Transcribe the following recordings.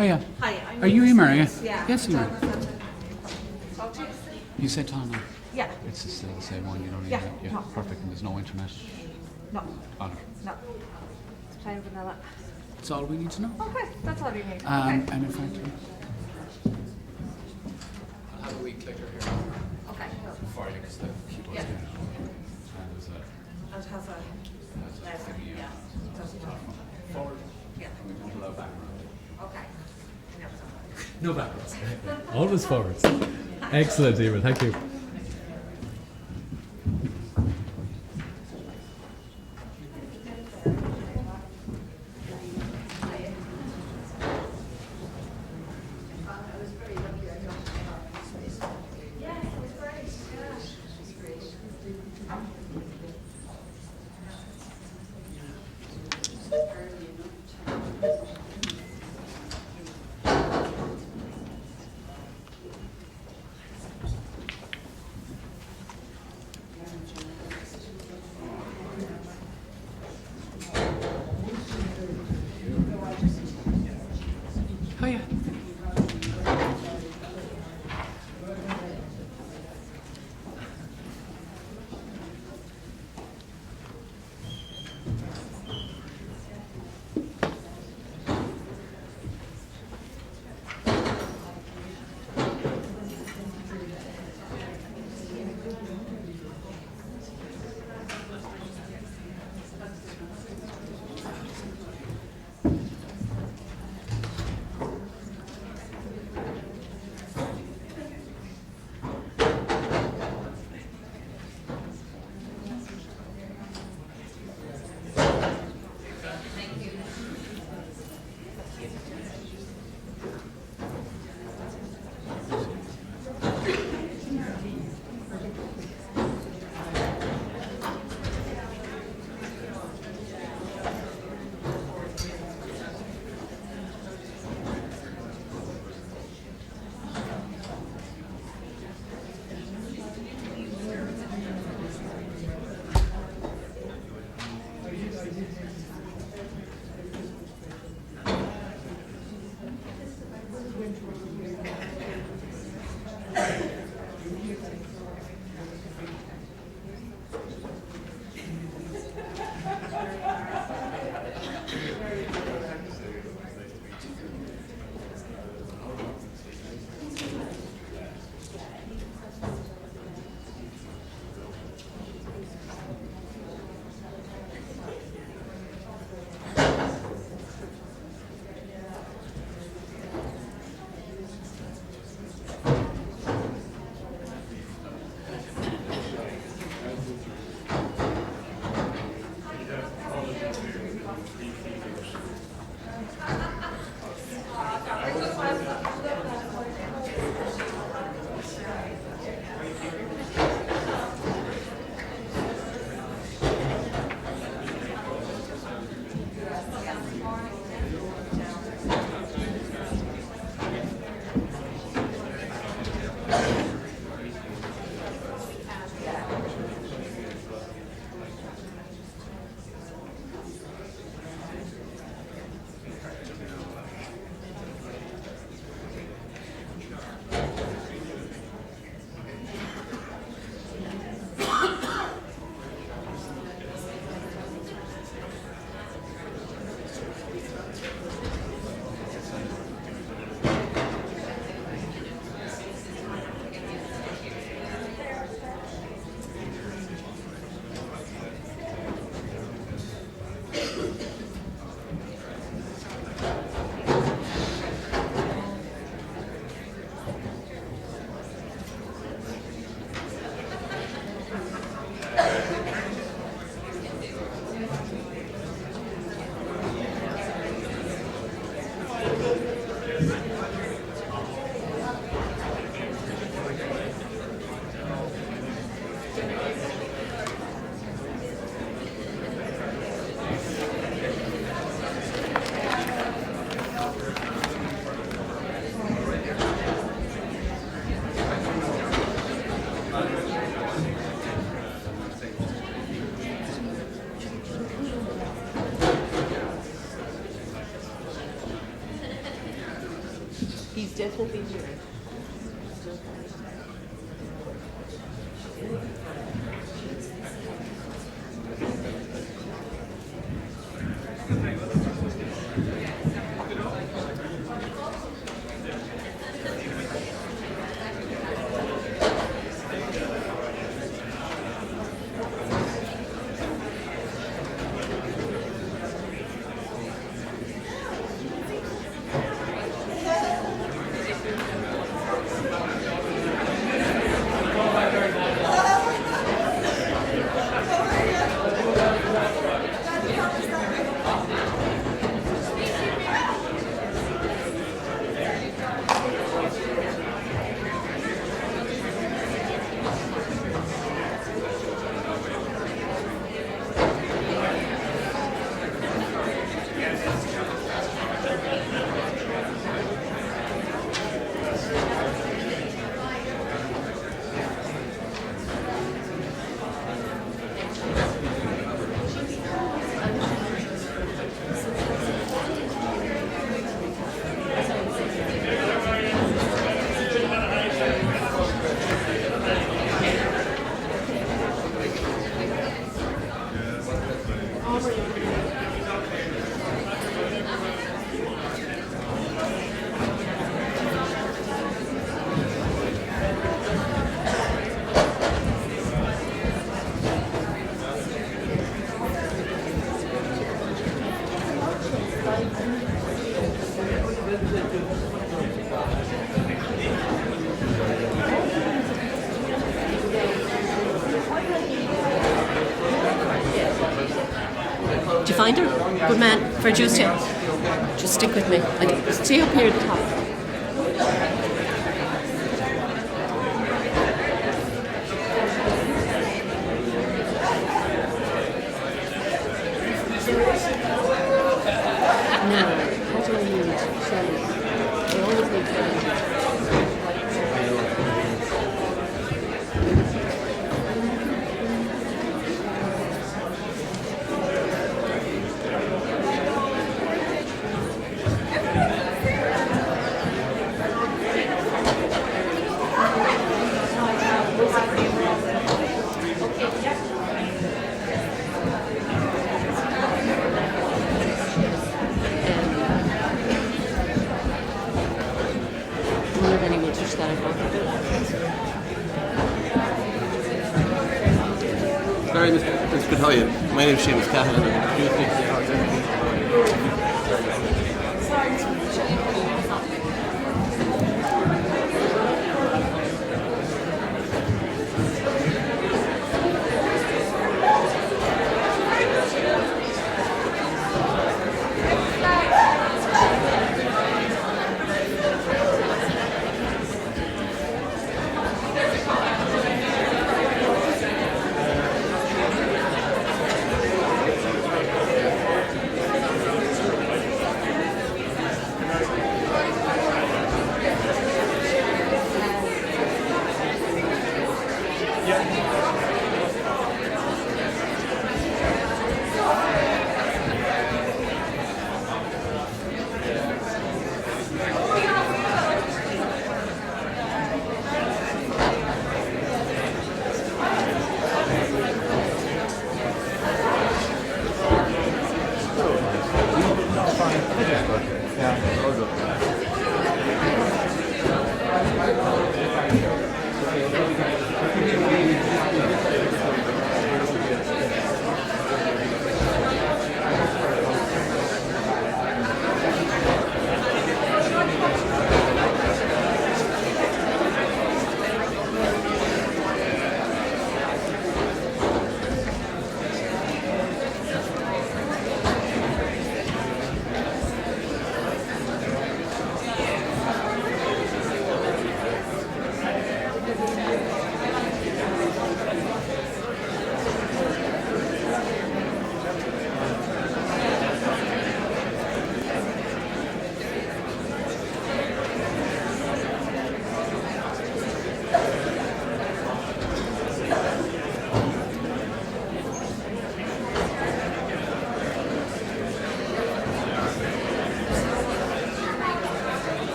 Oh yeah. Hi, Are you Emer? Are you? Yeah. Yes, you are. Talk to you. You said Tana. Yeah. It's still the same one. You don't need Yeah, that. Yeah. no. Perfect. And there's no internet No, on it. no. It's plain vanilla. That's all we need to know. Okay, that's all you need. Okay. And in fact, I'll have a wee clicker here Okay. for you because the keyboard's Yeah. here. And there's a It has a lever. Yeah. It doesn't have. forward. Yeah. And we won't allow background. Okay. I never done that. No backwards. Always forwards. Excellent, Emer. Thank you. He's definitely here. Do you find her? Good man, for juice here. Just stick with me. Like, stay up here at the top. No, how do I need Shelley? I always need Shelley. Sorry, Mr. Good, how are you? My name is Seamus Cahill and I'm producing.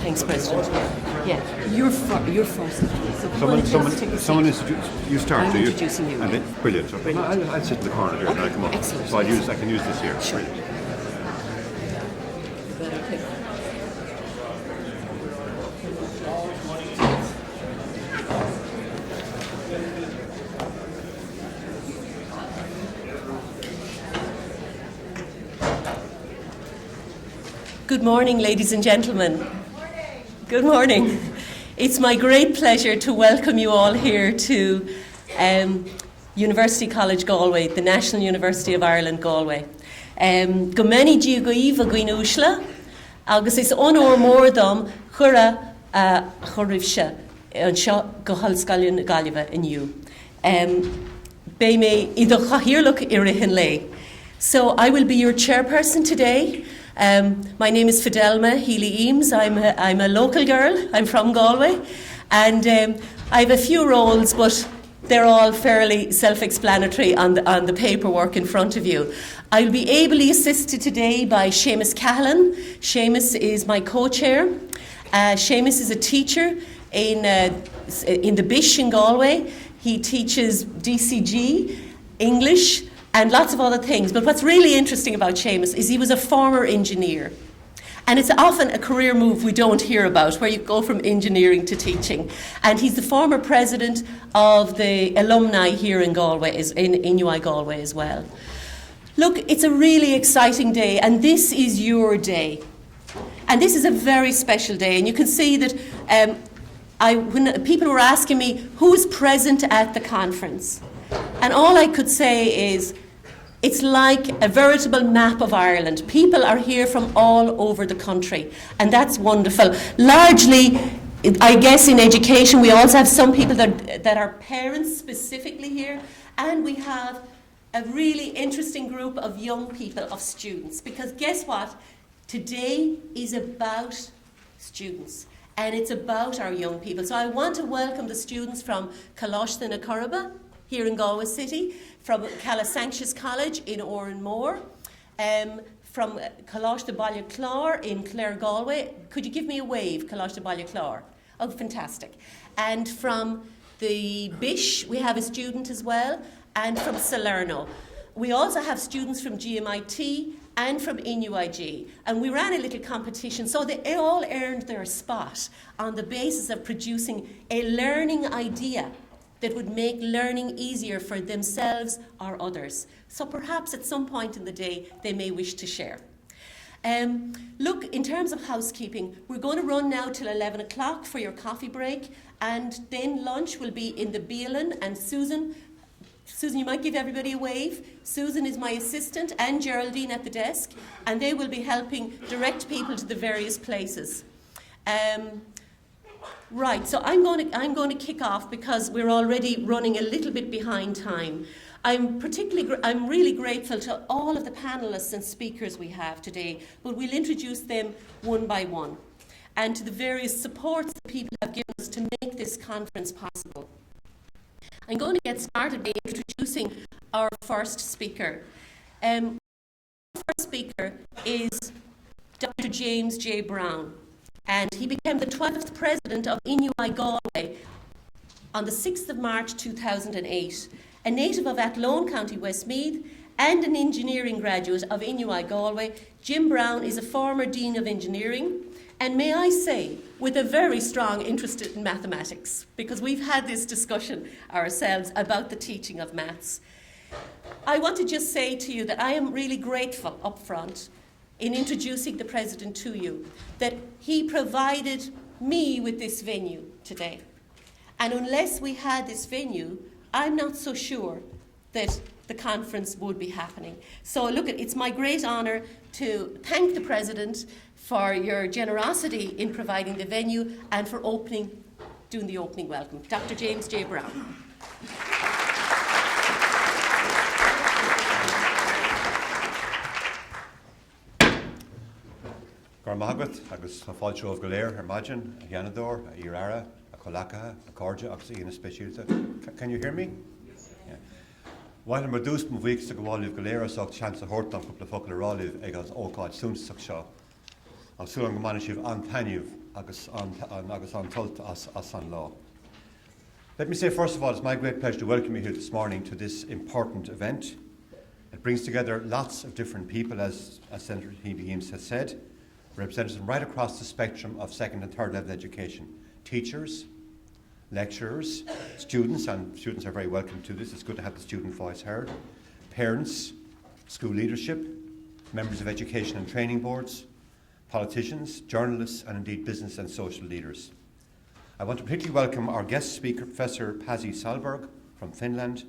Thanks, President. Yeah, you're first. So Someone introduce you start. I'm do you? introducing you. And then, brilliant. So I'll sit in the corner there and I'll come up. Excellent. So I can use this here. Sure. Brilliant. Good morning, ladies and gentlemen. Good morning. It's my great pleasure to welcome you all here to University College Galway, the National University of Ireland, Galway. Go many diu go iva ushla, agus is onor mórdom chura chorivsha an seo go halscalion galiva in you. Be me ido chahirluk irihin lay. So I will be your chairperson today. My name is Fidelma Healy-Eames. I'm a local girl. I'm from Galway. And I have a few roles, but they're all fairly self-explanatory on the paperwork in front of you. I'll be ably assisted today by Seamus Cahallan. Seamus is my co-chair. Seamus is a teacher in the Bish in Galway. He teaches DCG, English, and lots of other things. But what's really interesting about Seamus is he was a former engineer. And it's often a career move we don't hear about, where you go from engineering to teaching. And he's the former president of the alumni here in Galway, in NUI Galway as well. Look, it's a really exciting day, and this is your day. And this is a very special day. And you can see that when people were asking me who's present at the conference, and all I could say is, it's like a veritable map of Ireland. People are here from all over the country, and that's wonderful. Largely, I guess in education, we also have some people that are parents specifically here, and we have a really interesting group of young people, of students, because guess what? Today is about students, and it's about our young people. So I want to welcome the students from Coláiste na Corba, here in Galway City, from Calasanctius College in Oranmore, from Coláiste Ballyclár in Clare, Galway. Could you give me a wave, Coláiste Ballyclár? Oh, fantastic. And from the Bish, we have a student as well, and from Salerno. We also have students from GMIT and from NUIG. And we ran a little competition, so they all earned their spot on the basis of producing a learning idea that would make learning easier for themselves or others. So perhaps at some point in the day, they may wish to share. Look, in terms of housekeeping, we're going to run now till 11 o'clock for your coffee break, and then lunch will be in the Beelin, and Susan, you might give everybody a wave. Susan is my assistant, and Geraldine at the desk, and they will be helping direct people to the various places. Right, so I'm going to kick off because we're already running a little bit behind time. I'm really grateful to all of the panelists and speakers we have today, but we'll introduce them one by one, and to the various supports that people have given us to make this conference possible. I'm going to get started by introducing our first speaker. Our first speaker is Dr. James J. Brown. And he became the 12th president of NUI Galway on the 6th of March 2008. A native of Athlone, County Westmeath, and an engineering graduate of NUI Galway, Jim Brown is a former Dean of Engineering, and may I say, with a very strong interest in mathematics, because we've had this discussion ourselves about the teaching of maths. I want to just say to you that I am really grateful up front in introducing the President to you, that he provided me with this venue today. And unless we had this venue, I'm not so sure that the conference would be happening. So look, it's my great honour to thank the President for your generosity in providing the venue and for doing the opening welcome. Dr. James J. Brown. Garmagat, agus a fáilseo of Galéir, Imagine, a Yanador, a Irara, a Colakaha, a Corja, agus Ian Specialta. Can you hear me? Yes. Yeah. While I'm reduced from weeks to go on with Galéir, so chance to hurt on couple of fucking Roliv, Egas, Okaj, Soon Sukshaw. I'm soon going to manage an Tanyuv, agus an tult as an law. Let me say first of all, it's my great pleasure to welcome you here this morning to this important event. It brings together lots of different people, as Senator Healy Eames has said, representatives from right across the spectrum of second and third level education. Teachers, lecturers, students, and students are very welcome to this. It's good to have the student voice heard. Parents, school leadership, members of education and training boards, politicians, journalists, and indeed business and social leaders. I want to particularly welcome our guest speaker, Professor Pasi Sahlberg from Finland.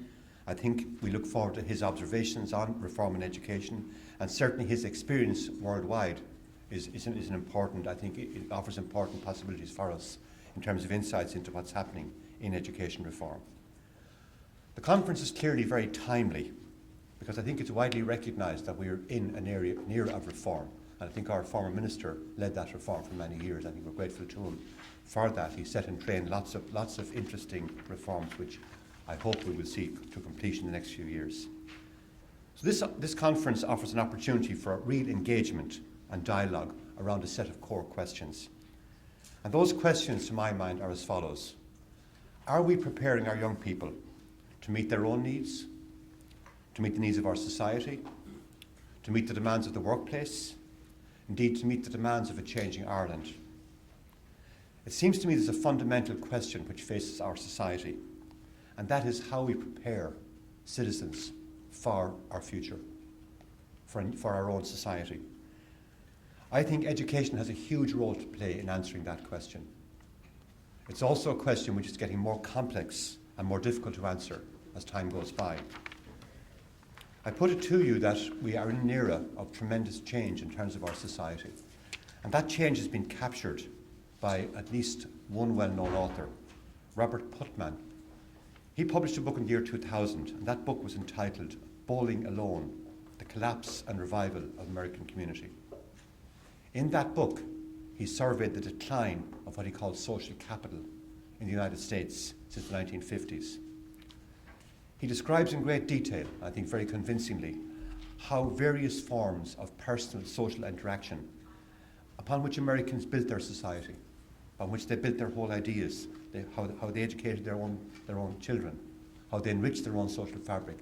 I think we look forward to his observations on reform in education, and certainly his experience worldwide is an important, I think it offers important possibilities for us in terms of insights into what's happening in education reform. The conference is clearly very timely because I think it's widely recognised that we're in an era of reform. And I think our former minister led that reform for many years. I think we're grateful to him for that. He set in train lots of interesting reforms which I hope we will see to completion in the next few years. So this conference offers an opportunity for real engagement and dialogue around a set of core questions. And those questions, to my mind, are as follows. Are we preparing our young people to meet their own needs, to meet the needs of our society, to meet the demands of the workplace, indeed to meet the demands of a changing Ireland? It seems to me there's a fundamental question which faces our society, and that is how we prepare citizens for our future, for our own society. I think education has a huge role to play in answering that question. It's also a question which is getting more complex and more difficult to answer as time goes by. I put it to you that we are in an era of tremendous change in terms of our society. And that change has been captured by at least one well-known author, Robert Putnam. He published a book in the year 2000, and that book was entitled Bowling Alone, The Collapse and Revival of American Community. In that book, he surveyed the decline of what he called social capital in the United States since the 1950s. He describes in great detail, I think very convincingly, how various forms of personal social interaction upon which Americans built their society, on which they built their whole ideas, how they educated their own children, how they enriched their own social fabric.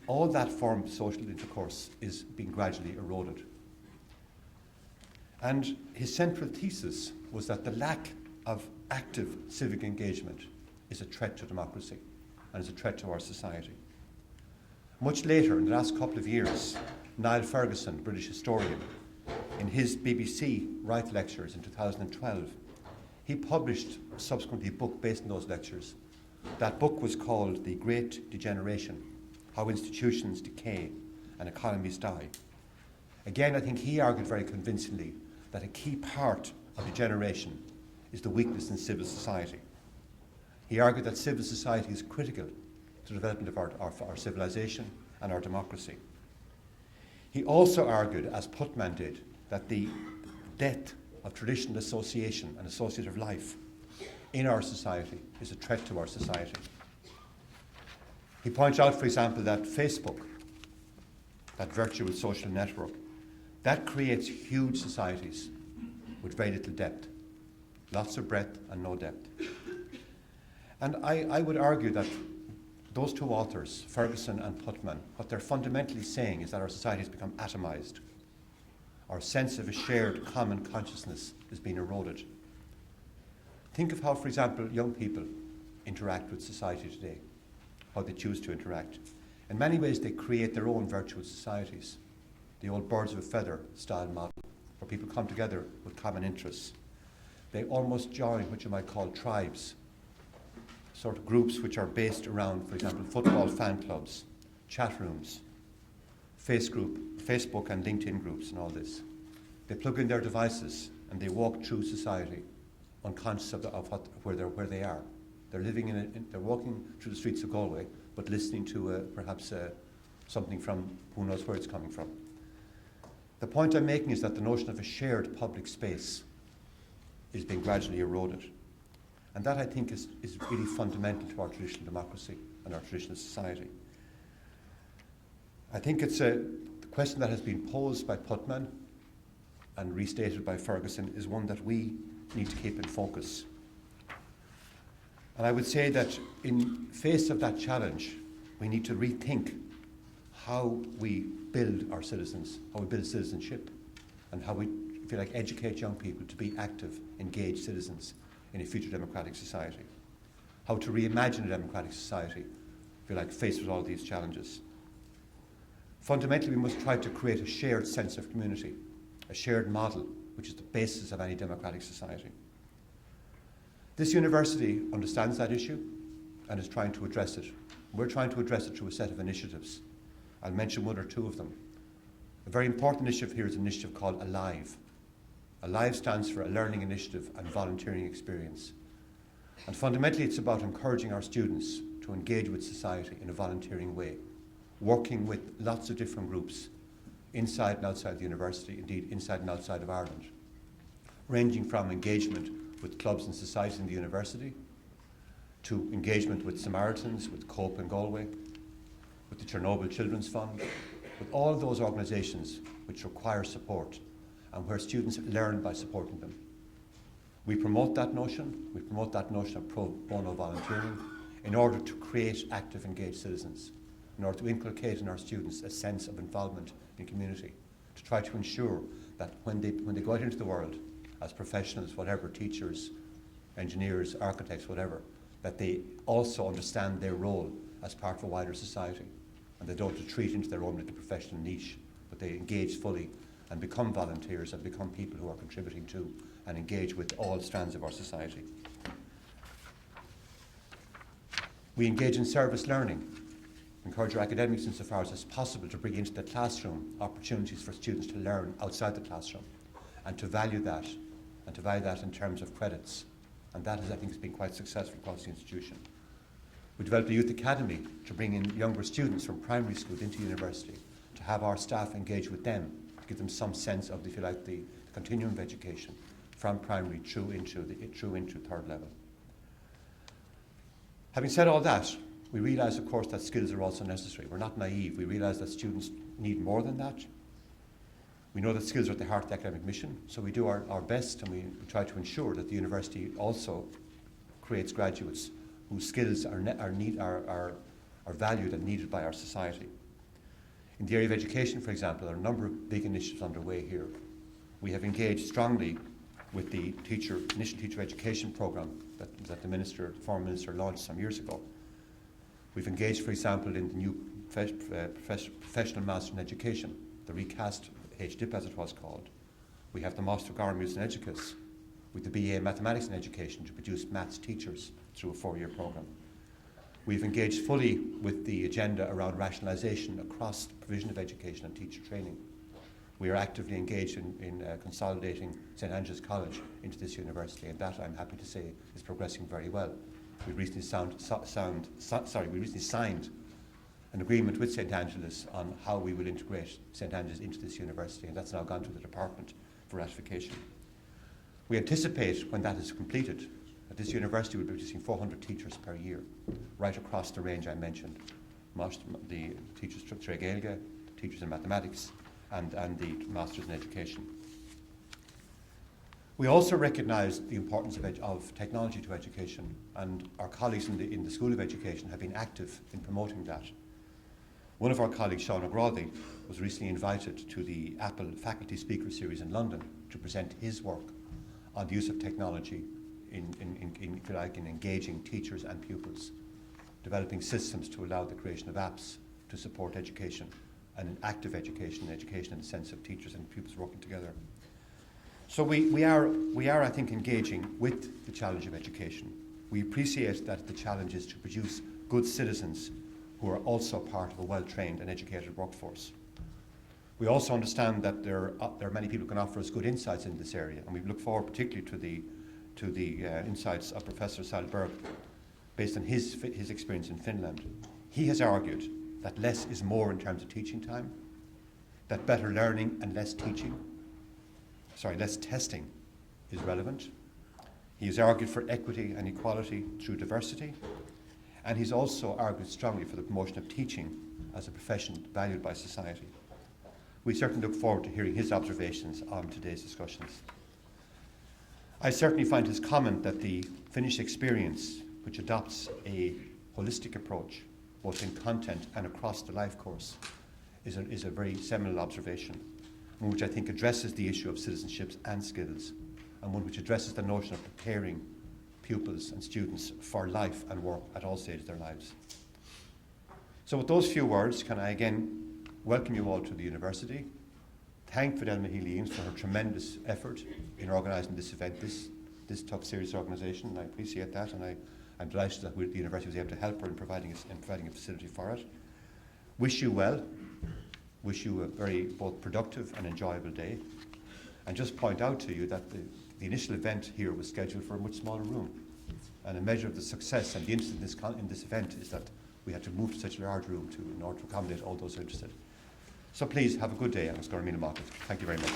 All that form of social intercourse is being gradually eroded. And his central thesis was that the lack of active civic engagement is a threat to democracy and is a threat to our society. Much later, in the last couple of years, Niall Ferguson, British historian, in his BBC Right Lectures in 2012, he published subsequently a book based on those lectures. That book was called The Great Degeneration: How Institutions Decay and Economies Die. Again, I think he argued very convincingly that a key part of degeneration is the weakness in civil society. He argued that civil society is critical to the development of our civilization and our democracy. He also argued, as Putnam did, that the death of traditional association and associative life in our society is a threat to our society. He points out, for example, that Facebook, that virtual social network, that creates huge societies with very little depth, lots of breadth and no depth. And I would argue that those two authors, Ferguson and Putnam, what they're fundamentally saying is that our society has become atomized. Our sense of a shared common consciousness is being eroded. Think of how, for example, young people interact with society today, how they choose to interact. In many ways, they create their own virtual societies, the old birds of a feather style model, where people come together with common interests. They almost join what you might call tribes, sort of groups which are based around, for example, football fan clubs, chat rooms, Facebook and LinkedIn groups and all this. They plug in their devices and they walk through society unconscious of where they are. They're living they're walking through the streets of Galway, but listening to perhaps something from who knows where it's coming from. The point I'm making is that the notion of a shared public space is being gradually eroded. And that, I think, is really fundamental to our traditional democracy and our traditional society. I think it's the question that has been posed by Putnam and restated by Ferguson is one that we need to keep in focus. And I would say that in face of that challenge, we need to rethink how we build our citizens, how we build citizenship, and how we, if you like, educate young people to be active, engaged citizens in a future democratic society. How to reimagine a democratic society, if you like, faced with all these challenges. Fundamentally, we must try to create a shared sense of community, a shared model, which is the basis of any democratic society. This university understands that issue and is trying to address it. We're trying to address it through a set of initiatives. I'll mention one or two of them. A very important initiative here is an initiative called ALIVE. ALIVE stands for a learning initiative and volunteering experience. And fundamentally, it's about encouraging our students to engage with society in a volunteering way, working with lots of different groups inside and outside the university, indeed inside and outside of Ireland, ranging from engagement with clubs and societies in the university, to engagement with Samaritans, with COPE in Galway, with the Chernobyl Children's Fund, with all of those organisations which require support and where students learn by supporting them. We promote that notion of pro bono volunteering in order to create active, engaged citizens, in order to inculcate in our students a sense of involvement in community, to try to ensure that when they go out into the world as professionals, whatever, teachers, engineers, architects, whatever, that they also understand their role as part of a wider society, and they don't retreat into their own little professional niche, but they engage fully and become volunteers and become people who are contributing to and engage with all strands of our society. We engage in service learning, encourage our academics insofar as it's possible to bring into the classroom opportunities for students to learn outside the classroom and to value that in terms of credits. And that, I think, has been quite successful across the institution. We developed a youth academy to bring in younger students from primary school into university, to have our staff engage with them, to give them some sense of, if you like, the continuum of education from primary through into third level. Having said all that, we realise, of course, that skills are also necessary. We're not naive. We realise that students need more than that. We know that skills are at the heart of the academic mission, so we do our best, and we try to ensure that the university also creates graduates whose skills are valued and needed by our society. In the area of education, for example, there are a number of big initiatives underway here. We have engaged strongly with the initial teacher education programme that the former minister launched some years ago. We've engaged, for example, in the new professional master in education, the recast HDIP as it was called. We have the Master of Garmus in Educus, with the BA in Mathematics in Education to produce maths teachers through a 4-year programme. We've engaged fully with the agenda around rationalisation across the provision of education and teacher training. We are actively engaged in consolidating St Andrews College into this university, and that, I'm happy to say, is progressing very well. We recently signed an agreement with St Andrews on how we will integrate St Andrews into this university, and that's now gone to the department for ratification. We anticipate, when that is completed, that this university will be producing 400 teachers per year, right across the range I mentioned. The teachers Tre Gaeilge, teachers in mathematics, and the masters in education. We also recognise the importance of technology to education, and our colleagues in the School of Education have been active in promoting that. One of our colleagues, Sean O'Grady, was recently invited to the Apple Faculty Speaker Series in London to present his work on the use of technology in engaging teachers and pupils, developing systems to allow the creation of apps to support education and an active education in the sense of teachers and pupils working together. So we are, I think, engaging with the challenge of education. We appreciate that the challenge is to produce good citizens who are also part of a well-trained and educated workforce. We also understand that there are many people who can offer us good insights in this area, and we look forward particularly to the insights of Professor Salberg, based on his experience in Finland. He has argued that less is more in terms of teaching time, that better learning and less testing is relevant. He has argued for equity and equality through diversity, and he's also argued strongly for the promotion of teaching as a profession valued by society. We certainly look forward to hearing his observations on today's discussions. I certainly find his comment that the Finnish experience, which adopts a holistic approach, both in content and across the life course, is a very seminal observation, one which I think addresses the issue of citizenships and skills, and one which addresses the notion of preparing pupils and students for life and work at all stages of their lives. So with those few words, can I again welcome you all to the university, thank Fidelma Healy-Eames for her tremendous effort in organising this event, this tough, serious organisation, and I appreciate that, and I'm delighted that the university was able to help her in providing a facility for it. Wish you well, wish you a very both productive and enjoyable day, and just point out to you that the initial event here was scheduled for a much smaller room, and a measure of the success and the interest in this event is that we had to move to such a large room in order to accommodate all those interested. So please have a good day, and Scoramina Market. Thank you very much.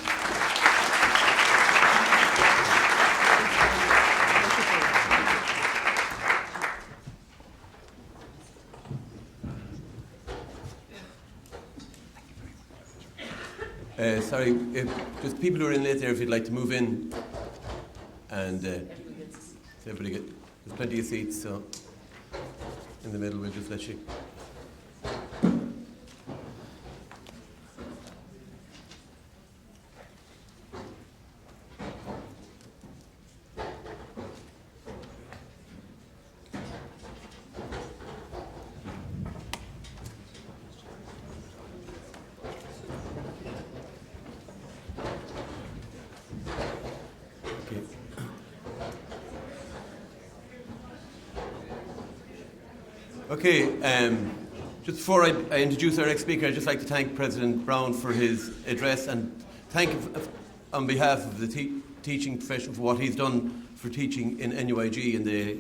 Sorry, just people who are in late there, if you'd like to move in, and everybody there's plenty of seats, so in the middle we'll just let you. Okay, just before I introduce our next speaker, I'd just like to thank President Brown for his address and thank him on behalf of the teaching profession for what he's done for teaching in NUIG and the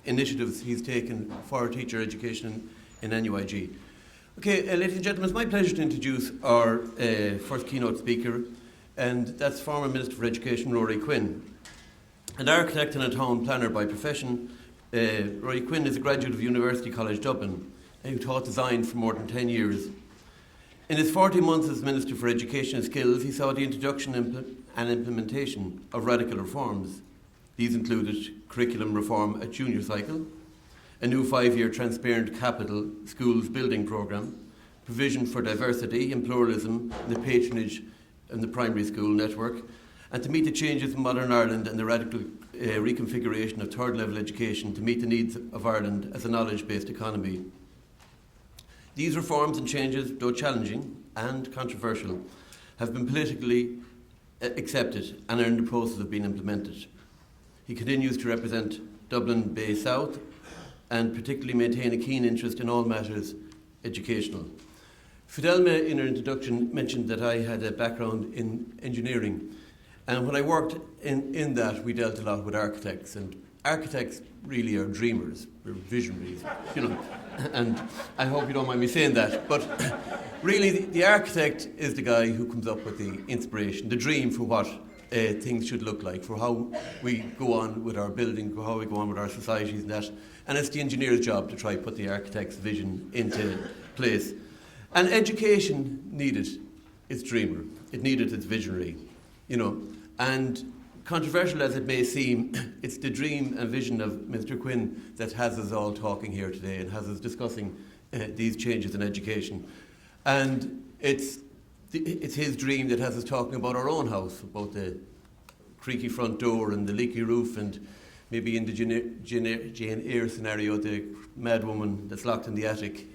initiatives he's taken for teacher education in NUIG. Okay, ladies and gentlemen, it's my pleasure to introduce our first keynote speaker, and that's former Minister for Education, Rory Quinn. An architect and a town planner by profession, Rory Quinn is a graduate of University College Dublin, who taught design for more than 10 years. In his 40 months as Minister for Education and Skills, he saw the introduction and implementation of radical reforms. These included curriculum reform at junior cycle, a new 5-year transparent capital schools building programme, provision for diversity and pluralism in the patronage in the primary school network, and to meet the changes in modern Ireland and the radical reconfiguration of third level education to meet the needs of Ireland as a knowledge-based economy. These reforms and changes, though challenging and controversial, have been politically accepted and are in the process of being implemented. He continues to represent Dublin Bay South and particularly maintain a keen interest in all matters educational. Fidelma, in her introduction, mentioned that I had a background in engineering. And when I worked in that, we dealt a lot with architects, and architects really are dreamers, they're visionaries, and I hope you don't mind me saying that, but really the architect is the guy who comes up with the inspiration, the dream for what things should look like, for how we go on with our building, for how we go on with our societies and that, and it's the engineer's job to try put the architect's vision into place. And education needed its dreamer, it needed its visionary. And controversial as it may seem, it's the dream and vision of Mr. Quinn that has us all talking here today and has us discussing these changes in education. And it's his dream that has us talking about our own house, about the creaky front door and the leaky roof, and maybe in the Jane Eyre scenario, the mad woman that's locked in the attic.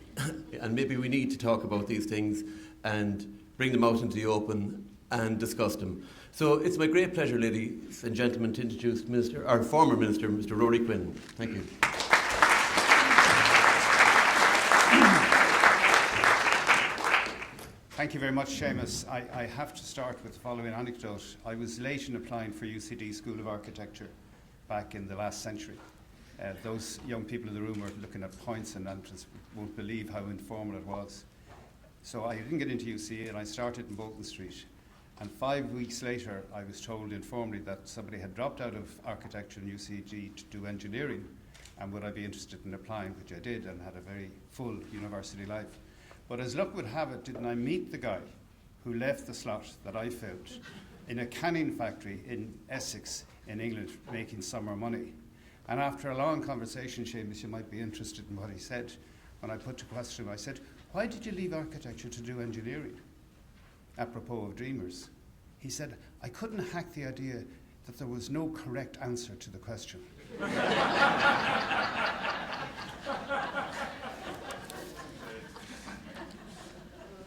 And maybe we need to talk about these things and bring them out into the open and discuss them. So it's my great pleasure, ladies and gentlemen, to introduce our former Minister, Mr. Rory Quinn. Thank you. Thank you very much, Seamus. I have to start with the following anecdote. I was late in applying for UCD School of Architecture back in the last century. Those young people in the room are looking at points and just won't believe how informal it was. So I didn't get into UCD and I started in Bolton Street. And 5 weeks later, I was told informally that somebody had dropped out of architecture in UCG to do engineering, and would I be interested in applying, which I did, and had a very full university life. But as luck would have it, didn't I meet the guy who left the slot that I filled in a canning factory in Essex in England making summer money. And after a long conversation, Seamus, you might be interested in what he said, when I put to question him, I said, why did you leave architecture to do engineering? Apropos of dreamers. He said, I couldn't hack the idea that there was no correct answer to the question.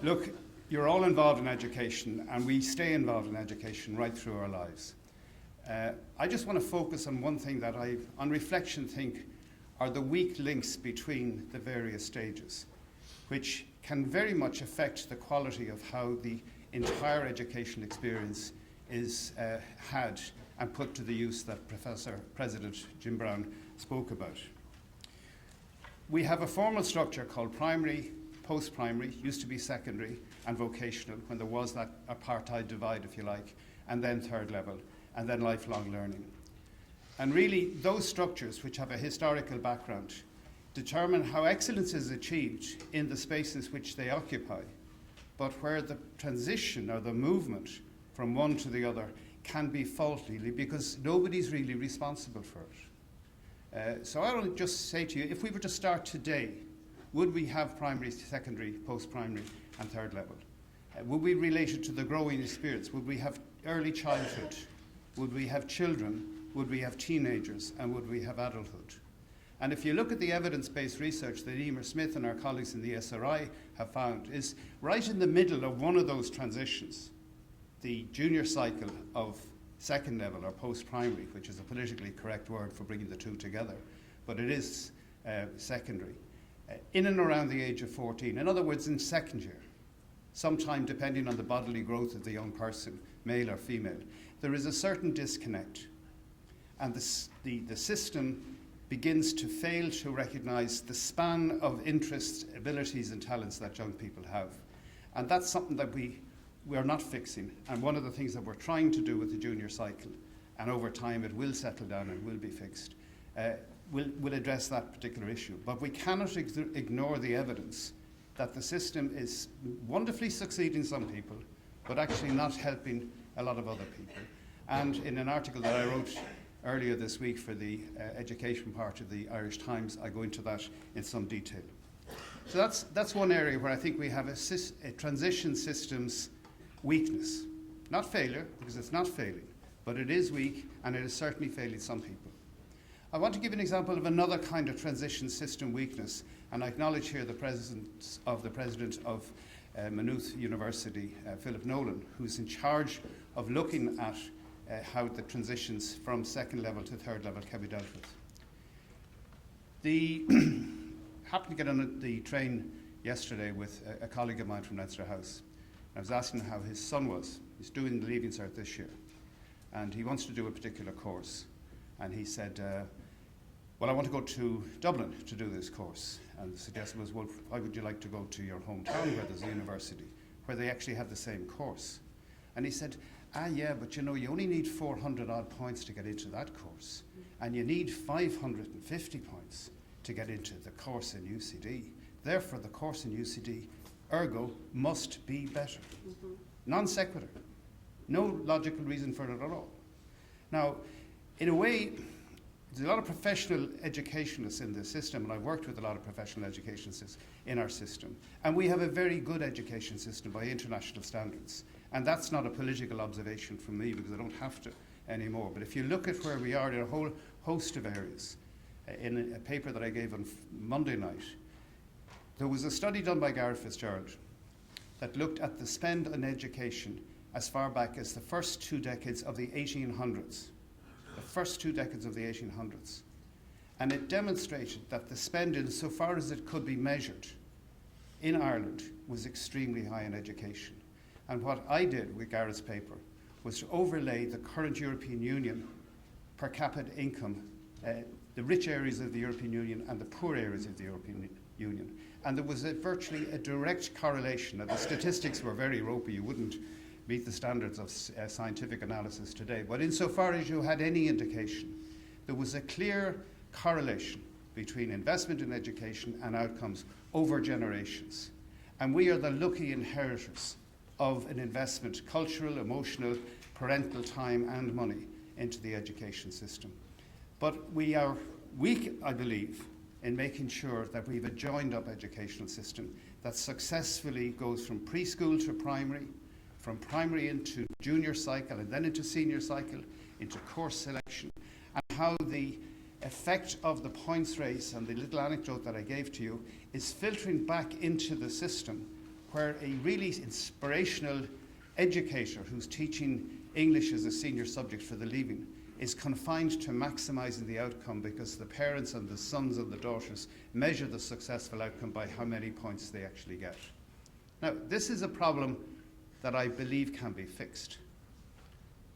Look, you're all involved in education, and we stay involved in education right through our lives. I just want to focus on one thing that I, on reflection, think are the weak links between the various stages, which can very much affect the quality of how the entire education experience is had and put to the use that President Jim Brown spoke about. We have a formal structure called primary, post-primary, used to be secondary, and vocational, when there was that apartheid divide, if you like, and then third level, and then lifelong learning. And really, those structures, which have a historical background, determine how excellence is achieved in the spaces which they occupy, but where the transition or the movement from one to the other can be faulty because nobody's really responsible for it. So I will just say to you, if we were to start today, would we have primary, secondary, post-primary and third level? Would we relate it to the growing experience? Would we have early childhood? Would we have children? Would we have teenagers? And would we have adulthood? And if you look at the evidence-based research that Emer Smith and our colleagues in the SRI have found, is right in the middle of one of those transitions, the junior cycle of second level or post-primary, which is a politically correct word for bringing the two together, but it is secondary, in and around the age of 14. In other words, in second year, sometime depending on the bodily growth of the young person, male or female, there is a certain disconnect. And the system begins to fail to recognize the span of interests, abilities and talents that young people have. And that's something that we are not fixing. And one of the things that we're trying to do with the junior cycle, and over time it will settle down and will be fixed, will address that particular issue. But we cannot ignore the evidence that the system is wonderfully succeeding some people, but actually not helping a lot of other people. And in an article that I wrote earlier this week for the education part of the Irish Times, I go into that in some detail. So that's one area where I think we have a transition systems weakness. Not failure, because it's not failing, but it is weak, and it is certainly failing some people. I want to give an example of another kind of transition system weakness, and I acknowledge here the presence of the president of Maynooth University, Philip Nolan, who's in charge of looking at how the transitions from second level to third level can be dealt with. Happened to get on the train yesterday with a colleague of mine from Leinster House. I was asking him how his son was. He's doing the Leaving Cert this year, and he wants to do a particular course. And he said, well, I want to go to Dublin to do this course. And the suggestion was, well, why would you like to go to your hometown where there's a university, where they actually have the same course? And he said, yeah, but you know, you only need 400 odd points to get into that course. And you need 550 points to get into the course in UCD. Therefore, the course in UCD, ergo, must be better. Mm-hmm. Non sequitur. No logical reason for it at all. Now, in a way, there's a lot of professional educationists in this system, and I've worked with a lot of professional educationists in our system. And we have a very good education system by international standards. And that's not a political observation from me, because I don't have to anymore. But if you look at where we are in a whole host of areas, in a paper that I gave on Monday night, there was a study done by Gareth Fitzgerald that looked at the spend on education as far back as the first 2 decades of the 1800s. The first 2 decades of the 1800s. And it demonstrated that the spend, insofar as it could be measured in Ireland, was extremely high in education. And what I did with Gareth's paper was to overlay the current European Union per capita income, the rich areas of the European Union and the poor areas of the European Union. And there was virtually a direct correlation. Now, the statistics were very ropey. You wouldn't meet the standards of scientific analysis today. But insofar as you had any indication, there was a clear correlation between investment in education and outcomes over generations. And we are the lucky inheritors of an investment, cultural, emotional, parental time and money into the education system. But we are weak, I believe, in making sure that we have a joined-up educational system that successfully goes from preschool to primary, from primary into junior cycle and then into senior cycle, into course selection, and how the effect of the points race and the little anecdote that I gave to you is filtering back into the system, where a really inspirational educator who's teaching English as a senior subject for the leaving is confined to maximising the outcome, because the parents and the sons and the daughters measure the successful outcome by how many points they actually get. Now, this is a problem that I believe can be fixed.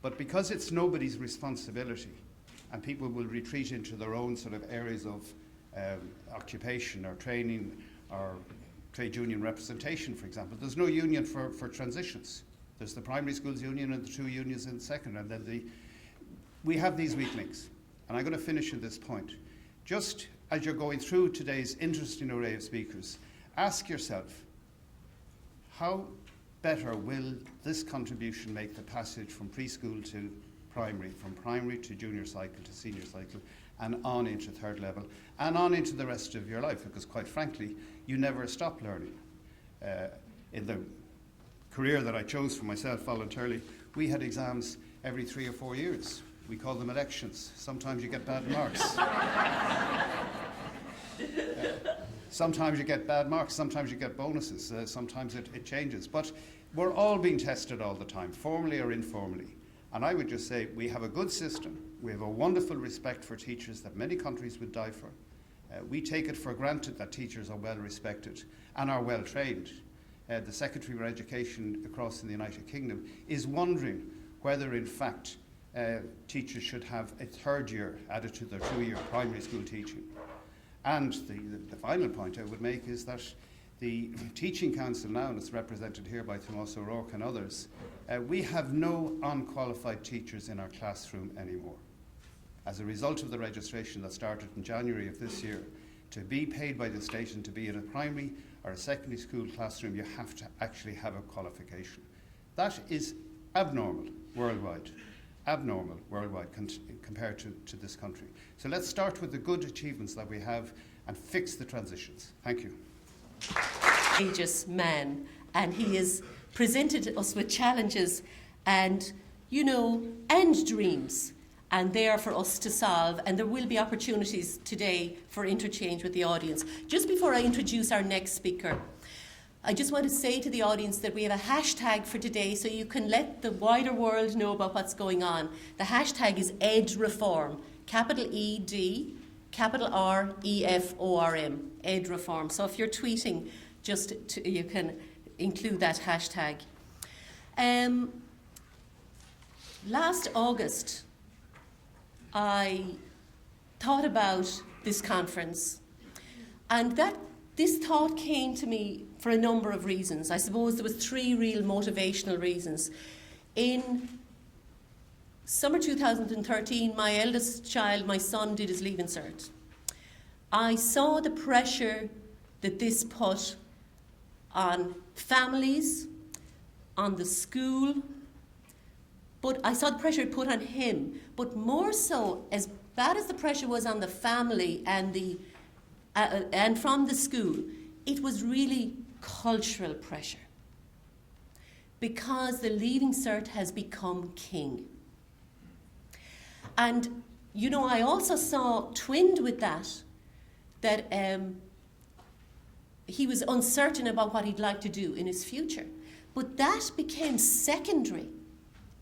But because it's nobody's responsibility, and people will retreat into their own sort of areas of occupation or training or trade union representation, for example, there's no union for transitions. There's the primary schools union and the 2 unions in second, and then we have these weak links. And I'm going to finish at this point. Just as you're going through today's interesting array of speakers, ask yourself, how better will this contribution make the passage from preschool to primary, from primary to junior cycle to senior cycle, and on into third level, and on into the rest of your life, because quite frankly, you never stop learning. In the career that I chose for myself voluntarily, we had exams every 3 or 4 years. We call them elections. Sometimes you get bad marks. Sometimes you get bad marks, sometimes you get bonuses, sometimes it changes. But we're all being tested all the time, formally or informally. And I would just say we have a good system. We have a wonderful respect for teachers that many countries would die for. We take it for granted that teachers are well respected and are well trained. The Secretary for Education across in the United Kingdom is wondering whether in fact teachers should have a 3rd year added to their 2-year primary school teaching. And the final point I would make is that the Teaching Council now, and it's represented here by Tomás O'Rourke and others, we have no unqualified teachers in our classroom anymore. As a result of the registration that started in January of this year, to be paid by the state and to be in a primary or a secondary school classroom, you have to actually have a qualification. That is abnormal worldwide compared to this country. So let's start with the good achievements that we have and fix the transitions. Thank you. Courageous man, and he has presented us with challenges and, and dreams, and they are for us to solve, and there will be opportunities today for interchange with the audience. Just before I introduce our next speaker, I just want to say to the audience that we have a hashtag for today, so you can let the wider world know about what's going on. The hashtag is EdReform, capital E-D, capital R-E-F-O-R-M, EdReform. So if you're tweeting, you can include that hashtag. Last August, I thought about this conference, and this thought came to me for a number of reasons. I suppose there was 3 real motivational reasons. In summer 2013, my eldest child, my son, did his Leaving Cert. I saw the pressure that this put on families, on the school, but I saw the pressure it put on him. But more so, as bad as the pressure was on the family and from the school, it was really cultural pressure, because the Leaving Cert has become king. And, I also saw, twinned with that he was uncertain about what he'd like to do in his future. But that became secondary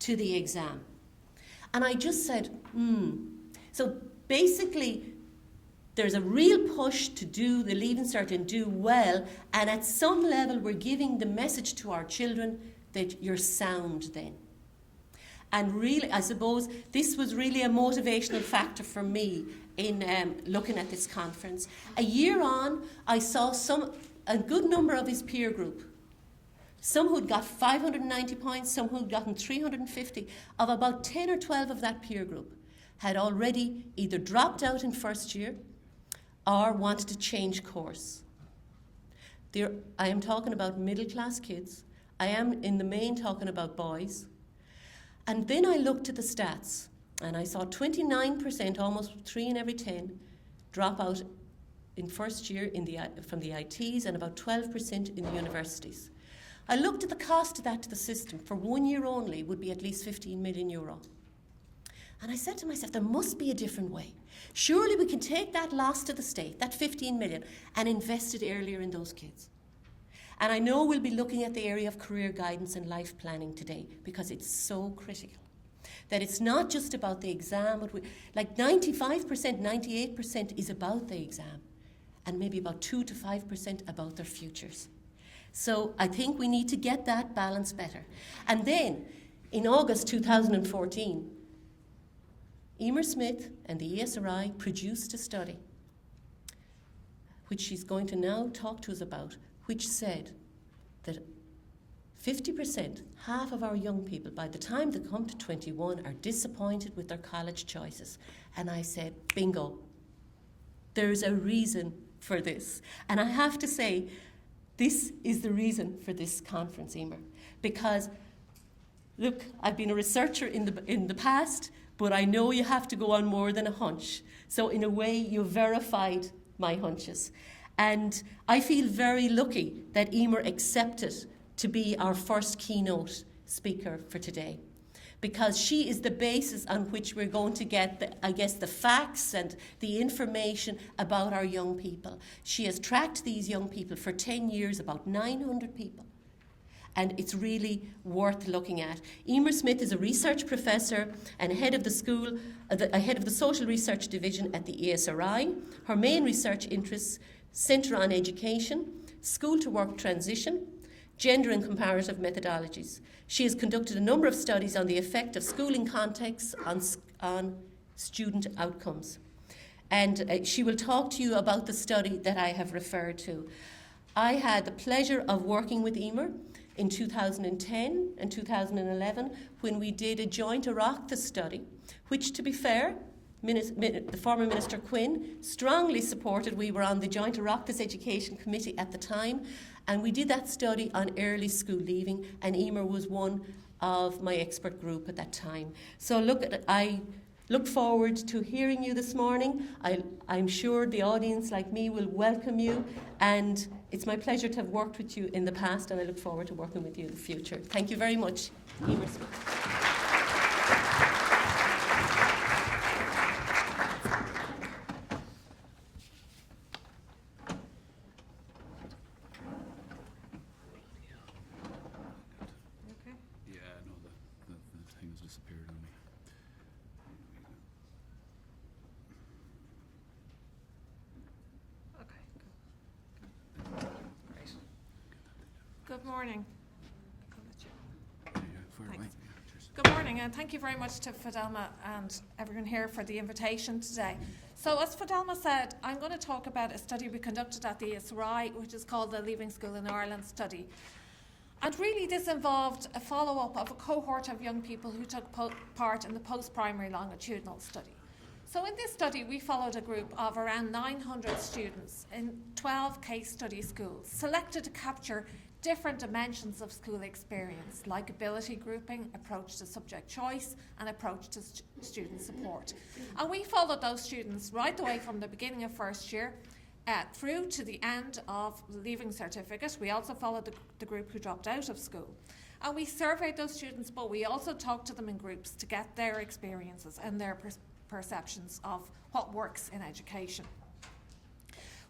to the exam. And I just said, So basically, there's a real push to do the Leaving Cert and do well, and at some level we're giving the message to our children that you're sound then. And really, I suppose this was really a motivational factor for me in looking at this conference. A year on, I saw a good number of his peer group, some who'd got 590 points, some who'd gotten 350, of about 10 or 12 of that peer group had already either dropped out in first year or wanted to change course. I am talking about middle-class kids. I am in the main talking about boys. And then I looked at the stats. And I saw 29%, almost 3 in every 10, drop out in first year from the ITs, and about 12% in the universities. I looked at the cost of that to the system for 1 year only would be at least €15 million. And I said to myself, there must be a different way. Surely we can take that loss to the state, that 15 million, and invest it earlier in those kids. And I know we'll be looking at the area of career guidance and life planning today, because it's so critical. That it's not just about the exam, but like 95%, 98% is about the exam, and maybe about 2 to 5% about their futures. So I think we need to get that balance better. And then, in August 2014, Emer Smith and the ESRI produced a study, which she's going to now talk to us about, which said that 50%, half of our young people, by the time they come to 21, are disappointed with their college choices. And I said, bingo, there's a reason for this. And I have to say, this is the reason for this conference, Emer, because, look, I've been a researcher in the past, but I know you have to go on more than a hunch. So in a way, you verified my hunches. And I feel very lucky that Emer accepted to be our first keynote speaker for today, because she is the basis on which we're going to get, the facts and the information about our young people. She has tracked these young people for 10 years, about 900 people. And it's really worth looking at. Emer Smith is a research professor and head of the Social Research Division at the ESRI. Her main research interests centre on education, school-to-work transition, gender and comparative methodologies. She has conducted a number of studies on the effect of schooling contexts on student outcomes. And she will talk to you about the study that I have referred to. I had the pleasure of working with Emer in 2010 and 2011 when we did a joint Oireachtas study, which, to be fair, the former Minister Quinn strongly supported. We were on the joint Oireachtas Education Committee at the time, and we did that study on early school leaving, and Emer was one of my expert group at that time. So I look forward to hearing you this morning. I'm sure the audience, like me, will welcome you, and it's my pleasure to have worked with you in the past, and I look forward to working with you in the future. Thank you very much. Emer Smith. Yeah, no, the thing has disappeared on me. Good morning. Yeah, fire away. Thanks. Yeah, cheers. Good morning, and thank you very much to Fidelma and everyone here for the invitation today. So, as Fidelma said, I'm going to talk about a study we conducted at the ESRI, which is called the Leaving School in Ireland study. And really, this involved a follow-up of a cohort of young people who took part in the post-primary longitudinal study. So in this study, we followed a group of around 900 students in 12 case study schools, selected to capture different dimensions of school experience, like ability grouping, approach to subject choice, and approach to student support. And we followed those students right away from the beginning of first year through to the end of the leaving certificate. We also followed the group who dropped out of school. And we surveyed those students, but we also talked to them in groups to get their experiences and their perceptions of what works in education.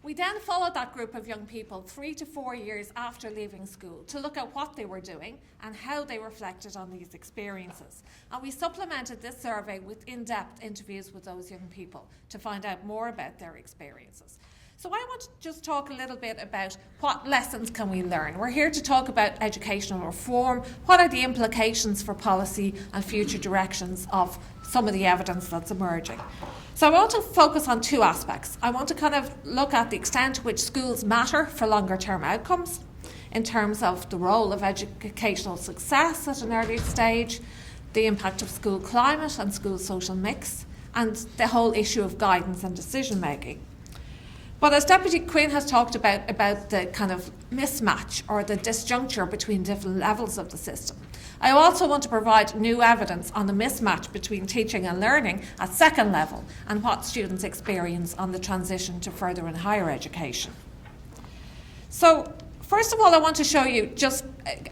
We then followed that group of young people 3 to 4 years after leaving school to look at what they were doing and how they reflected on these experiences. And we supplemented this survey with in-depth interviews with those young people to find out more about their experiences. So I want to just talk a little bit about what lessons can we learn. We're here to talk about educational reform. What are the implications for policy and future directions of some of the evidence that's emerging? So I want to focus on two aspects. I want to kind of look at the extent to which schools matter for longer term outcomes in terms of the role of educational success at an early stage, the impact of school climate and school social mix, and the whole issue of guidance and decision making. But as Deputy Quinn has talked about the kind of mismatch or the disjuncture between different levels of the system, I also want to provide new evidence on the mismatch between teaching and learning at second level and what students experience on the transition to further and higher education. So, first of all, I want to show you just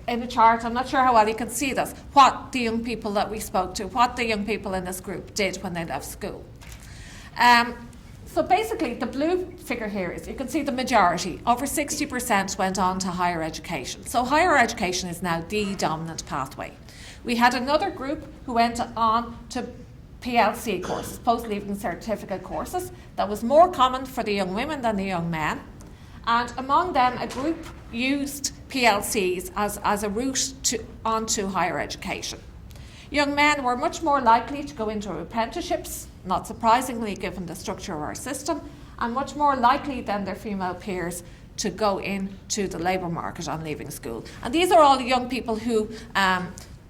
in a chart, I'm not sure how well you can see this, what the young people that we spoke to, what the young people in this group did when they left school. So basically, the blue figure here is, you can see the majority, over 60% went on to higher education. So higher education is now the dominant pathway. We had another group who went on to PLC courses, post-leaving certificate courses, that was more common for the young women than the young men. And among them, a group used PLCs as a route onto higher education. Young men were much more likely to go into apprenticeships, not surprisingly given the structure of our system, and much more likely than their female peers to go into the labour market on leaving school. And these are all the young people who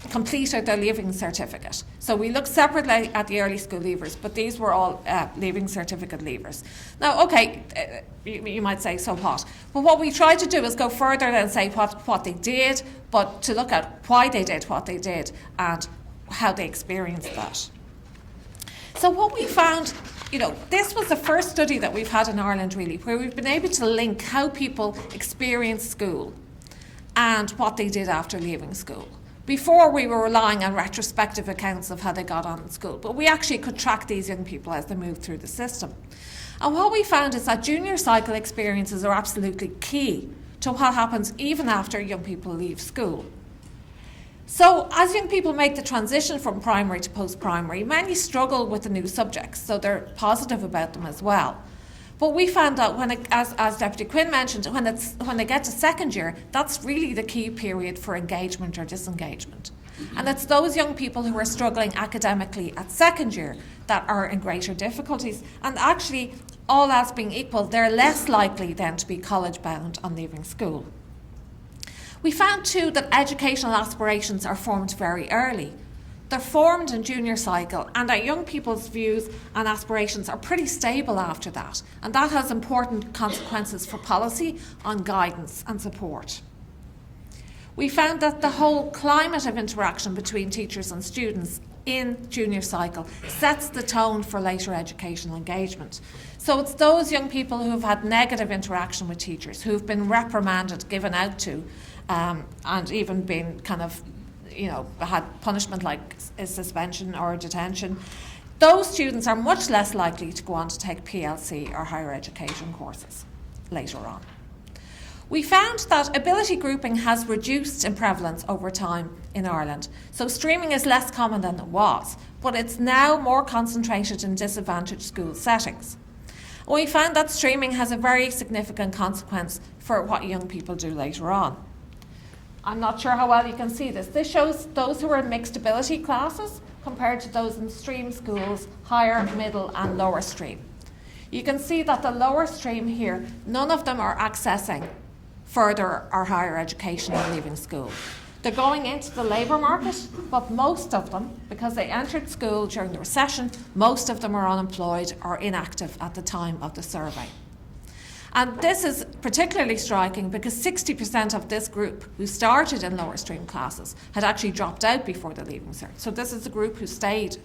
completed their leaving certificate. So we looked separately at the early school leavers, but these were all leaving certificate leavers. Now, okay, you might say, so what? But what we tried to do is go further than say what they did, but to look at why they did what they did and how they experienced that. So what we found, this was the first study that we've had in Ireland really, where we've been able to link how people experience school and what they did after leaving school. Before, we were relying on retrospective accounts of how they got on in school, but we actually could track these young people as they moved through the system. And what we found is that junior cycle experiences are absolutely key to what happens even after young people leave school. So as young people make the transition from primary to post-primary, many struggle with the new subjects, so they're positive about them as well. But we found out, as Deputy Quinn mentioned, when they get to second year, that's really the key period for engagement or disengagement. And it's those young people who are struggling academically at second year that are in greater difficulties. And actually, all else being equal, they're less likely then to be college bound on leaving school. We found too that educational aspirations are formed very early. They're formed in junior cycle, and that young people's views and aspirations are pretty stable after that. And that has important consequences for policy on guidance and support. We found that the whole climate of interaction between teachers and students in junior cycle sets the tone for later educational engagement. So it's those young people who have had negative interaction with teachers, who've been reprimanded, given out to, and even been had punishment like a suspension or detention. Those students are much less likely to go on to take PLC or higher education courses later on. We found that ability grouping has reduced in prevalence over time in Ireland. So streaming is less common than it was, but it's now more concentrated in disadvantaged school settings. We found that streaming has a very significant consequence for what young people do later on. I'm not sure how well you can see this. This shows those who are in mixed ability classes compared to those in stream schools, higher, middle and lower stream. You can see that the lower stream here, none of them are accessing further or higher education or leaving school. They're going into the labour market, but most of them, because they entered school during the recession, most of them are unemployed or inactive at the time of the survey. And this is particularly striking because 60% of this group who started in lower stream classes had actually dropped out before the Leaving Cert. So this is the group who stayed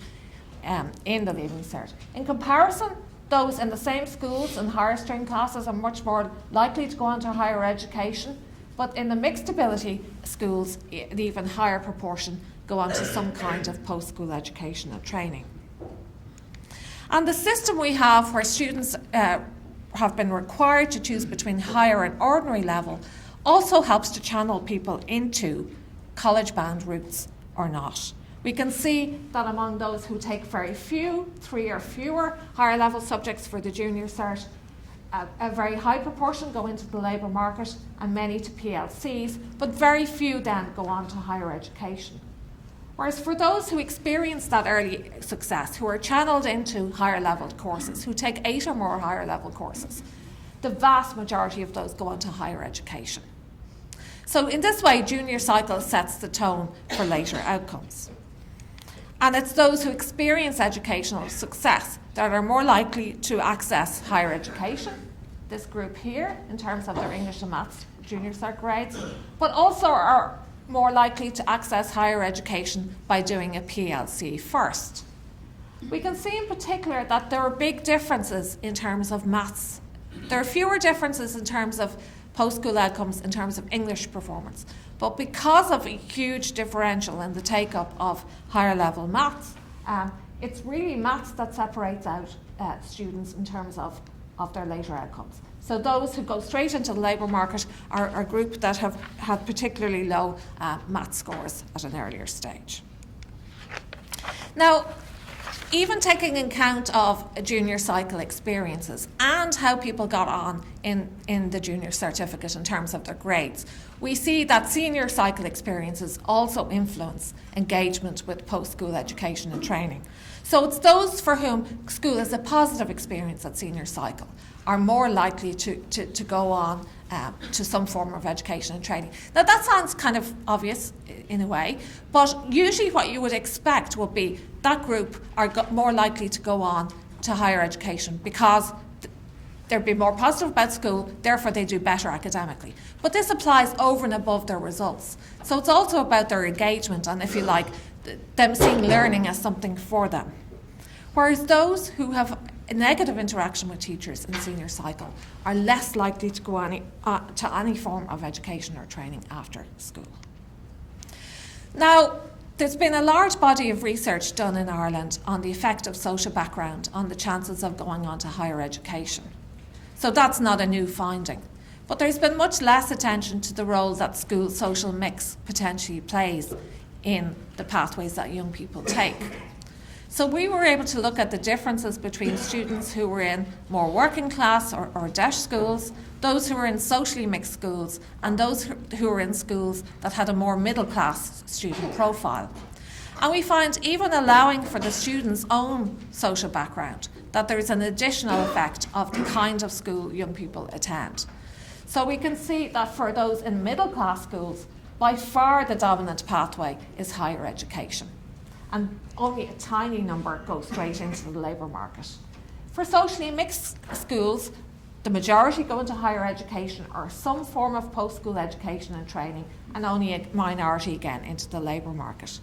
in the Leaving Cert. In comparison, those in the same schools and higher stream classes are much more likely to go on to higher education, but in the mixed ability schools, an even higher proportion go on to some kind of post-school education and training. And the system we have where students have been required to choose between higher and ordinary level also helps to channel people into college-bound routes or not. We can see that among those who take very few, 3 or fewer higher level subjects for the junior cert, a very high proportion go into the labour market and many to PLCs, but very few then go on to higher education. Whereas for those who experience that early success, who are channelled into higher level courses, who take 8 or more higher level courses, the vast majority of those go on to higher education. So in this way, junior cycle sets the tone for later outcomes. And it's those who experience educational success that are more likely to access higher education, this group here, in terms of their English and Maths junior cert grades, but also are more likely to access higher education by doing a PLC first. We can see in particular that there are big differences in terms of maths. There are fewer differences in terms of post-school outcomes in terms of English performance. But because of a huge differential in the take-up of higher level maths, it's really maths that separates out students in terms of their later outcomes. So those who go straight into the labour market are a group that have had particularly low maths scores at an earlier stage. Now, even taking account of junior cycle experiences and how people got on in the junior certificate in terms of their grades, we see that senior cycle experiences also influence engagement with post-school education and training. So it's those for whom school is a positive experience at senior cycle are more likely to go on to some form of education and training. Now that sounds kind of obvious in a way, but usually what you would expect would be that group are more likely to go on to higher education because they'd be more positive about school, therefore they do better academically. But this applies over and above their results. So it's also about their engagement and, if you like, them seeing learning as something for them. Whereas those who have a negative interaction with teachers in senior cycle are less likely to go to any form of education or training after school. Now, there's been a large body of research done in Ireland on the effect of social background on the chances of going on to higher education. So that's not a new finding. But there's been much less attention to the role that school social mix potentially plays in the pathways that young people take. So we were able to look at the differences between students who were in more working class or DEIS schools, those who were in socially mixed schools, and those who were in schools that had a more middle class student profile. And we find, even allowing for the student's own social background, that there is an additional effect of the kind of school young people attend. So we can see that for those in middle class schools, by far the dominant pathway is higher education. And only a tiny number go straight into the labour market. For socially mixed schools, the majority go into higher education or some form of post-school education and training, and only a minority again into the labour market.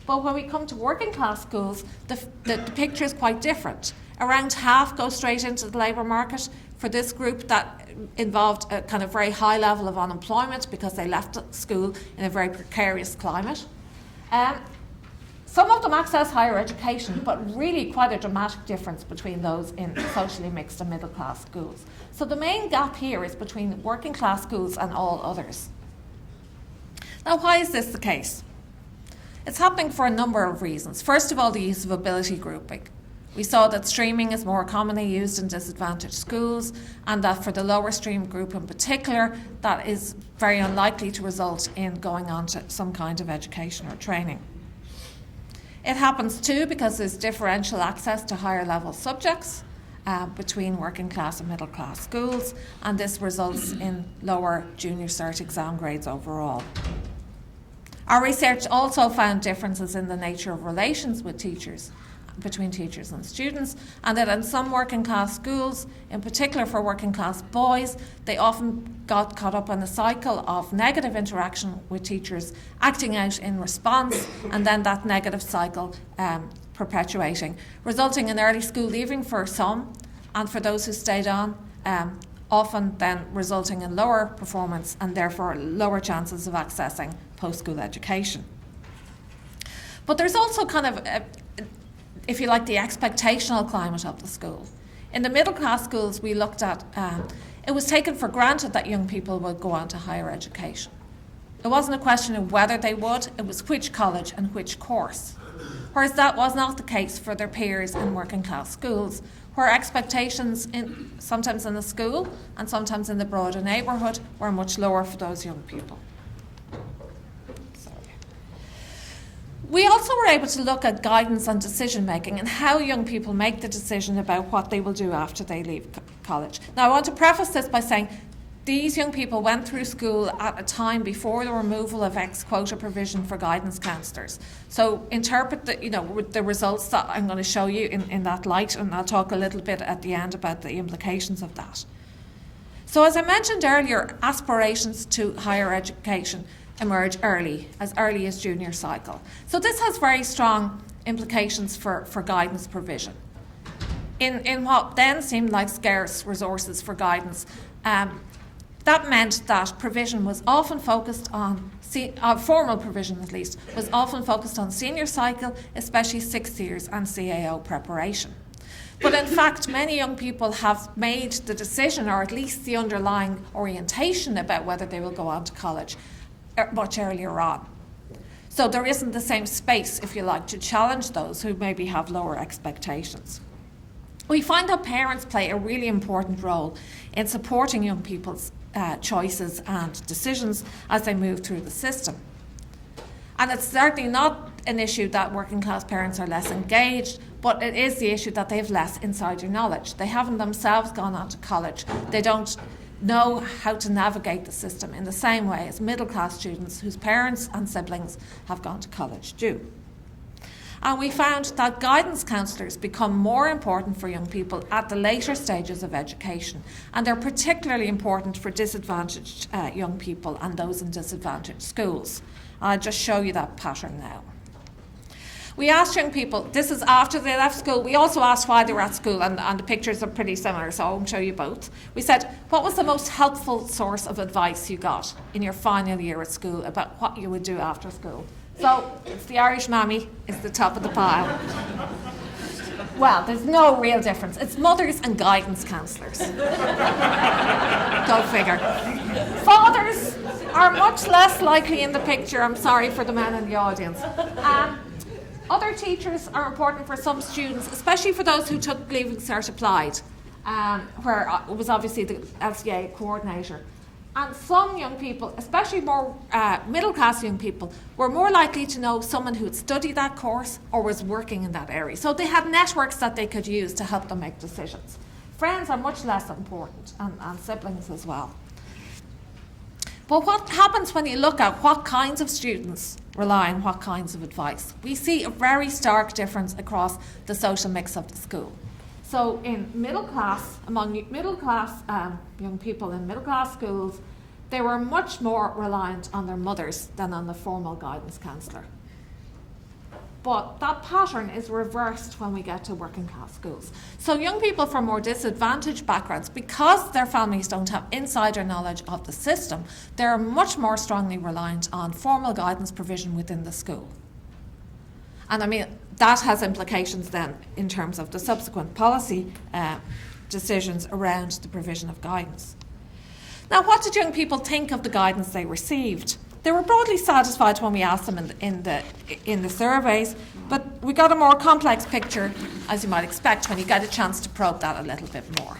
But when we come to working class schools, the picture is quite different. Around half go straight into the labour market. For this group, that involved a kind of very high level of unemployment because they left school in a very precarious climate. Some of them access higher education, but really quite a dramatic difference between those in socially mixed and middle class schools. So the main gap here is between working class schools and all others. Now, why is this the case? It's happening for a number of reasons. First of all, the use of ability grouping. We saw that streaming is more commonly used in disadvantaged schools, and that for the lower stream group in particular, that is very unlikely to result in going on to some kind of education or training. It happens too because there's differential access to higher level subjects between working class and middle class schools, and this results in lower junior cert exam grades overall. Our research also found differences in the nature of relations with teachers, between teachers and students, and that in some working class schools, in particular for working class boys, they often got caught up in a cycle of negative interaction with teachers acting out in response, and then that negative cycle perpetuating, resulting in early school leaving for some, and for those who stayed on, often then resulting in lower performance and therefore lower chances of accessing post-school education. But there's also kind of if you like, the expectational climate of the school. In the middle class schools we looked at, it was taken for granted that young people would go on to higher education. It wasn't a question of whether they would, it was which college and which course. Whereas that was not the case for their peers in working class schools, where expectations sometimes in the school and sometimes in the broader neighbourhood were much lower for those young people. We also were able to look at guidance on decision making and how young people make the decision about what they will do after they leave college. Now, I want to preface this by saying these young people went through school at a time before the removal of ex-quota provision for guidance counsellors. So interpret the results that I'm going to show you in that light, and I'll talk a little bit at the end about the implications of that. So as I mentioned earlier, aspirations to higher education emerge early as junior cycle. So this has very strong implications for guidance provision. In what then seemed like scarce resources for guidance, that meant that provision was often focused on, formal provision at least, was often focused on senior cycle, especially 6th years and CAO preparation. But in fact, many young people have made the decision, or at least the underlying orientation about whether they will go on to college much earlier on. So there isn't the same space, if you like, to challenge those who maybe have lower expectations. We find that parents play a really important role in supporting young people's choices and decisions as they move through the system. And it's certainly not an issue that working class parents are less engaged, but it is the issue that they have less insider knowledge. They haven't themselves gone on to college. They don't know how to navigate the system in the same way as middle class students whose parents and siblings have gone to college do. And we found that guidance counsellors become more important for young people at the later stages of education, and they're particularly important for disadvantaged young people and those in disadvantaged schools. I'll just show you that pattern now. We asked young people, this is after they left school, we also asked why they were at school, and the pictures are pretty similar, so I won't show you both. We said, what was the most helpful source of advice you got in your final year at school about what you would do after school? So it's the Irish mammy is the top of the pile. Well, there's no real difference. It's mothers and guidance counsellors. Go figure. Fathers are much less likely in the picture. I'm sorry for the men in the audience. Other teachers are important for some students, especially for those who took Leaving Cert Applied, where it was obviously the LCA coordinator. And some young people, especially more middle-class young people, were more likely to know someone who had studied that course or was working in that area. So they had networks that they could use to help them make decisions. Friends are much less important, and siblings as well. But what happens when you look at what kinds of students rely on what kinds of advice? We see a very stark difference across the social mix of the school. So in middle class, among middle class young people in middle class schools, they were much more reliant on their mothers than on the formal guidance counsellor. But that pattern is reversed when we get to working class schools. So young people from more disadvantaged backgrounds, because their families don't have insider knowledge of the system, they're much more strongly reliant on formal guidance provision within the school. And I mean, that has implications then in terms of the subsequent policy decisions around the provision of guidance. Now, what did young people think of the guidance they received? They were broadly satisfied when we asked them in the surveys, but we got a more complex picture, as you might expect, when you get a chance to probe that a little bit more.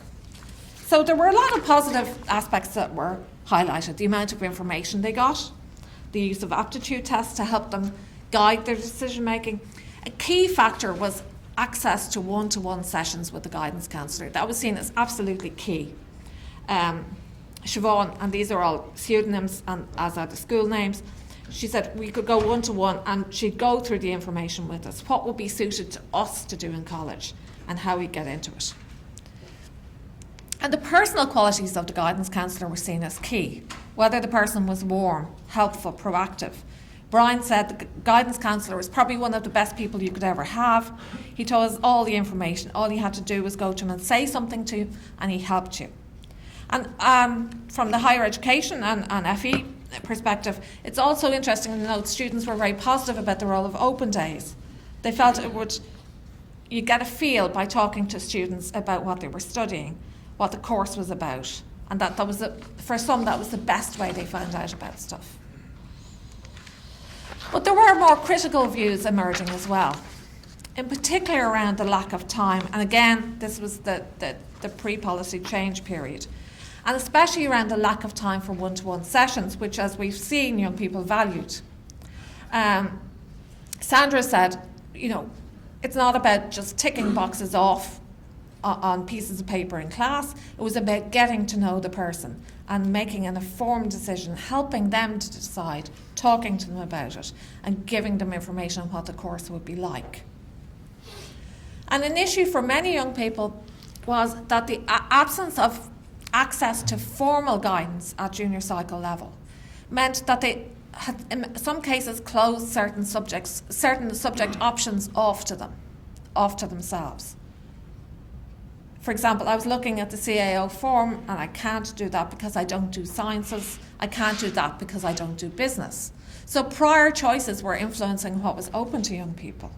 So there were a lot of positive aspects that were highlighted. The amount of information they got, the use of aptitude tests to help them guide their decision making. A key factor was access to one-to-one sessions with the guidance counsellor. That was seen as absolutely key. Siobhan, and these are all pseudonyms and as are the school names, she said we could go one-to-one and she'd go through the information with us, what would be suited to us to do in college and how we get into it. And the personal qualities of the guidance counsellor were seen as key, whether the person was warm, helpful, proactive. Brian said the guidance counsellor was probably one of the best people you could ever have. He told us all the information. All you had to do was go to him and say something to him, and he helped you. And from the higher education and FE perspective, it's also interesting to note students were very positive about the role of open days. They felt you get a feel by talking to students about what they were studying, what the course was about, and that was for some that was the best way they found out about stuff. But there were more critical views emerging as well, in particular around the lack of time. And again, this was the pre-policy change period. And especially around the lack of time for one-to-one sessions, which, as we've seen, young people valued. Sandra said, it's not about just ticking boxes off on pieces of paper in class. It was about getting to know the person and making an informed decision, helping them to decide, talking to them about it, and giving them information on what the course would be like. And an issue for many young people was that the absence of access to formal guidance at junior cycle level meant that they had, in some cases, closed certain subject options off to themselves. For example, I was looking at the CAO form, and I can't do that because I don't do sciences. I can't do that because I don't do business. So prior choices were influencing what was open to young people.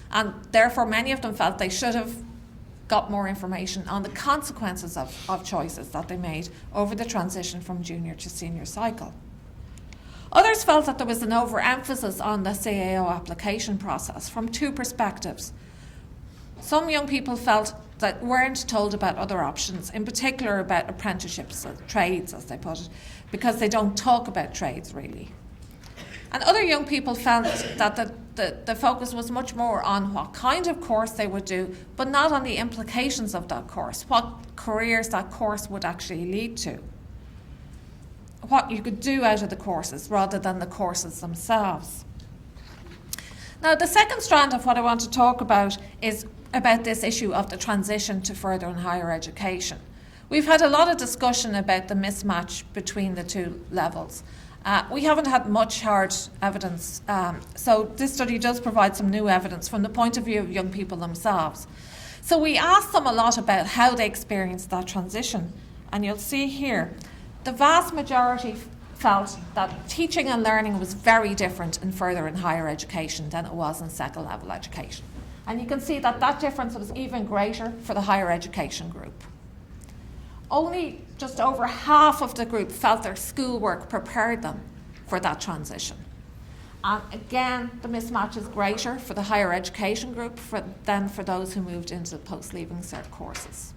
And therefore, many of them felt they should have got more information on the consequences of choices that they made over the transition from junior to senior cycle. Others felt that there was an overemphasis on the CAO application process from two perspectives. Some young people felt that weren't told about other options, in particular about apprenticeships, or trades as they put it, because they don't talk about trades really. And other young people felt that the focus was much more on what kind of course they would do, but not on the implications of that course, what careers that course would actually lead to, what you could do out of the courses rather than the courses themselves. Now, the second strand of what I want to talk about is about this issue of the transition to further and higher education. We've had a lot of discussion about the mismatch between the two levels. We haven't had much hard evidence, so this study does provide some new evidence from the point of view of young people themselves. So we asked them a lot about how they experienced that transition, and you'll see here, the vast majority felt that teaching and learning was very different in further and higher education than it was in second level education. And you can see that that difference was even greater for the higher education group. Only just over half of the group felt their schoolwork prepared them for that transition. And again, the mismatch is greater for the higher education group than for those who moved into post-leaving cert courses.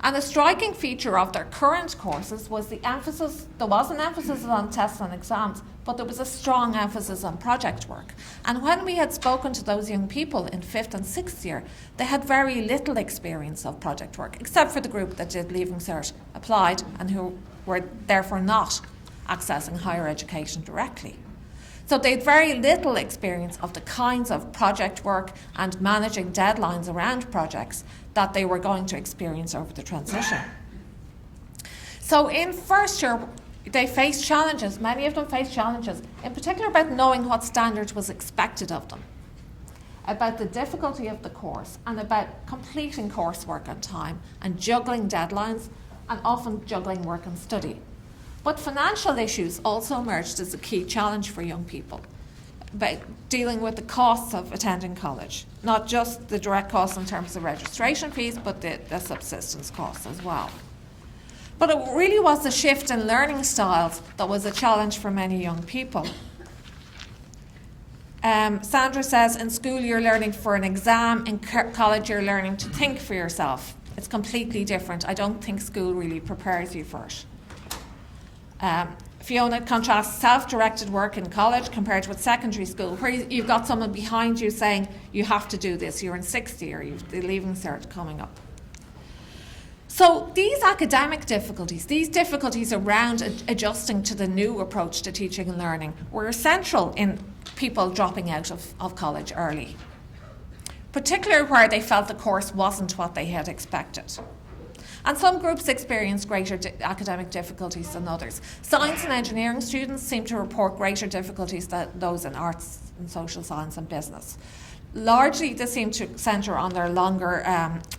And a striking feature of their current courses was the emphasis. There was an emphasis on tests and exams, but there was a strong emphasis on project work. And when we had spoken to those young people in 5th and 6th year, they had very little experience of project work, except for the group that did Leaving Cert applied and who were therefore not accessing higher education directly. So they had very little experience of the kinds of project work and managing deadlines around projects that they were going to experience over the transition. So in first year, they faced challenges. Many of them faced challenges, in particular about knowing what standard was expected of them, about the difficulty of the course, and about completing coursework on time and juggling deadlines, and often juggling work and study. But financial issues also emerged as a key challenge for young people, about dealing with the costs of attending college, not just the direct costs in terms of registration fees, but the subsistence costs as well. But it really was the shift in learning styles that was a challenge for many young people. Sandra says, in school you're learning for an exam, in college you're learning to think for yourself. It's completely different. I don't think school really prepares you for it. Fiona contrasts self-directed work in college compared with secondary school, where you've got someone behind you saying, you have to do this, you're in 6th year, you've the Leaving Cert coming up. So these academic difficulties, these difficulties around adjusting to the new approach to teaching and learning were essential in people dropping out of college early, particularly where they felt the course wasn't what they had expected. And some groups experienced greater academic difficulties than others. Science and engineering students seem to report greater difficulties than those in arts and social science and business. Largely, they seem to centre on their longer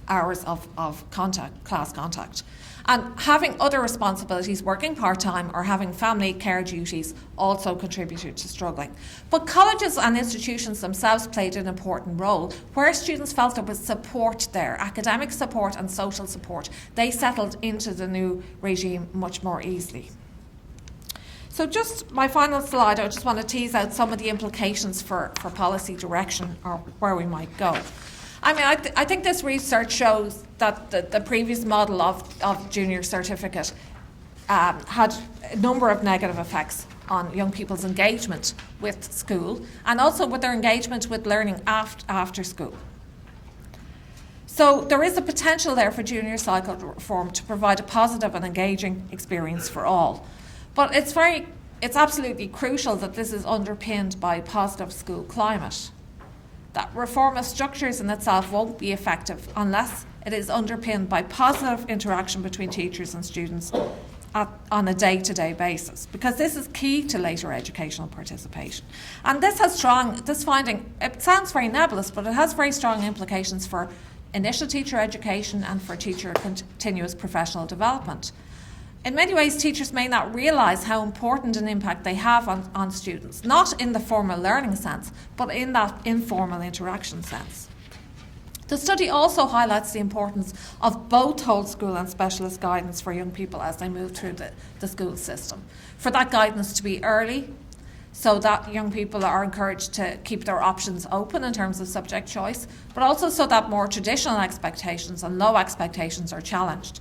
hours of class contact. And having other responsibilities, working part-time or having family care duties also contributed to struggling. But colleges and institutions themselves played an important role. Where students felt there was support there, academic support and social support, they settled into the new regime much more easily. So just my final slide, I just want to tease out some of the implications for policy direction or where we might go. I mean, I think this research shows that the previous model of junior certificate had a number of negative effects on young people's engagement with school and also with their engagement with learning after school. So there is a potential there for junior cycle reform to provide a positive and engaging experience for all. But it's absolutely crucial that this is underpinned by a positive school climate. That reform of structures in itself won't be effective unless it is underpinned by positive interaction between teachers and students, on a day-to-day basis, because this is key to later educational participation. And this finding, it sounds very nebulous, but it has very strong implications for initial teacher education and for teacher continuous professional development. In many ways, teachers may not realise how important an impact they have on students, not in the formal learning sense, but in that informal interaction sense. The study also highlights the importance of both whole school and specialist guidance for young people as they move through the school system. For that guidance to be early, so that young people are encouraged to keep their options open in terms of subject choice, but also so that more traditional expectations and low expectations are challenged.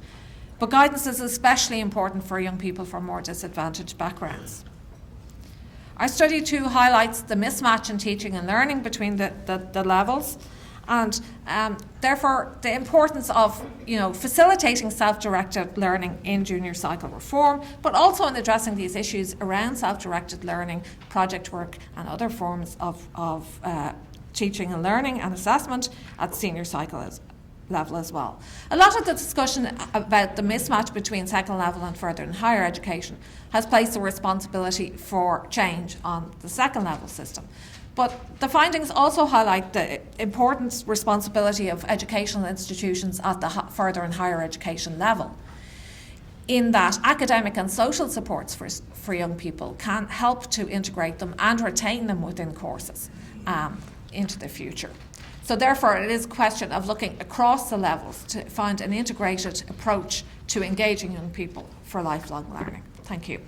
But guidance is especially important for young people from more disadvantaged backgrounds. Our study too highlights the mismatch in teaching and learning between the levels, and therefore the importance of facilitating self-directed learning in junior cycle reform, but also in addressing these issues around self-directed learning, project work and other forms of teaching and learning and assessment at senior cycle level as well. A lot of the discussion about the mismatch between second level and further and higher education has placed the responsibility for change on the second level system. But the findings also highlight the important responsibility of educational institutions at the further and higher education level, in that academic and social supports for young people can help to integrate them and retain them within courses into the future. So therefore, it is a question of looking across the levels to find an integrated approach to engaging young people for lifelong learning. Thank you.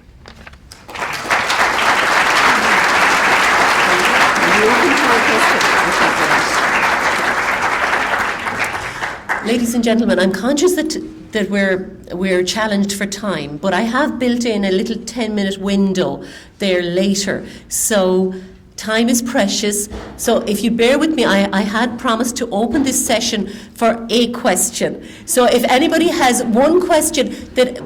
Ladies and gentlemen, I'm conscious that we're challenged for time, but I have built in a little 10-minute window there later. So time is precious. So if you bear with me, I had promised to open this session for a question. So if anybody has one question,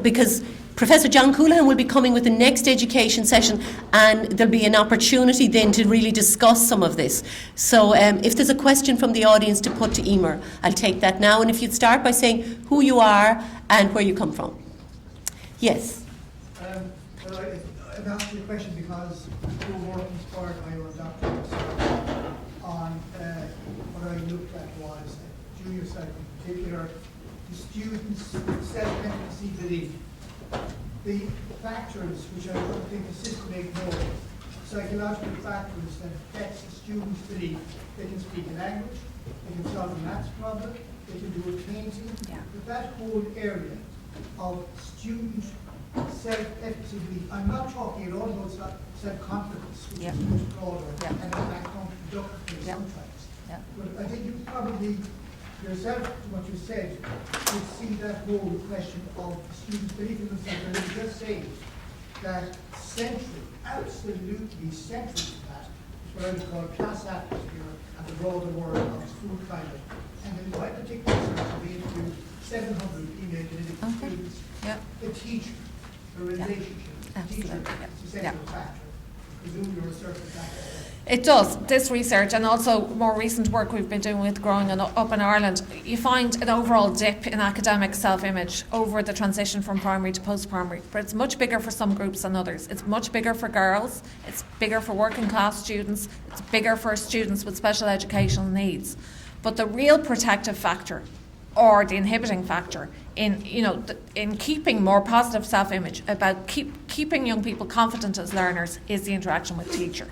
because Professor John Coolan will be coming with the next education session, and there'll be an opportunity then to really discuss some of this. So if there's a question from the audience to put to Emer, I'll take that now. And if you'd start by saying who you are and where you come from. Yes. Well, I've asked you a question because your work inspired my own doctorate on what I looked at was junior side in particular, the students' self-efficacy belief. The factors which I don't think the system ignores, psychological factors that affect the students' belief. They can speak a language, they can solve a maths problem, they can do a painting. Yeah. But that whole area of student self-efficacy belief, I'm not talking at all about self-confidence, which is much broader and in fact counterproductive sometimes. Yeah. But I think you probably yourself, what you said, would see that whole question of students' belief in themselves. And let me just say that central, absolutely central to that, is what I would call class atmosphere and the broader world of school climate. And in my particular research, we interviewed 700 female clinical students. Yeah. The teacher, the relationship, the teacher is a central factor. Presume your research is that. It does. This research and also more recent work we've been doing with Growing Up in Ireland, you find an overall dip in academic self-image over the transition from primary to post-primary. But it's much bigger for some groups than others. It's much bigger for girls. It's bigger for working class students. It's bigger for students with special educational needs. But the real protective factor, or the inhibiting factor in keeping more positive self-image, about keeping young people confident as learners, is the interaction with teacher.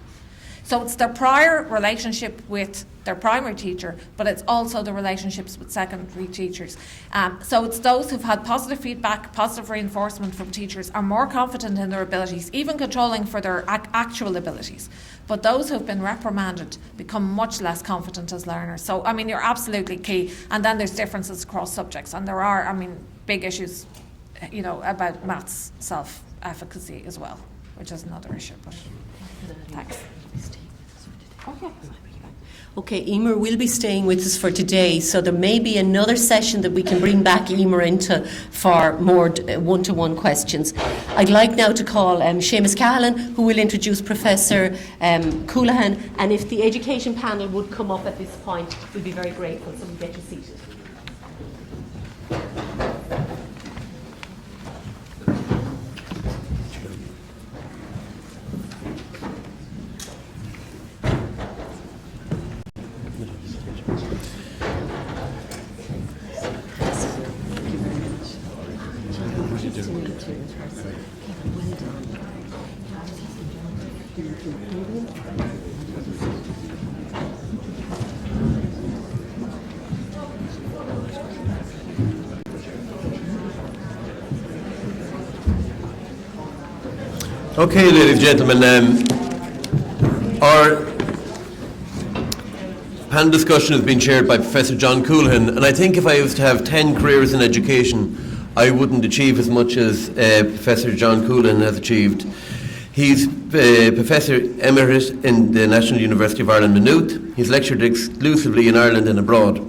So it's their prior relationship with their primary teacher, but it's also the relationships with secondary teachers. So it's those who've had positive feedback, positive reinforcement from teachers, are more confident in their abilities, even controlling for their actual abilities. But those who've been reprimanded become much less confident as learners. So, I mean, you're absolutely key. And then there's differences across subjects. And there are, big issues, about maths self-efficacy as well, which is another issue. But thanks. Okay, Emer will be staying with us for today, so there may be another session that we can bring back Emer into for more one-to-one questions. I'd like now to call Seamus Cahalan, who will introduce Professor Coolan, and if the education panel would come up at this point, we'd be very grateful, so we get you seated. Okay, ladies and gentlemen, our panel discussion has been chaired by Professor John Coolhan, and I think if I was to have 10 careers in education, I wouldn't achieve as much as Professor John Coolhan has achieved. He's Professor Emeritus in the National University of Ireland, Maynooth. He's lectured exclusively in Ireland and abroad.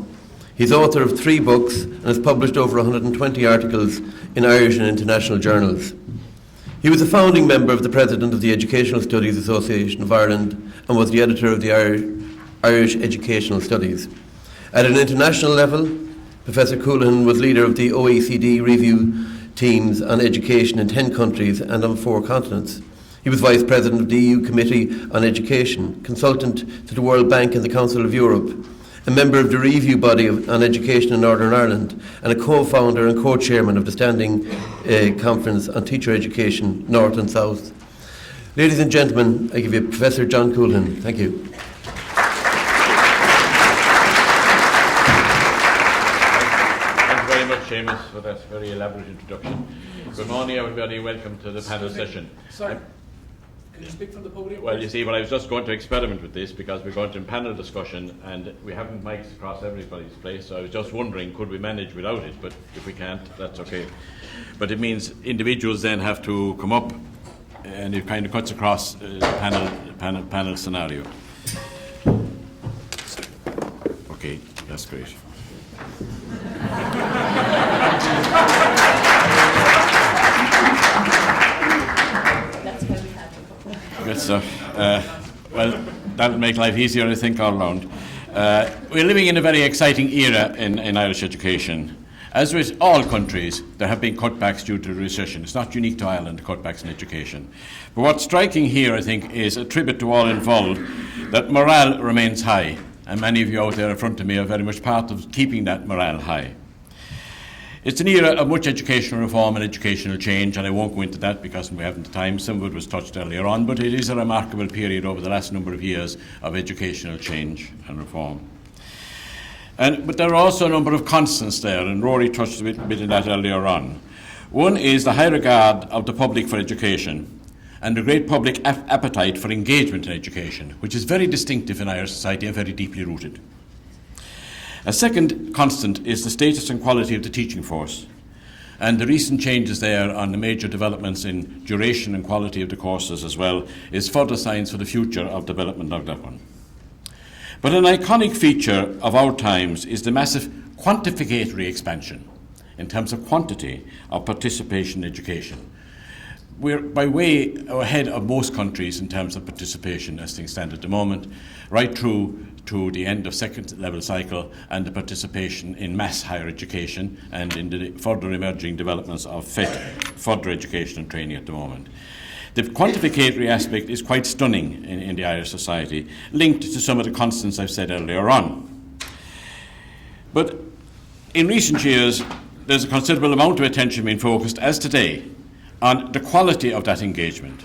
He's author of 3 books and has published over 120 articles in Irish and international journals. He was a founding member of the President of the Educational Studies Association of Ireland and was the editor of the Irish Educational Studies. At an international level, Professor Coolhan was leader of the OECD review teams on education in 10 countries and on 4 continents. He was Vice President of the EU Committee on Education, consultant to the World Bank and the Council of Europe, a member of the review body on education in Northern Ireland, and a co-founder and co-chairman of the Standing Conference on Teacher Education, North and South. Ladies and gentlemen, I give you Professor John Coolhan. Thank you. Thank you very much, Seamus, for that very elaborate introduction. Good morning, everybody. Welcome to the panel session. Sorry. Can you speak from the podium? Well, you see, I was just going to experiment with this because we're going to panel discussion and we haven't mics across everybody's place, so I was just wondering, could we manage without it? But if we can't, that's okay. But it means individuals then have to come up and it kind of cuts across panel scenario. Okay, that's great. Good stuff. Well, that'll make life easier, I think, all round. We're living in a very exciting era in Irish education. As with all countries, there have been cutbacks due to the recession. It's not unique to Ireland, cutbacks in education. But what's striking here, I think, is a tribute to all involved, that morale remains high. And many of you out there in front of me are very much part of keeping that morale high. It's an era of much educational reform and educational change, and I won't go into that because we haven't the time. Some of it was touched earlier on, but it is a remarkable period over the last number of years of educational change and reform. But there are also a number of constants there, and Rory touched a bit on that earlier on. One is the high regard of the public for education and the great public appetite for engagement in education, which is very distinctive in Irish society and very deeply rooted. A second constant is the status and quality of the teaching force, and the recent changes there on the major developments in duration and quality of the courses as well is further signs for the future of development of that one. But an iconic feature of our times is the massive quantificatory expansion in terms of quantity of participation in education. We're by way ahead of most countries in terms of participation as things stand at the moment, right through to the end of second level cycle and the participation in mass higher education and in the further emerging developments of further education and training at the moment. The quantificatory aspect is quite stunning in the Irish society, linked to some of the constants I've said earlier on. But in recent years, there's a considerable amount of attention being focused, as today, on the quality of that engagement.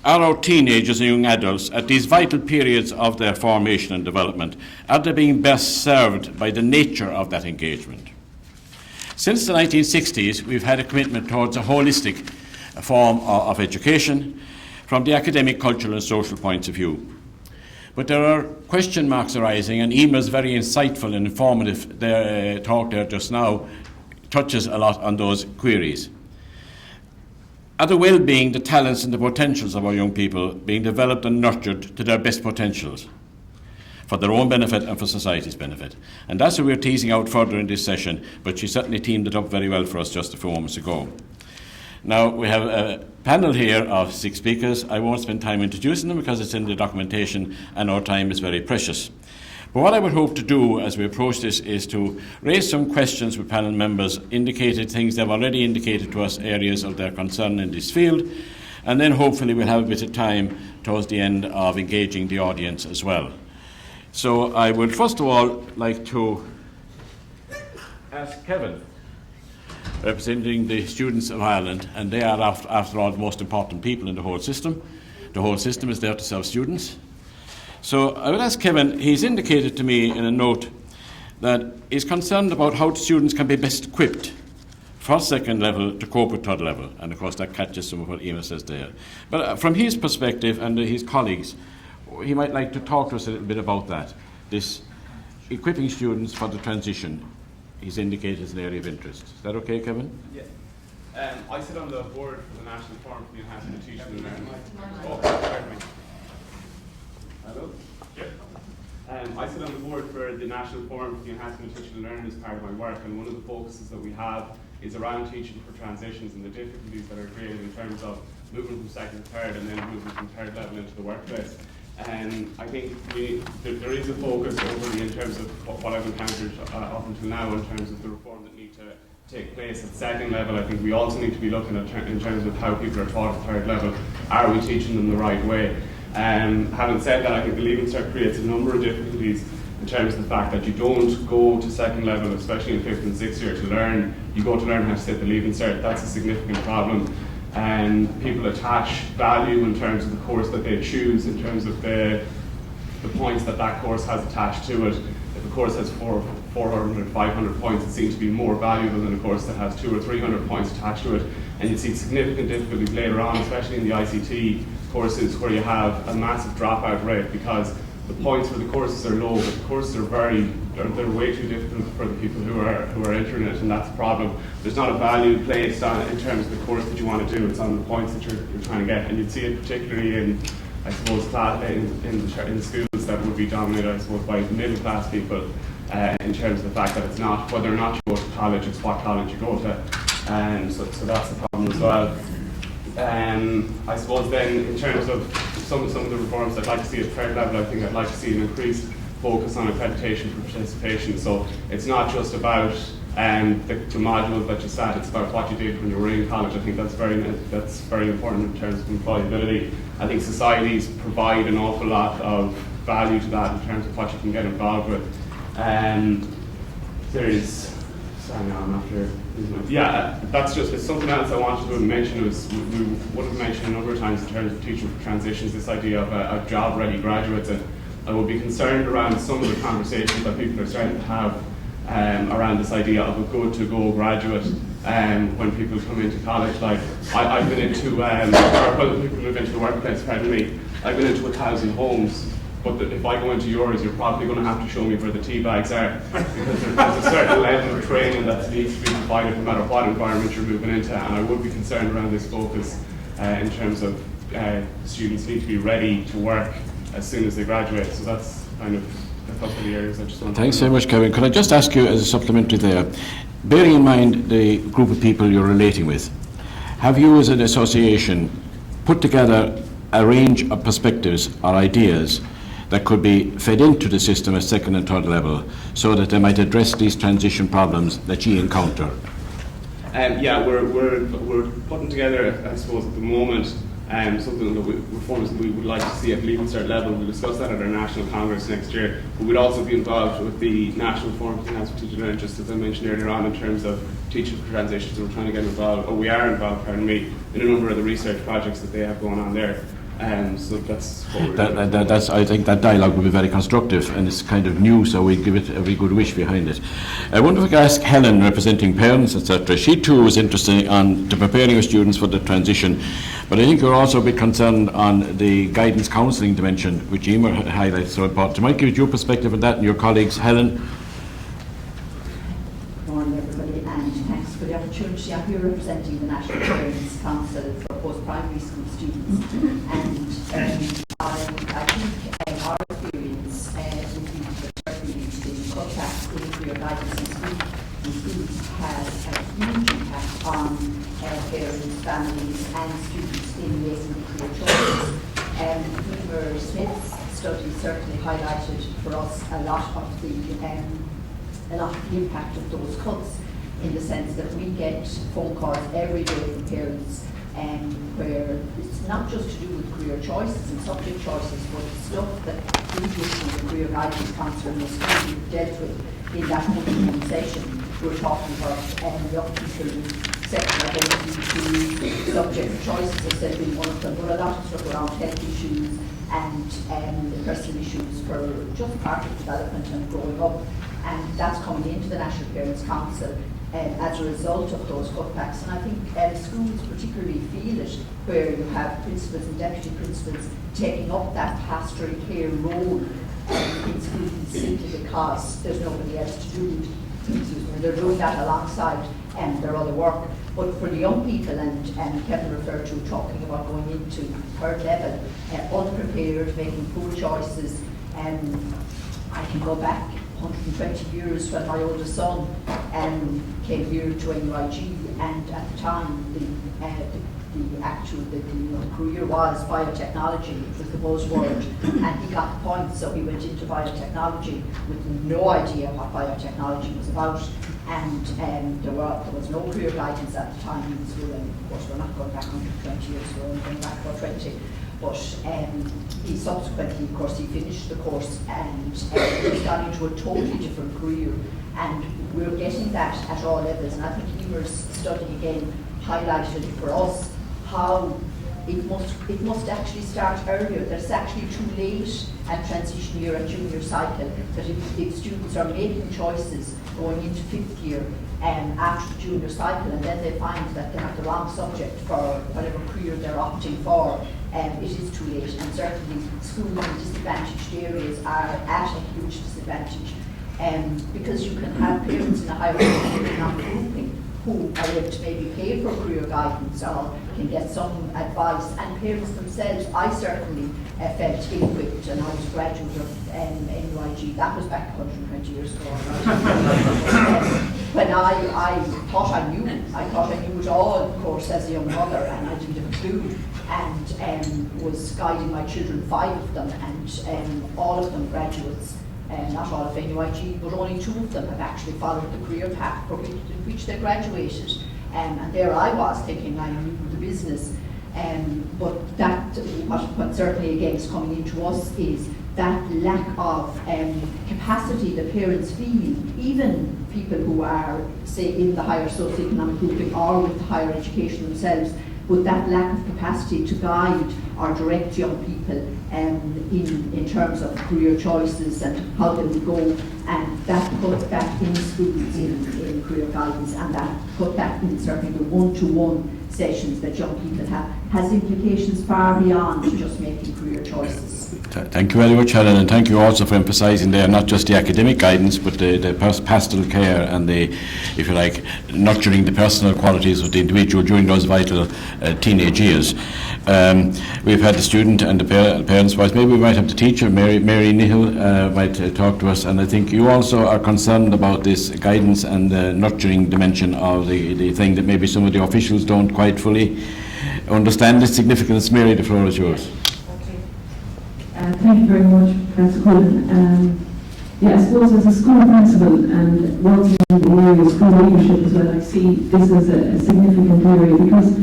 Are our teenagers and young adults at these vital periods of their formation and development, are they being best served by the nature of that engagement? Since the 1960s, we've had a commitment towards a holistic form of education from the academic, cultural and social points of view. But there are question marks arising, and Emer's very insightful and informative talk there just now touches a lot on those queries. Are the well-being, the talents and the potentials of our young people being developed and nurtured to their best potentials for their own benefit and for society's benefit? And that's what we're teasing out further in this session, but she certainly teamed it up very well for us just a few moments ago. Now, we have a panel here of 6 speakers. I won't spend time introducing them because it's in the documentation and our time is very precious. But what I would hope to do as we approach this is to raise some questions with panel members, indicated things they've already indicated to us, areas of their concern in this field, and then hopefully we'll have a bit of time towards the end of engaging the audience as well. So I would first of all like to ask Kevin representing the students of Ireland, and they are, after all, the most important people in the whole system. The whole system is there to serve students. So I would ask Kevin, he's indicated to me in a note that he's concerned about how students can be best equipped for second level to cope with third level. And of course that catches some of what Emer says there. But from his perspective and his colleagues, he might like to talk to us a little bit about that. This equipping students for the transition, he's indicated as an area of interest. Is that okay, Kevin? Yeah. I sit on the board for the National Forum for the Enhancement of Teaching and Learning. Oh, pardon me. Hello? Yeah. I sit on the board for the National Forum for the Enhancement of Teaching and Learning as part of my work, and one of the focuses that we have is around teaching for transitions and the difficulties that are created in terms of moving from second to third and then moving from third level into the workplace. I think there is a focus overly in terms of what I've encountered up until now in terms of the reform that need to take place at second level. I think we also need to be looking at in terms of how people are taught at third level. Are we teaching them the right way? Having said that, I think the Leaving Cert creates a number of difficulties in terms of the fact that you don't go to second level, especially in 5th and 6th year, to learn. You go to learn how to sit the Leaving Cert. That's a significant problem. And people attach value in terms of the course that they choose, in terms of the points that that course has attached to it. If a course has 400, 500 points, it seems to be more valuable than a course that has 200 or 300 points attached to it. And you see significant difficulties later on, especially in the ICT courses, where you have a massive dropout rate because the points for the courses are low, but the courses are they're way too difficult for the people who are entering it, and that's the problem. There's not a value placed on it in terms of the course that you want to do. It's on the points that you're trying to get, and you'd see it particularly in, I suppose, in schools that would be dominated, I suppose, by middle class people, in terms of the fact that it's not whether or not you go to college, it's what college you go to, and so that's the problem as well. I suppose then in terms of some of the reforms I'd like to see at third level, I think I'd like to see an increased focus on accreditation for participation. So it's not just about the module that you sat, it's about what you did when you were in college. I think that's very important in terms of employability. I think societies provide an awful lot of value to that in terms of what you can get involved with. That's just it's something else I wanted to mention. We would have mentioned a number of times in terms of teaching for transitions, this idea of job-ready graduates, and I would be concerned around some of the conversations that people are starting to have around this idea of a good-to-go graduate when people come into college. Like I've been into, or when people move into the workplace, pardon me, I've been into 1,000 homes. But if I go into yours, you're probably going to have to show me where the tea bags are, because there's a certain level of training that needs to be provided no matter what environment you're moving into. And I would be concerned around this focus in terms of students need to be ready to work as soon as they graduate. So that's kind of a couple of the areas I just want to. Thanks very much, Kevin. Could I just ask you as a supplementary there, bearing in mind the group of people you're relating with, have you as an association put together a range of perspectives or ideas that could be fed into the system at second and third level so that they might address these transition problems that you encounter? We're putting together, I suppose, at the moment, something that reforms that we would like to see at Leaving Cert level. We'll discuss that at our National Congress next year. But we'd also be involved with the National Forum for the Enhancement of Teaching and Learning, just as I mentioned earlier on, in terms of teaching for transitions. We're trying to get involved, or we are involved, pardon me, in a number of the research projects that they have going on there. So that's what we're doing. I think that dialogue will be very constructive, and it's kind of new, so we give it every good wish behind it. I wonder if I could ask Helen, representing parents, etc. She too was interested on to preparing her students for the transition, but I think you're also a bit concerned on the guidance counselling dimension, which Emer highlighted so important. You might give your perspective on that and your colleagues. Helen? Good morning, everybody, and thanks for the opportunity. I'm here representing the National Parents Council for post-primary school students, and I think our experience would be that certainly the cutbacks in career guidance in schools has a huge impact on parents, families and students in making career choices. Emer Smith's study certainly highlighted for us a lot of the impact of those cuts, in the sense that we get phone calls every day from parents where it's not just to do with career choices and subject choices, but stuff that previously the career guidance counsellor must have dealt with in that conversation, we're talking about young people with sexual identity issues, subject choices, as said, being one of them, but a lot of stuff around health issues and personal issues for just part of development and growing up. And that's coming into the National Parents Council as a result of those cutbacks. And I think schools particularly feel it, where you have principals and deputy principals taking up that pastoral care role in schools simply because there's nobody else to do it. They're doing that alongside their other work. But for the young people, and Kevin referred to talking about going into third level, unprepared, making poor choices, I can go back 120 years when my oldest son came here to NUIG, and at the time the career was biotechnology, was the buzzword, and he got the point, so he went into biotechnology with no idea what biotechnology was about, and there was no career guidance at the time he was doing. Of course, we're not going back 120 years, we're only going back about 20. But he subsequently, of course, he finished the course and he's gone into a totally different career. And we're getting that at all levels. And I think Emer's study again highlighted for us how it must actually start earlier. That it's actually too late at transition year and junior cycle. That if students are making choices going into 5th year after the junior cycle, and then they find that they have the wrong subject for whatever career they're opting for, it is too late. And certainly schools in disadvantaged areas are at a huge disadvantage, because you can have parents in a higher economic grouping who are able to maybe pay for career guidance or can get some advice, and parents themselves, I certainly felt ill-equipped, and I was a graduate of NUIG, that was back 120 years ago. When I thought I knew it all, of course, as a young mother, and I didn't have a clue, and was guiding my children, 5 of them, and all of them graduates. Not all of NUIG, but only 2 of them have actually followed the career path for which they graduated. And there I was thinking I knew the business. But that, what certainly again is coming into us is that lack of capacity the parents feel, even people who are, say, in the higher socioeconomic grouping or with higher education themselves, but that lack of capacity to guide or direct young people in terms of career choices and how they would go, and that put that in schools in career guidance, and that put that in certainly the one-to-one sessions that young people have, has implications far beyond just making career choices. Thank you very much, Helen, and thank you also for emphasising there not just the academic guidance, but the pastoral care and the, if you like, nurturing the personal qualities of the individual during those vital teenage years. We've had the student and the parents' voice. Maybe we might have the teacher, Mary Nihill, might talk to us. And I think you also are concerned about this guidance and the nurturing dimension of the thing that maybe some of the officials don't quite fully understand the significance. Mary, the floor is yours. Thank you very much, Professor Cullen. I suppose as a school principal and working in the area of school leadership as well, I see this as a significant area, because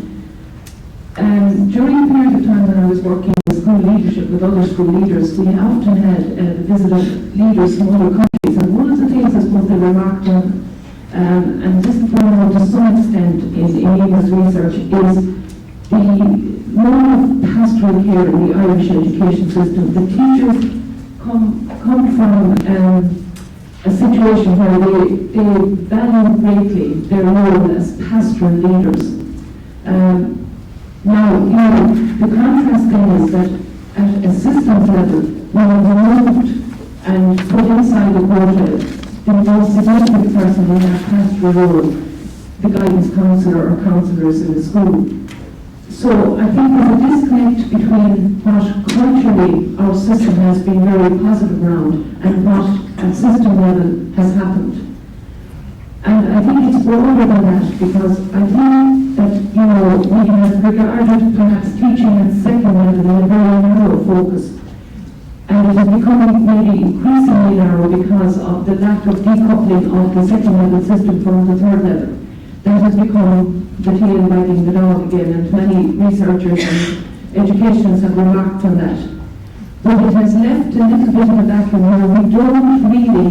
during a period of time when I was working in school leadership with other school leaders, we often had visited leaders from other countries, and one of the things I suppose they remarked on, and this is borne out to some extent in Eva's research, is the role of pastoral care in the Irish education system. The teachers come from a situation where they value greatly their role as pastoral leaders. Now, the contrast then is that at a systems level, we have removed and put inside the quota the most significant person in that pastoral role, the guidance counsellor or counsellors in the school. So I think there's a disconnect between what culturally our system has been very positive around and what at system level has happened. And I think it's broader than that, because I think that, we have regarded perhaps teaching at second level in a very narrow focus. And it is becoming maybe increasingly narrow because of the lack of decoupling of the second level system from the third level. That has become the tail wagging the dog again, and many researchers and educationists have remarked on that. But it has left a little bit of a vacuum where we don't really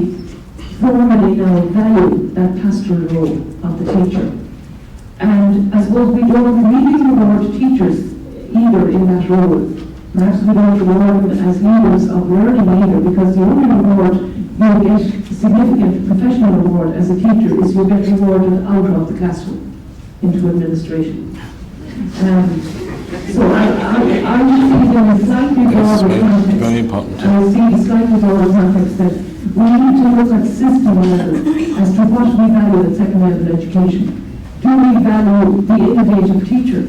formally now value that pastoral role of the teacher. And I suppose we don't really reward teachers either in that role. Perhaps we don't reward them as leaders of learning either, because the only reward you get, significant professional reward as a teacher, is you get rewarded out of the classroom into administration. So I see in a slightly broader context, very important. I see a slightly broader context that we need to look at system level as to what we value at second level education. Do we value the innovative teacher?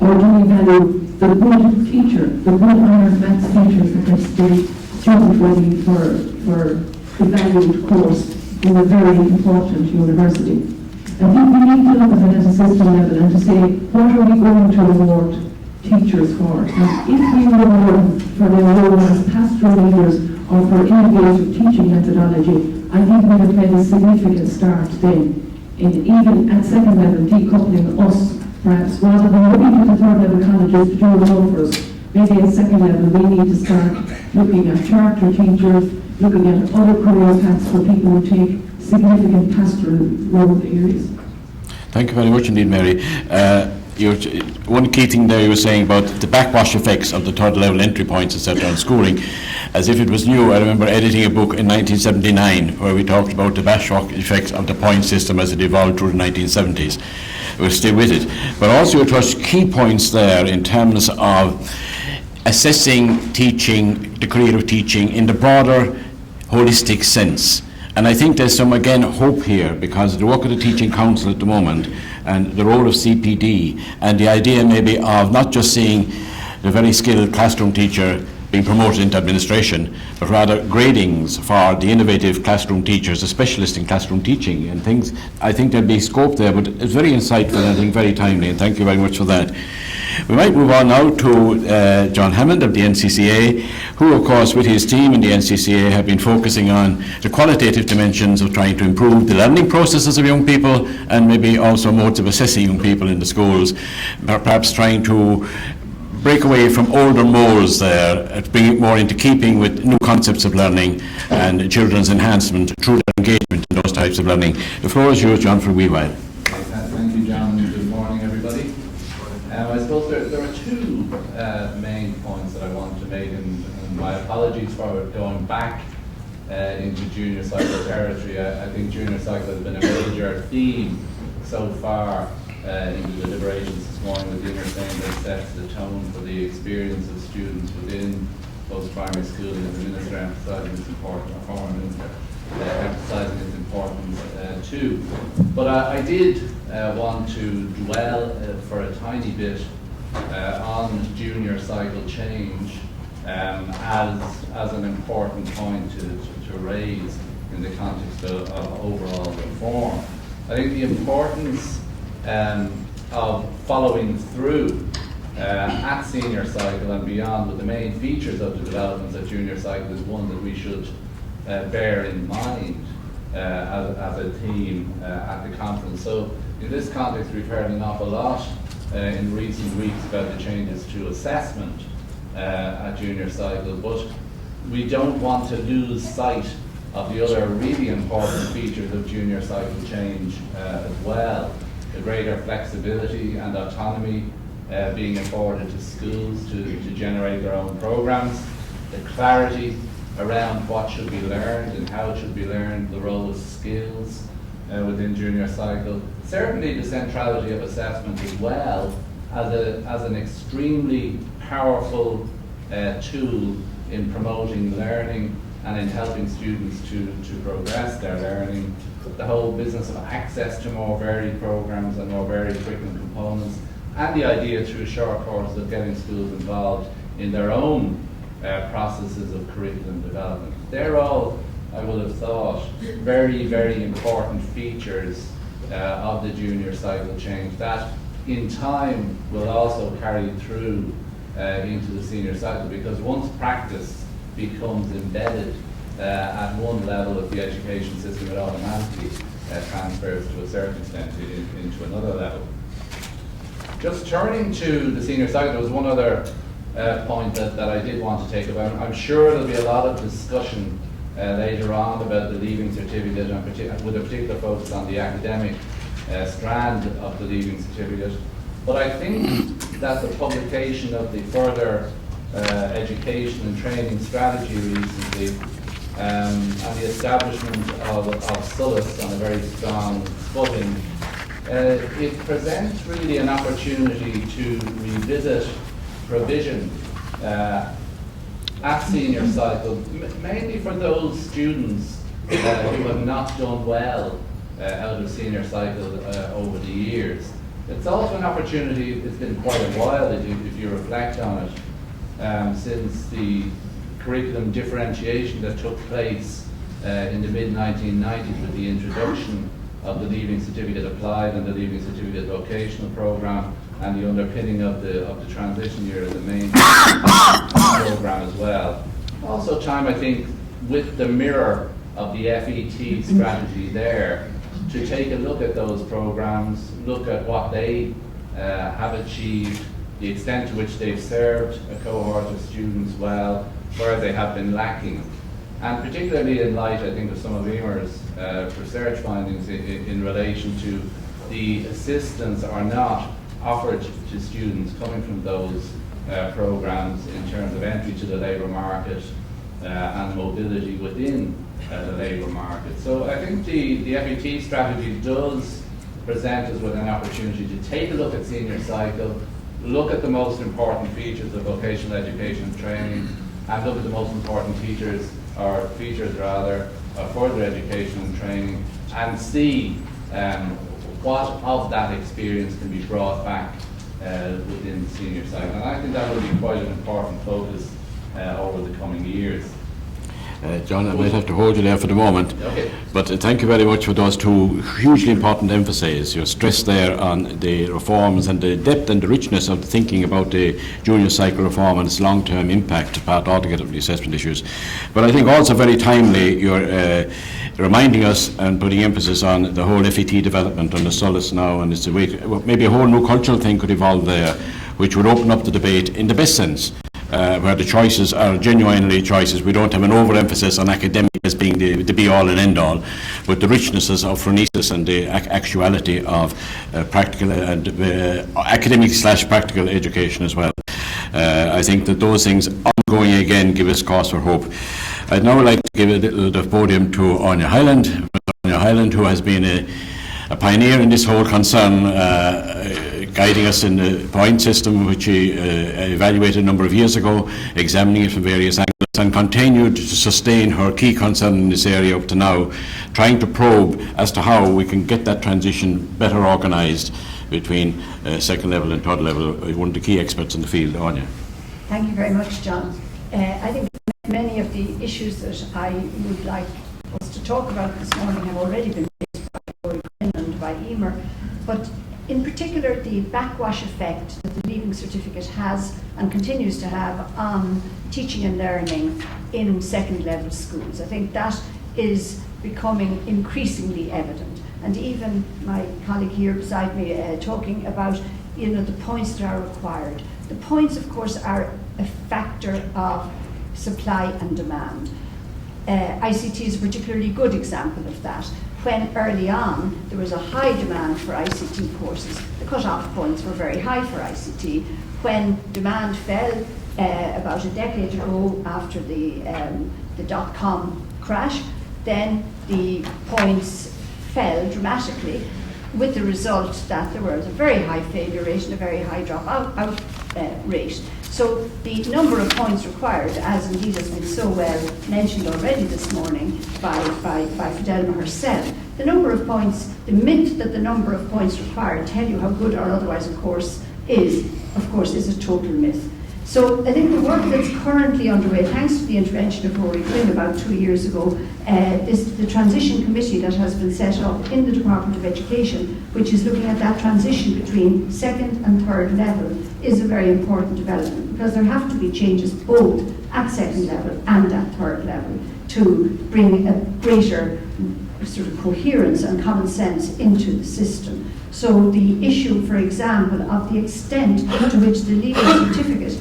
Or do we value the good teacher, the good iron maths teachers that gets the student ready for the valued course in a very important university? I think we need to look at it at a system level and to say, what are we going to reward teachers for? And if we reward them for their role as pastoral leaders or for innovative teaching methodology, I think we have made a significant start then in even at second level decoupling us, perhaps, rather than looking to the third level colleges to do it all for us. Maybe at second level we need to start looking at charter teachers, looking at other career paths for people who take significant pastoral role areas. Thank you very much indeed, Mary. One key thing there you were saying about the backwash effects of the third level entry points, etc., on schooling, as if it was new. I remember editing a book in 1979 where we talked about the backwash effects of the point system as it evolved through the 1970s. We'll stay with it. But also you touched key points there in terms of assessing teaching, the career of teaching in the broader holistic sense. And I think there's some, again, hope here, because of the work of the Teaching Council at the moment and the role of CPD and the idea maybe of not just seeing the very skilled classroom teacher being promoted into administration, but rather gradings for the innovative classroom teachers, a specialist in classroom teaching and things. I think there'd be scope there, but it's very insightful and I think very timely, and thank you very much for that. We might move on now to John Hammond of the NCCA, who of course with his team in the NCCA have been focusing on the qualitative dimensions of trying to improve the learning processes of young people and maybe also modes of assessing young people in the schools, perhaps trying to break away from older molds there, bring it more into keeping with new concepts of learning and children's enhancement through their engagement in those types of learning. The floor is yours, John, for a wee while. Thank you, John. Good morning, everybody. I suppose there are two main points that I want to make, and my apologies for going back into junior cycle territory. I think junior cycle has been a major theme so far in the deliberations this morning, with Dinner saying that sets the tone for the experience of students within post-primary schooling, and the Minister emphasising its importance, or former Minister emphasising its importance too. But I did want to dwell for a tiny bit on junior cycle change as an important point to raise in the context of overall reform. I think the importance of following through at senior cycle and beyond with the main features of the developments at junior cycle is one that we should bear in mind as a theme at the conference. So in this context, we've heard an awful lot in recent weeks about the changes to assessment at junior cycle, but we don't want to lose sight of the other really important features of junior cycle change as well. The greater flexibility and autonomy being afforded to schools to generate their own programs, the clarity around what should be learned and how it should be learned, the role of skills within junior cycle, certainly the centrality of assessment as well as an extremely powerful tool in promoting learning and in helping students to progress their learning. The whole business of access to more varied programs and more varied curriculum components, and the idea through short courses of getting schools involved in their own processes of curriculum development. They're all, I would have thought, very, very important features of the junior cycle change that in time will also carry through into the senior cycle, because once practice becomes embedded at one level of the education system, it automatically transfers to a certain extent into another level. Just turning to the senior cycle, there was one other point that I did want to take about. I'm sure there'll be a lot of discussion later on about the Leaving Certificate, and with a particular focus on the academic strand of the Leaving Certificate. But I think that the publication of the Further Education and Training Strategy recently, and the establishment of SULIS on a very strong footing, it presents really an opportunity to revisit provision at senior cycle, mainly for those students who have not done well out of senior cycle over the years. It's also an opportunity, it's been quite a while if you reflect on it, since the curriculum differentiation that took place in the mid-1990s with the introduction of the Leaving Certificate Applied and the Leaving Certificate Vocational Programme, and the underpinning of the transition year as a main programme as well. Also time, I think, with the mirror of the FET strategy there, to take a look at those programmes, look at what they have achieved, the extent to which they've served a cohort of students well, where they have been lacking. And particularly in light, I think, of some of Emer's research findings in relation to the assistance or not offered to students coming from those programmes in terms of entry to the labour market and mobility within the labour market. So I think the FET strategy does present us with an opportunity to take a look at senior cycle, look at the most important features of vocational education and training, and look at the most important features of further education and training, and see what of that experience can be brought back within the senior cycle. And I think that will be quite an important focus over the coming years. John, I might have to hold you there for the moment, okay. But thank you very much for those two hugely important emphases. Your stress there on the reforms and the depth and the richness of thinking about the junior cycle reform and its long-term impact, apart altogether from the assessment issues. But I think also very timely, you're reminding us and putting emphasis on the whole FET development and the SULIS now, and it's a way to, maybe a whole new cultural thing could evolve there, which would open up the debate in the best sense. Where the choices are genuinely choices. We don't have an overemphasis on academic as being the be-all and end-all, but the richnesses of phronesis and the actuality of practical and academic/practical education as well. I think that those things ongoing again give us cause for hope. I'd now like to give the podium to Anya Hyland. Anya Hyland, who has been a pioneer in this whole concern, guiding us in the point system, which he evaluated a number of years ago, examining it from various angles, and continued to sustain her key concern in this area up to now, trying to probe as to how we can get that transition better organised between second level and third level. One of the key experts in the field, Anya. Thank you very much, John. I think many of the issues that I would like us to talk about this morning have already been raised by Rory Quinn and by Emer, but in particular the backwash effect that the Leaving Certificate has and continues to have on teaching and learning in second level schools. I think that is becoming increasingly evident, and even my colleague here beside me talking about the points that are required. The points, of course, are a factor of supply and demand. ICT is a particularly good example of that. When early on there was a high demand for ICT courses, the cut-off points were very high for ICT. When demand fell about a decade ago after the dot-com crash, then the points fell dramatically, with the result that there was a very high failure rate and a very high dropout rate. So the number of points required, as indeed has been so well mentioned already this morning by Fidelma herself, the number of points, the myth that the number of points required tell you how good or otherwise a course is, of course, is a total myth. So I think the work that's currently underway, thanks to the intervention of Rory Quinn about 2 years ago, is the transition committee that has been set up in the Department of Education, which is looking at that transition between second and third level, is a very important development, because there have to be changes both at second level and at third level to bring a greater sort of coherence and common sense into the system. So the issue, for example, of the extent to which the Leaving Certificate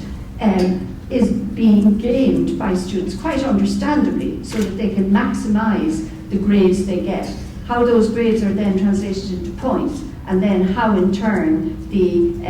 is being gained by students quite understandably so that they can maximise the grades they get. How those grades are then translated into points, and then how in turn the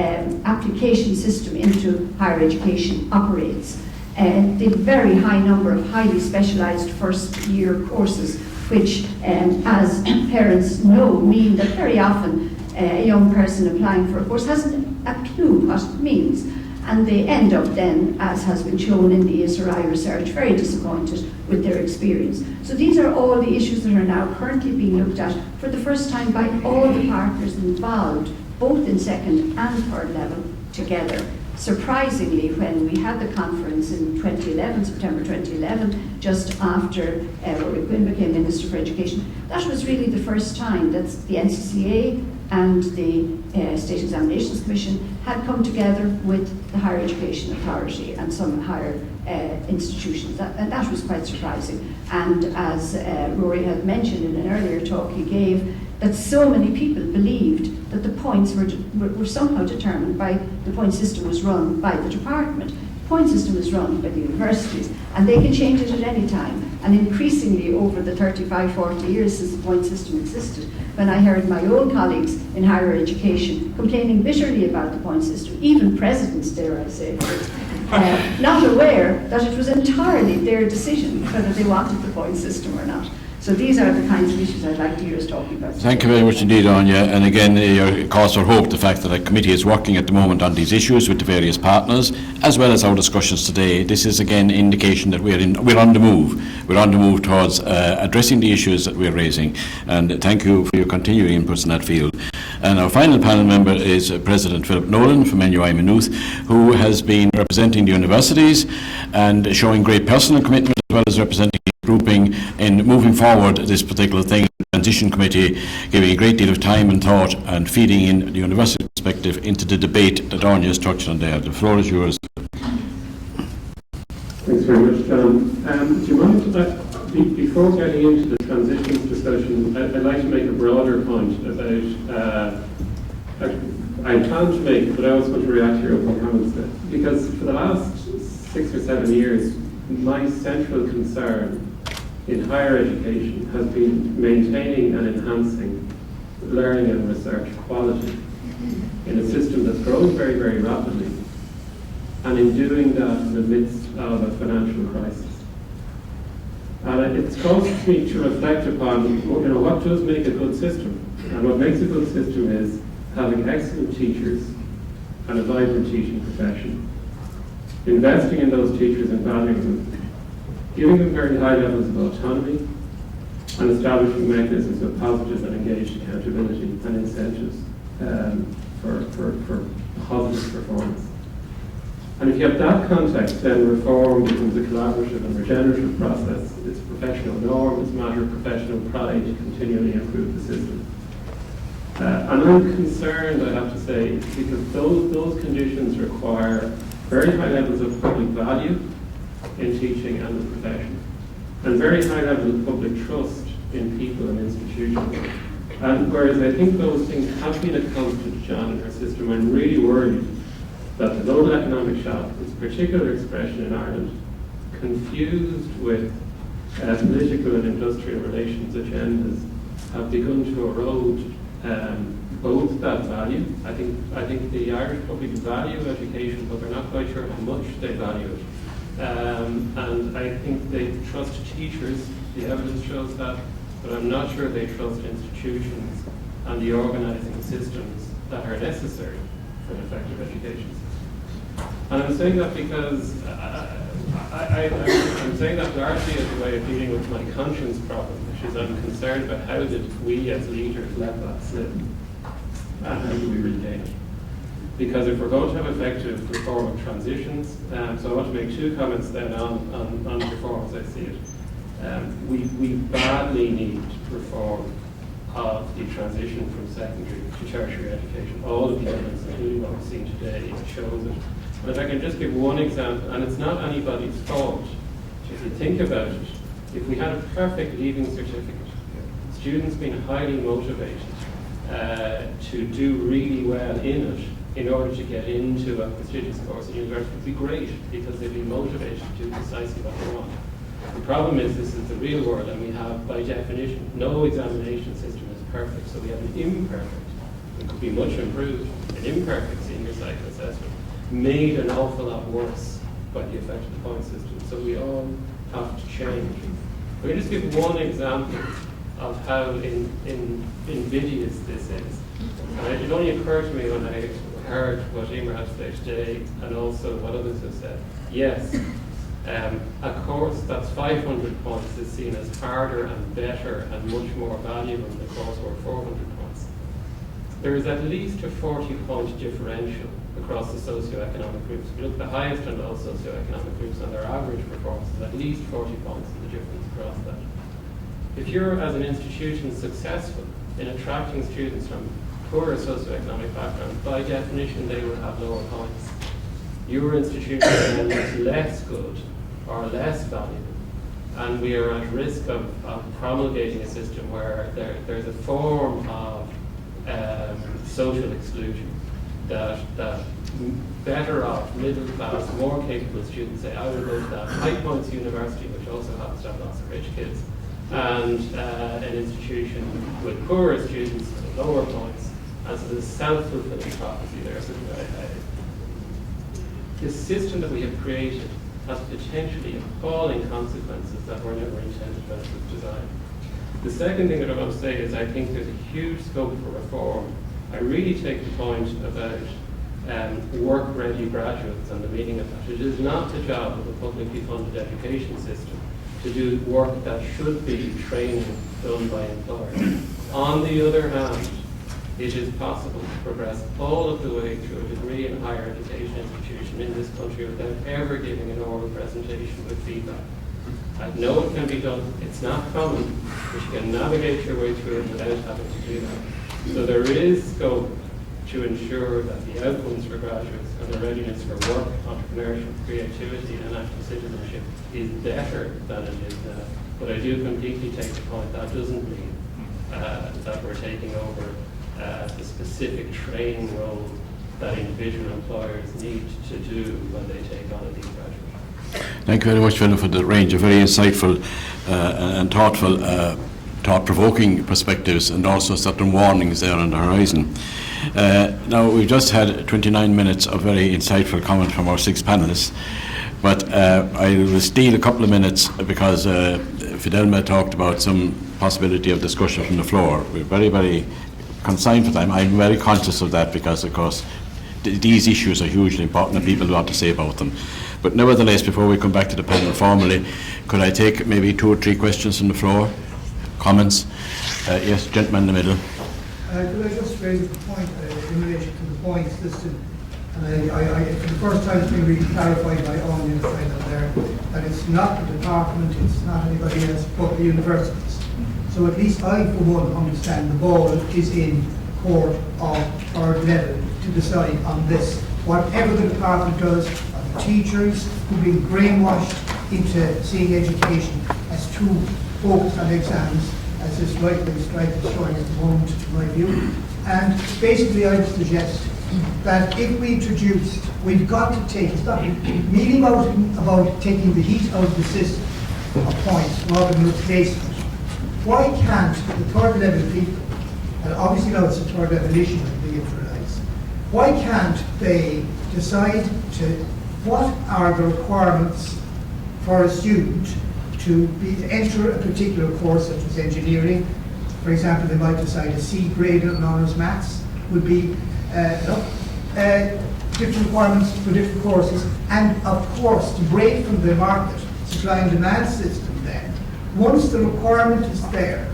application system into higher education operates. The very high number of highly specialised first year courses, which as parents know mean that very often a young person applying for a course hasn't a clue what it means. And they end up then, as has been shown in the ESRI research, very disappointed with their experience. So these are all the issues that are now currently being looked at for the first time by all the partners involved, both in second and third level together. Surprisingly, when we had the conference in 2011, September 2011, just after Rory Quinn became Minister for Education, that was really the first time that the NCCA and the State Examinations Commission had come together with the Higher Education Authority and some higher institutions. And that was quite surprising. And as Rory had mentioned in an earlier talk he gave, that so many people believed that the points were somehow determined by, the point system was run by the department. The point system is run by the universities, and they can change it at any time. And increasingly over the 35, 40 years since the point system existed, when I heard my own colleagues in higher education complaining bitterly about the point system, even presidents, dare I say, not aware that it was entirely their decision whether they wanted the point system or not. So these are the kinds of issues I'd like to hear us talking about. Thank you very much indeed, Anya. And again, your cause for hope, the fact that the committee is working at the moment on these issues with the various partners, as well as our discussions today. This is again indication that we're on the move. We're on the move towards addressing the issues that we're raising. And thank you for your continuing inputs in that field. And our final panel member is President Philip Nolan from NUI Maynooth, who has been representing the universities and showing great personal commitment, as well as representing the grouping in moving forward this particular thing. The Transition Committee giving a great deal of time and thought and feeding in the university perspective into the debate that Anya has touched on there. The floor is yours. Thanks very much, John. Do you mind, before getting into the transitions discussion, I'd like to make a broader point about, I plan to make it, but I also want to react to your opening comments, because for the last 6 or 7 years, my central concern in higher education has been maintaining and enhancing learning and research quality in a system that's growing very, very rapidly, and in doing that in the midst of a financial crisis. And it's caused me to reflect upon, what does make a good system? And what makes a good system is having excellent teachers and a vibrant teaching profession, investing in those teachers and valuing them, giving them very high levels of autonomy, and establishing mechanisms of positive and engaged accountability and incentives for positive performance. And if you have that context, then reform becomes a collaborative and regenerative process. It's a professional norm, it's a matter of professional pride to continually improve the system. And I'm concerned, I have to say, because those conditions require very high levels of public value in teaching and the profession, and very high levels of public trust in people and institutions. And whereas I think those things have been a constant, John, in our system, I'm really worried that the global economic shock, its particular expression in Ireland, confused with political and industrial relations agendas, have begun to erode both that value. I think the Irish public value education, but they're not quite sure how much they value it. And I think they trust teachers, the evidence shows that, but I'm not sure they trust institutions and the organising systems that are necessary for an effective education system. And I'm saying that because I'm saying that largely as a way of dealing with my conscience problem, which is I'm concerned about how did we as leaders let that slip, and how do we regain it? Because if we're going to have effective reform of transitions, so I want to make 2 comments then on reform as I see it. We badly need reform of the transition from secondary to tertiary education. All of the evidence, including what we've seen today, shows it. And if I can just give one example, and it's not anybody's fault, if you think about it, if we had a perfect leaving certificate, students being highly motivated to do really well in it, in order to get into a prestigious course at university would be great, because they'd be motivated to do precisely what they want. The problem is, this is the real world, and we have, by definition, no examination system is perfect, so we have an imperfect, it could be much improved, an imperfect senior cycle assessment, made an awful lot worse by the effect of the point system. So we all have to change. We're going to just give one example of how invidious this is. And it only occurred to me when I heard what Emer had to say today, and also what others have said. Yes, a course that's 500 points is seen as harder and better and much more valuable than the course worth 400 points. There is at least a 40-point differential across the socioeconomic groups. If you look at the highest and low socioeconomic groups and their average performance is at least 40 points in the difference across that. If you're, as an institution, successful in attracting students from poorer socioeconomic backgrounds, by definition they will have lower points. Your institution then is less good or less valuable, and we are at risk of promulgating a system where there's a form of social exclusion that better off, middle class, more capable students say, I will go to that high points university, which also happens to have lots of rich kids, and an institution with poorer students with lower points. And so there's self-fulfilling prophecy there. So the system that we have created has potentially appalling consequences that were never intended when it was designed. The second thing that I want to say is I think there's a huge scope for reform. I really take the point about work-ready graduates and the meaning of that. It is not the job of a publicly funded education system to do work that should be training done by employers. On the other hand, it is possible to progress all of the way through a degree in a higher education institution in this country without ever giving an oral presentation with feedback. I know it can be done, it's not common, but you can navigate your way through it without having to do that. So there is scope to ensure that the outcomes for graduates and the readiness for work, entrepreneurship, creativity and active citizenship is better than it is now. But I do completely take the point that doesn't mean that we're taking over the specific training role that individual employers need to do when they take on a new graduate. Thank you very much, Philip, for the range of very insightful and thoughtful, thought-provoking perspectives, and also certain warnings there on the horizon. Now, we've just had 29 minutes of very insightful comment from our 6 panellists, but I will steal a couple of minutes because Fidelma talked about some possibility of discussion from the floor. We're very, very consigned for time. I'm very conscious of that because, of course, these issues are hugely important and people want to say about them. But nevertheless, before we come back to the panel formally, could I take maybe 2 or 3 questions from the floor? Comments? Yes, gentleman in the middle. Could I just raise a point in relation to the point system? And for the first time it's been really clarified by all the side up there that it's not the department, it's not anybody else but the universities. So at least I, for one, understand the ball is in court of third level to decide on this. Whatever the department does, the teachers who've been brainwashed into seeing education as too focused on exams, as this right-wing strike is showing at the moment, to my view. And basically I would suggest that if we introduced, we've got to take, it's not merely about taking the heat out of the system of points rather than replacing it. Why can't the third level people, and obviously now it's a third level issue that they realize, why can't they decide to what are the requirements for a student to enter a particular course such as engineering? For example, they might decide a C grade in honours maths would be different requirements for different courses, and of course to break from the market supply and demand system then, once the requirement is there,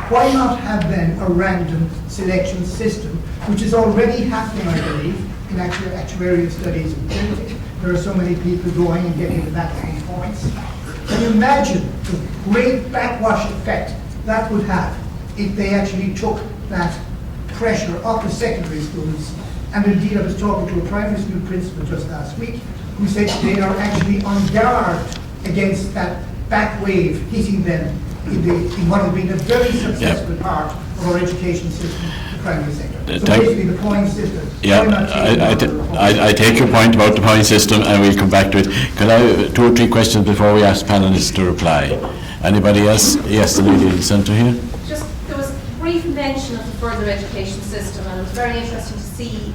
why not have then a random selection system, which is already happening, I believe, in actuarial studies and printing. There are so many people going and getting the maximum points. Can you imagine the great backwash effect that would have if they actually took that pressure off the secondary schools? And indeed, I was talking to a primary school principal just last week who said they are actually on guard against that back wave hitting them in what has been a very successful part of our education system, primary sector. So thank- basically the point system. Yeah, I take your point about the point system, and we'll come back to it. Can I have 2 or 3 questions before we ask panelists to reply? Anybody else? Yes, the lady in the centre here. Just, there was brief mention of the further education system, and it was very interesting to see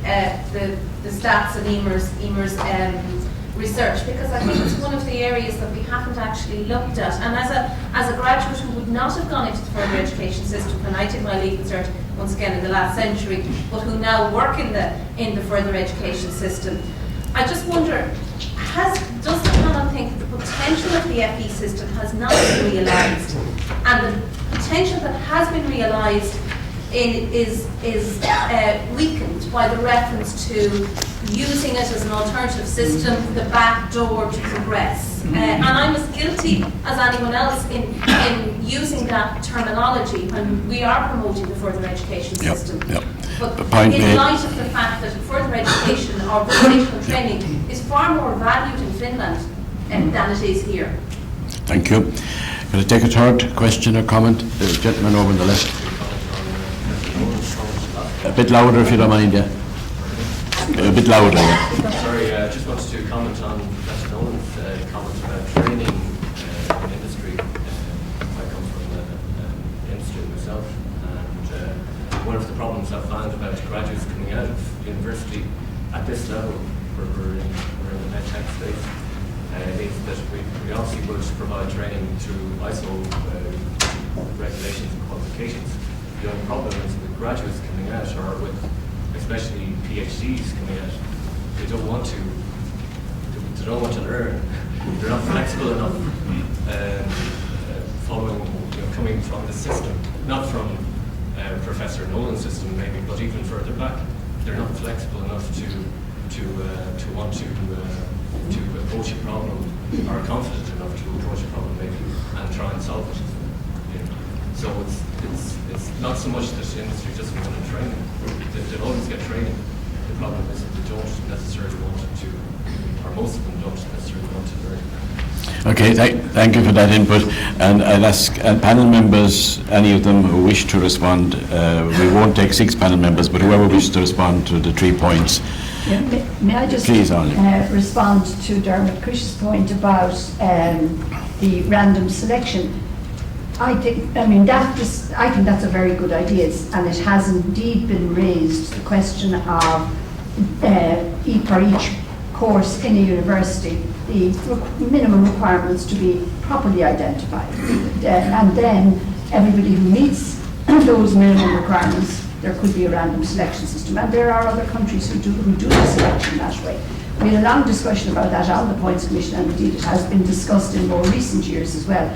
the stats and Emer's research, because I think it's one of the areas that we haven't actually looked at. And as a graduate who would not have gone into the further education system when I did my Leaving Cert, once again in the last century, but who now work in the further education system, I just wonder, does the panel think that the potential of the FE system has not been realised, and the potential that has been realised is weakened by the reference to using it as an alternative system, the back door to progress? And I'm as guilty as anyone else in using that terminology when we are promoting the further education system. But in light of the fact that further education or vocational training is far more valued in Finland than it is here. Thank you. Can I take a third question or comment? The gentleman over on the left. A bit louder if you don't mind, yeah. A bit louder, yeah. Sorry, I just wanted to comment on Professor Nolan's comment about training in industry. I come from the industry myself, and one of the problems I've found about graduates coming out of university at this level, we're in the medtech space, is that we obviously would provide training through ISO regulations and qualifications. The only problem is with graduates coming out, or with especially PhDs coming out, they don't want to learn. They're not flexible enough, following, coming from the system, not from Professor Nolan's system maybe, but even further back. They're not flexible enough to want to approach a problem, or confident enough to approach a problem maybe and try and solve it. So it's not so much that industry doesn't want to train. They always get training. The problem is that they don't necessarily want to, or most of them don't necessarily want to learn. Okay, thank you for that input. And I'll ask panel members, any of them who wish to respond. We won't take 6 panel members, but whoever wishes to respond to the 3 points. Yeah, may I just respond to Dermot Cush's point about the random selection? I think that's a very good idea, and it has indeed been raised, the question of for each course in a university, the minimum requirements to be properly identified, and then everybody who meets those minimum requirements, there could be a random selection system, and there are other countries who do the selection that way. We had a long discussion about that on the Points Commission, and indeed it has been discussed in more recent years as well.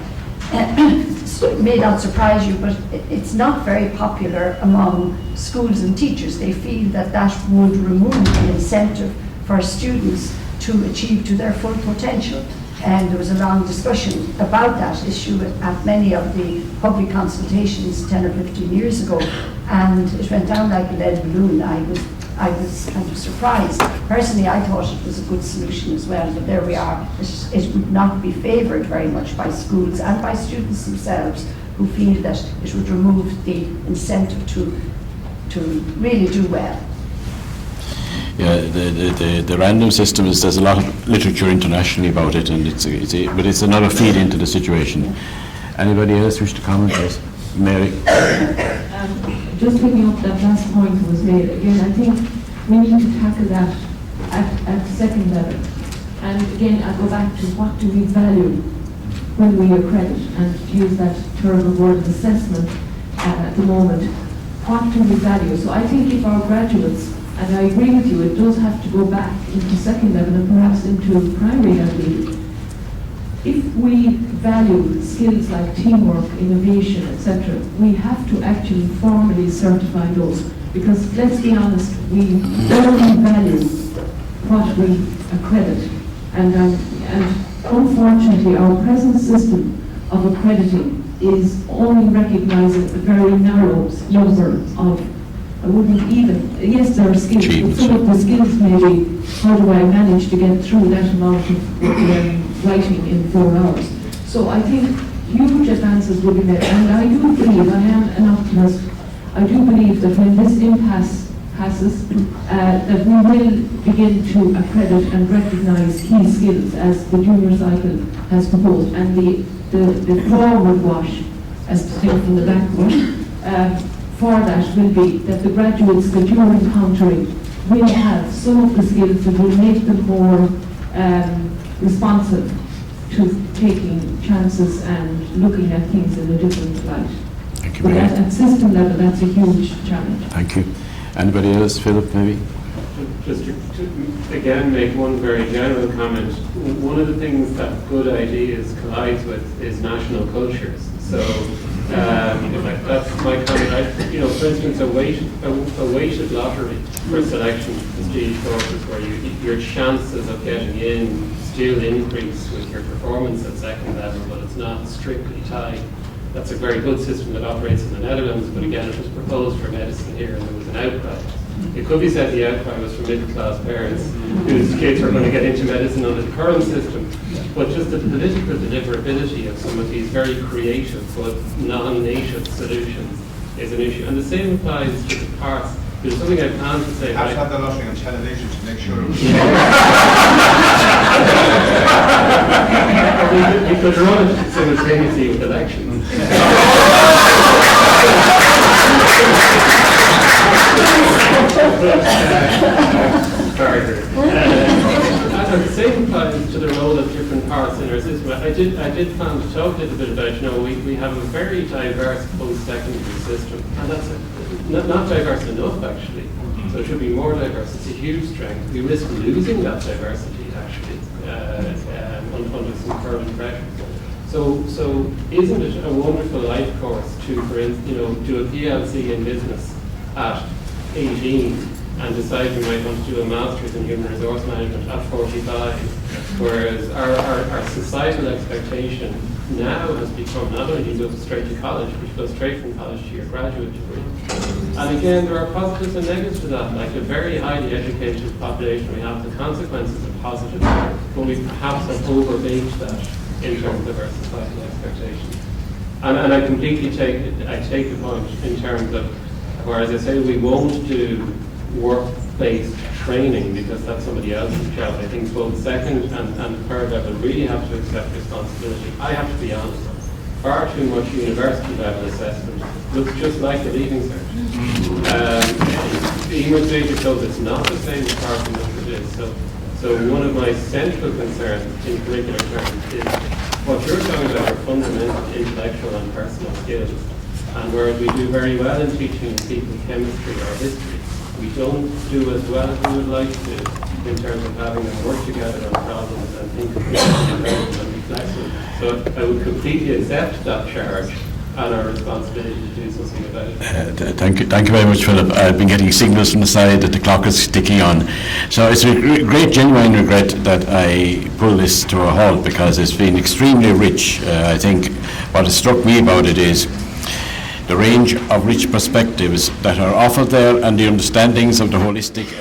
So it may not surprise you, but it's not very popular among schools and teachers. They feel that that would remove the incentive for students to achieve to their full potential. And there was a long discussion about that issue at many of the public consultations 10 or 15 years ago, and it went down like a lead balloon. I was kind of surprised. Personally, I thought it was a good solution as well, but there we are. It would not be favoured very much by schools and by students themselves, who feel that it would remove the incentive to really do well. Yeah, the random system is, there's a lot of literature internationally about it, and but it's another feed into the situation. Anybody else wish to comment? Yes, Mary. Just picking up that last point that was made, again, I think we need to tackle that at second level. And again, I go back to what do we value when we accredit, and to use that term of word of assessment at the moment. What do we value? So I think if our graduates, and I agree with you, it does have to go back into second level and perhaps into primary level. If we value skills like teamwork, innovation, etc., we have to actually formally certify those, because let's be honest, we only value what we accredit, and unfortunately our present system of accrediting is only recognising a very narrow number of, I wouldn't even, yes there are skills, but some of the skills may be, how do I manage to get through that amount of writing in 4 hours. So I think huge advances will be made, and I do believe, I am an optimist, I do believe that when this impasse passes, that we will begin to accredit and recognise key skills as the junior cycle has proposed, and the forward wash, as distinct from the backward, for that will be that the graduates that you're encountering will have some of the skills that will make them more responsive to taking chances and looking at things in a different light. Thank you. But at system level, that's a huge challenge. Thank you. Anybody else? Philip, maybe? Just to again make one very general comment, one of the things that good ideas collides with is national cultures. So that's my comment. For instance, a weighted lottery for selection to prestige courses where your chances of getting in still increase with your performance at second level, but it's not strictly tied. That's a very good system that operates in the Netherlands, but again, it was proposed for medicine here and there was an outcry. It could be said the outcry was from middle-class parents whose kids are going to get into medicine under the current system, but just the political deliverability of some of these very creative but non-native solutions is an issue. And the same applies to the parts. There's something I planned to say. I've had the lottery on television to make sure it was we could run it simultaneously with elections. And the same applies to the role of different parts in our system. I did plan to talk a little bit about, we have a very diverse post-secondary system, and that's not diverse enough actually. So it should be more diverse. It's a huge strength. We risk losing that diversity actually under some current pressure. So isn't it a wonderful life course to, for instance, do a PLC in business at 18 and decide you might want to do a master's in human resource management at 45, whereas our societal expectation now has become not only you go straight to college, but you go straight from college to your graduate degree. And again, there are positives and negatives to that. Like a very highly educated population, we have the consequences are positive, but we perhaps have overbaked that in terms of our societal expectations. And I completely take the point in terms of, whereas I say we won't do work-based training because that's somebody else's job. I think both second and third level really have to accept responsibility. I have to be honest, far too much university level assessment looks just like the leaving cert. The English data shows it's not the same as far from what it is. So one of my central concerns in curricular terms is what you're talking about are fundamental intellectual and personal skills. And whereas we do very well in teaching people chemistry or history, we don't do as well as we would like to in terms of having them work together on problems and think critically and be flexible. So I would completely accept that charge and our responsibility to do something about it. Thank you very much, Philip. I've been getting signals from the side that the clock is ticking on. So it's a great genuine regret that I pull this to a halt because it's been extremely rich. I think what has struck me about it is the range of rich perspectives that are offered there and the understandings of the holistic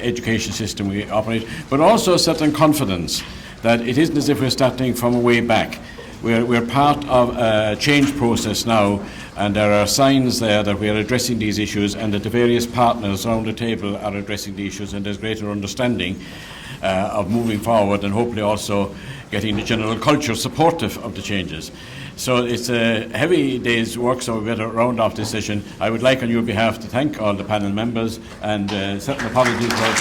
education system we operate, but also a certain confidence that it isn't as if we're starting from way back. We're part of a change process now, and there are signs there that we are addressing these issues and that the various partners around the table are addressing the issues, and there's greater understanding of moving forward and hopefully also getting the general culture supportive of the changes. So it's a heavy day's work, so we better round off this session. I would like on your behalf to thank all the panel members and certain apologies for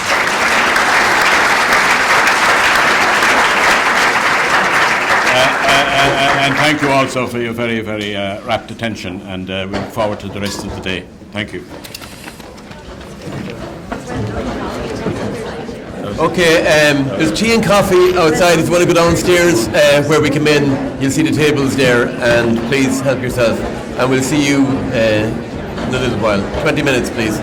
and thank you also for your very, very rapt attention, and we look forward to the rest of the day. Thank you. Okay, there's tea and coffee outside. If you want to go downstairs where we come in, you'll see the tables there, and please help yourself. And we'll see you in a little while. 20 minutes, please.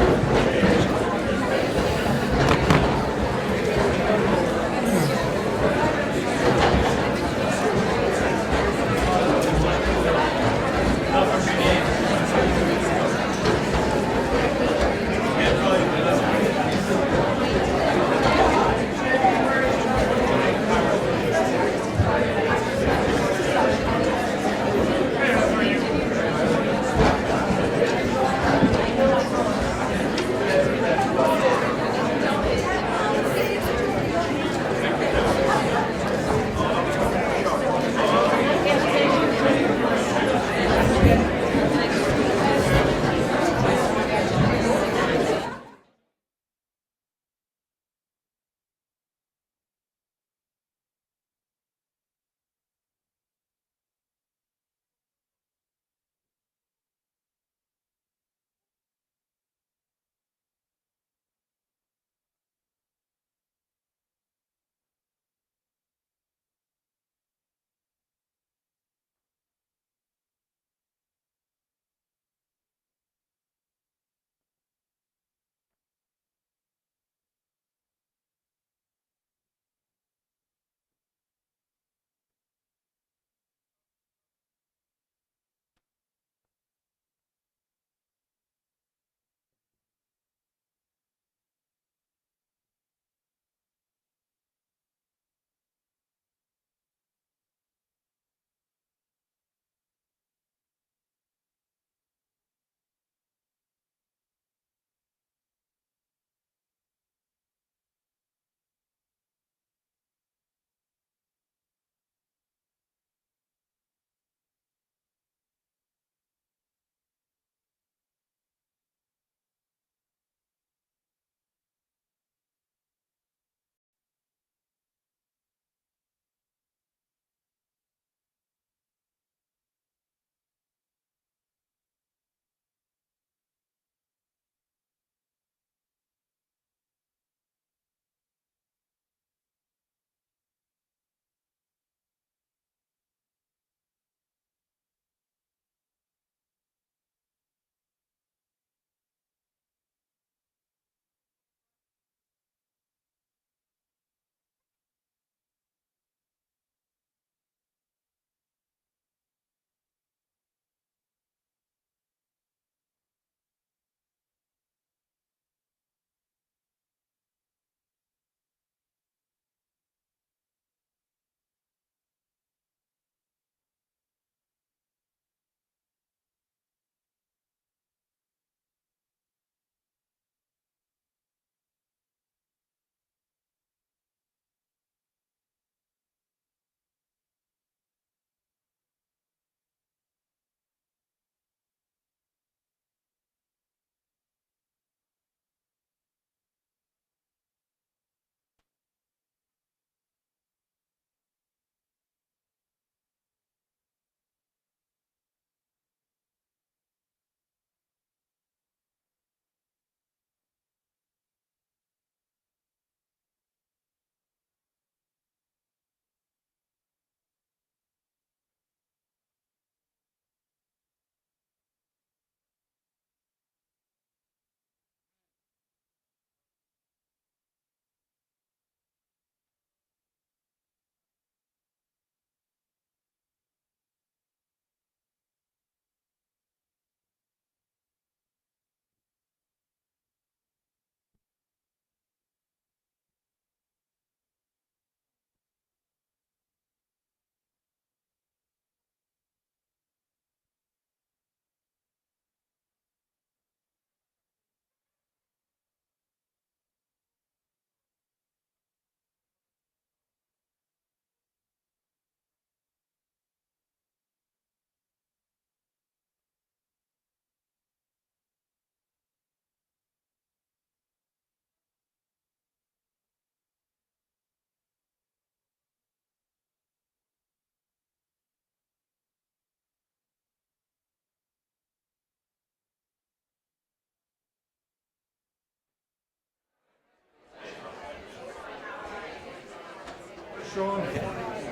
Sean.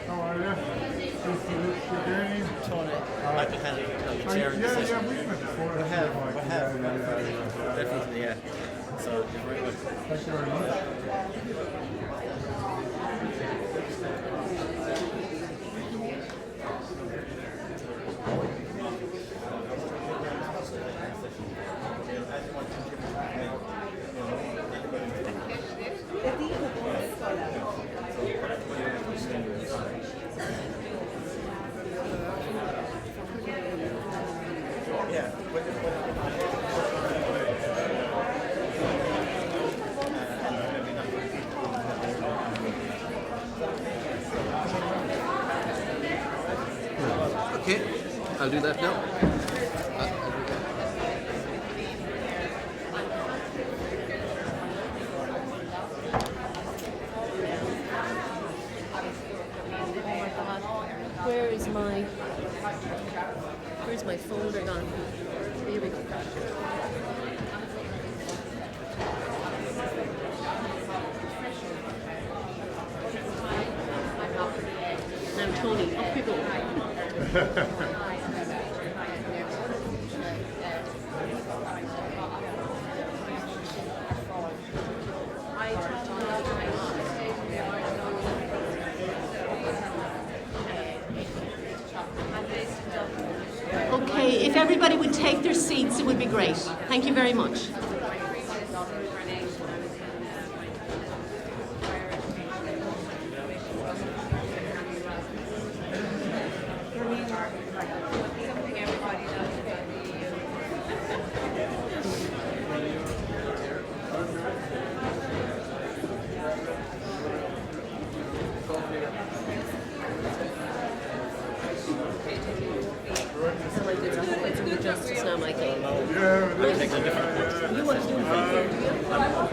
How are you? Nice to meet you. Tony, I'm the chair. Yeah, we've met before. We have. Definitely, yeah. So, you're very good. Thank you very much. Okay, I'll do that now. Where's my folder gone? Here we go. Now, Tony, up you go. Okay, if everybody would take their seats, it would be great. Thank you very much. It's good justice now, Michael. Yeah, You want to do it?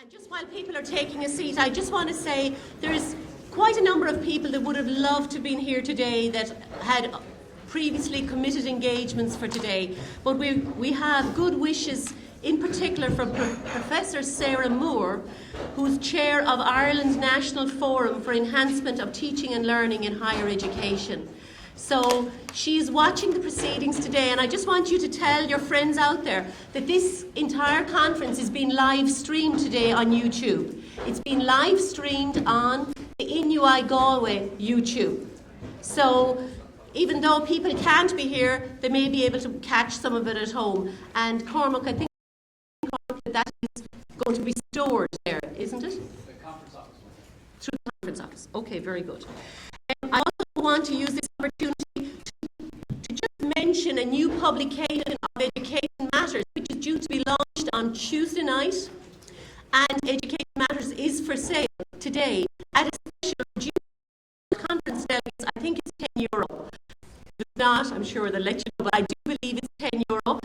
And just while people are taking a seat, I just want to say there's quite a number of people that would have loved to have been here today that had previously committed engagements for today. But we have good wishes, in particular from Professor Sarah Moore, who's chair of Ireland's National Forum for Enhancement of Teaching and Learning in Higher Education. So she's watching the proceedings today, and I just want you to tell your friends out there that this entire conference is being live streamed today on YouTube. It's been live streamed on the NUI Galway YouTube. So even though people can't be here, they may be able to catch some of it at home. And Cormac, I think that is going to be stored there, isn't it? The conference office. Through the conference office. Okay, very good. I also want to use this opportunity to just mention a new publication of Education Matters, which is due to be launched on Tuesday night. And Education Matters is for sale today at a special due to conference delegates. I think it's €10. If not, I'm sure they'll let you know, but I do believe it's €10.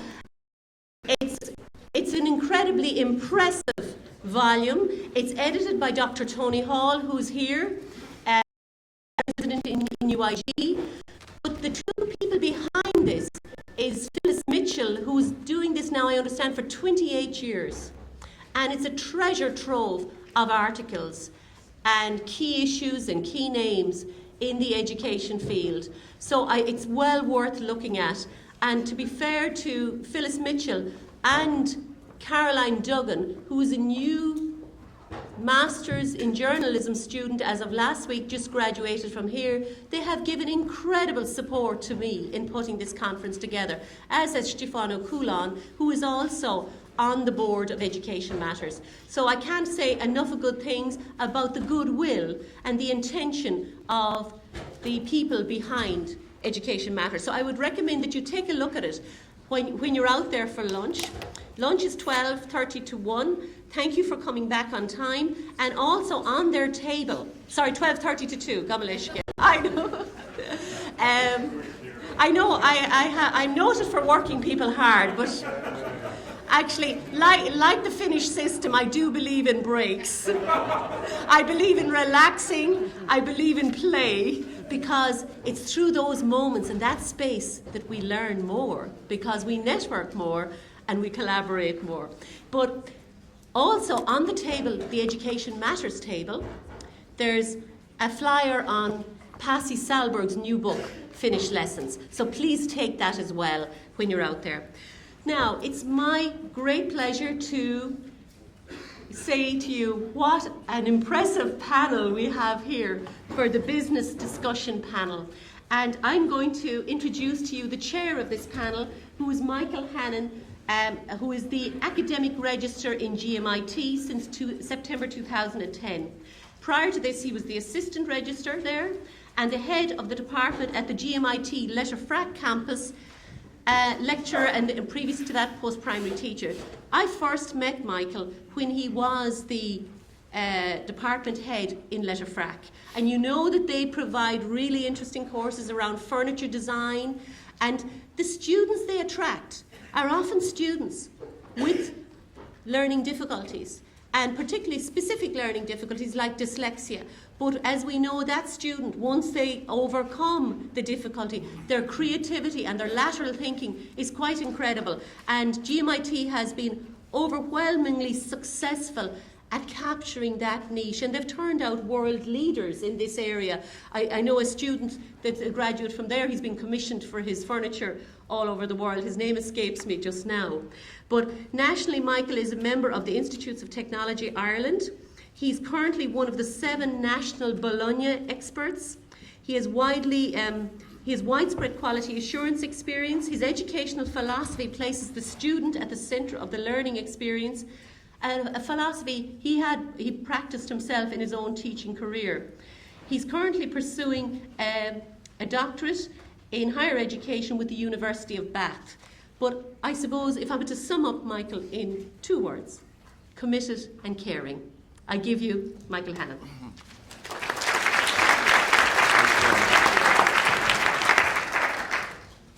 It's an incredibly impressive volume. It's edited by Dr. Tony Hall, who's here, president in UIG. But the two people behind this is Phyllis Mitchell, who's doing this now, I understand, for 28 years. And it's a treasure trove of articles and key issues and key names in the education field. So it's well worth looking at. And to be fair to Phyllis Mitchell and Caroline Duggan, who is a new Masters in Journalism student as of last week, just graduated from here. They have given incredible support to me in putting this conference together, as has Stefano Coulon, who is also on the board of Education Matters. So I can't say enough of good things about the goodwill and the intention of the people behind Education Matters. So I would recommend that you take a look at it when you're out there for lunch. Lunch is 12:30 to 1. Thank you for coming back on time. And also on their table, sorry, 12:30 to 2, Gamalishke. I know. I'm noted for working people hard, but actually, like the Finnish system, I do believe in breaks. I believe in relaxing, I believe in play, because it's through those moments and that space that we learn more, because we network more and we collaborate more. But also on the table, the Education Matters table, there's a flyer on Pasi Salberg's new book, Finnish Lessons. So please take that as well when you're out there. Now, it's my great pleasure to say to you what an impressive panel we have here for the business discussion panel. And I'm going to introduce to you the chair of this panel, who is Michael Hannon, who is the academic register in GMIT since September 2010. Prior to this, he was the assistant register there and the head of the department at the GMIT Letterfrack campus, lecturer, and previous to that, post-primary teacher. I first met Michael when he was the department head in Letterfrack. And you know that they provide really interesting courses around furniture design, and the students they attract are often students with learning difficulties, and particularly specific learning difficulties like dyslexia. But as we know, that student, once they overcome the difficulty, their creativity and their lateral thinking is quite incredible. And GMIT has been overwhelmingly successful at capturing that niche, and they've turned out world leaders in this area. I know a student that's a graduate from there, he's been commissioned for his furniture all over the world. His name escapes me just now. But nationally, Michael is a member of the Institutes of Technology Ireland. He's currently one of the 7 national Bologna experts. He has widespread quality assurance experience. His educational philosophy places the student at the centre of the learning experience, and a philosophy he practiced himself in his own teaching career. He's currently pursuing a doctorate in higher education with the University of Bath. But I suppose if I were to sum up Michael in 2 words, committed and caring. I give you Michael Hannon.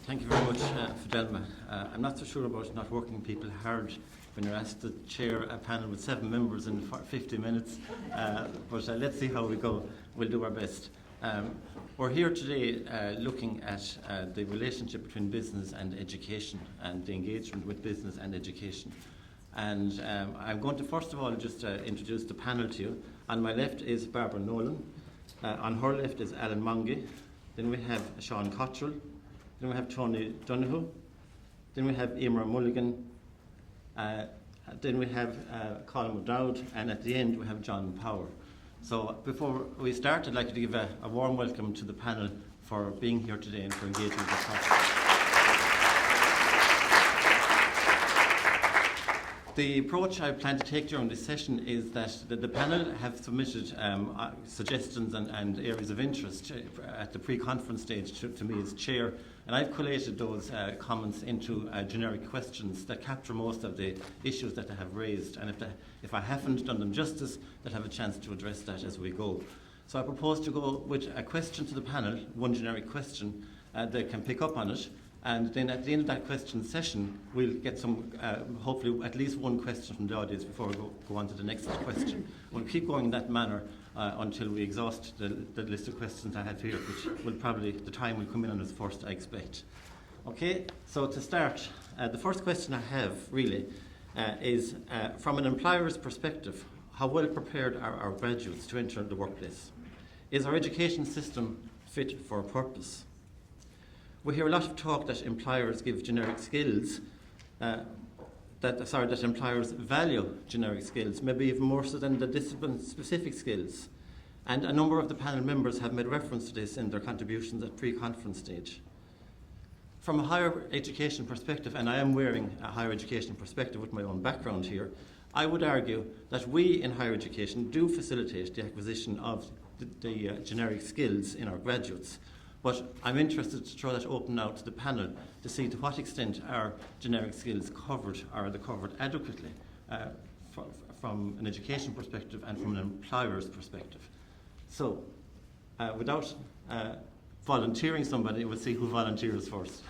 Thank you very much, Fidelma. I'm not so sure about not working people hard when you're asked to chair a panel with 7 members in 50 minutes, but let's see how we go. We'll do our best. We're here today looking at the relationship between business and education and the engagement with business and education. And I'm going to first of all just introduce the panel to you. On my left is Barbara Nolan. On her left is Alan Monge. Then we have Sean Cottrell. Then we have Tony Donoghue. Then we have Emer Mulligan. Then we have Colin McDowd. And at the end we have John Power. So before we start, I'd like to give a warm welcome to the panel for being here today and for engaging with the topic. The approach I plan to take during this session is that the panel have submitted suggestions and areas of interest at the pre-conference stage to me as chair, and I've collated those comments into generic questions that capture most of the issues that they have raised, and if I haven't done them justice, they'll have a chance to address that as we go. So I propose to go with a question to the panel, one generic question, they can pick up on it, and then at the end of that question session, we'll get some, hopefully at least one question from the audience before we go on to the next question. We'll keep going in that manner until we exhaust the list of questions I have here, which will probably, the time will come in on us first, I expect. Okay, so to start, the first question I have really is, from an employer's perspective, how well prepared are our graduates to enter the workplace? Is our education system fit for a purpose? We hear a lot of talk that employers give generic skills. that employers value generic skills, maybe even more so than the discipline-specific skills. And a number of the panel members have made reference to this in their contributions at pre-conference stage. From a higher education perspective, and I am wearing a higher education perspective with my own background here, I would argue that we in higher education do facilitate the acquisition of the generic skills in our graduates. But I'm interested to throw that open now to the panel to see to what extent are generic skills covered, or are they covered adequately from an education perspective and from an employer's perspective. So, without volunteering somebody, we'll see who volunteers first.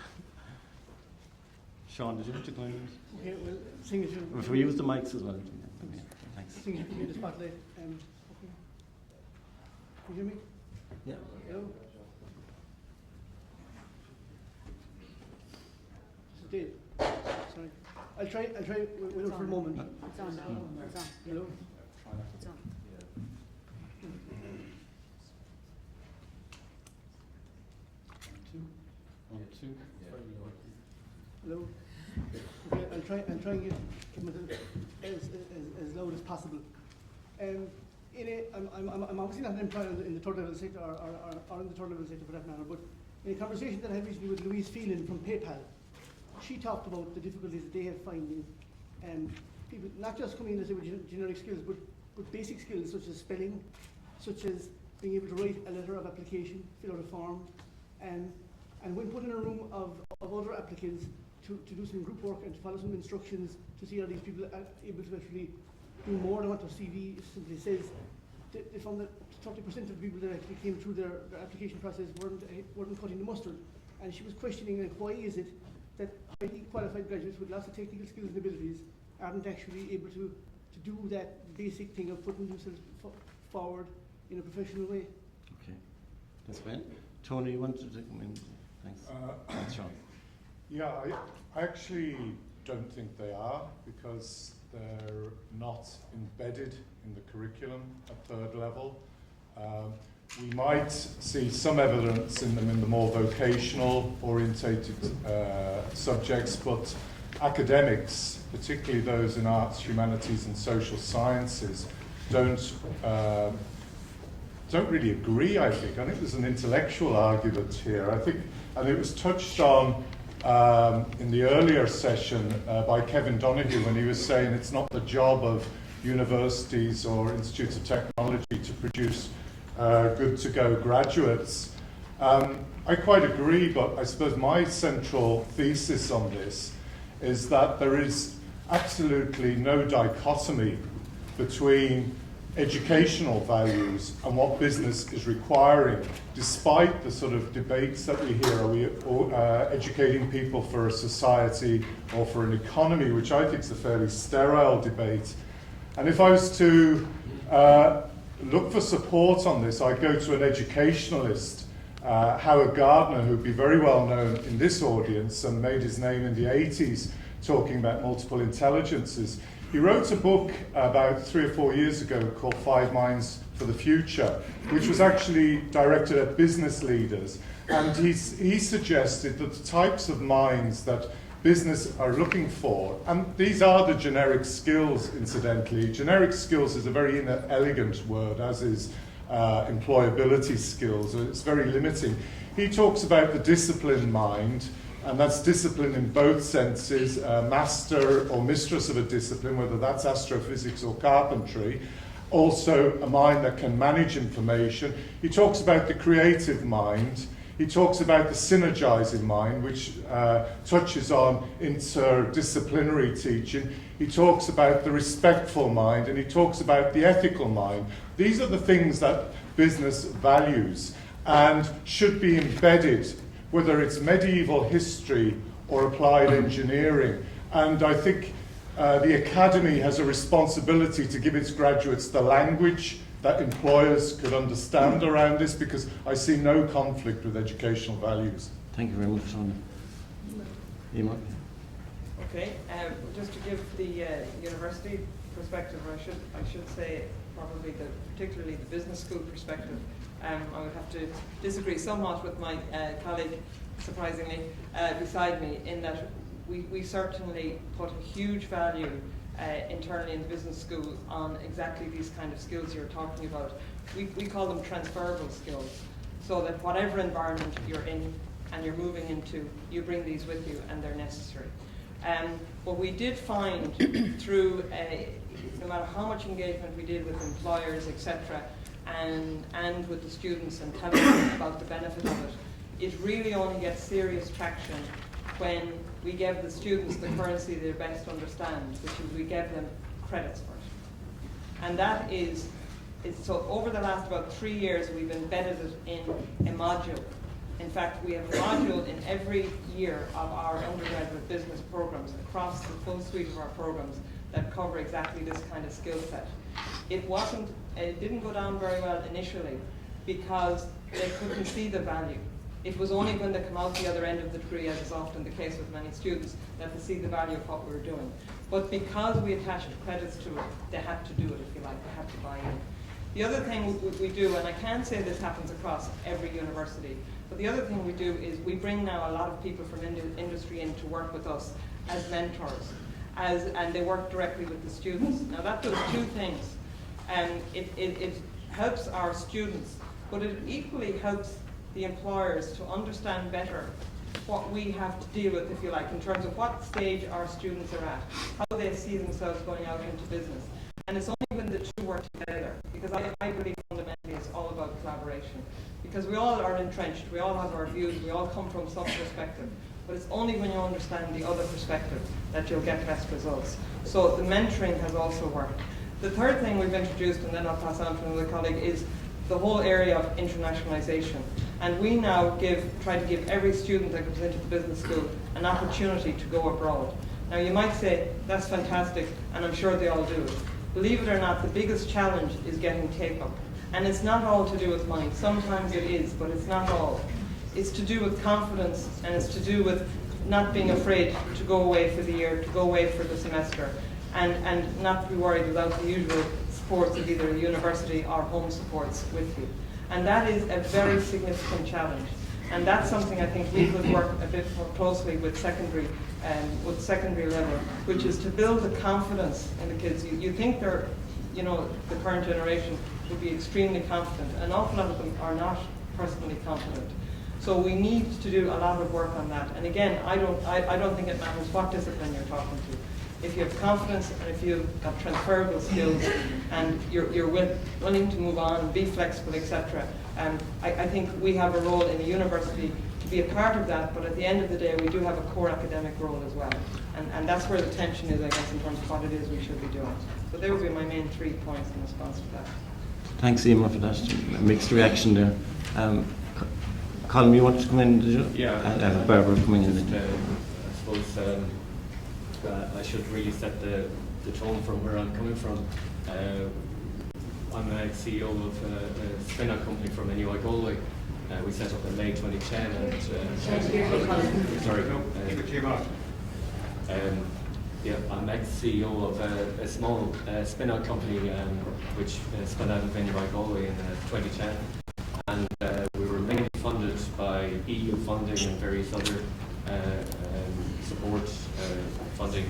Sean, did you have to go in? Okay, well, seeing as you... If we use the mics as well. Thanks. Seeing as you give me the spotlight, okay. Can you hear me? Yeah. Hello? This is Dave. Sorry. I'll try, wait for a moment. It's on now. It's on. Hello? It's on. Hello? Okay, I'll try and get as loud as possible. I'm obviously not employed in the third level sector or in the third level sector for that matter, but in a conversation that I had recently with Louise Phelan from PayPal, she talked about the difficulties that they have finding people not just coming in as with generic skills, but basic skills such as spelling, such as being able to write a letter of application, fill out a form, and when put in a room of other applicants to do some group work and to follow some instructions to see are these people able to actually do more than what their CV simply says, they found that 30% of the people that actually came through their application process weren't cutting the mustard. And she was questioning, like, why is it that highly qualified graduates with lots of technical skills and abilities aren't actually able to do that basic thing of putting themselves forward in a professional way. Okay, that's fine. Tony, you wanted to come in? Thanks. Thanks, Sean. Yeah, I actually don't think they are, because they're not embedded in the curriculum at third level. We might see some evidence in them in the more vocational orientated subjects, but academics, particularly those in arts, humanities and social sciences, don't really agree, I think. I think there's an intellectual argument here. I think, and it was touched on in the earlier session by Kevin Donoghue when he was saying it's not the job of universities or institutes of technology to produce good-to-go graduates. I quite agree, but I suppose my central thesis on this is that there is absolutely no dichotomy between educational values and what business is requiring, despite the sort of debates that we hear. Are we educating people for a society or for an economy, which I think is a fairly sterile debate. And if I was to look for support on this, I'd go to an educationalist, Howard Gardner, who'd be very well known in this audience and made his name in the 80s talking about multiple intelligences. He wrote a book about 3 or 4 years ago called 5 Minds for the Future, which was actually directed at business leaders. And he suggested that the types of minds that business are looking for, and these are the generic skills, incidentally. Generic skills is a very inelegant word, as is employability skills. It's very limiting. He talks about the disciplined mind, and that's discipline in both senses, master or mistress of a discipline, whether that's astrophysics or carpentry. Also a mind that can manage information. He talks about the creative mind. He talks about the synergizing mind, which touches on interdisciplinary teaching. He talks about the respectful mind, and he talks about the ethical mind. These are the things that business values and should be embedded, whether it's medieval history or applied engineering. And I think the Academy has a responsibility to give its graduates the language that employers could understand around this, because I see no conflict with educational values. Thank you very much, Sean. Eamon? Okay, just to give the university perspective, or I should say probably particularly the business school perspective, I would have to disagree somewhat with my colleague, surprisingly, beside me, in that we certainly put a huge value internally in the business school on exactly these kind of skills you're talking about. We call them transferable skills, so that whatever environment you're in and you're moving into, you bring these with you and they're necessary. What we did find through, no matter how much engagement we did with employers, etc., and with the students and telling them about the benefit of it, it really only gets serious traction when we give the students the currency they best understand, which is we give them credits for it. And that is so over the last about 3 years, we've embedded it in a module. In fact, we have a module in every year of our undergraduate business programs across the full suite of our programs that cover exactly this kind of skill set. It didn't go down very well initially because they couldn't see the value. It was only when they come out the other end of the tree, as is often the case with many students, that they see the value of what we were doing. But because we attached credits to it, they had to do it, if you like, they had to buy in. The other thing we do, and I can't say this happens across every university, but the other thing we do is we bring now a lot of people from industry in to work with us as mentors, and they work directly with the students. Now that does two things. It helps our students, but it equally helps the employers to understand better what we have to deal with, if you like, in terms of what stage our students are at, how they see themselves going out into business. And it's only when the two work together, because I believe fundamentally it's all about collaboration. Because we all are entrenched, we all have our views, we all come from some perspective, but it's only when you understand the other perspective that you'll get best results. So the mentoring has also worked. The third thing we've introduced, and then I'll pass on to another colleague, is the whole area of internationalization. And we now try to give every student that comes into the business school an opportunity to go abroad. Now you might say, that's fantastic, and I'm sure they all do it. Believe it or not, the biggest challenge is getting take-up. And it's not all to do with money. Sometimes it is, but it's not all. It's to do with confidence, and it's to do with not being afraid to go away for the year, to go away for the semester, and not be worried without the usual supports of either university or home supports with you. And that is a very significant challenge. And that's something I think we could work a bit more closely with secondary level, which is to build the confidence in the kids. You think they're, the current generation would be extremely confident. An awful lot of them are not personally confident. So we need to do a lot of work on that. And again, I don't think it matters what discipline you're talking to. If you have confidence and if you've got transferable skills and you're willing to move on and be flexible, etc., I think we have a role in a university to be a part of that, but at the end of the day, we do have a core academic role as well. And that's where the tension is, I guess, in terms of what it is we should be doing. So there would be my main 3 points in response to that. Thanks, Eamon, for that mixed reaction there. Colin, you wanted to come in, did you? Yeah. Barbara coming in. I suppose I should really set the tone from where I'm coming from. I'm a CEO of a spin-out company from NUI Galway. We set up in May 2010. And, I'm ex-CEO of a small spin-out company which spun out of NUI Galway in 2010. And we were mainly funded by EU funding and various other support funding.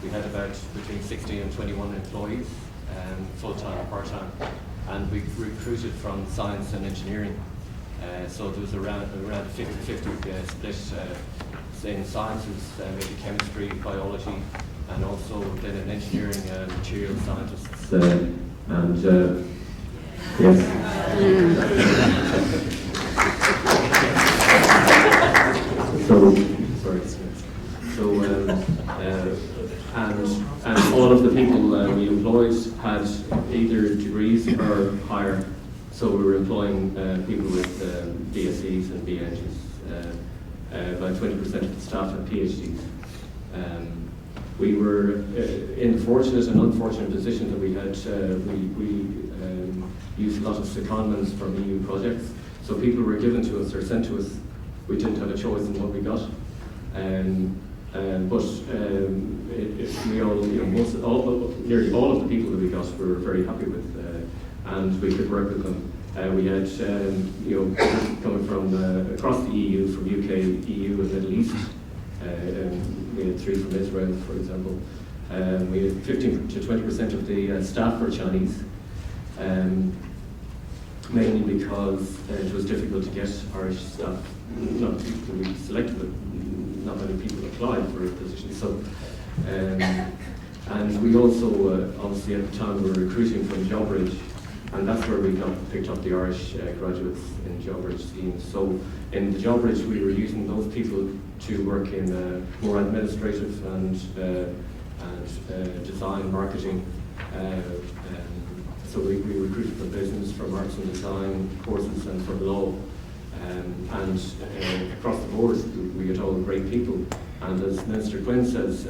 We had about between 60 and 21 employees, full-time and part-time, and we recruited from science and engineering. So there was around 50-50 split in sciences, maybe chemistry, biology, and also then in engineering, material scientists. And all of the people we employed had either degrees or higher. So we were employing people with BScs and BHs. About 20% of the staff had PhDs. We were in the fortunate and unfortunate position that we had, we used a lot of secondments from EU projects. So people were given to us or sent to us. We didn't have a choice in what we got. We all, nearly all of the people that we got we were very happy with, and we could work with them. We had coming from across the EU, from UK, EU and Middle East, We had 3 from Israel, for example. We had 15 to 20% of the staff were Chinese, mainly because it was difficult to get Irish staff. Not to be selected, but not many people applied for a position. So, and we also, obviously at the time, were recruiting from JobBridge, and that's where we picked up the Irish graduates in JobBridge schemes. So in the JobBridge, we were using those people to work in more administrative and design, marketing. So we recruited for business, from arts and design courses, and from law. And across the board, we get all great people. And as Minister Quinn says,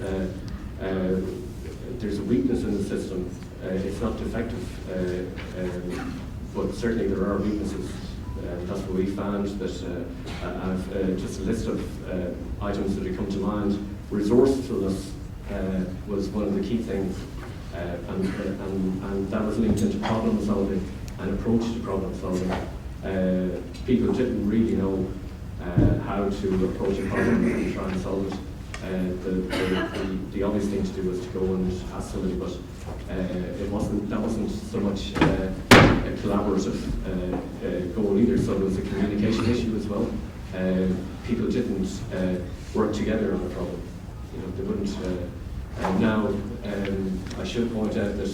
there's a weakness in the system. It's not defective, but certainly there are weaknesses. That's what we found. That I've just a list of items that have come to mind. Resourcefulness was one of the key things, and that was linked into problem solving and approach to problem solving. People didn't really know how to approach a problem and try and solve it. The obvious thing to do was to go and ask somebody, but that wasn't so much a collaborative goal either. So there was a communication issue as well. People didn't work together on a problem. They wouldn't. Now, I should point out that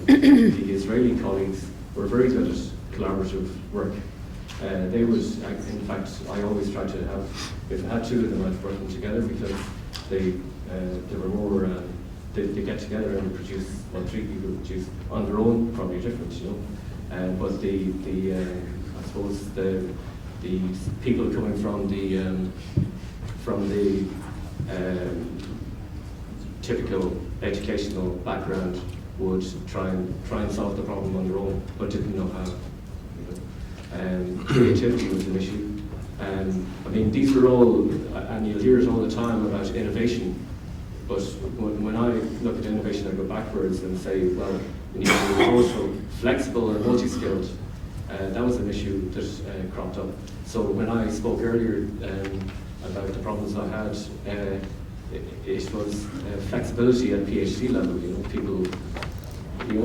the Israeli colleagues were very good at collaborative work. They would, in fact, I always try to have, if I had 2 of them, I'd work them together, because they were more, they get together and produce what 3 people produce on their own, probably different, but I suppose the people coming from the typical educational background would try and solve the problem on their own, but didn't know how. Creativity was an issue. I mean, these were all, and you'll hear it all the time about innovation, but when I look at innovation, I go backwards and say, well, we need to be resourceful, flexible, and multi-skilled. That was an issue that cropped up. So when I spoke earlier about the problems I had, it was flexibility at PhD level. People,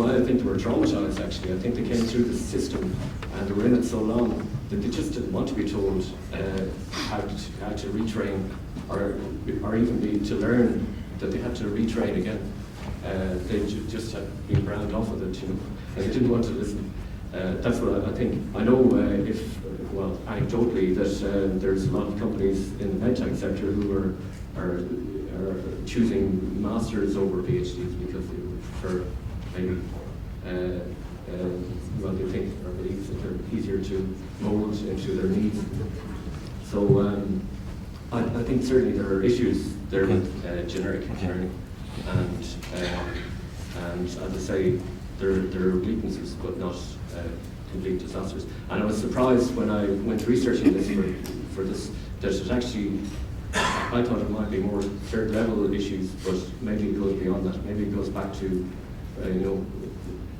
I think they were traumatized, actually. I think they came through the system and they were in it so long that they just didn't want to be told how to retrain, or even to learn that they had to retrain again. They just had been branded off with it, and they didn't want to listen. That's what I think. I know anecdotally, that there's a lot of companies in the medtech sector who are choosing masters over PhDs because they prefer maybe they think or believe that they're easier to mould into their needs. So I think certainly there are issues there with generic learning, and as I say, there are weaknesses, but not complete disasters. And I was surprised when I went researching this for this, that it actually, I thought it might be more third level issues, but maybe it goes beyond that. Maybe it goes back to,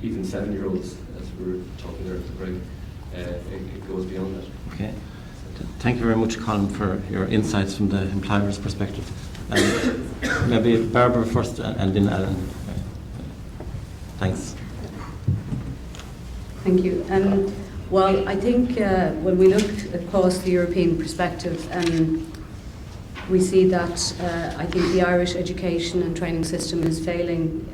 even 7-year-olds, as we were talking there at the break. It goes beyond that. Okay. Thank you very much, Colin, for your insights from the employer's perspective. Maybe Barbara first, and then Alan. Thanks. Thank you. Well, I think when we look across the European perspective, we see that I think the Irish education and training system is failing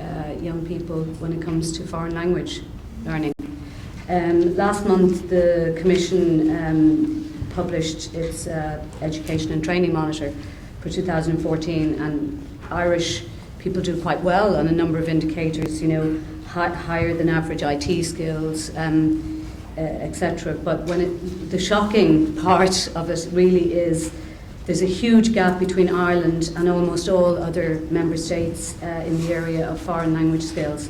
young people when it comes to foreign language learning. Last month, the Commission published its Education and Training Monitor for 2014, and Irish people do quite well on a number of indicators, higher than average IT skills, etc. But the shocking part of it really is there's a huge gap between Ireland and almost all other member states in the area of foreign language skills.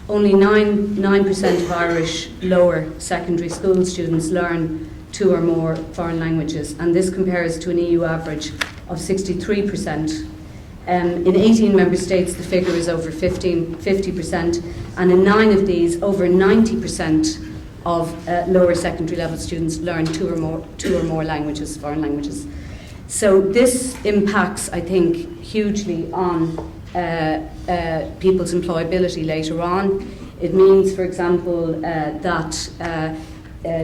Only 9% of Irish lower secondary school students learn 2 or more foreign languages, and this compares to an EU average of 63%. In 18 member states, the figure is over 50%, and in 9 of these, over 90% of lower secondary level students learn two or more languages, foreign languages. So this impacts, I think, hugely on people's employability later on. It means, for example, that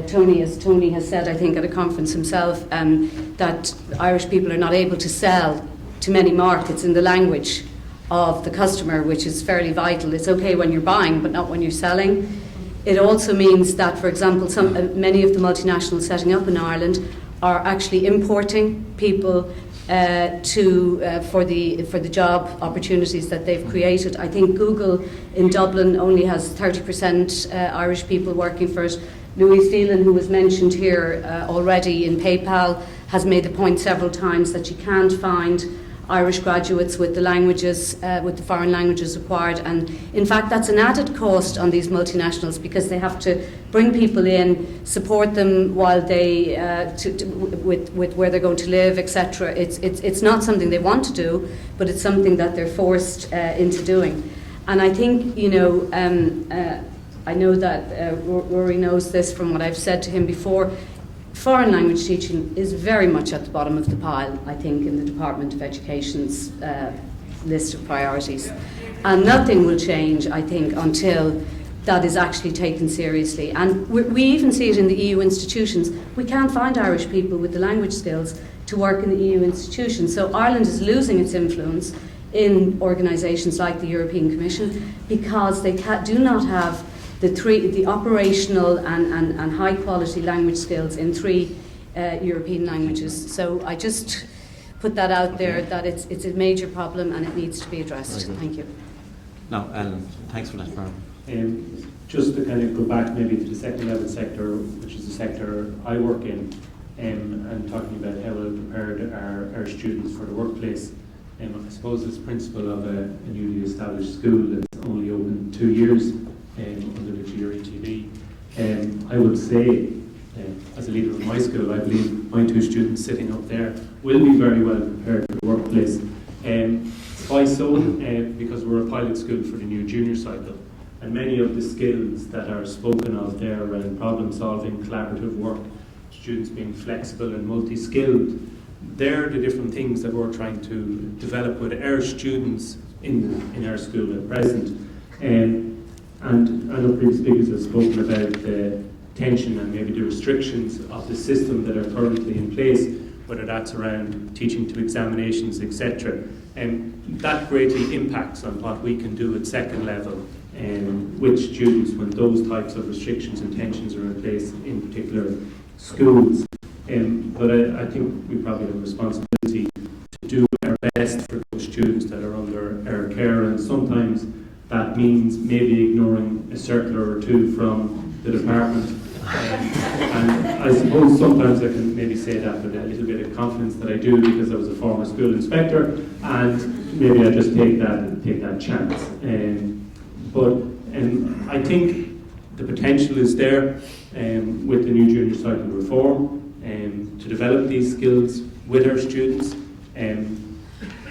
Tony, as Tony has said, I think at a conference himself, that Irish people are not able to sell to many markets in the language of the customer, which is fairly vital. It's okay when you're buying, but not when you're selling. It also means that, for example, many of the multinationals setting up in Ireland are actually importing people for the job opportunities that they've created. I think Google in Dublin only has 30% Irish people working for it. Louise Phelan, who was mentioned here already in PayPal, has made the point several times that you can't find Irish graduates with the languages, with the foreign languages required, and in fact that's an added cost on these multinationals because they have to bring people in, support them while they with where they're going to live, etc. It's not something they want to do, but it's something that they're forced into doing. And I think, you know, I know that Rory knows this from what I've said to him before. Foreign language teaching is very much at the bottom of the pile, I think, in the Department of Education's list of priorities. And nothing will change, I think, until that is actually taken seriously. And we even see it in the EU institutions. We can't find Irish people with the language skills to work in the EU institutions. So Ireland is losing its influence in organisations like the European Commission because they do not have the operational and high quality language skills in 3 European languages. So I just put that out there that it's a major problem and it needs to be addressed. Thank you. No, Alan, thanks for that, Brian. Just to kind of go back maybe to the second level sector, which is the sector I work in, and talking about how well prepared our students for the workplace. I suppose as principal of a newly established school that's only open 2 years, under the GRETB. I would say, as a leader of my school, I believe my 2 students sitting up there will be very well prepared for the workplace. Why so? Because we're a pilot school for the new junior cycle, and many of the skills that are spoken of there around problem solving, collaborative work, students being flexible and multi-skilled, they're the different things that we're trying to develop with our students in our school at present. And I know previous speakers have spoken about the tension and maybe the restrictions of the system that are currently in place, whether that's around teaching to examinations, etc. And that greatly impacts on what we can do at second level with students when those types of restrictions and tensions are in place in particular schools. But I think we probably have a responsibility to do our best for those students that are under our care, and sometimes that means maybe ignoring a circular or 2 from the department. And I suppose sometimes I can maybe say that with a little bit of confidence that I do because I was a former school inspector, and maybe I just take that chance. But I think the potential is there with the new junior cycle reform to develop these skills with our students.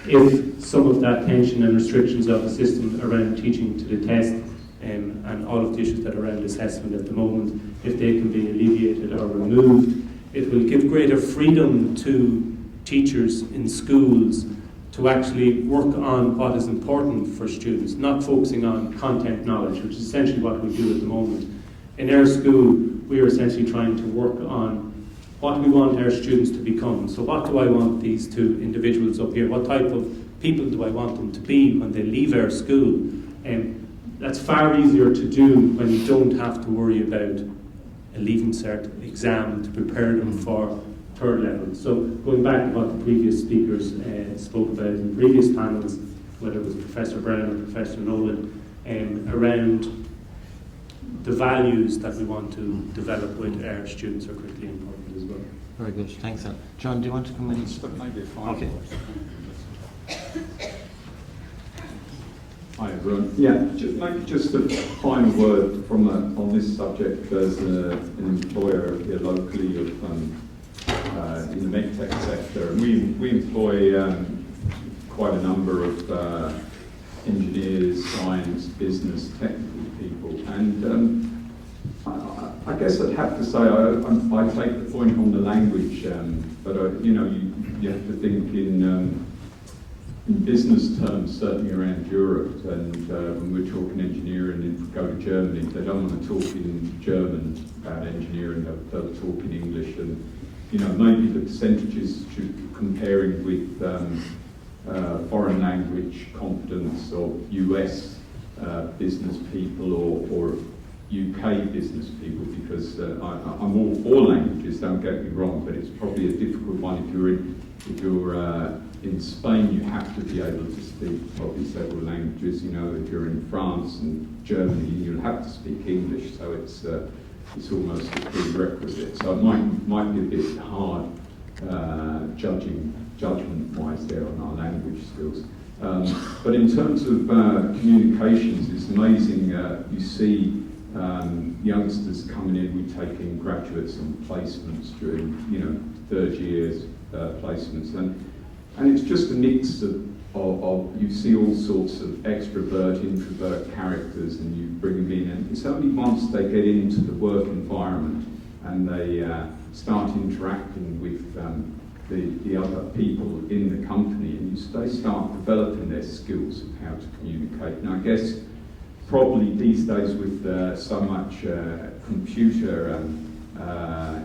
If some of that tension and restrictions of the system around teaching to the test and all of the issues that are around assessment at the moment, if they can be alleviated or removed, it will give greater freedom to teachers in schools to actually work on what is important for students, not focusing on content knowledge, which is essentially what we do at the moment. In our school, we are essentially trying to work on what we want our students to become. So what do I want these 2 individuals up here? What type of people do I want them to be when they leave our school? That's far easier to do when you don't have to worry about a Leaving Cert exam to prepare them for 3rd level. So going back to what the previous speakers spoke about in previous panels, whether it was Professor Brown or Professor Nolan, around the values that we want to develop with our students are critically important as well. Very good, thanks, Alan. John, do you want to come in? Maybe fine. Okay. Hi everyone. Yeah, just a final word from on this subject as an employer here locally of in the medtech sector. We employ quite a number of engineers, science, business, technical people, and I guess I'd have to say I take the point on the language, but you know, you have to think in business terms, certainly around Europe, and when we're talking engineering, if we go to Germany, they don't want to talk in German about engineering, they'll talk in English, and maybe the percentages should be comparing with foreign language competence of US business people or UK business people, because I'm all languages, don't get me wrong, but it's probably a difficult one. If you're in Spain, you have to be able to speak probably several languages. If you're in France and Germany, you'll have to speak English, so it's almost a prerequisite. So it might be a bit hard judgment-wise there on our language skills. But in terms of communications, it's amazing. You see youngsters coming in. We take in graduates on placements during, third years placements, and it's just a mix of you see all sorts of extrovert, introvert characters, and you bring them in, and it's only once they get into the work environment and they start interacting with the other people in the company, and they start developing their skills of how to communicate. And I guess probably these days with so much computer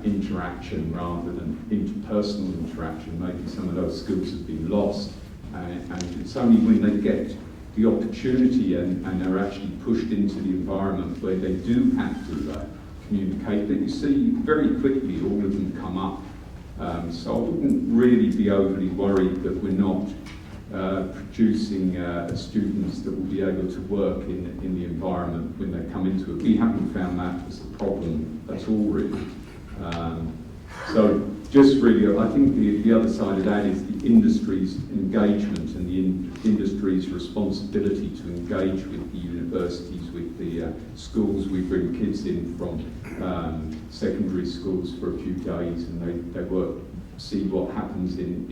interaction rather than interpersonal interaction, maybe some of those skills have been lost, and it's only when they get the opportunity and they're actually pushed into the environment where they do have to communicate that you see very quickly all of them come up. So I wouldn't really be overly worried that we're not producing students that will be able to work in the environment when they come into it. We haven't found that as a problem at all, really. So just really, I think the other side of that is the industry's engagement and the industry's responsibility to engage with the universities, with the schools. We bring kids in from secondary schools for a few days, and they work, see what happens down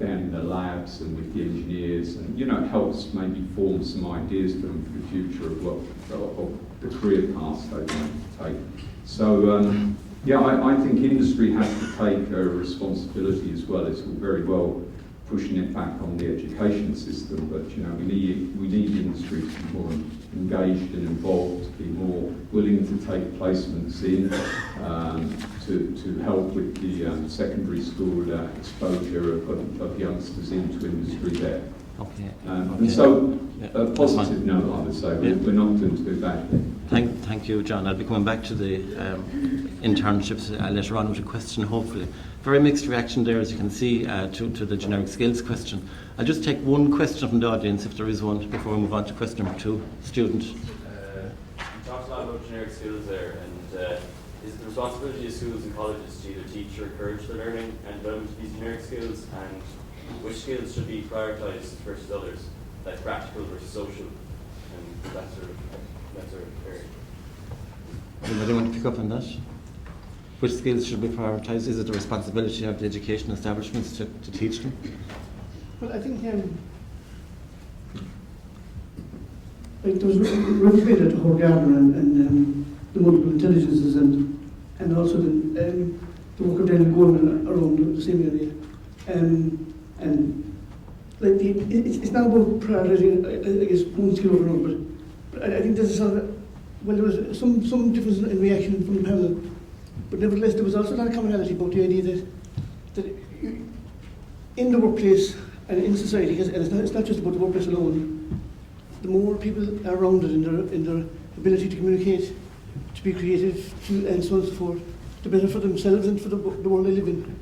in the labs and with the engineers, and it helps maybe form some ideas for them for the future of the career paths they want to take. So I think industry has to take a responsibility as well. It's all very well pushing it back on the education system, but we need industry to be more engaged and involved, to be more willing to take placements in, to help with the secondary school exposure of youngsters into industry there. Okay. And so, a positive note, I would say, we're not doing too badly. Thank you, John. I'll be coming back to the internships later on with a question, hopefully. Very mixed reaction there, as you can see, to the generic skills question. I'll just take one question from the audience, if there is one, before we move on to question number 2. Student. You talked a lot about generic skills there, and is it the responsibility of schools and colleges to either teach or encourage the learning and development of these generic skills, and which skills should be prioritised versus others, like practical versus social, and that sort of area? Anybody want to pick up on that? Which skills should be prioritised? Is it the responsibility of the education establishments to teach them? Well, I think there was referred to Howard Gardner and the multiple intelligences and also the work of Daniel Goleman around the same area. And like it's not about prioritising, I guess, one skill over another, but I think there's there was some difference in reaction from the panel, but nevertheless there was also a lot of commonality about the idea that in the workplace and in society, and it's not just about the workplace alone, the more people are rounded in their ability to communicate, to be creative, and so on and so forth, the better for themselves and for the world they live in.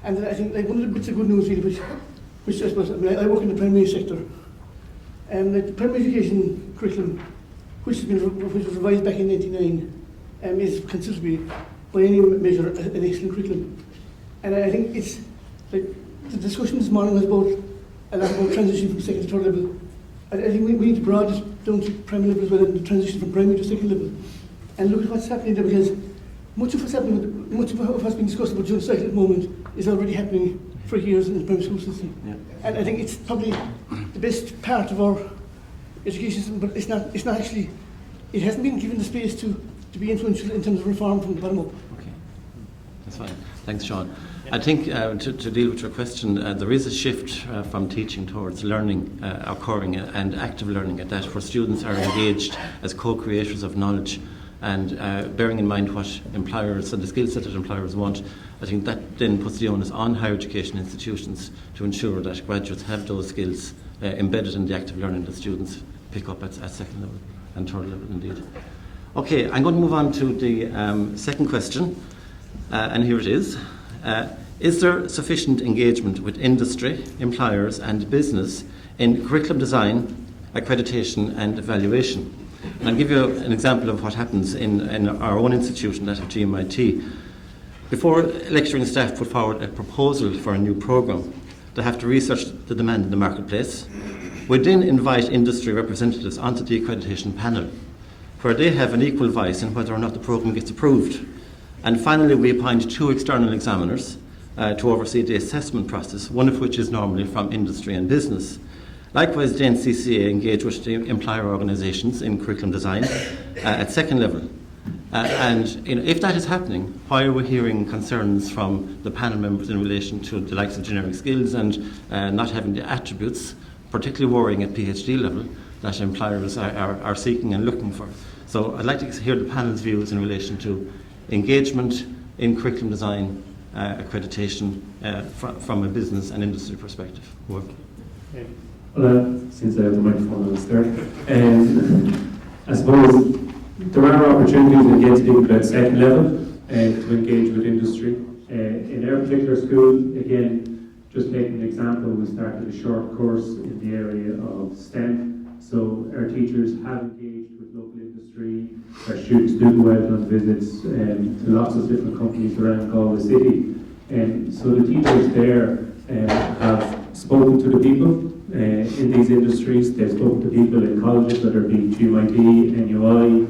And I think one of the bits of good news really, which I suppose, I work in the primary sector, and the primary education curriculum, which was revised back in 1999, is considerably, by any measure, an excellent curriculum. And I think it's the discussion this morning was about a lot about transition from second to third level. I think we need to broaden it down to primary level as well, and the transition from primary to second level, and look at what's happening there, because much of what's being discussed about dual cycle at the moment is already happening for years in the primary school system. Yeah. And I think it's probably the best part of our education system, but it's not actually, it hasn't been given the space to be influential in terms of reform from the bottom up. Okay, that's fine. Thanks, Sean. I think to deal with your question, there is a shift from teaching towards learning occurring and active learning at that, where students are engaged as co-creators of knowledge and bearing in mind what employers and the skill set that employers want. I think that then puts the onus on higher education institutions to ensure that graduates have those skills embedded in the active learning that students pick up at second level and third level indeed. Okay, I'm going to move on to the second question, and here it is. Is there sufficient engagement with industry, employers and business in curriculum design, accreditation and evaluation? And I'll give you an example of what happens in our own institution, that of GMIT. Before lecturing staff put forward a proposal for a new programme, they have to research the demand in the marketplace. We then invite industry representatives onto the accreditation panel, where they have an equal voice in whether or not the programme gets approved. And finally, we appoint 2 external examiners to oversee the assessment process, one of which is normally from industry and business. Likewise, the NCCA engage with the employer organisations in curriculum design at second level. And if that is happening, why are we hearing concerns from the panel members in relation to the likes of generic skills and not having the attributes, particularly worrying at PhD level, that employers are seeking and looking for? So I'd like to hear the panel's views in relation to engagement in curriculum design, accreditation from a business and industry perspective. Since I have the microphone, I'll start. I suppose there are opportunities to engage people at second level to engage with industry. In our particular school, again, just taking an example, we started a short course in the area of STEM. So our teachers have engaged with local industry. Our students do go out on visits to lots of different companies around Galway City. So the teachers there have spoken to the people in these industries. They've spoken to people in colleges, whether it be GMIT, NUI,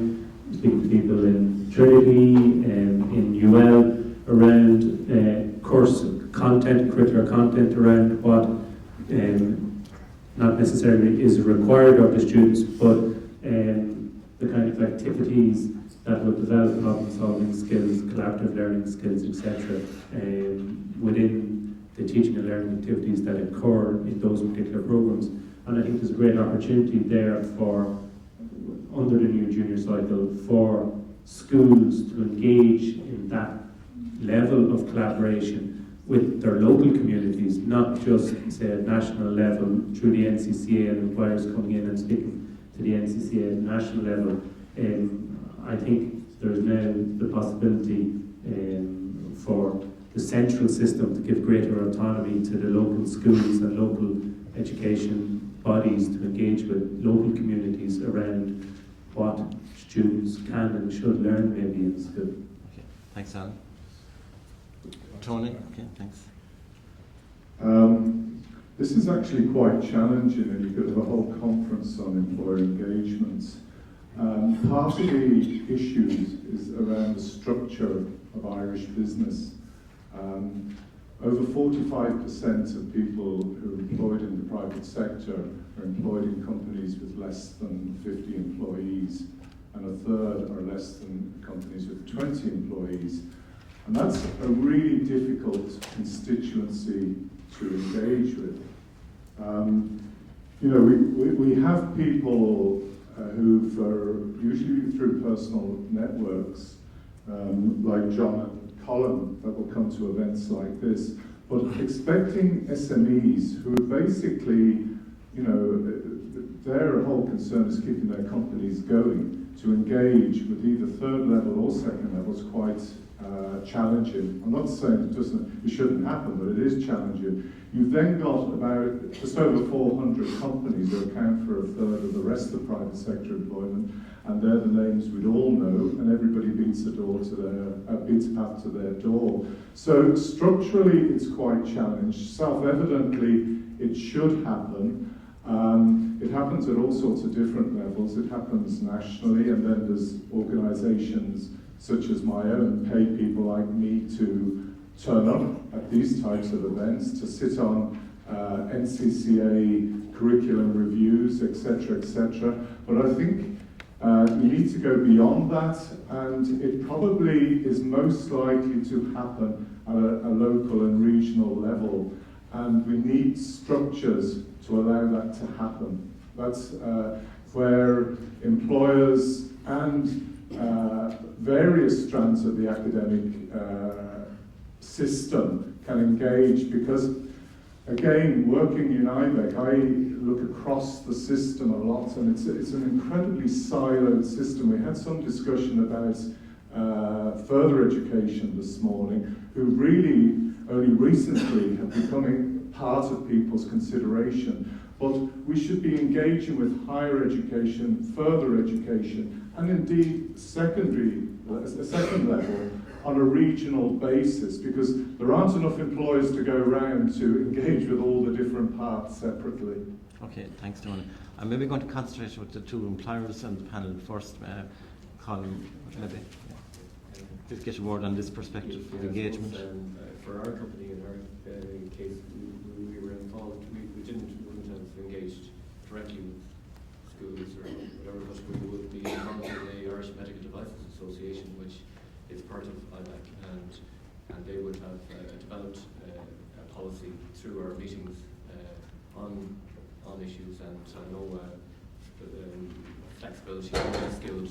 speaking to people in Trinity, in UL, around course content, curricular content around what not necessarily is required of the students, but the kind of activities that will develop problem-solving skills, collaborative learning skills, etc. Within the teaching and learning activities that occur in those particular programs. And I think there's a great opportunity there for, under the new junior cycle, for schools to engage in that level of collaboration with their local communities, not just, say, at national level through the NCCA and employers coming in and speaking to the NCCA at national level. I think there's now the possibility for the central system to give greater autonomy to the local schools and local education bodies to engage with local communities around what students can and should learn maybe in school. Okay, thanks, Alan. Tony, okay, thanks. This is actually quite challenging, and you could have a whole conference on employer engagements. Part of the issues is around the structure of Irish business. Over 45% of people who are employed in the private sector are employed in companies with less than 50 employees, and a third are less than companies with 20 employees. And that's a really difficult constituency to engage with. You know, we have people who, usually through personal networks, like John and Colin, that will come to events like this, but expecting SMEs who are basically, you know, their whole concern is keeping their companies going, to engage with either third level or second level is quite challenging. I'm not saying it shouldn't happen, but it is challenging. You've then got about just over 400 companies that account for a third of the rest of private sector employment, and they're the names we'd all know, and everybody beats a path to their door. So structurally, it's quite challenged. Self-evidently, it should happen. It happens at all sorts of different levels. It happens nationally, and then there's organisations such as my own pay people like me to turn up at these types of events, to sit on NCCA curriculum reviews, etc., etc. But I think We need to go beyond that, and it probably is most likely to happen at a local and regional level, and we need structures to allow that to happen. That's where employers and various strands of the academic system can engage, because again, working in IBEC, I look across the system a lot, and it's an incredibly siloed system. We had some discussion about further education this morning, who really only recently have become part of people's consideration. But we should be engaging with higher education, further education, and indeed secondary, a second level, on a regional basis, because there aren't enough employers to go around to engage with all the different parts separately. Okay, thanks, Tony. I'm maybe going to concentrate with the two employers on the panel first. Colin, maybe just get a word on this perspective of engagement. For our company, in our case, we were involved. We wouldn't have engaged directly with schools or whatever, but we would be involved with the Irish Medical Devices Association, which is part of IBEC, and they would have developed a policy through our meetings on issues, and I know flexibility, skilled,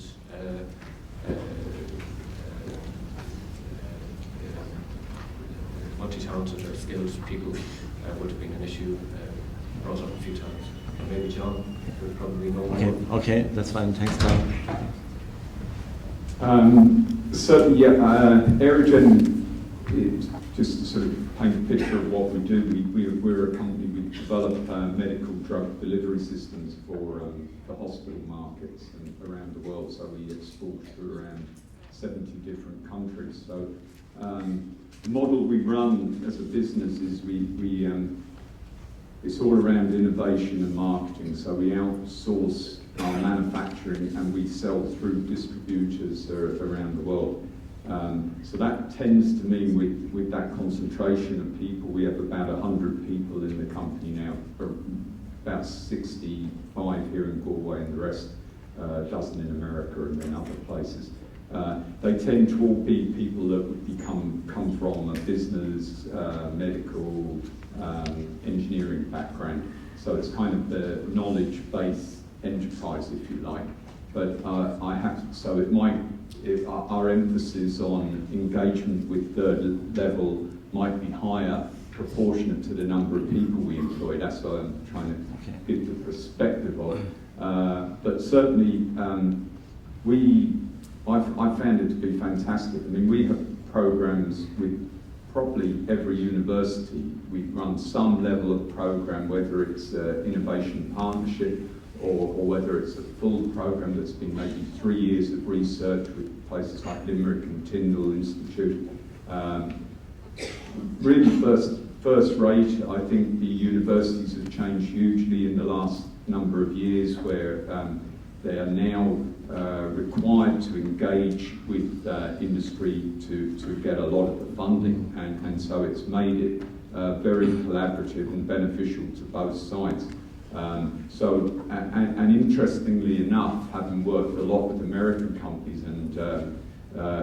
multi-talented or skilled people would have been an issue brought up a few times. And maybe John would probably know more. Okay, that's fine. Thanks, Tom. Certainly, yeah. Aerogen, just to sort of paint a picture of what we do, we're a company, we develop medical drug delivery systems for the hospital markets and around the world, so we export to around 70 different countries. So the model we run as a business is it's all around innovation and marketing, so we outsource our manufacturing and we sell through distributors around the world. So that tends to mean with that concentration of people, we have about 100 people in the company now, about 65 here in Galway and the rest, a dozen in America and in other places. They tend to all be people that would come from a business, medical, engineering background. So it's kind of the knowledge-based enterprise, if you like. But our emphasis on engagement with third level might be higher, proportionate to the number of people we employ. That's what I'm trying to give the perspective of. But certainly, I found it to be fantastic. I mean, we have programs with probably every university. We run some level of program, whether it's innovation partnership or whether it's a full program that's been maybe 3 years of research with places like Limerick and Tyndall Institute. Really first rate. I think the universities have changed hugely in the last number of years, where they are now required to engage with industry to get a lot of the funding, and so it's made it very collaborative and beneficial to both sides. And interestingly enough, having worked a lot with American companies, and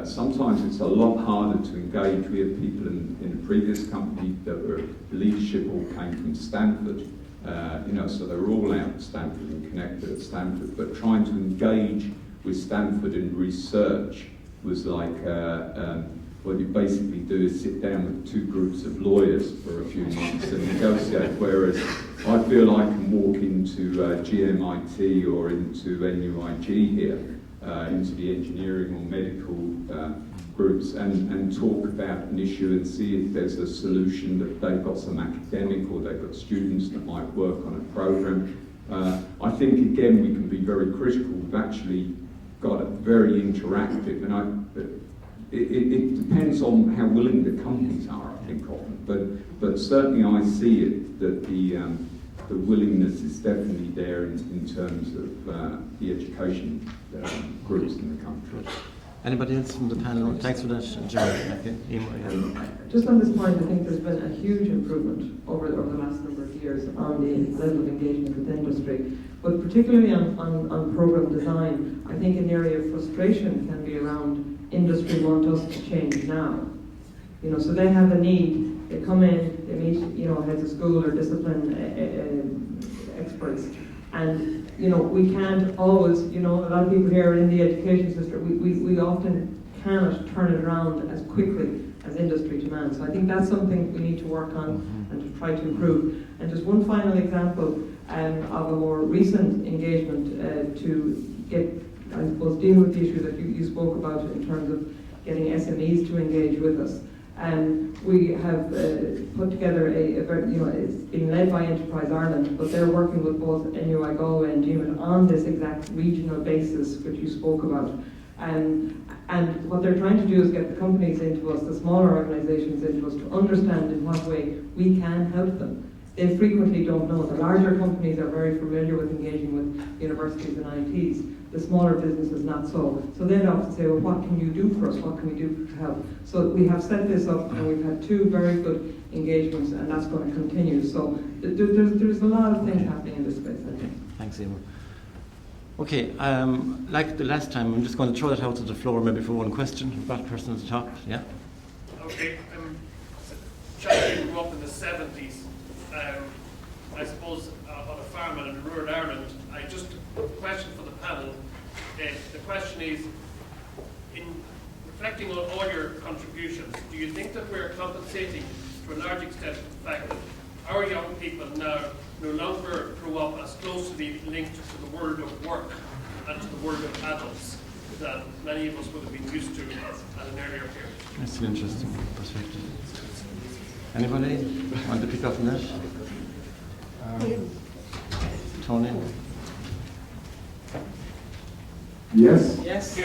sometimes it's a lot harder to engage. We have people in a previous company that were leadership all came from Stanford, so they're all out at Stanford and connected at Stanford, but trying to engage with Stanford in research was like, what you basically do is sit down with two groups of lawyers for a few months and negotiate, whereas I feel I can walk into GMIT or into NUI here, into the engineering or medical groups and talk about an issue and see if there's a solution, that they've got some academic or they've got students that might work on a program. I think, again, we can be very critical. We've actually got it very interactive, and it depends on how willing the companies are, I think, often. But certainly I see it, that the willingness is definitely there in terms of the education groups in the country. Anybody else from the panel? Thanks for that, John. Okay. Just on this point, I think there's been a huge improvement over the last number of years on the level of engagement with industry. But particularly on program design, I think an area of frustration can be around industry want us to change now. You know, so they have a need, they come in, they meet, you know, heads of school or discipline experts, and, you know, we can't always, you know, a lot of people here in the education system, we often cannot turn it around as quickly as industry demands. So I think that's something we need to work on and to try to improve. And just one final example of a more recent engagement to get, I suppose, deal with the issue that you spoke about in terms of getting SMEs to engage with us. We have put together it's being led by Enterprise Ireland, but they're working with both NUI Galway and GMIT on this exact regional basis which you spoke about. And what they're trying to do is get the companies into us, the smaller organisations into us, to understand in what way we can help them. They frequently don't know. The larger companies are very familiar with engaging with universities and ITs. The smaller businesses not so. So they'd often say, well, what can you do for us? What can we do to help? So we have set this up, and we've had 2 very good engagements, and that's going to continue. So there's a lot of things happening in this space, I think. Thanks, Eamon. Okay, like the last time, I'm just going to throw that out to the floor maybe for one question. That person at the top, yeah? Okay, child who grew up in the 70s, I suppose on a farm and in rural Ireland. I just question for the panel. The question is, in reflecting on all your contributions, do you think that we're compensating to a large extent the fact that our young people now no longer grow up as closely linked to the world of work and to the world of adults than many of us would have been used to at an earlier period? That's an interesting perspective. Anybody want to pick up on that? Tony? Yes. Yes. I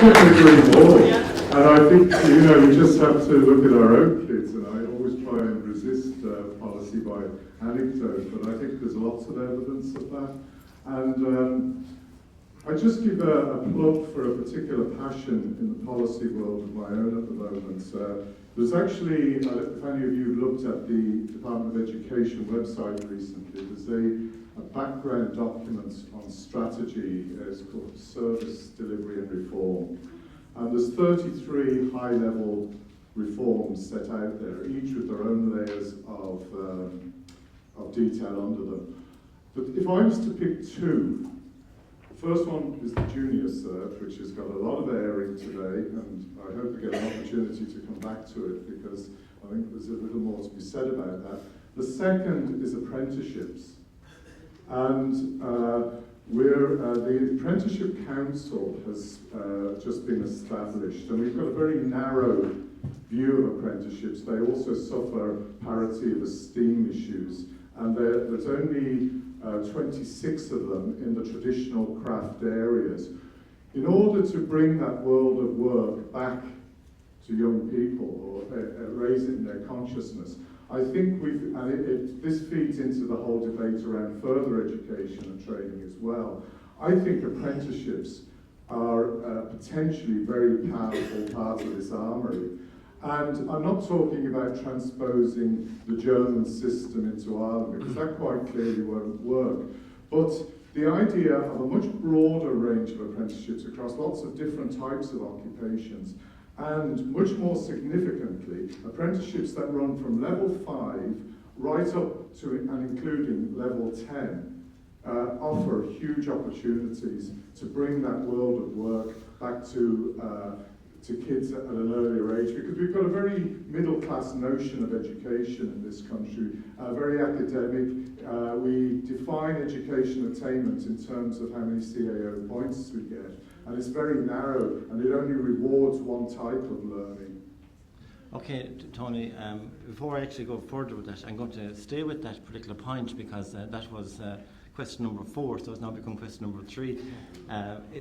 couldn't agree more. And I think, you know, we just have to look at our own kids, and I always try and resist policy by anecdote, but I think there's lots of evidence of that. And I just give a plug for a particular passion in the policy world of my own at the moment. There's actually, if any of you looked at the Department of Education website recently, there's a background document on strategy. It's called Service Delivery and Reform. And there's 33 high-level reforms set out there, each with their own layers of detail under them. But if I was to pick 2, the first one is the junior cert, which has got a lot of airing today, and I hope we get an opportunity to come back to it, because I think there's a little more to be said about that. The second is apprenticeships. And the Apprenticeship Council has just been established, and we've got a very narrow view of apprenticeships. They also suffer parity of esteem issues, and there's only 26 of them in the traditional craft areas. In order to bring that world of work back to young people, or raise it in their consciousness, I think this feeds into the whole debate around further education and training as well. I think apprenticeships are potentially very powerful part of this armoury. And I'm not talking about transposing the German system into Ireland, because that quite clearly won't work. But the idea of a much broader range of apprenticeships across lots of different types of occupations, and much more significantly, apprenticeships that run from level 5 right up to and including level 10 offer huge opportunities to bring that world of work back to kids at an earlier age, because we've got a very middle-class notion of education in this country, very academic. We define education attainment in terms of how many CAO points we get, and it's very narrow, and it only rewards one type of learning. Okay, Tony, before I actually go further with that, I'm going to stay with that particular point, because that was question number 4, so it's now become question number 3.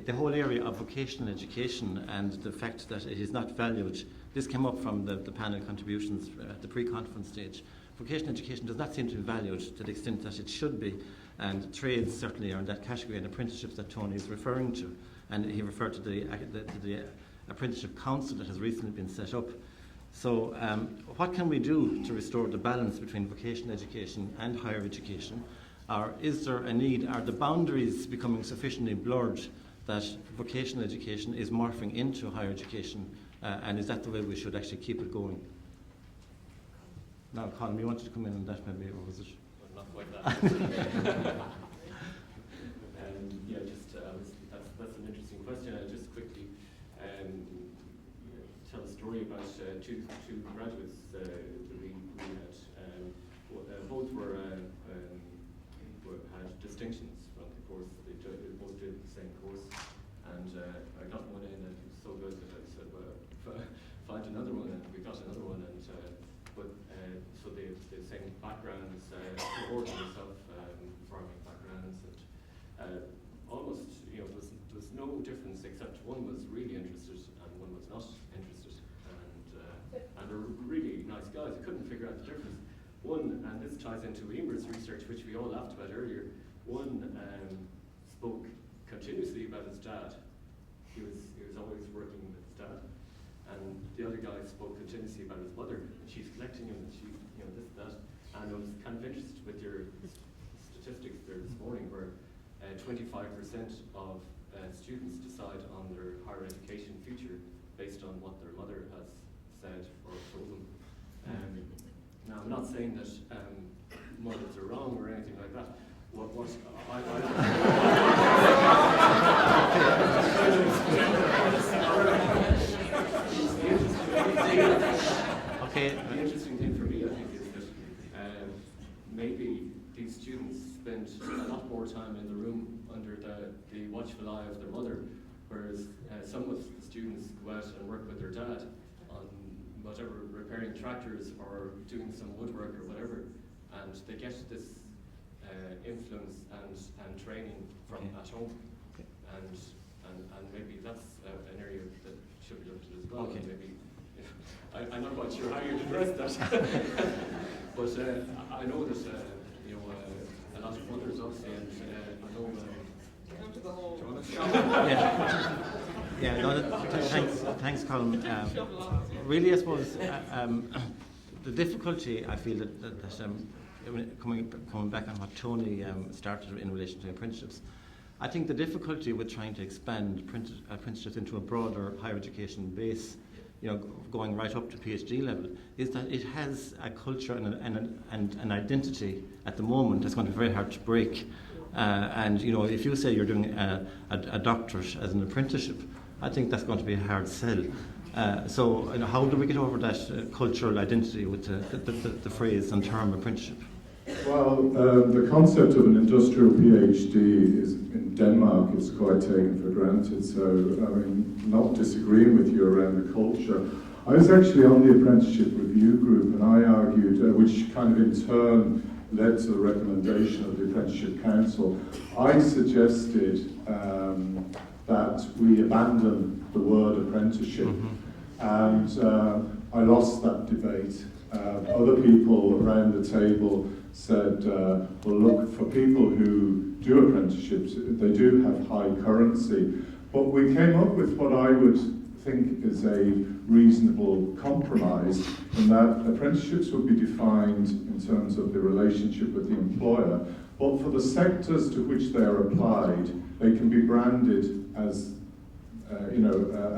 The whole area of vocational education and the fact that it is not valued, this came up from the panel contributions at the pre-conference stage. Vocational education does not seem to be valued to the extent that it should be, and trades certainly are in that category, and apprenticeships that Tony is referring to. And he referred to the Apprenticeship Council that has recently been set up. So what can we do to restore the balance between vocational education and higher education? Or is there a need, are the boundaries becoming sufficiently blurred that vocational education is morphing into higher education? And is that the way we should actually keep it going? Now, Colin, you wanted to come in on that maybe, or was it? Well, not quite that. Yeah, just that's an interesting question. I'll just quickly tell a story about two graduates that we had. Both had distinctions from the course. They both did the same course, and I got one in, and it was so good that I said, "Well, find another one," and we got another one, and so they have the same backgrounds, Gordon himself, farming backgrounds, and almost, there was no difference except one was really interested and one was not interested, and they're really nice guys. I couldn't figure out the difference. One, and this ties into Emer's research, which we all laughed about earlier. One spoke continuously about his dad. He was always working with his dad. And the other guy spoke continuously about his mother. And she's collecting him, and she, this, that. And I was kind of interested with your statistics there this morning, where 25% of students decide on their higher education future based on what their mother has said or told them. Now, I'm not saying that mothers are wrong or anything like that. The interesting thing for me, I think, is that maybe these students spend a lot more time in the room under the watchful eye of their mother, whereas some of the students go out and work with their dad on whatever, repairing tractors or doing some woodwork or whatever, and they get this influence and training from at home, and maybe that's an area that should be looked at as well. Okay. Maybe I'm not quite sure how you'd address that, but I know that a lot of mothers obviously, and I know. Come to the whole. Yeah, no, thanks, Colin. Really, I suppose the difficulty I feel that coming back on what Tony started in relation to apprenticeships, I think the difficulty with trying to expand apprenticeships into a broader higher education base, going right up to PhD level, is that it has a culture and an identity at the moment that's going to be very hard to break. And if you say you're doing a doctorate as an apprenticeship, I think that's going to be a hard sell. So how do we get over that cultural identity with the phrase and term apprenticeship? Well, the concept of an industrial PhD is in Denmark, it's quite taken for granted. So, not disagreeing with you around the culture. I was actually on the apprenticeship review group, and I argued, which kind of in turn led to the recommendation of the Apprenticeship Council. I suggested that we abandon the word apprenticeship, and I lost that debate. Other people around the table said, well, look, for people who do apprenticeships, they do have high currency. But we came up with what I would think is a reasonable compromise, in that apprenticeships would be defined in terms of the relationship with the employer, but for the sectors to which they are applied, they can be branded as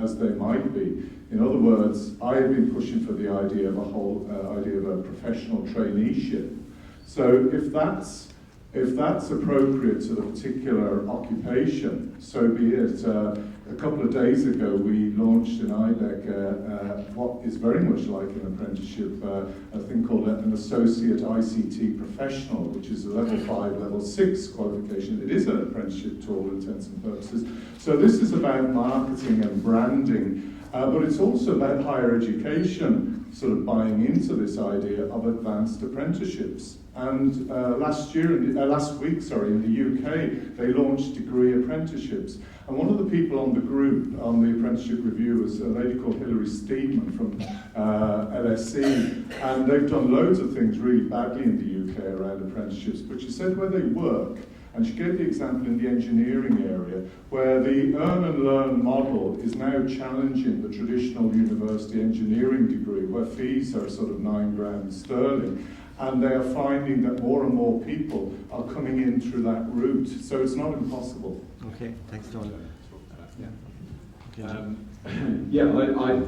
as they might be. In other words, I have been pushing for the idea of a professional traineeship. So if that's appropriate to the particular occupation, so be it. A couple of days ago, we launched in IBEC what is very much like an apprenticeship, a thing called an associate ICT professional, which is a level 5, level 6 qualification. It is an apprenticeship to all intents and purposes. So this is about marketing and branding, but it's also about higher education sort of buying into this idea of advanced apprenticeships. And last week, in the UK, they launched degree apprenticeships. And one of the people on the group, on the apprenticeship review, was a lady called Hilary Steedman from LSE. And they've done loads of things really badly in the UK around apprenticeships. But she said where they work, and she gave the example in the engineering area, where the earn and learn model is now challenging the traditional university engineering degree, where fees are sort of £9,000 sterling. and they are finding that more and more people are coming in through that route. So it's not impossible. Okay, thanks, Donald.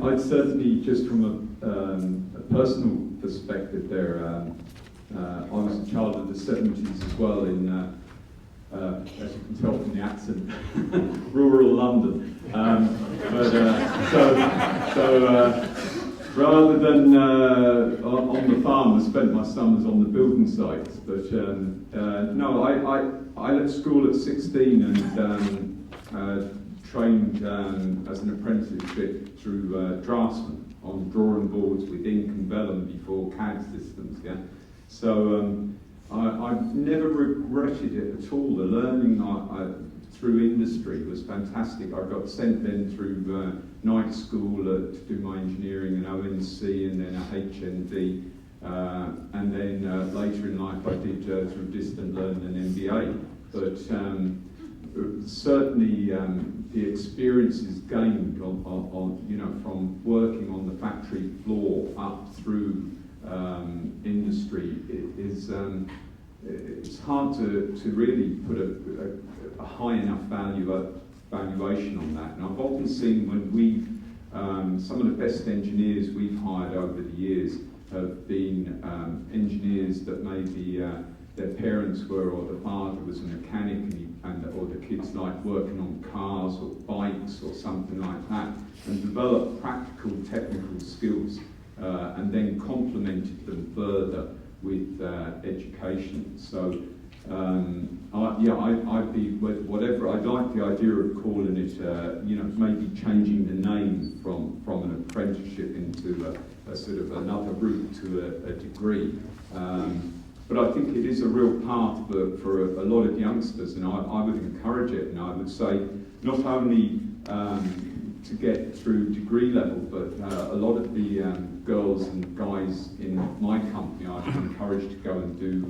I'd certainly, just from a personal perspective there, I was a child of the 70s as well in, as you can tell from the accent, rural London. Rather than on the farm, I spent my summers on the building sites. But no, I left school at 16 and trained as an apprenticeship through draftsman on drawing boards with ink and vellum before CAD systems. Yeah, so I've never regretted it at all. The learning through industry was fantastic. I got sent then through night school to do my engineering and ONC, and then a HND, and then later in life I did through distant learning an MBA. But certainly the experiences gained on from working on the factory floor up through industry is it's hard to really put a high enough valuation on that. And I've often seen when we've some of the best engineers we've hired over the years have been engineers that maybe their parents were, or the father was a mechanic, or the kids liked working on cars or bikes or something like that, and developed practical technical skills and then complemented them further with education. So I'd be whatever. I'd like the idea of calling it, maybe changing the name from an apprenticeship into a sort of another route to a degree. But I think it is a real path for a lot of youngsters, and I would encourage it. And I would say not only to get through degree level, but a lot of the girls and guys in my company I would encourage to go and do,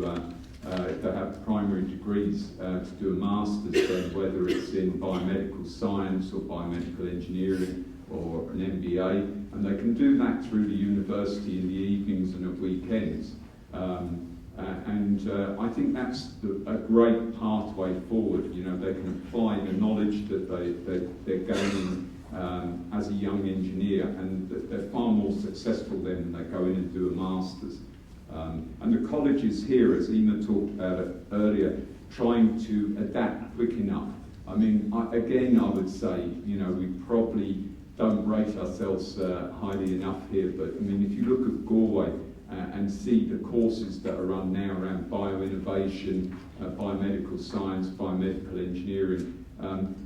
that have primary degrees, to do a master's, then, whether it's in biomedical science or biomedical engineering or an MBA, and they can do that through the university in the evenings and at weekends. I think that's a great pathway forward. You know, they can apply the knowledge that they're gaining as a young engineer, and they're far more successful then when they go in and do a master's. And the colleges here, as Emma talked about it earlier, trying to adapt quick enough. I mean, I would say, we probably don't rate ourselves highly enough here, but I mean, if you look at Galway and see the courses that are run now around bioinnovation, biomedical science, biomedical engineering,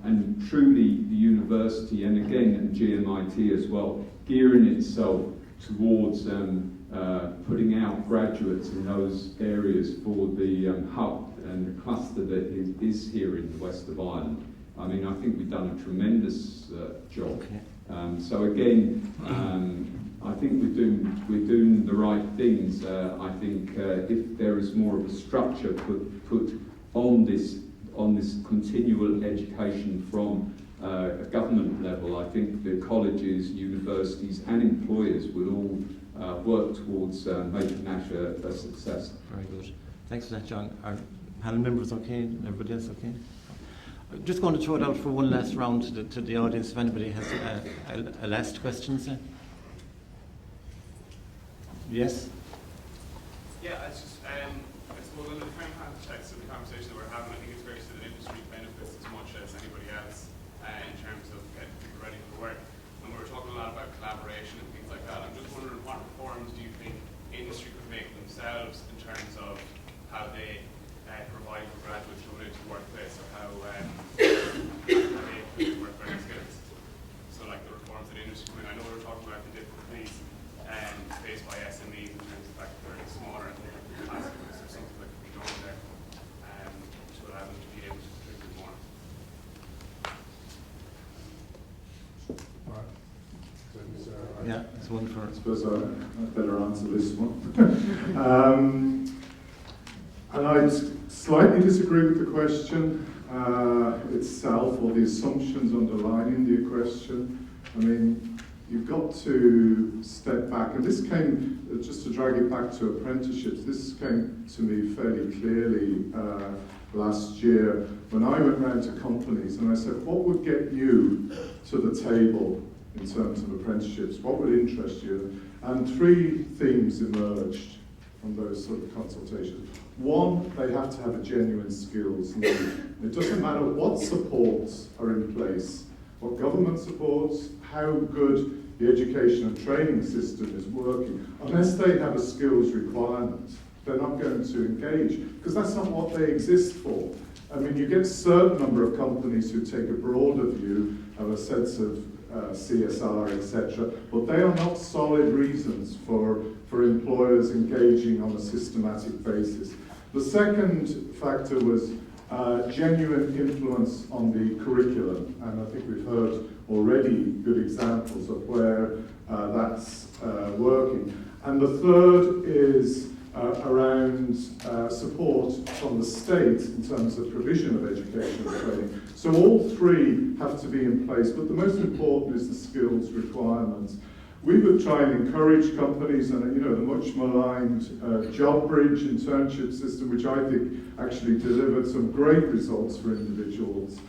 and truly the university, and again and GMIT as well, gearing itself towards putting out graduates in those areas for the hub and the cluster that is here in the west of Ireland. I mean, I think we've done a tremendous job. So again, I think we're doing the right things. I think if there is more of a structure put on this continual education from a government level, I think the colleges, universities, and employers will all work towards making that a success. Very good. Thanks for that, John. Our panel members okay? Everybody else okay? I'm just going to throw it out for one last round to the audience if anybody has a last question. Yes? Yeah, it's just, I suppose in the current context of the conversation that we're having, I think it's very that industry benefits as much as anybody else in terms of getting people ready for work. And we were talking a lot about collaboration and things like that. I'm just wondering, what reforms do you think industry could make themselves in terms of how they provide for graduates coming into the workplace, or how they improve work learning skills? So like the reforms that industry can make. I know we were talking about the difficulties faced by SMEs in terms of the fact that they're smaller and they're capacity. Is there something that can be done there to allow them to be able to contribute more? Yeah, it's one for. I suppose I better answer this one. And I'd slightly disagree with the question itself, or the assumptions underlying the question. I mean, you've got to step back. And this came, just to drag it back to apprenticeships, this came to me fairly clearly last year when I went round to companies and I said, what would get you to the table in terms of apprenticeships? What would interest you? And 3 themes emerged from those sort of consultations. One, they have to have a genuine skills need. It doesn't matter what supports are in place, what government supports, how good the education and training system is working. Unless they have a skills requirement, they're not going to engage, because that's not what they exist for. I mean, you get a certain number of companies who take a broader view, have a sense of CSR, etc., but they are not solid reasons for employers engaging on a systematic basis. The second factor was genuine influence on the curriculum, and I think we've heard already good examples of where that's working. And the third is around support from the state in terms of provision of education and training. So all 3 have to be in place, but the most important is the skills requirements. We would try and encourage companies, and the much maligned job bridge internship system, which I think actually delivered some great results for individuals.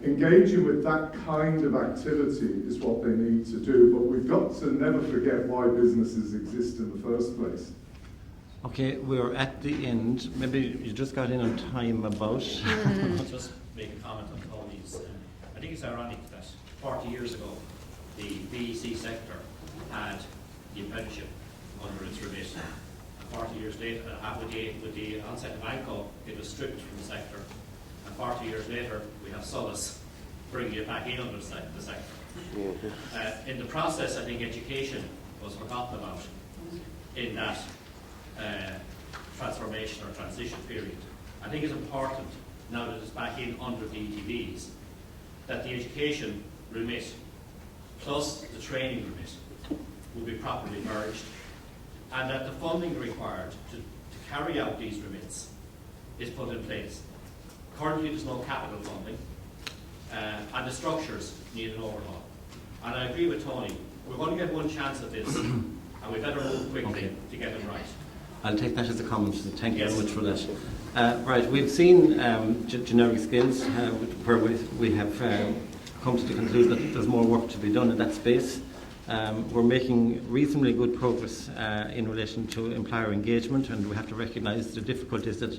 Engaging with that kind of activity is what they need to do, but we've got to never forget why businesses exist in the first place. Okay, we're at the end. Maybe you just got in on time about. Just make a comment on Tony's. I think it's ironic that 40 years ago, the BEC sector had the apprenticeship under its remit. And 40 years later, with the onset of ANCO, it was stripped from the sector. And 40 years later, we have Solus bringing it back in under the sector. In the process, I think education was forgotten about in that transformation or transition period. I think it's important, now that it's back in under the ETVs, that the education remit plus the training remit will be properly merged, and that the funding required to carry out these remits is put in place. Currently there's no capital funding, and the structures need an overhaul. And I agree with Tony, we're going to get one chance at this, and we better move quickly to get it right. I'll take that as a comment. Thank you very much for that. Right, we've seen generic skills where we have come to the conclusion that there's more work to be done in that space. We're making reasonably good progress in relation to employer engagement, and we have to recognise the difficulties that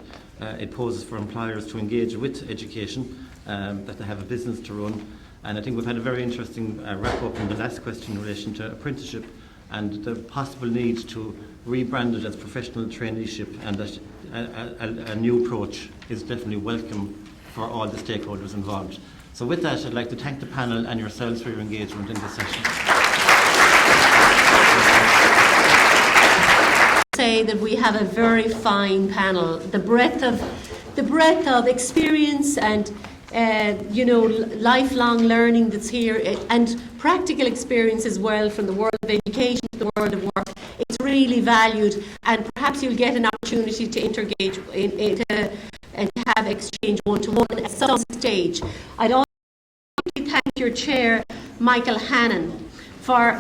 it poses for employers to engage with education, that they have a business to run. And I think we've had a very interesting wrap-up in the last question in relation to apprenticeship and the possible need to rebrand it as professional traineeship, and that a new approach is definitely welcome for all the stakeholders involved. So with that, I'd like to thank the panel and yourselves for your engagement in this session. Say that we have a very fine panel. The breadth of experience and lifelong learning that's here, and practical experience as well from the world of education to the world of work. It's really valued, and perhaps you'll get an opportunity to intergage and to have exchange one-to-one at some stage. I'd also like to thank your chair, Michael Hannon, for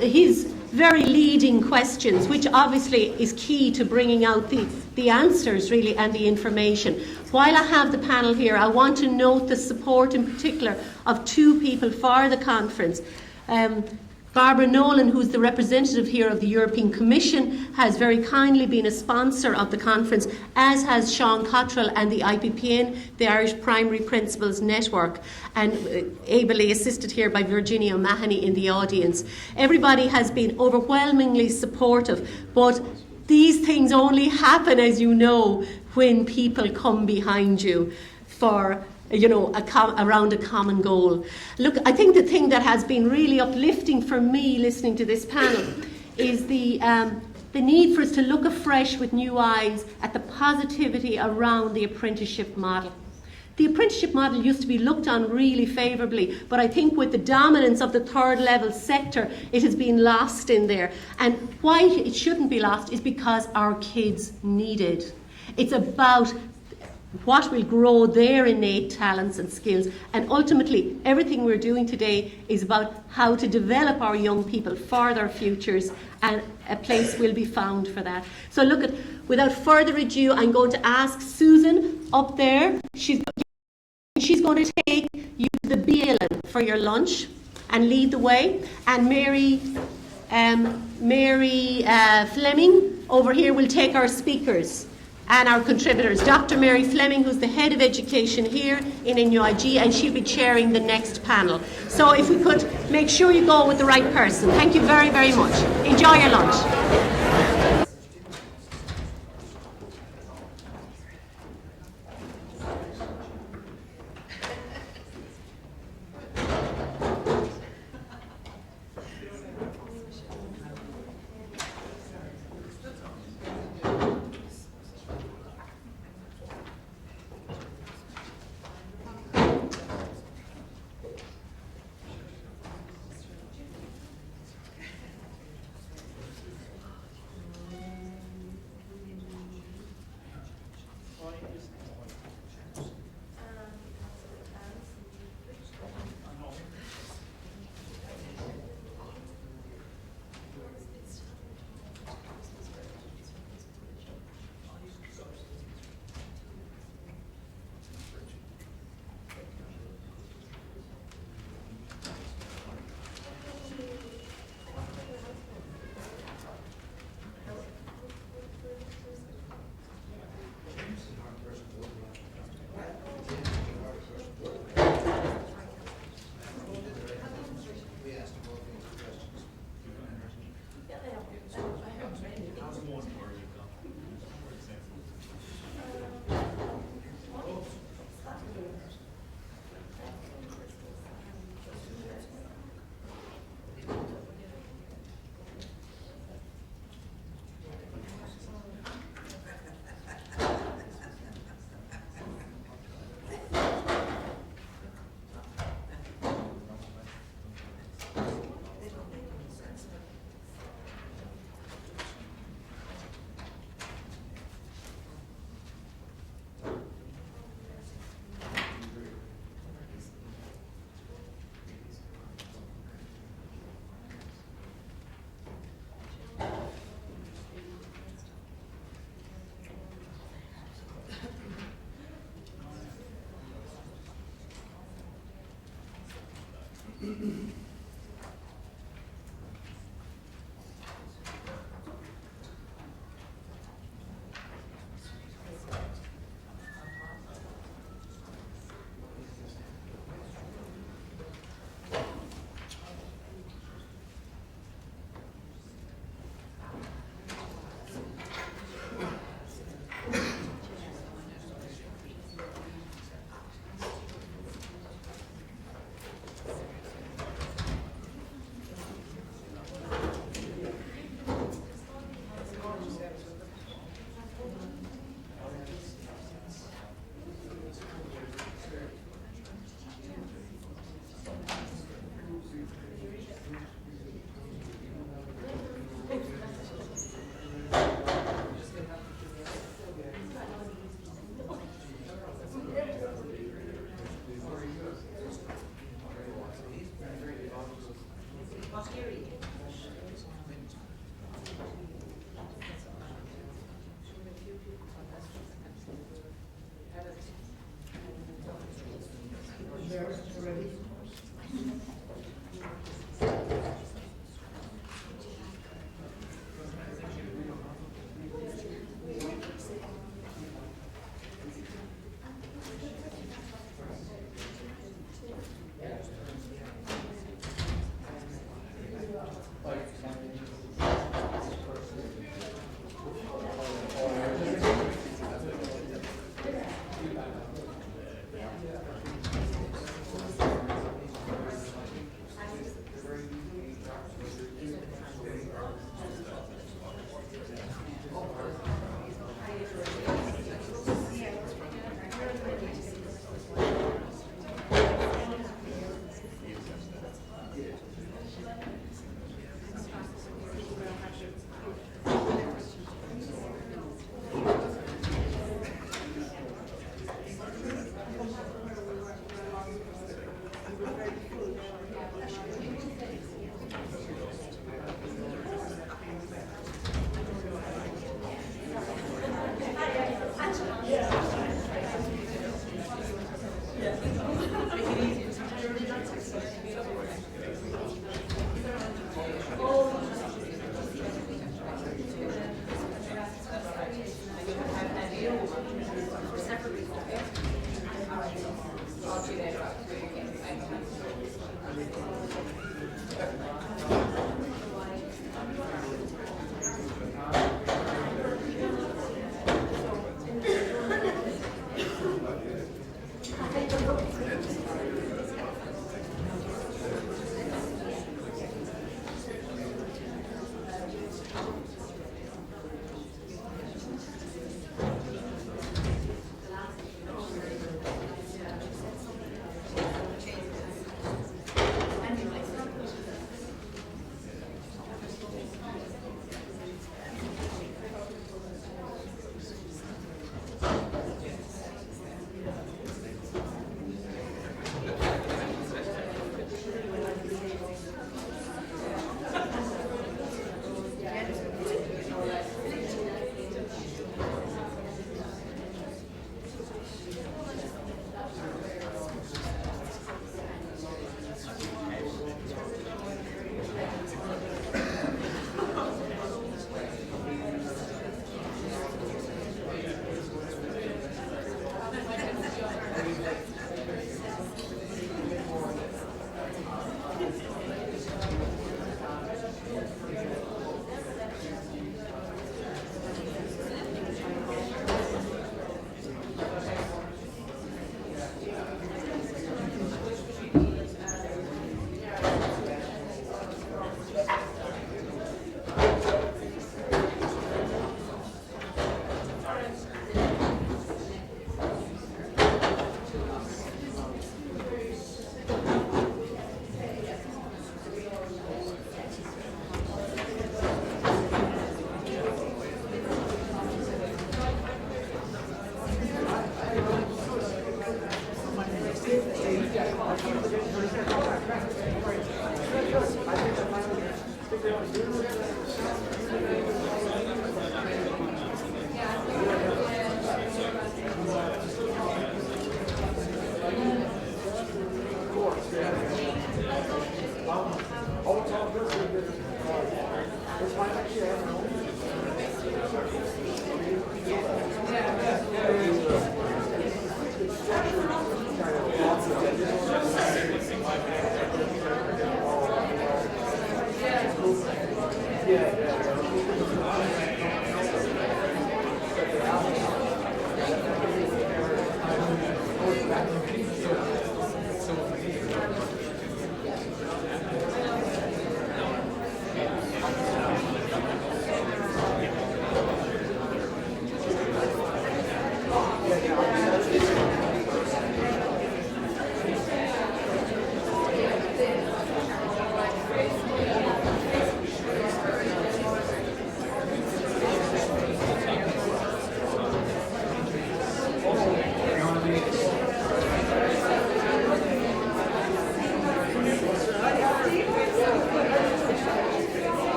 his very leading questions, which obviously is key to bringing out the answers really and the information. While I have the panel here, I want to note the support in particular of 2 people for the conference. Barbara Nolan, who's the representative here of the European Commission, has very kindly been a sponsor of the conference, as has Sean Cottrell and the IPPN, the Irish Primary Principals Network, and ably assisted here by Virginia O'Mahony in the audience. Everybody has been overwhelmingly supportive, but these things only happen, as you know, when people come behind you for around a common goal. Look, I think the thing that has been really uplifting for me listening to this panel is the need for us to look afresh with new eyes at the positivity around the apprenticeship model. The apprenticeship model used to be looked on really favourably, but I think with the dominance of the third level sector, it has been lost in there. And why it shouldn't be lost is because our kids need it. It's about what will grow their innate talents and skills. And ultimately, everything we're doing today is about how to develop our young people for their futures, and a place will be found for that. So look, without further ado, I'm going to ask Susan up there. She's going to take you to the BLN for your lunch and lead the way. And Mary Fleming over here will take our speakers and our contributors. Dr. Mary Fleming, who's the head of education here in NUIG, and she'll be chairing the next panel. So if we could make sure you go with the right person. Thank you very, very much. Enjoy your lunch.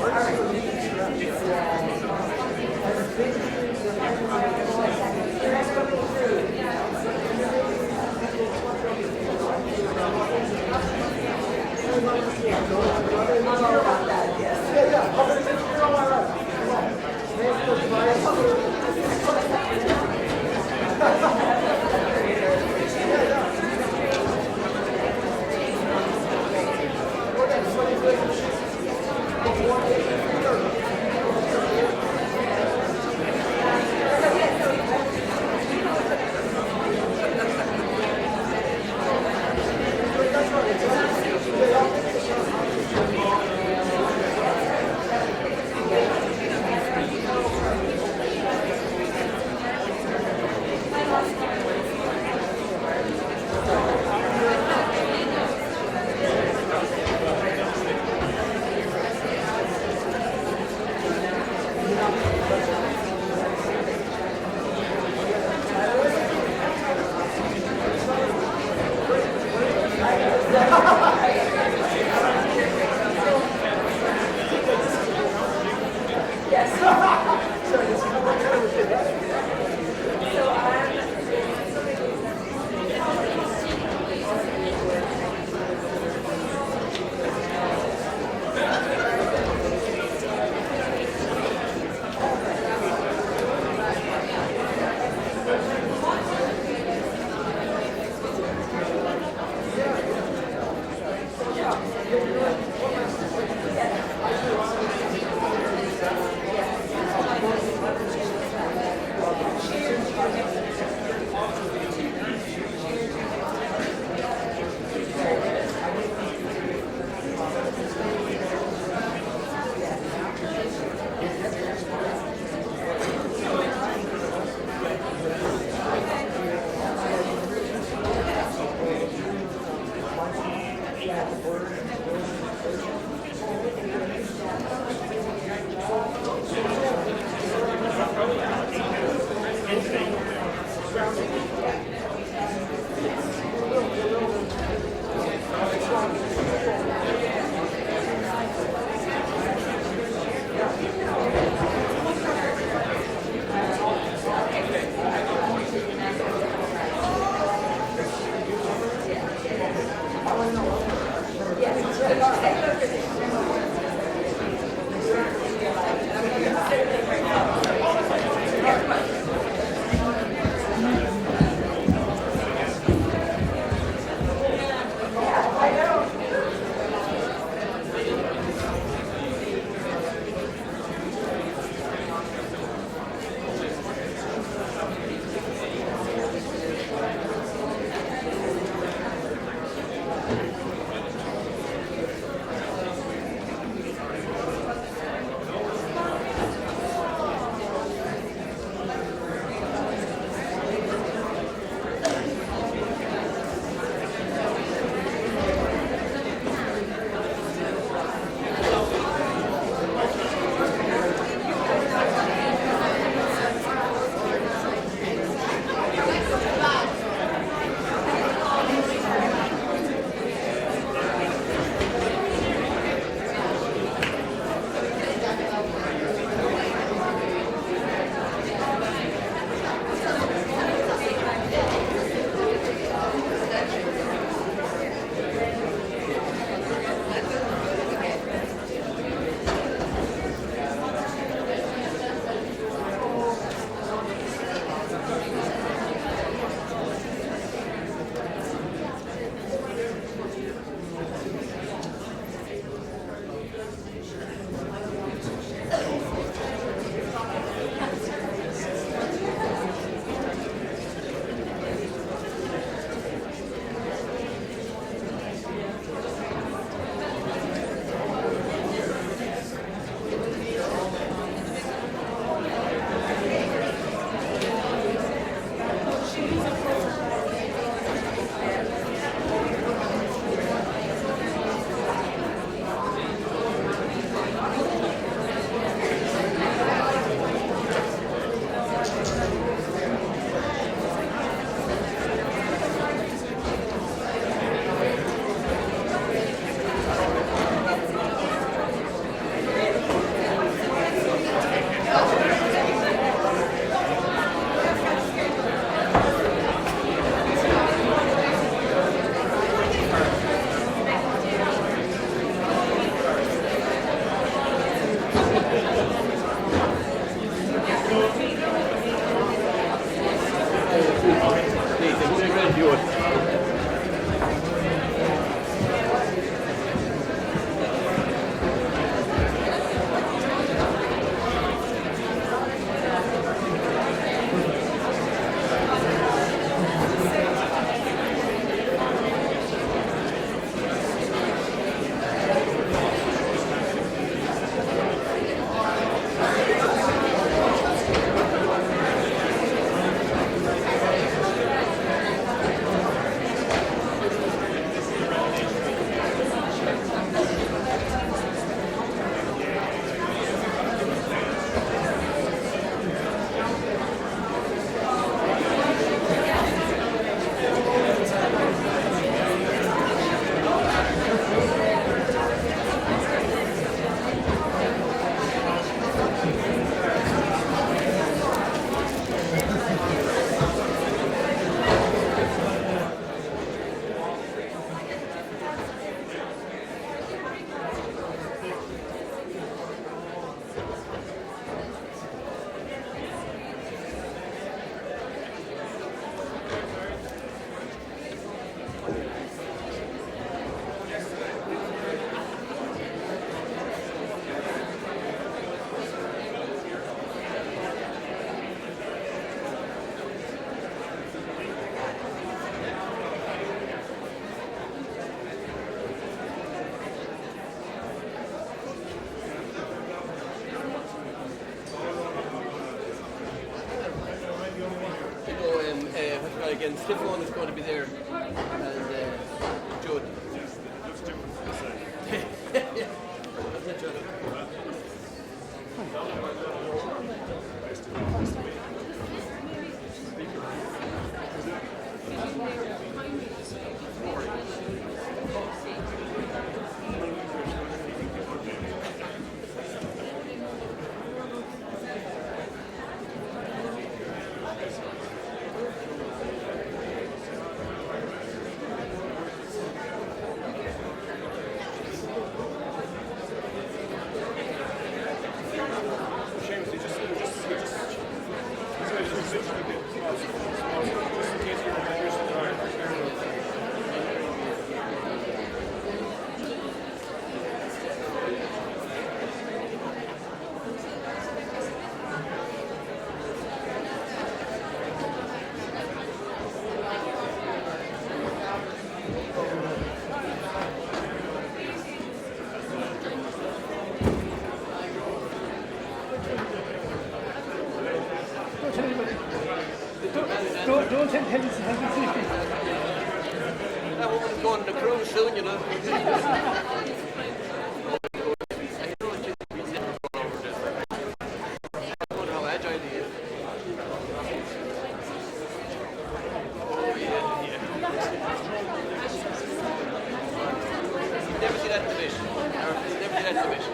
All right. Again, Stefan is going to be there, and Judd. Don't tell him it's health and safety. That woman's going on the cruise soon, you know. I wonder how agile he is. Oh, yeah. Never see that division. Never see that division.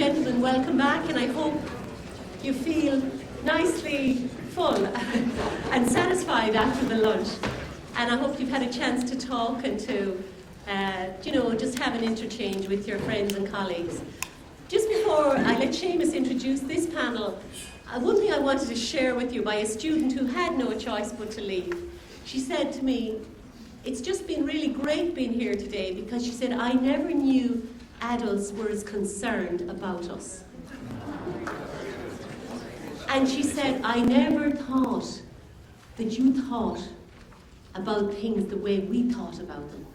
gentlemen, welcome back, and I hope you feel nicely full and satisfied after the lunch. And I hope you've had a chance to talk and to, just have an interchange with your friends and colleagues. Just before I let Seamus introduce this panel, one thing I wanted to share with you by a student who had no choice but to leave. She said to me, "It's just been really great being here today," because she said, "I never knew adults were as concerned about us." And she said, "I never thought that you thought about things the way we thought about them."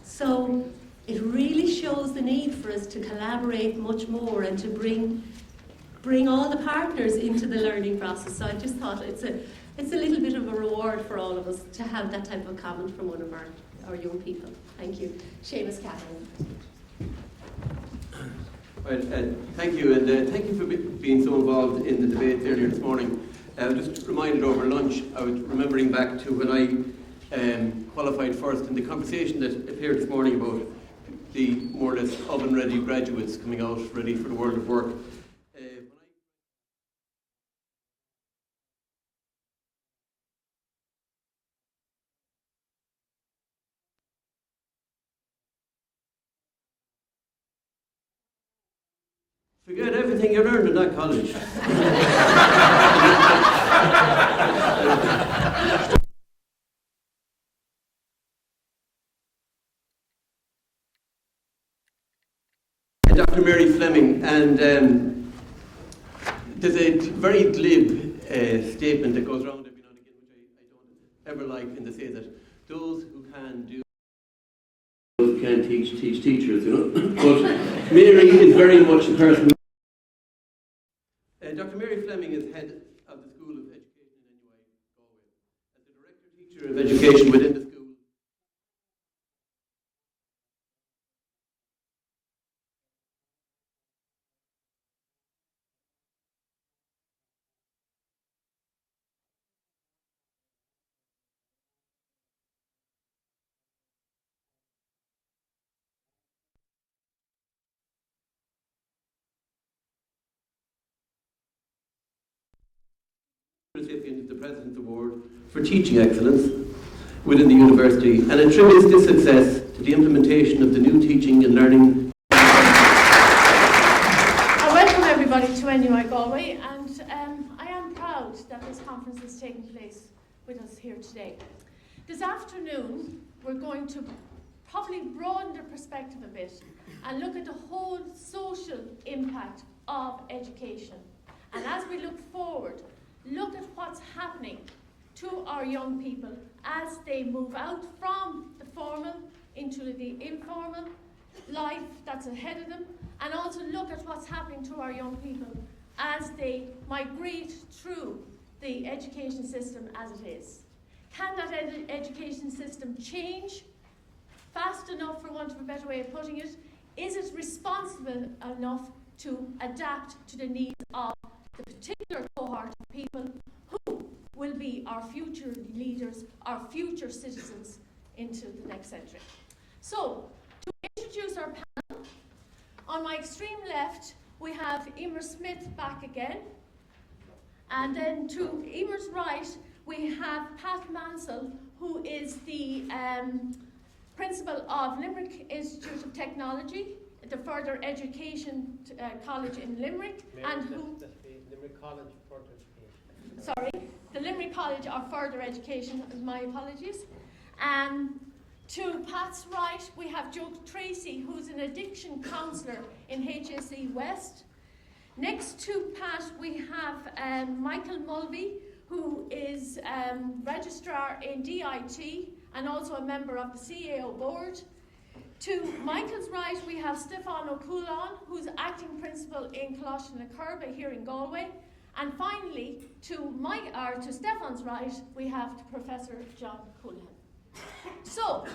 So it really shows the need for us to collaborate much more and to bring all the partners into the learning process. So I just thought it's a little bit of a reward for all of us to have that type of comment from one of our young people. Thank you. Seamus, Catherine. Well, thank you, and thank you for being so involved in the debate earlier this morning. Just reminded over lunch, I was remembering back to when I qualified first, and the conversation that appeared this morning about the more or less oven-ready graduates coming out ready for the world of work. Forget everything you learned in that college. Dr. Mary Fleming, and there's a very glib statement that goes around every now and again, which I don't ever like, and they say that those who can do, those who can teach teachers, But Mary is very much a person. Dr. Mary Fleming is head of the School of Education in NUI Galway. As the Director Teacher of Education within the school, recipient of the President's Award for Teaching Excellence within the university, and attributes this success to the implementation of the new teaching and learning. I welcome everybody to NUI Galway, and I am proud that this conference is taking place with us here today. This afternoon, we're going to probably broaden the perspective a bit and look at the whole social impact of education. And as we look forward, look at what's happening to our young people as they move out from the formal into the informal life that's ahead of them, and also look at what's happening to our young people as they migrate through the education system as it is. Can that education system change fast enough, for want of a better way of putting it? Is it responsible enough to adapt to the needs of the particular cohort of people who will be our future leaders, our future citizens into the next century? So, to introduce our panel, on my extreme left we have Emer Smith back again, and then to Emer's right we have Pat Mansell, who is the principal of Limerick Institute of Technology, the further education college in Limerick, and who... Limerick College Further Education. Sorry, the Limerick College of Further Education, my apologies. To Pat's right, we have Joe Tracy, who's an addiction counsellor in HSE West. Next to Pat, we have Michael Mulvey, who is registrar in DIT and also a member of the CAO board. To Michael's right, we have Stefan O'Coulon, who's acting principal in Coláiste na Curba here in Galway. And finally, to Stefan's right, we have Professor John Coonahan. So,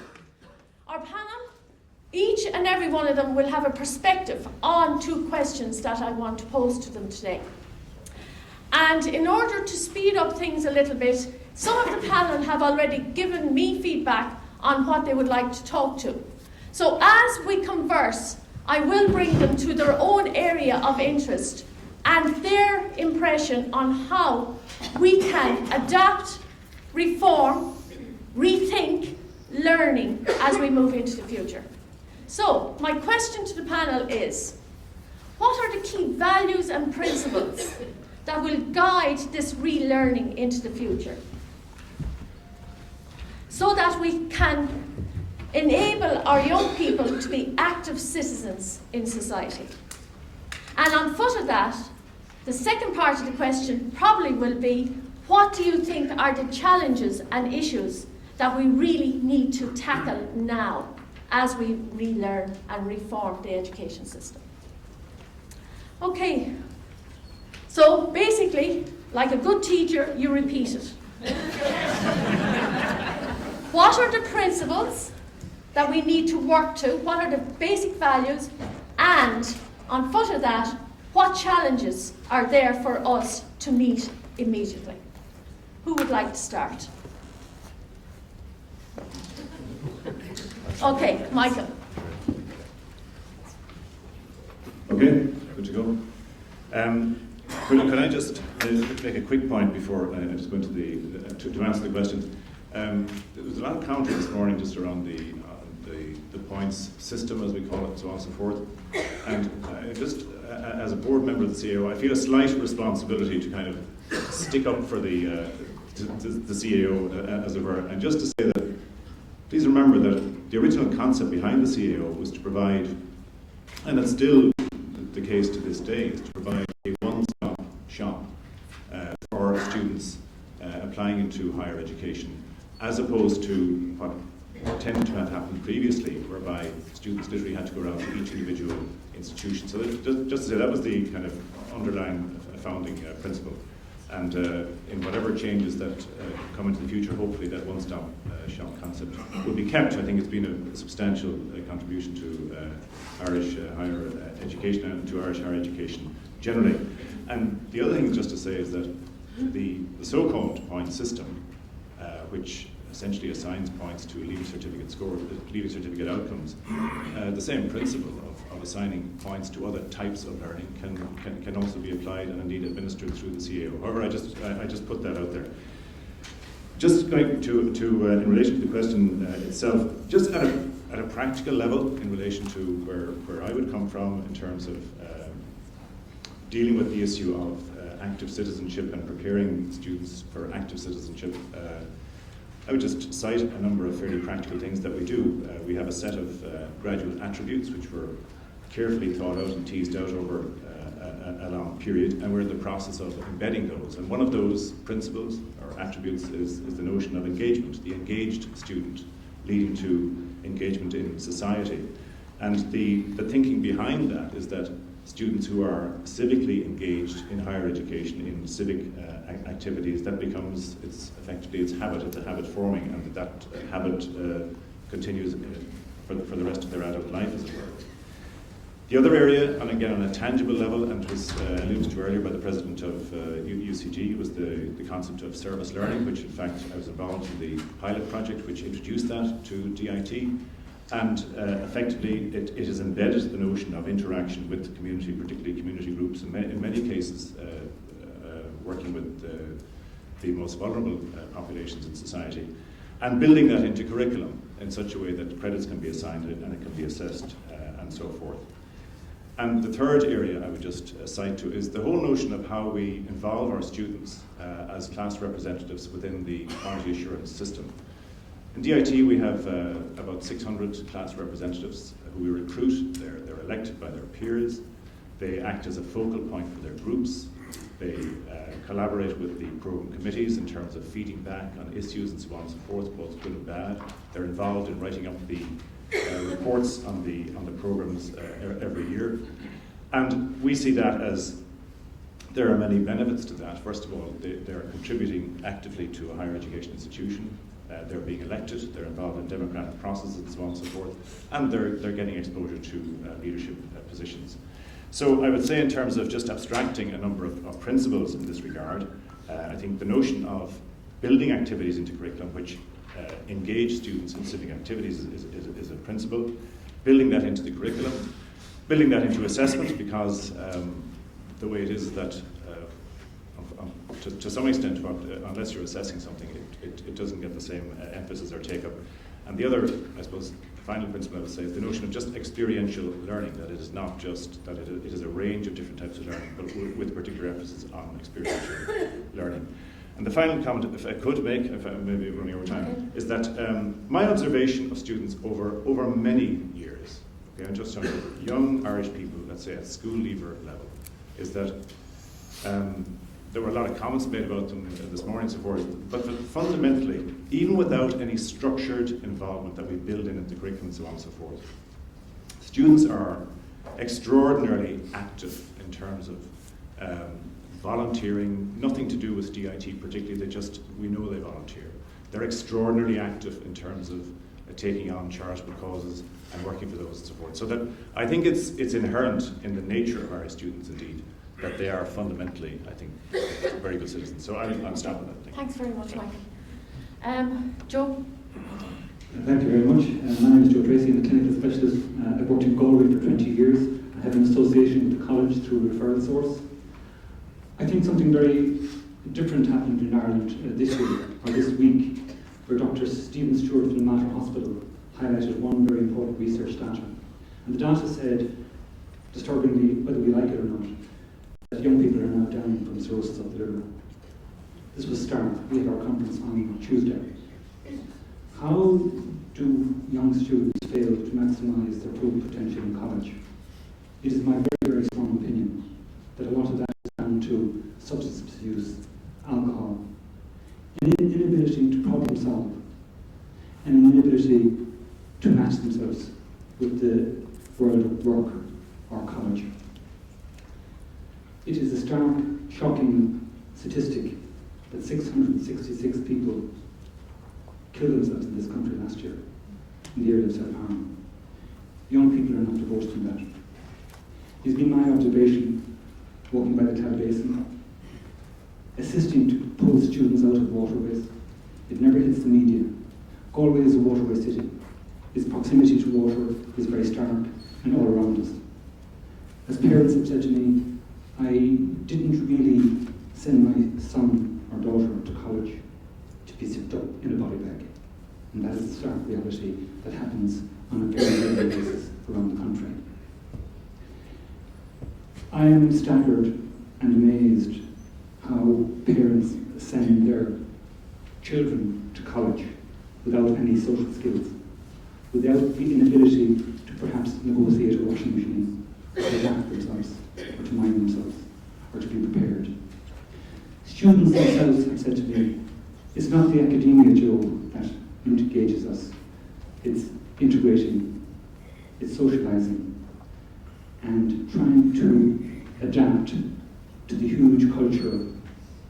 our panel, each and every one of them will have a perspective on two questions that I want to pose to them today. And in order to speed up things a little bit, some of the panel have already given me feedback on what they would like to talk to. So as we converse I will bring them to their own area of interest and their impression on how we can adapt, reform, rethink learning as we move into the future. So, my question to the panel is, what are the key values and principles that will guide this relearning into the future, so that we can enable our young people to be active citizens in society? And on foot of that, the second part of the question probably will be, what do you think are the challenges and issues that we really need to tackle now as we relearn and reform the education system? Okay, so basically, like a good teacher, you repeat it. What are the principles that we need to work to? What are the basic values? And on foot of that, what challenges are there for us to meet immediately? Who would like to start? Okay, Michael. Okay, good to go. Can I just make a quick point before I just go into to answer the question? There was a lot of counter this morning just around the points system, as we call it, and so on and so forth. And just as a board member of the CAO, I feel a slight responsibility to kind of stick up for the CAO, as it were, and just to say that please remember that the original concept behind the CAO was to provide, and it's still the case to this day, is to provide a one-stop shop for students applying into higher education, as opposed to what tended to have happened previously, whereby students literally had to go around to each individual institution. So just to say, that was the kind of underlying founding principle. And in whatever changes that come into the future, hopefully that one-stop shop concept will be kept. I think it's been a substantial contribution to Irish higher education and to Irish higher education generally. And the other thing just to say is that the so-called point system, which essentially assigns points to leaving certificate scores, leaving certificate outcomes, the same principle of assigning points to other types of learning can also be applied and indeed administered through the CAO. However, I just put that out there. Just going to in relation to the question itself, just at a practical level in relation to where I would come from in terms of dealing with the issue of active citizenship and preparing students for active citizenship. I would just cite a number of fairly practical things that we do. We have a set of graduate attributes which were carefully thought out and teased out over a long period, and we're in the process of embedding those. And one of those principles or attributes is the notion of engagement, the engaged student leading to engagement in society. And the thinking behind that is that students who are civically engaged in higher education, in civic activities, that becomes, it's a habit forming, and that habit continues for the rest of their adult life, as it were. The other area, and again on a tangible level, and was alluded to earlier by the president of UCG, was the concept of service learning, which in fact I was involved in the pilot project which introduced that to DIT. And effectively, it is embedded the notion of interaction with the community, particularly community groups, in many cases working with the most vulnerable populations in society, and building that into curriculum in such a way that credits can be assigned and it can be assessed and so forth. And the third area I would just cite to is the whole notion of how we involve our students as class representatives within the quality assurance system. In DIT, we have about 600 class representatives who we recruit. They're elected by their peers. They act as a focal point for their groups. They collaborate with the program committees in terms of feeding back on issues and so on and so forth, both good and bad. They're involved in writing up the reports on the programs every year. And we see that as there are many benefits to that. First of all, they're contributing actively to a higher education institution. They're being elected, they're involved in democratic processes and so on and so forth, and they're getting exposure to leadership positions. So I would say, in terms of just abstracting a number of principles in this regard, I think the notion of building activities into curriculum which engage students in civic activities is a principle. Building that into the curriculum, building that into assessment, because the way it is that to some extent, unless you're assessing something, it doesn't get the same emphasis or take-up. And the other, I suppose, final principle I would say is the notion of just experiential learning, that it is not just, that it is a range of different types of learning, but with particular emphasis on experiential learning. And the final comment, if I could make, if I may be running over time, is that my observation of students over many years, okay, I'm just talking about young Irish people, let's say at school leaver level, is that there were a lot of comments made about them this morning and so forth, but fundamentally, even without any structured involvement that we build in the curriculum and so on and so forth, students are extraordinarily active in terms of volunteering, nothing to do with DIT particularly, we know they volunteer. They're extraordinarily active in terms of taking on charitable causes and working for those and so forth. So that I think it's inherent in the nature of Irish students indeed, that they are fundamentally, I think, very good citizens. So I'm stopping that. Thanks very much, Michael. Joe? Thank you very much. My name is Joe Tracy. I'm a clinical specialist. I've worked in Galway for 20 years. I have an association with the college through a referral source. I think something very different happened in Ireland this week, where Dr. Stephen Stewart from the Mater Hospital highlighted one very important research data. And the data said, disturbingly, whether we like it or not, that young people are now dying from cirrhosis of the liver. This was START. We had our conference on Tuesday. How do young students fail to maximise their full potential in college? It is my very, very strong opinion that a lot of that is down to substance misuse, alcohol, an inability to problem solve, and an inability to match themselves with the world of work or college. It is a stark, shocking statistic that 666 people killed themselves in this country last year in the area of self-harm. Young people are not divorced from that. It's been my observation, walking by the Cloud Basin, assisting to pull students out of waterways. It never hits the media. Galway is a waterway city. Its proximity to water is very stark and all around us. As parents have said to me, I didn't really send my son or daughter to college to be zipped up in a body bag. And that is the stark reality that happens on a very regular basis around the country. I am staggered and amazed how parents send their children to college without any social skills, without the inability to perhaps negotiate a washing machine, or to laugh themselves, or to mind themselves, or to be prepared. Students themselves have said to me, it's not the academia, Joe, that engages us. It's integrating, it's socialising, and trying to adapt to the huge culture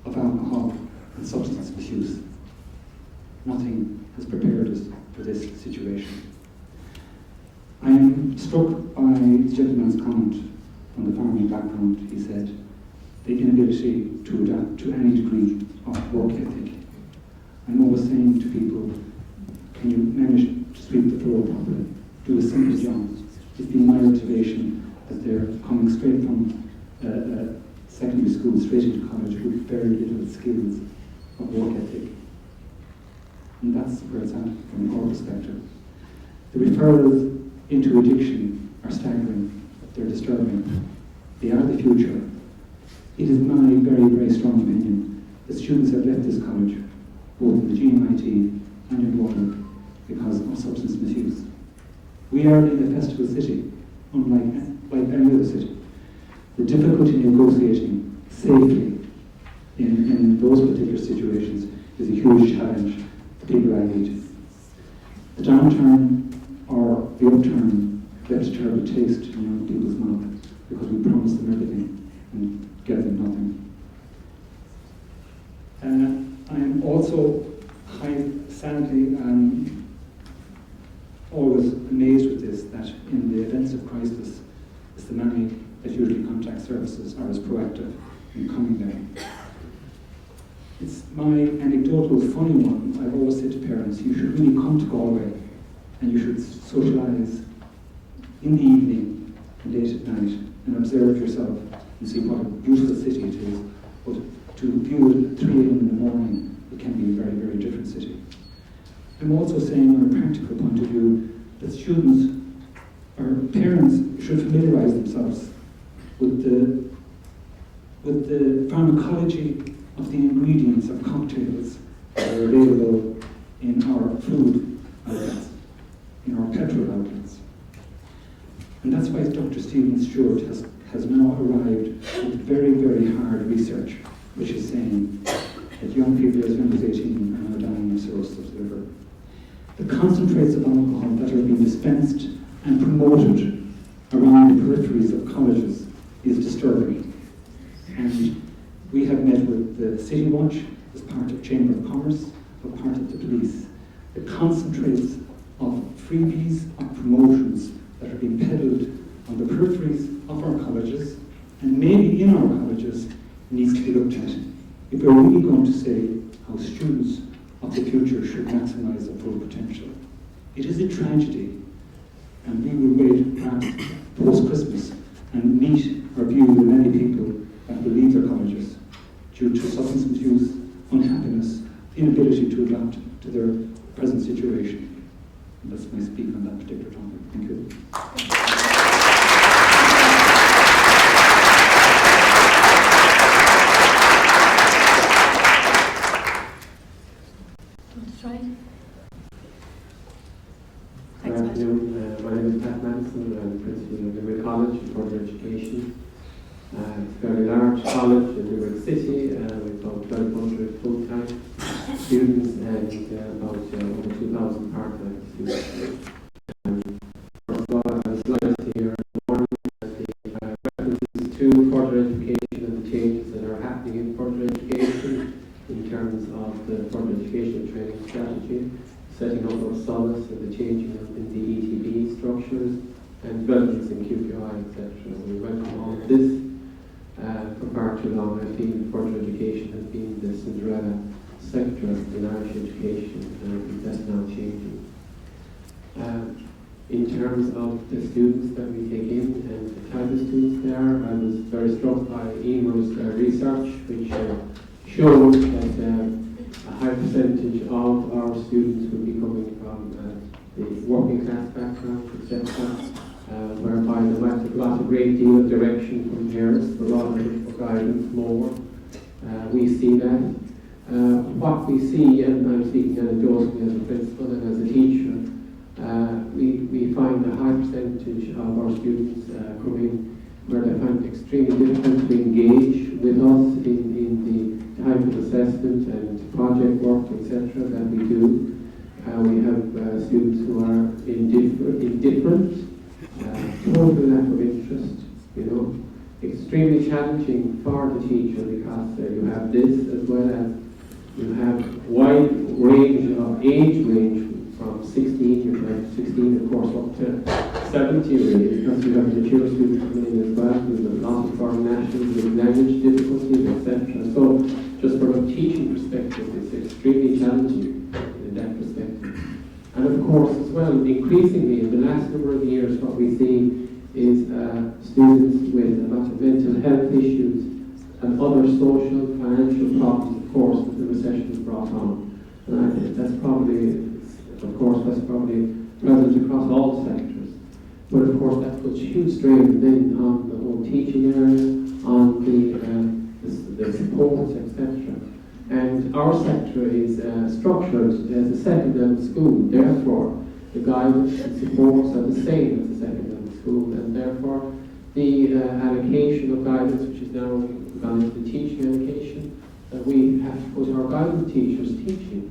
of alcohol and substance misuse. Nothing has prepared us for this situation. I am struck by the gentleman's comment from the farming background. He said, the inability to adapt to any degree of work ethic. I'm always saying to people, can you manage to sweep the floor properly? Do a simple job. It's been my observation that they're coming straight from secondary school, straight into college with very little skills of work ethic. And that's where it's at from our perspective. The referrals into addiction are staggering. They're disturbing. They are the future. It is my very, very strong opinion that students have left this college, both in the GMIT and in water, because of substance misuse. We are in a festival city, unlike any other city. The difficulty in negotiating safely in those particular situations is a huge challenge for people I meet. The downturn or the upturn left a terrible taste in young people's mouth because we promised them everything and get them nothing. I am also sadly always amazed with this, that in the events of crisis, it's the many that usually contact services are as proactive in coming there. It's my anecdotal funny one. I've always said to parents, you should really come to Galway and you should socialise in the evening late at night and observe yourself and see what a beautiful city it is, but to view it at 3 a.m. in the morning, it can be a very, very different city. I'm also saying, on a practical point of view, that students or parents should familiarise themselves with the pharmacology of the ingredients of cocktails that are available in our food outlets, in our petrol outlets. And that's why Dr. Stephen Stewart has now arrived with very, very hard research, which is saying that young people as young as 18 are now dying of cirrhosis of the liver. The concentrates of alcohol that are being dispensed and promoted around the peripheries of colleges is disturbing. And we have met with the City Watch as part of Chamber of Commerce, as part of the police. The concentrates of freebies, of promotions that are being peddled on the peripheries of our colleges, and maybe in our colleges, needs to be looked at. If we're really going to say how students of the future should maximise their full potential. It is a tragedy, and we will wait perhaps post-Christmas and meet or view the many people that will leave their colleges due to substance misuse, unhappiness, inability to adapt to their present situation. And that's my speak on that particular topic. Thank you. Good afternoon. My name is Pat Manson. I'm principal of NUI College for Further Education. It's a very large college in Limerick City. We've about 1,200 full-time students and about over 2,000 part-time students. First of all, I was glad to hear the references to further education and the changes that are happening in further education in terms of the further education training strategy, setting up of solace and the changing of in the ETB structures and developments in QPI, etc. We welcome all of this. For far too long, I think further education has been the Cinderella sector in Irish education, and I think that's now changing. In terms of the students that we take in and the type of students there, I was very struck by Emer's research, which showed that a high percentage of our students would be coming from the working class background, etc., whereby they might have got a great deal of direction from parents, but rather for guidance more. We see that. What we see, and I'm speaking anecdotally as a principal and as a teacher, we find a high percentage of our students coming where they find it extremely difficult to engage with us in the type of assessment and project work, etc., that we do. We have students who are indifferent, total lack of interest, extremely challenging for the teacher because you have this as well as you have wide range of age range from 16 of course up to 70 really, because you have mature students coming in as well with a lot of foreign nationals with language difficulties, etc. So just from a teaching perspective, it's extremely challenging in that perspective. And of course as well, increasingly in the last number of years, what we see is students with a lot of mental health issues and other social, financial problems, of course, that the recession has brought on. And I think that's probably present across all sectors. But of course, that puts huge strain then on the whole teaching area, on the supports, etc. And our sector is structured as a second-level school. Therefore, the guidance and supports are the same as a second-level school, and therefore the allocation of guidance, which is now gone into the teaching allocation, we have to put our guidance teachers teaching.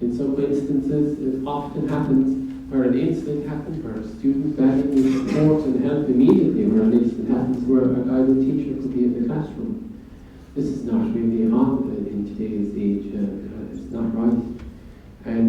In some instances, it often happens where an incident happens, where a student badly needs support and help immediately, where an incident happens where a guidance teacher could be in the classroom. This is not really on in today's age. It's not right. And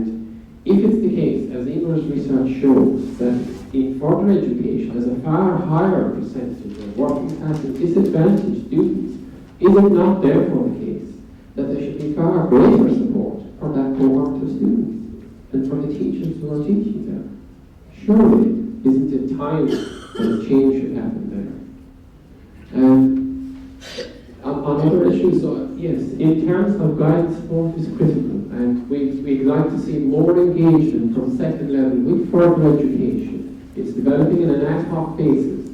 if it's the case, as Emer's research shows, that in further education there's a far higher percentage of working class and disadvantaged students, is it not therefore the case that there should be far greater support for that cohort of students and for the teachers who are teaching them? Surely Isn't it time that a change should happen there? On other issues, yes, in terms of guidance support is critical, and we'd like to see more engagement from second level with further education. It's developing in an ad hoc basis.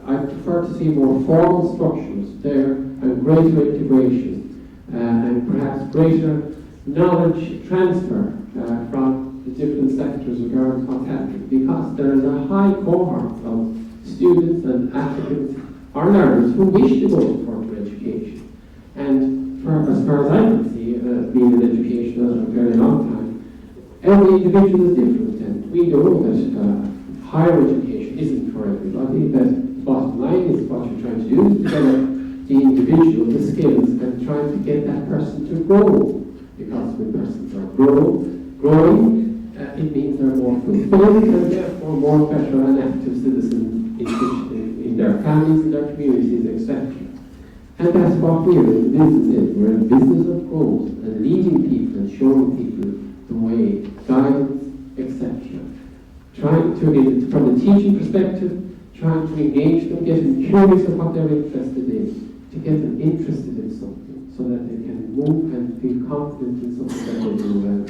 I prefer to see more formal structures there and greater integration and perhaps greater knowledge transfer from the different sectors regarding what's happening, because there is a high cohort of students and applicants or learners who wish to go to further education. And as far as I can see, being in education for a very long time, every individual is different, and we know that higher education isn't for everybody, that the bottom line is what you're trying to do is develop the individual, the skills, and trying to get that person to grow. Because when persons are growing, it means they're more fulfilled and therefore more better and active citizens in their families, in their communities, etc. And that's what we're in the business in. We're in the business of growth and leading people and showing people the way, guidance, etc. Trying to, from the teaching perspective, trying to engage them, get them curious of what they're interested in, to get them interested in something so that they can move and feel confident in something that they do well.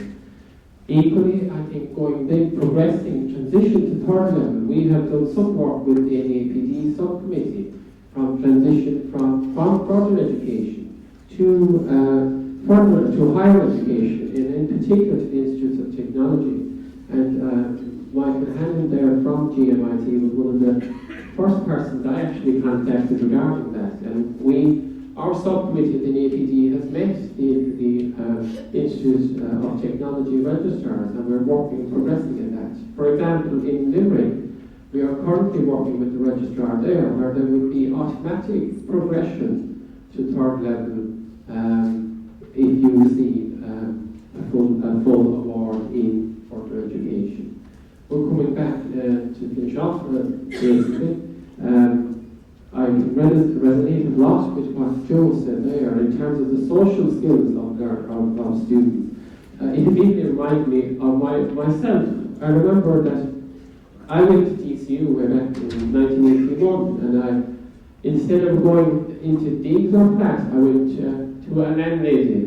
Equally, I think progressing, transition to third level, we have done some work with the NAPD subcommittee from transition from further education to higher education, and in particular to the Institutes of Technology. And Michael Hannon there from GMIT was one of the first persons I actually contacted regarding that. And our subcommittee at the NAPD has met the Institute of Technology registrars, and we're progressing in that. For example, in Limerick, we are currently working with the registrar there, where there would be automatic progression to third level if you receive a full award in further education. We're coming back to finish off, basically. I resonate a lot with what Joe said there in terms of the social skills of students. It immediately reminded me of myself. I remember that I went to TCU way back in 1981, and instead of going into digs or class, I went to an landlady.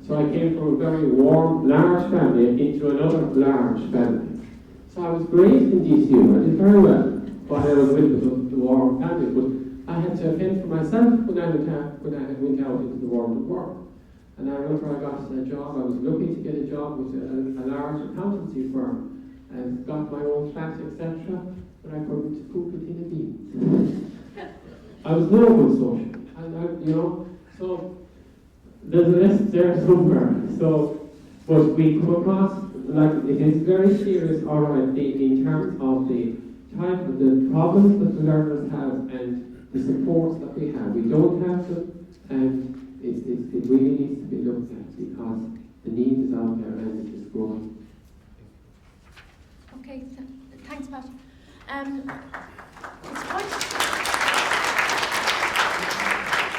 So I came from a very warm, large family into another large family. So I was raised in TCU. I did very well while I was with the warm family, but I had to fend for myself when I went out into the world of work. And I remember I got a job. I was lucky to get a job with a large accountancy firm and got my own flat, etc. But I couldn't cook it in a bean. I was no good social, so there's a list there somewhere. So, but we come across, it is very serious, all right, in terms of the type of the problems that the learners have and the supports that we have. We don't have them, and it really needs to be looked at because the need is out there and it is growing. Okay, thanks, Pat.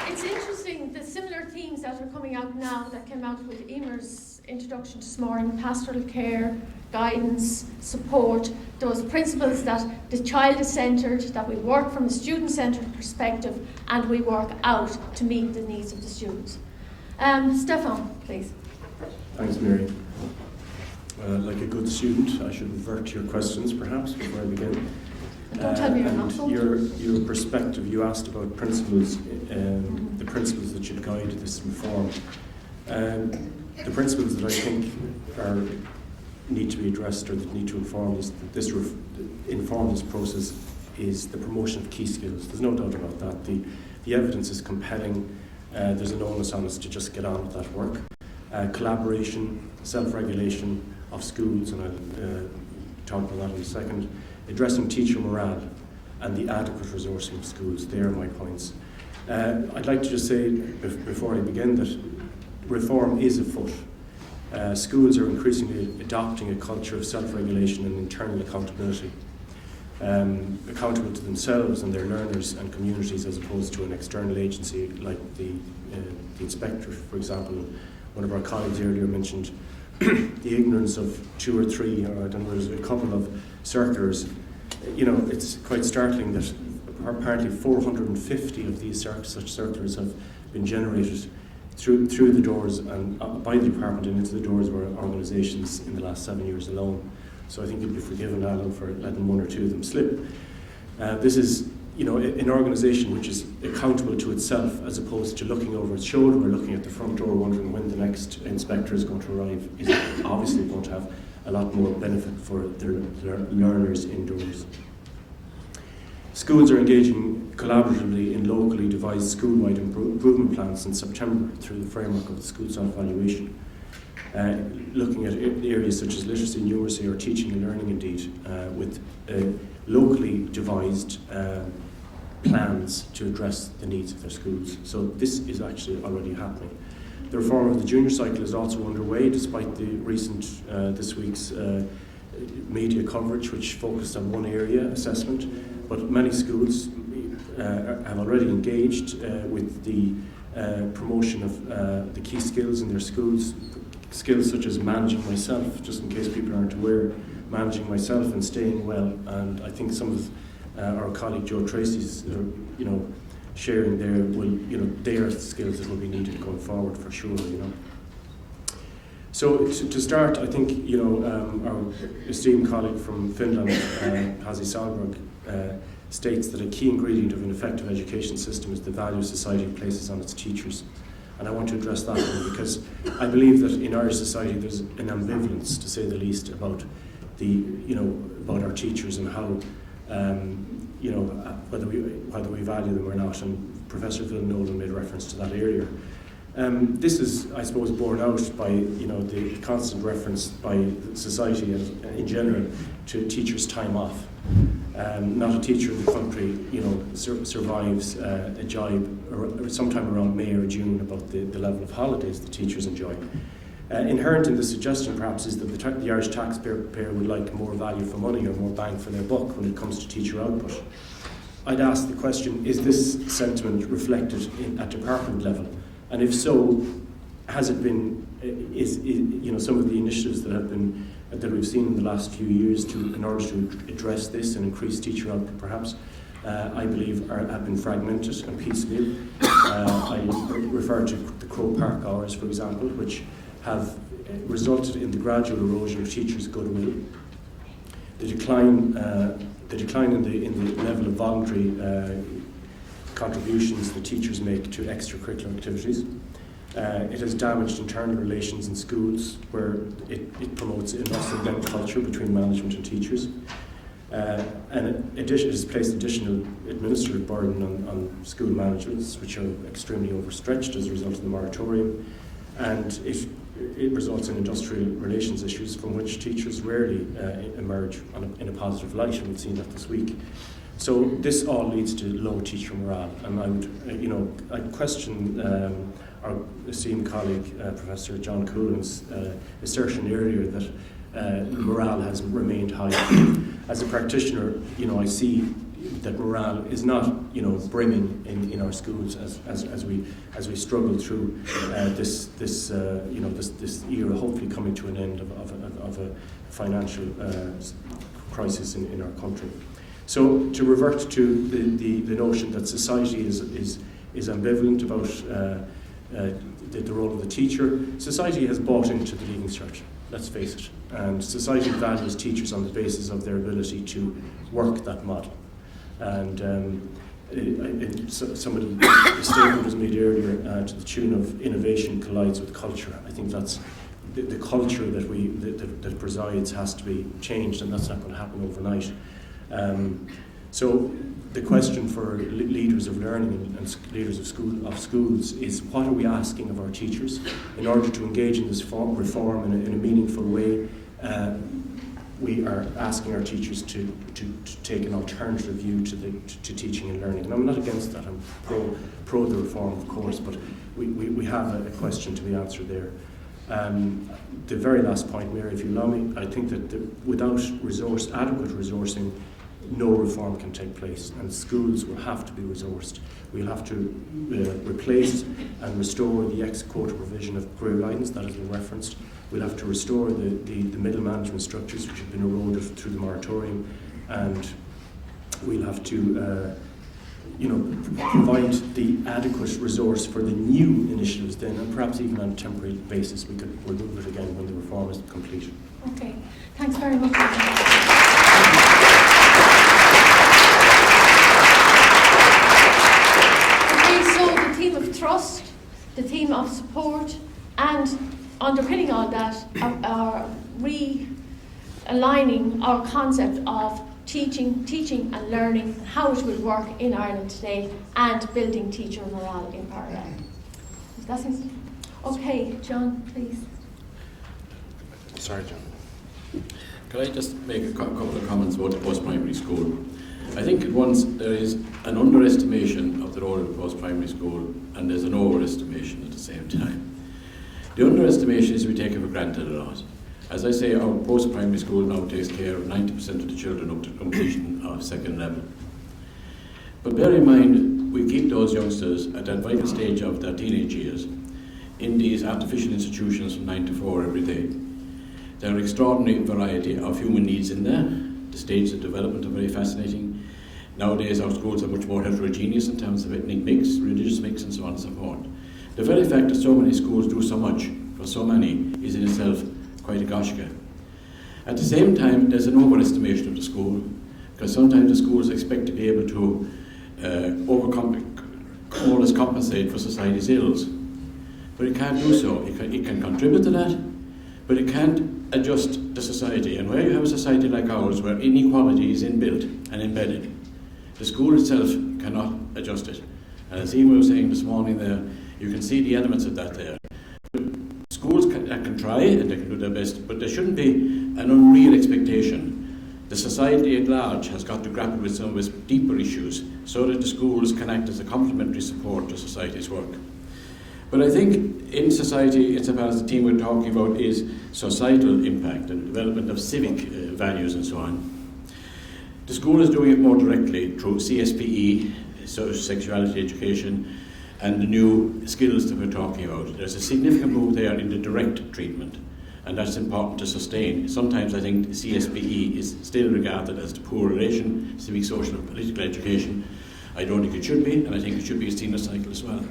It's interesting, the similar themes that are coming out now that came out with Emer's introduction this morning: pastoral care, guidance, support, those principles that the child is centred, that we work from a student-centred perspective and we work out to meet the needs of the students. Stefan, please. Thanks, Mary. Like a good student, I should revert to your questions perhaps before I begin. Don't tell me you're not so. Your perspective, you asked about principles, the principles that should guide this reform. The principles that I think need to be addressed or that need to inform this process is the promotion of key skills. There's no doubt about that. The evidence is compelling. There's an onus on us to just get on with that work. Collaboration, self-regulation of schools, and I'll talk about that in a second. Addressing teacher morale and the adequate resourcing of schools. They are my points. I'd like to just say before I begin that reform is afoot. Schools are increasingly adopting a culture of self-regulation and internal accountability. Accountable to themselves and their learners and communities as opposed to an external agency like the inspector, for example. One of our colleagues earlier mentioned the ignorance of 2 or 3, or I don't know, there's a couple of circulars it's quite startling that apparently 450 of these such circulars have been generated through the doors and by the department and into the doors of our organisations in the last 7 years alone. So I think you'd be forgiven, Alan, for letting one or two of them slip. This is, an organisation which is accountable to itself as opposed to looking over its shoulder or looking at the front door wondering when the next inspector is going to arrive, is obviously going to have a lot more benefit for their learners indoors. Schools are engaging collaboratively in locally devised school-wide improvement plans in September through the framework of the school self-evaluation, looking at areas such as literacy, numeracy, or teaching and learning indeed, with locally devised plans to address the needs of their schools. So this is actually already happening. The reform of the junior cycle is also underway, despite the recent, this week's media coverage, which focused on one area, assessment. But many schools have already engaged with the promotion of the key skills in their schools, skills such as managing myself, just in case people aren't aware, managing myself and staying well. And I think some of our colleague Joe Tracy's, sharing there will, they are skills that will be needed going forward for sure. So to start, I think our esteemed colleague from Finland, Pasi Salberg, states that a key ingredient of an effective education system is the value society places on its teachers. And I want to address that one because I believe that in Irish society there's an ambivalence, to say the least, about about our teachers and how whether we value them or not. And Professor Phil Nolan made reference to that earlier. This is, I suppose, borne out by the constant reference by society in general to teachers' time off. Not a teacher in the country, survives a jibe or sometime around May or June about the level of holidays the teachers enjoy. Inherent in the suggestion, perhaps, is that the Irish taxpayer would like more value for money or more bang for their buck when it comes to teacher output. I'd ask the question: is this sentiment reflected at department level? And if so, has it been? Some of the initiatives that we've seen in the last few years in order to address this and increase teacher output, perhaps, I believe have been fragmented and piecemeal. I refer to the Croke Park hours, for example, which have resulted in the gradual erosion of teachers' goodwill, the decline in the level of voluntary contributions that teachers make to extracurricular activities. It has damaged internal relations in schools, where it promotes an us and them culture between management and teachers. And it has placed additional administrative burden on school managements, which are extremely overstretched as a result of the moratorium. And it results in industrial relations issues from which teachers rarely emerge in a positive light, and we've seen that this week. So this all leads to low teacher morale, and I would, I'd question our esteemed colleague, Professor John Coulin's assertion earlier that morale has remained high. As a practitioner, I see that morale is not, brimming in our schools as we struggle through this era, hopefully coming to an end of a financial crisis in our country. So to revert to the notion that society is ambivalent about the role of the teacher, society has bought into the Leaving Cert, let's face it, and society values teachers on the basis of their ability to work that model. And somebody a statement was made earlier to the tune of innovation collides with culture. I think that's the culture that presides has to be changed, and that's not going to happen overnight. So the question for leaders of learning and leaders of schools is: what are we asking of our teachers in order to engage in this reform in a meaningful way? We are asking our teachers to take an alternative view to teaching and learning. And I'm not against that. I'm pro the reform, of course, but we have a question to be answered there. The very last point, Mary, if you allow me, I think that without adequate resourcing, no reform can take place, and schools will have to be resourced. We'll have to replace and restore the ex-quota provision of career guidance that has been referenced. We'll have to restore the middle management structures which have been eroded through the moratorium, and we'll have to provide the adequate resource for the new initiatives then, and perhaps even on a temporary basis we'll do it again when the reform is complete. Okay, thanks very much. Okay, so the theme of trust, the theme of support, and underpinning all that are realigning our concept of teaching and learning, and how it will work in Ireland today, and building teacher morale in parallel. Okay, John, please. Sorry, John. Could I just make a couple of comments about the post-primary school? I think at once there is an underestimation of the role of the post-primary school, and there's an overestimation at the same time. The underestimation is we take it for granted a lot. As I say, our post-primary school now takes care of 90% of the children up to completion of second level. But bear in mind, we keep those youngsters at that vital stage of their teenage years in these artificial institutions from 9 to 4 every day. There are extraordinary variety of human needs in there. The stages of development are very fascinating. Nowadays our schools are much more heterogeneous in terms of ethnic mix, religious mix, and so on and so forth. The very fact that so many schools do so much for so many is in itself quite a goshka. At the same time, there's an overestimation of the school, because sometimes the schools expect to be able to compensate for society's ills. But it can't do so. It can contribute to that, but it can't adjust the society. And where you have a society like ours, where inequality is inbuilt and embedded, the school itself cannot adjust it. And as Eamon was saying this morning there, you can see the elements of that there. Schools can try and they can do their best, but there shouldn't be an unreal expectation. The society at large has got to grapple with some of its deeper issues so that the schools can act as a complementary support to society's work. But I think in society, insofar as the theme we're talking about is societal impact and development of civic values and so on, the school is doing it more directly through CSPE, social sexuality education, and the new skills that we're talking about. There's a significant move there in the direct treatment, and that's important to sustain. Sometimes I think CSPE is still regarded as the poor relation, civic, social and political education. I don't think it should be, and I think it should be a senior cycle as well.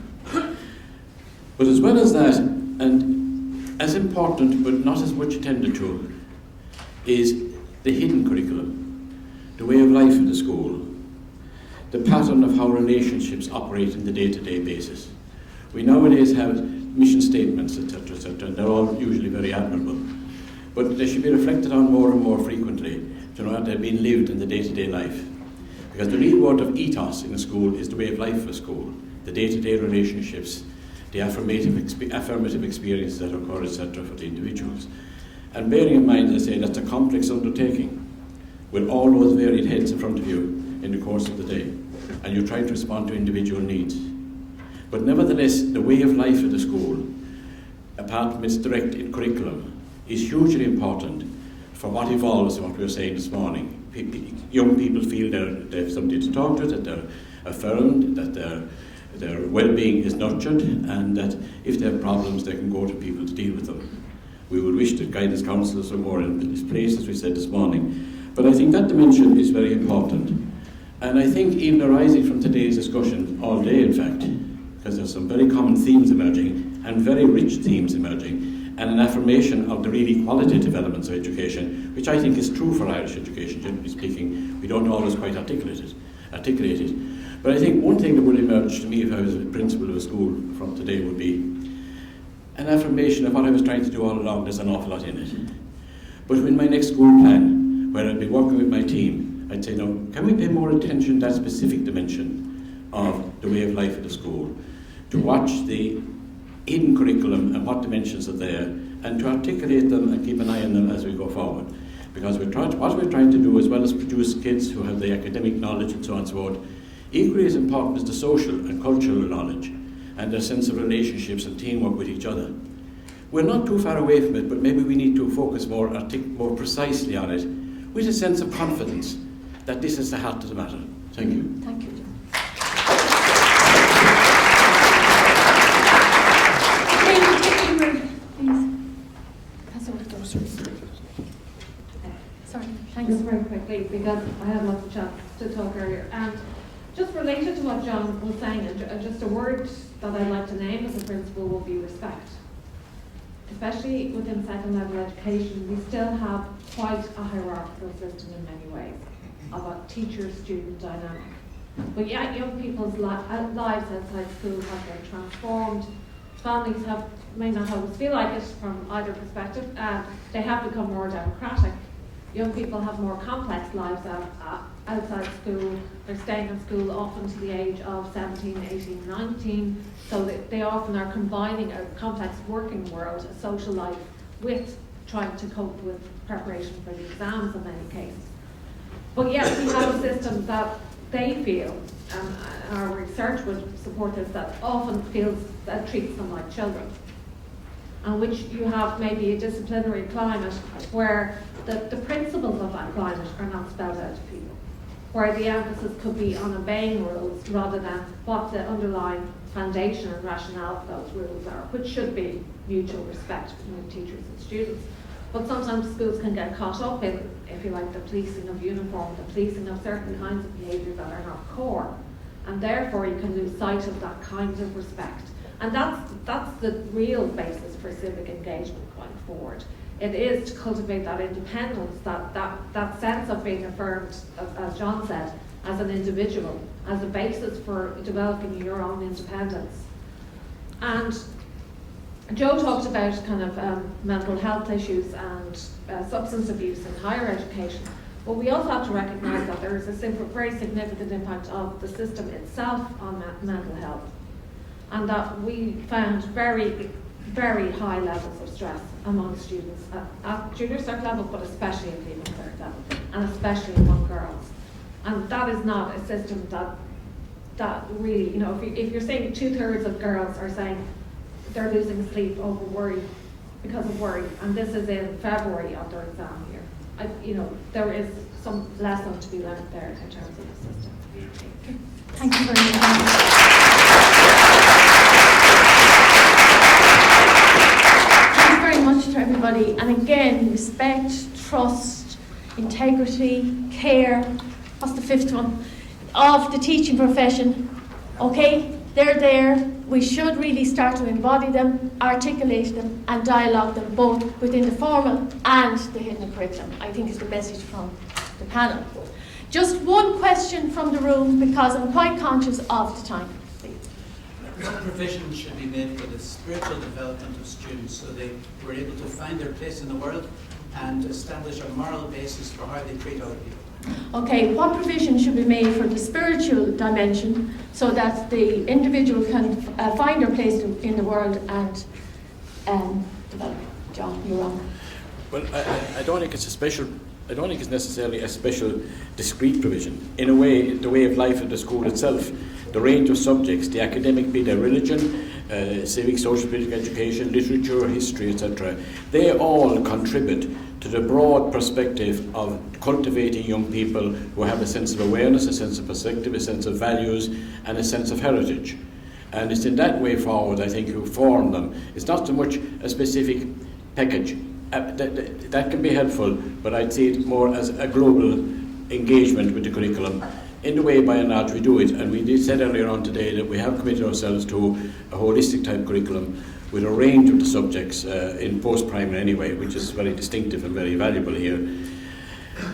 But as well as that, and as important but not as much attended to, is the hidden curriculum, the way of life in the school, the pattern of how relationships operate in the day-to-day basis. We nowadays have mission statements, etc., and they're all usually very admirable. But they should be reflected on more and more frequently, how they're being lived in the day-to-day life. Because the real word of ethos in a school is the way of life of a school, the day-to-day relationships, the affirmative experiences that occur, etc., for the individuals. And bearing in mind, as I say, that's a complex undertaking with all those varied heads in front of you in the course of the day, and you're trying to respond to individual needs. But nevertheless, the way of life of the school, apart from its direct curriculum, is hugely important for what evolves, what we were saying this morning. Young people feel they have somebody to talk to, that they're affirmed, that their well-being is nurtured, and that if they have problems, they can go to people to deal with them. We would wish that guidance counsellors were more in this place, as we said this morning. But I think that dimension is very important. And I think even arising from today's discussion, all day in fact, because there's some very common themes emerging, and very rich themes emerging, and an affirmation of the really qualitative elements of education, which I think is true for Irish education, generally speaking. We don't always quite articulate it. But I think one thing that would emerge to me if I was a principal of a school from today would be an affirmation of what I was trying to do all along. There's an awful lot in it. But in my next school plan, where I'd be working with my team, I'd say, now, can we pay more attention to that specific dimension of the way of life at the school, to watch the hidden curriculum and what dimensions are there, and to articulate them and keep an eye on them as we go forward. Because what we're trying to do, as well as produce kids who have the academic knowledge and so on and so forth, equally as important is the social and cultural knowledge and their sense of relationships and teamwork with each other. We're not too far away from it, but maybe we need to focus more precisely on it, with a sense of confidence that this is the heart of the matter. Thank you. Thank you, John. Sorry, thanks. Just very quickly, because I had lots of chance to talk earlier. And just related to what John was saying, and just a word that I'd like to name as a principal would be respect. Especially within second level education, we still have quite a hierarchical system in many ways of a teacher-student dynamic. But yet young people's lives outside school have been transformed. Families may not always feel like it from either perspective, and they have become more democratic. Young people have more complex lives outside school. They're staying in school often to the age of 17, 18, 19, so they often are combining a complex working world, a social life, with trying to cope with preparation for the exams in many cases. But yet we have a system that they feel, and our research would support this, that often treats them like children, and which you have maybe a disciplinary climate where the principles of that climate are not spelled out to people, where the emphasis could be on obeying rules rather than what the underlying foundation and rationale of those rules are, which should be mutual respect between teachers and students. But sometimes schools can get caught up in, if you like, the policing of uniform, the policing of certain kinds of behaviour that are not core, and therefore you can lose sight of that kind of respect. And that's the real basis for civic engagement going forward. It is to cultivate that independence, that sense of being affirmed, as John said, as an individual, as a basis for developing your own independence. And Joe talked about kind of mental health issues and substance abuse in higher education. But we also have to recognise that there is a very significant impact of the system itself on mental health, and that we found very, very high levels of stress among students at junior cert level, but especially at leaving cert level, and especially among girls. And that is not a system that really, you know, if you're saying 2/3 of girls are saying they're losing sleep over worry, because of worry, and this is in February of their exam year. There is some lesson to be learned there in terms of the system. Thank you very much. Thanks very much to everybody. And again, respect, trust, integrity, care. What's the fifth one? Of the teaching profession. Okay, they're there. We should really start to embody them, articulate them, and dialogue them both within the formal and the hidden curriculum, I think is the message from the panel. Just one question from the room, because I'm quite conscious of the time. What provision should be made for the spiritual development of students so they were able to find their place in the world and establish a moral basis for how they treat other people? Okay, what provision should be made for the spiritual dimension so that the individual can find their place in the world and develop? John, you're on. Well, I don't think it's necessarily a special discrete provision. In a way, the way of life of the school itself, the range of subjects, the academic, be they religion, civic, social, political education, literature, history, etc., they all contribute to the broad perspective of cultivating young people who have a sense of awareness, a sense of perspective, a sense of values, and a sense of heritage. And it's in that way forward, I think, you form them. It's not so much a specific package. That can be helpful, but I'd see it more as a global engagement with the curriculum. In the way, by and large, we do it, and we did said earlier on today that we have committed ourselves to a holistic type curriculum with a range of the subjects in post-primary anyway, which is very distinctive and very valuable here.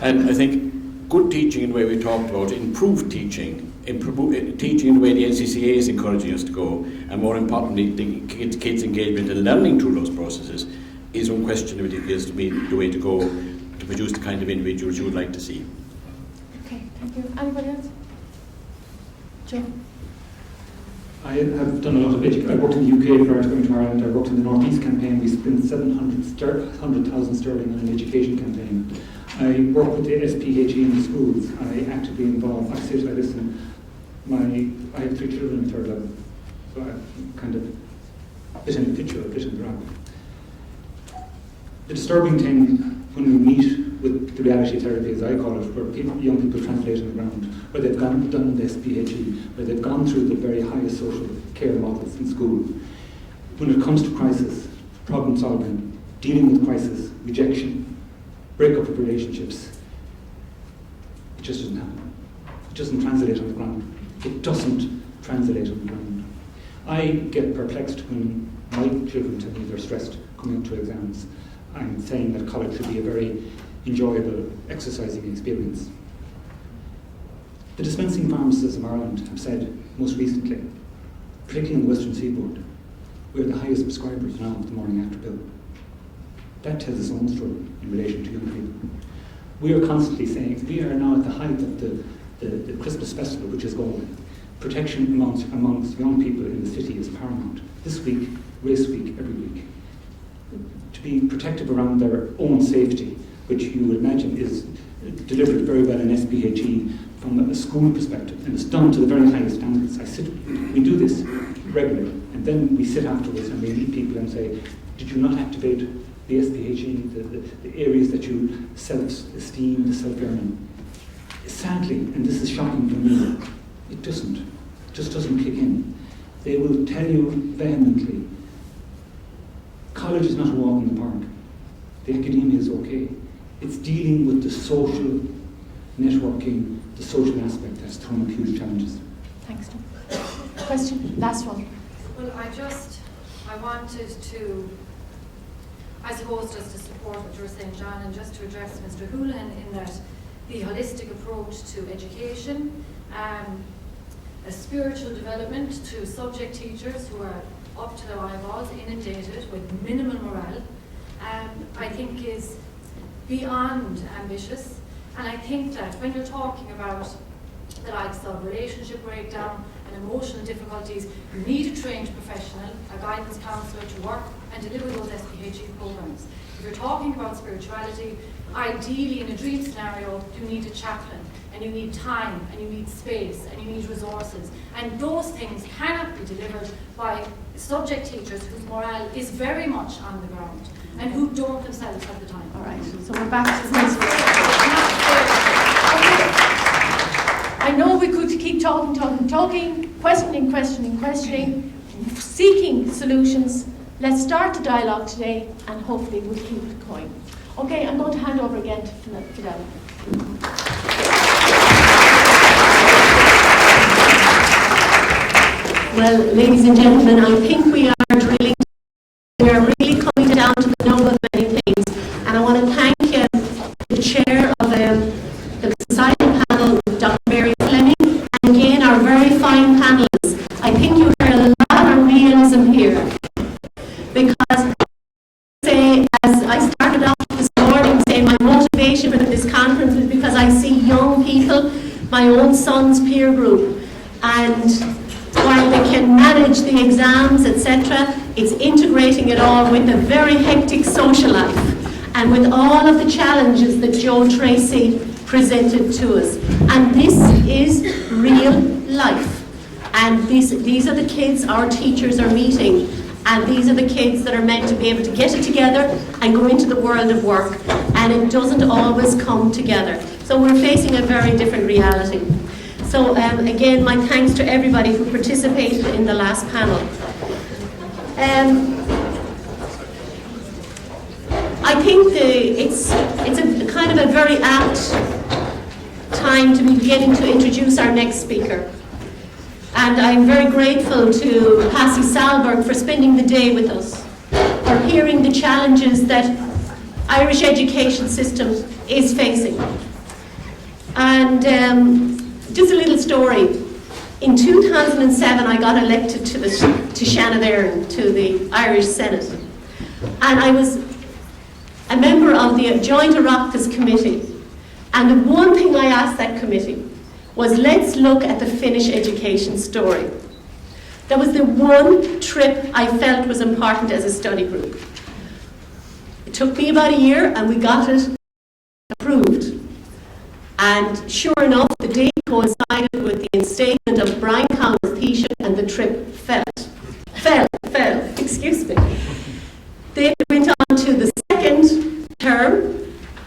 And I think good teaching in the way we talked about, improved teaching, teaching in the way the NCCA is encouraging us to go, and more importantly, the kids' engagement in learning through those processes is unquestionably appears to be the way to go to produce the kind of individuals you would like to see. Okay, thank you. Anybody else? Joe? I have done a lot of education. I worked in the UK prior to going to Ireland. I worked in the North East campaign. We spent 700,000 sterling on an education campaign. I work with the SPHE in the schools. I actively involve. I sit, I listen. I have 3 children in 3rd level, so I kind of bit in the picture, a bit in the ground. The disturbing thing when we meet with the reality therapy, as I call it, where young people translate on the ground, where they've done the SPHE, where they've gone through the very highest social care models in school. When it comes to crisis, problem solving, dealing with crisis, rejection, breakup of relationships. It just doesn't happen. It doesn't translate on the ground. It doesn't translate on the ground. I get perplexed when my children tell me they're stressed coming up to exams. I'm saying that college should be a very enjoyable, exercising experience. The dispensing pharmacists of Ireland have said most recently, particularly on the Western Seaboard, we're the highest prescribers now of the morning after pill. That tells its own story in relation to young people. We are constantly saying, we are now at the height of the Christmas festival, which is Galway. Protection amongst young people in the city is paramount. This week, race week, every week. To be protective around their own safety, which you would imagine is delivered very well in SPHE from a school perspective, and it's done to the very highest standards. We do this regularly, and then we sit afterwards and we meet people and say, did you not activate the SPHE, the areas that you self-esteem, the self-learning? Sadly, and this is shocking to me, it just doesn't kick in. They will tell you vehemently, college is not a walk in the park. The academia is okay. It's dealing with the social networking, the social aspect that's thrown up huge challenges. Thanks, Tom. Question? Last one. Well, I wanted to, I suppose, just to support what you were saying, John, and just to address Mr. Houlihan in that the holistic approach to education, a spiritual development to subject teachers who are up to their eyeballs, inundated with minimal morale, I think is beyond ambitious. And I think that when you're talking about the likes of relationship breakdown and emotional difficulties, you need a trained professional, a guidance counsellor to work and deliver those SPHE programs. If you're talking about spirituality, ideally in a dream scenario, you need a chaplain, and you need time, and you need space, and you need resources. And those things cannot be delivered by subject teachers whose morale is very much on the ground and who don't themselves have the time. All right, so we're back to this. I know we could keep talking, questioning, seeking solutions. Let's start the dialogue today, and hopefully we'll keep it going. Okay, I'm going to hand over again to Fidel. Well, ladies and gentlemen, I think we are really coming down to the nub of many things, and I want to thank the chair of the society panel, Dr. Mary Fleming, and again our very fine panelists. I think you heard a lot of realism here, because as I started off this morning saying my motivation for this conference is because I see young people, my own son's peer group, and while they can manage the exams, etc., it's integrating it all with a very hectic social life and with all of the challenges that Joe Tracy presented to us. And this is real life. And these are the kids our teachers are meeting. And these are the kids that are meant to be able to get it together and go into the world of work. And it doesn't always come together. So we're facing a very different reality. So again, my thanks to everybody who participated in the last panel. I think it's a kind of a very apt time to be beginning to introduce our next speaker. And I'm very grateful to Passy Salberg for spending the day with us, for hearing the challenges that Irish education system is facing. And just a little story. In 2007, I got elected to Shannon, to the Irish Senate. And I was a member of the Joint Oireachtas Committee. And the one thing I asked that committee was, let's look at the Finnish education story. That was the one trip I felt was important as a study group. It took me about a year and we got it approved. And sure enough, the date coincided with the instatement of Brian Cowan's Taoiseach and the trip fell, excuse me. They went on to the second term,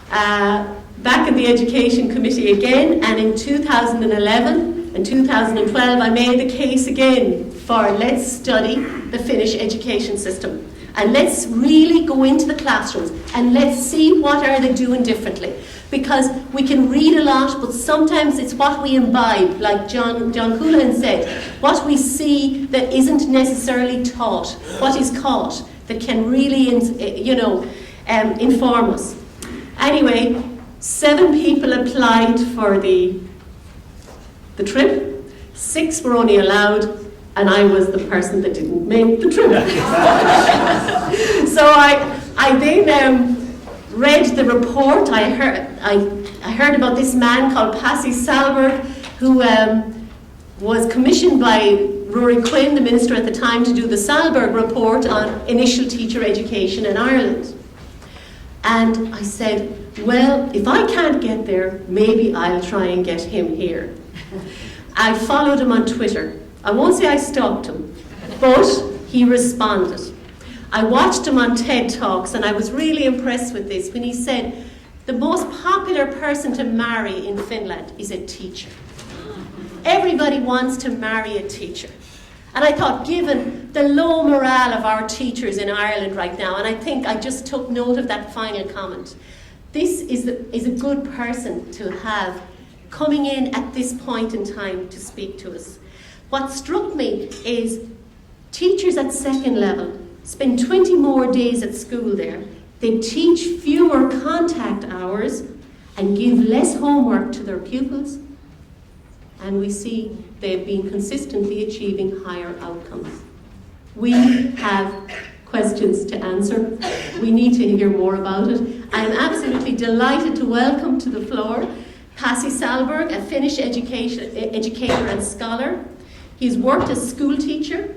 back in the Education Committee again, and in 2011 and 2012 I made the case again for let's study the Finnish education system. And let's really go into the classrooms and let's see what are they doing differently. Because we can read a lot, but sometimes it's what we imbibe, like John Coulihan said, what we see that isn't necessarily taught, what is caught, that can really, inform us. Anyway, 7 people applied for the trip, 6 were only allowed, and I was the person that didn't make the trip. So I then read the report. I heard about this man called Passy Salberg, who was commissioned by Rory Quinn, the minister at the time, to do the Salberg report on initial teacher education in Ireland. And I said, well, if I can't get there, maybe I'll try and get him here. I followed him on Twitter. I won't say I stalked him, but he responded. I watched him on TED Talks, and I was really impressed with this when he said, the most popular person to marry in Finland is a teacher. Everybody wants to marry a teacher. And I thought, given the low morale of our teachers in Ireland right now, and I think I just took note of that final comment, this is a good person to have coming in at this point in time to speak to us. What struck me is teachers at second level spend 20 more days at school there. They teach fewer contact hours and give less homework to their pupils. And we see they've been consistently achieving higher outcomes. We have questions to answer. We need to hear more about it. I am absolutely delighted to welcome to the floor Passy Salberg, a Finnish educator and scholar. He's worked as school teacher,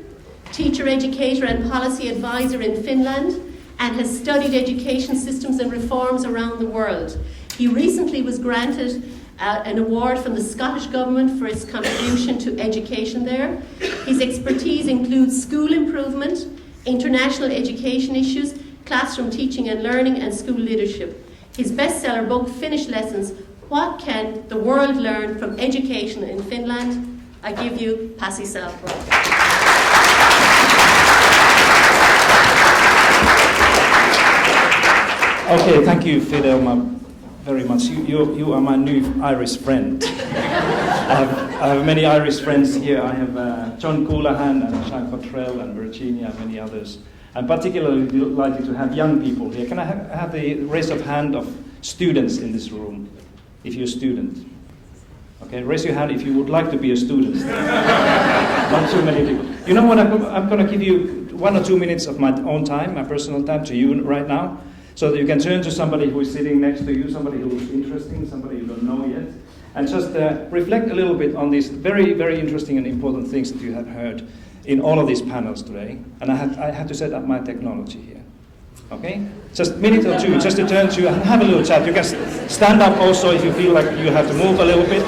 teacher educator and policy advisor in Finland, and has studied education systems and reforms around the world. He recently was granted an award from the Scottish Government for his contribution to education there. His expertise includes school improvement, international education issues, classroom teaching and learning, and school leadership. His bestseller book, Finnish Lessons, What Can the World Learn from Education in Finland? I give you Passy Salberg. Okay, thank you, Fidelma, very much. You are my new Irish friend. I have many Irish friends here. I have John Coulihan and Jean Cottrell and Virginia and many others. I'm particularly delighted to have young people here. Can I have the raise of hand of students in this room, if you're a student? Okay, raise your hand if you would like to be a student. Not too many people. You know what, I'm going to give you 1 or 2 minutes of my own time, my personal time, to you right now, so that you can turn to somebody who is sitting next to you, somebody who is interesting, somebody you don't know yet, and just reflect a little bit on these very, very interesting and important things that you have heard in all of these panels today. And I had to set up my technology here. Okay? Just a minute or two, just to turn to and have a little chat. You can stand up also if you feel like you have to move a little bit.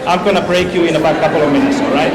I'm going to break you in about a couple of minutes, all right?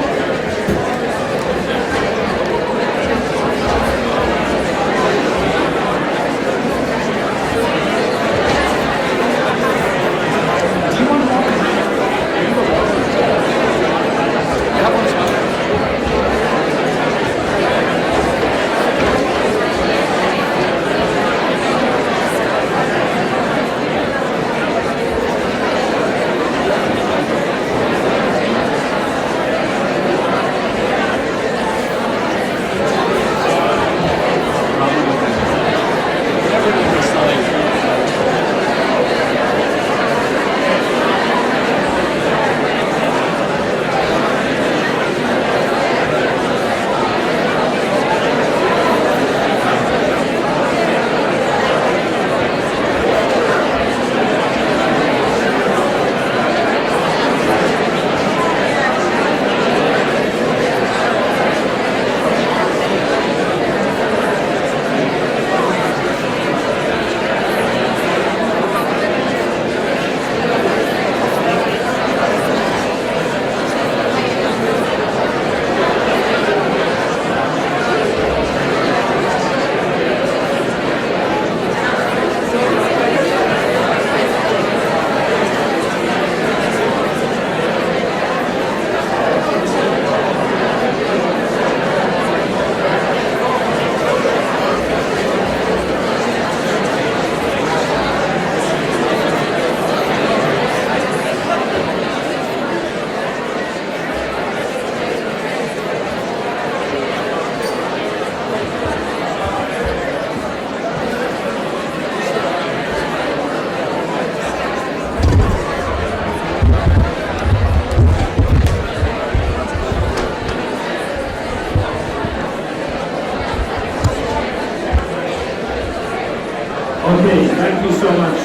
so much.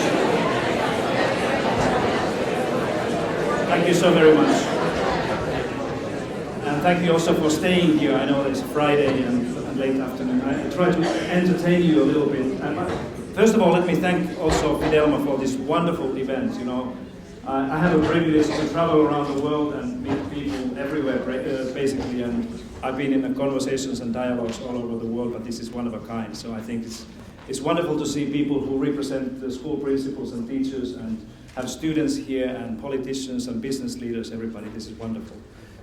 Thank you so very much. And thank you also for staying here. I know it's Friday and late afternoon. I try to entertain you a little bit. First of all, let me thank also Fidelma for this wonderful event. You know, I have a privilege to travel around the world and meet people everywhere, basically, and I've been in conversations and dialogues all over the world, but this is one of a kind. So I think it's wonderful to see people who represent the school principals and teachers and have students here and politicians and business leaders, everybody. This is wonderful.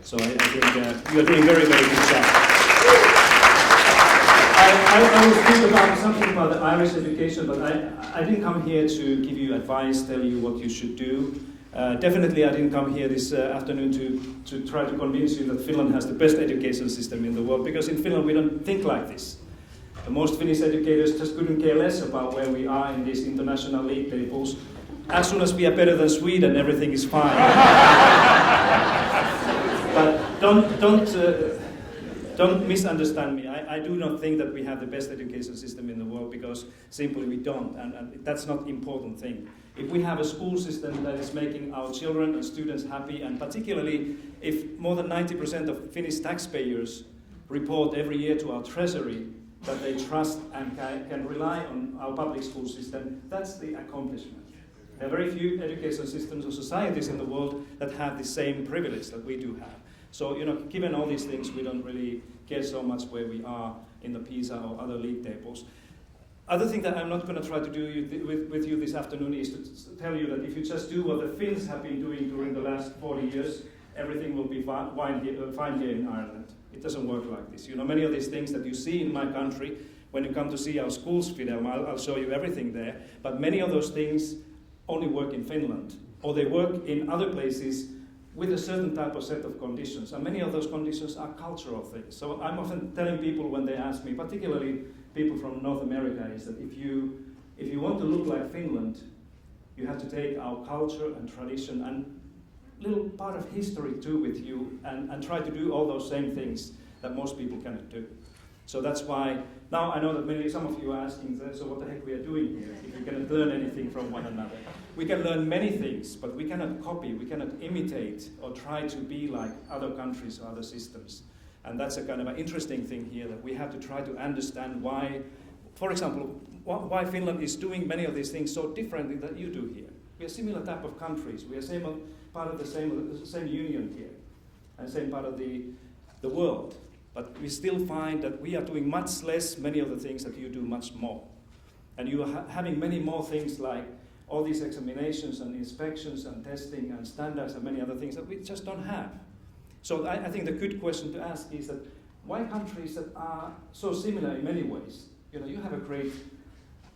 So I think you are doing very, very good job. I will speak about something about the Irish education, but I didn't come here to give you advice, tell you what you should do. Definitely I didn't come here this afternoon to try to convince you that Finland has the best education system in the world, because in Finland we don't think like this. Most Finnish educators just couldn't care less about where we are in these international league tables. As soon as we are better than Sweden, everything is fine. But don't misunderstand me. I do not think that we have the best education system in the world, because simply we don't, and that's not the important thing. If we have a school system that is making our children and students happy, and particularly if more than 90% of Finnish taxpayers report every year to our treasury that they trust and can rely on our public school system, that's the accomplishment. There are very few education systems or societies in the world that have the same privilege that we do have. So, you know, given all these things, we don't really care so much where we are in the PISA or other league tables. Other thing that I'm not going to try to do with you this afternoon is to tell you that if you just do what the Finns have been doing during the last 40 years, everything will be fine here in Ireland. It doesn't work like this. You know, many of these things that you see in my country, when you come to see our schools, Fidelma, I'll show you everything there, but many of those things only work in Finland, or they work in other places with a certain type of set of conditions, and many of those conditions are cultural things. So I'm often telling people when they ask me, particularly people from North America, is that if you want to look like Finland, you have to take our culture and tradition and little part of history too with you, and try to do all those same things that most people cannot do. So that's why, now I know that some of you are asking, so what the heck we are doing here, if we cannot learn anything from one another. We can learn many things, but we cannot copy, we cannot imitate or try to be like other countries or other systems. And that's a kind of an interesting thing here, that we have to try to understand why, for example, why Finland is doing many of these things so differently than you do here. We are similar type of countries, we are part of the same union here, and same part of the world. But we still find that we are doing much less many of the things that you do much more. And you are having many more things like all these examinations and inspections and testing and standards and many other things that we just don't have. So I think the good question to ask is that why countries that are so similar in many ways? You know, you have a great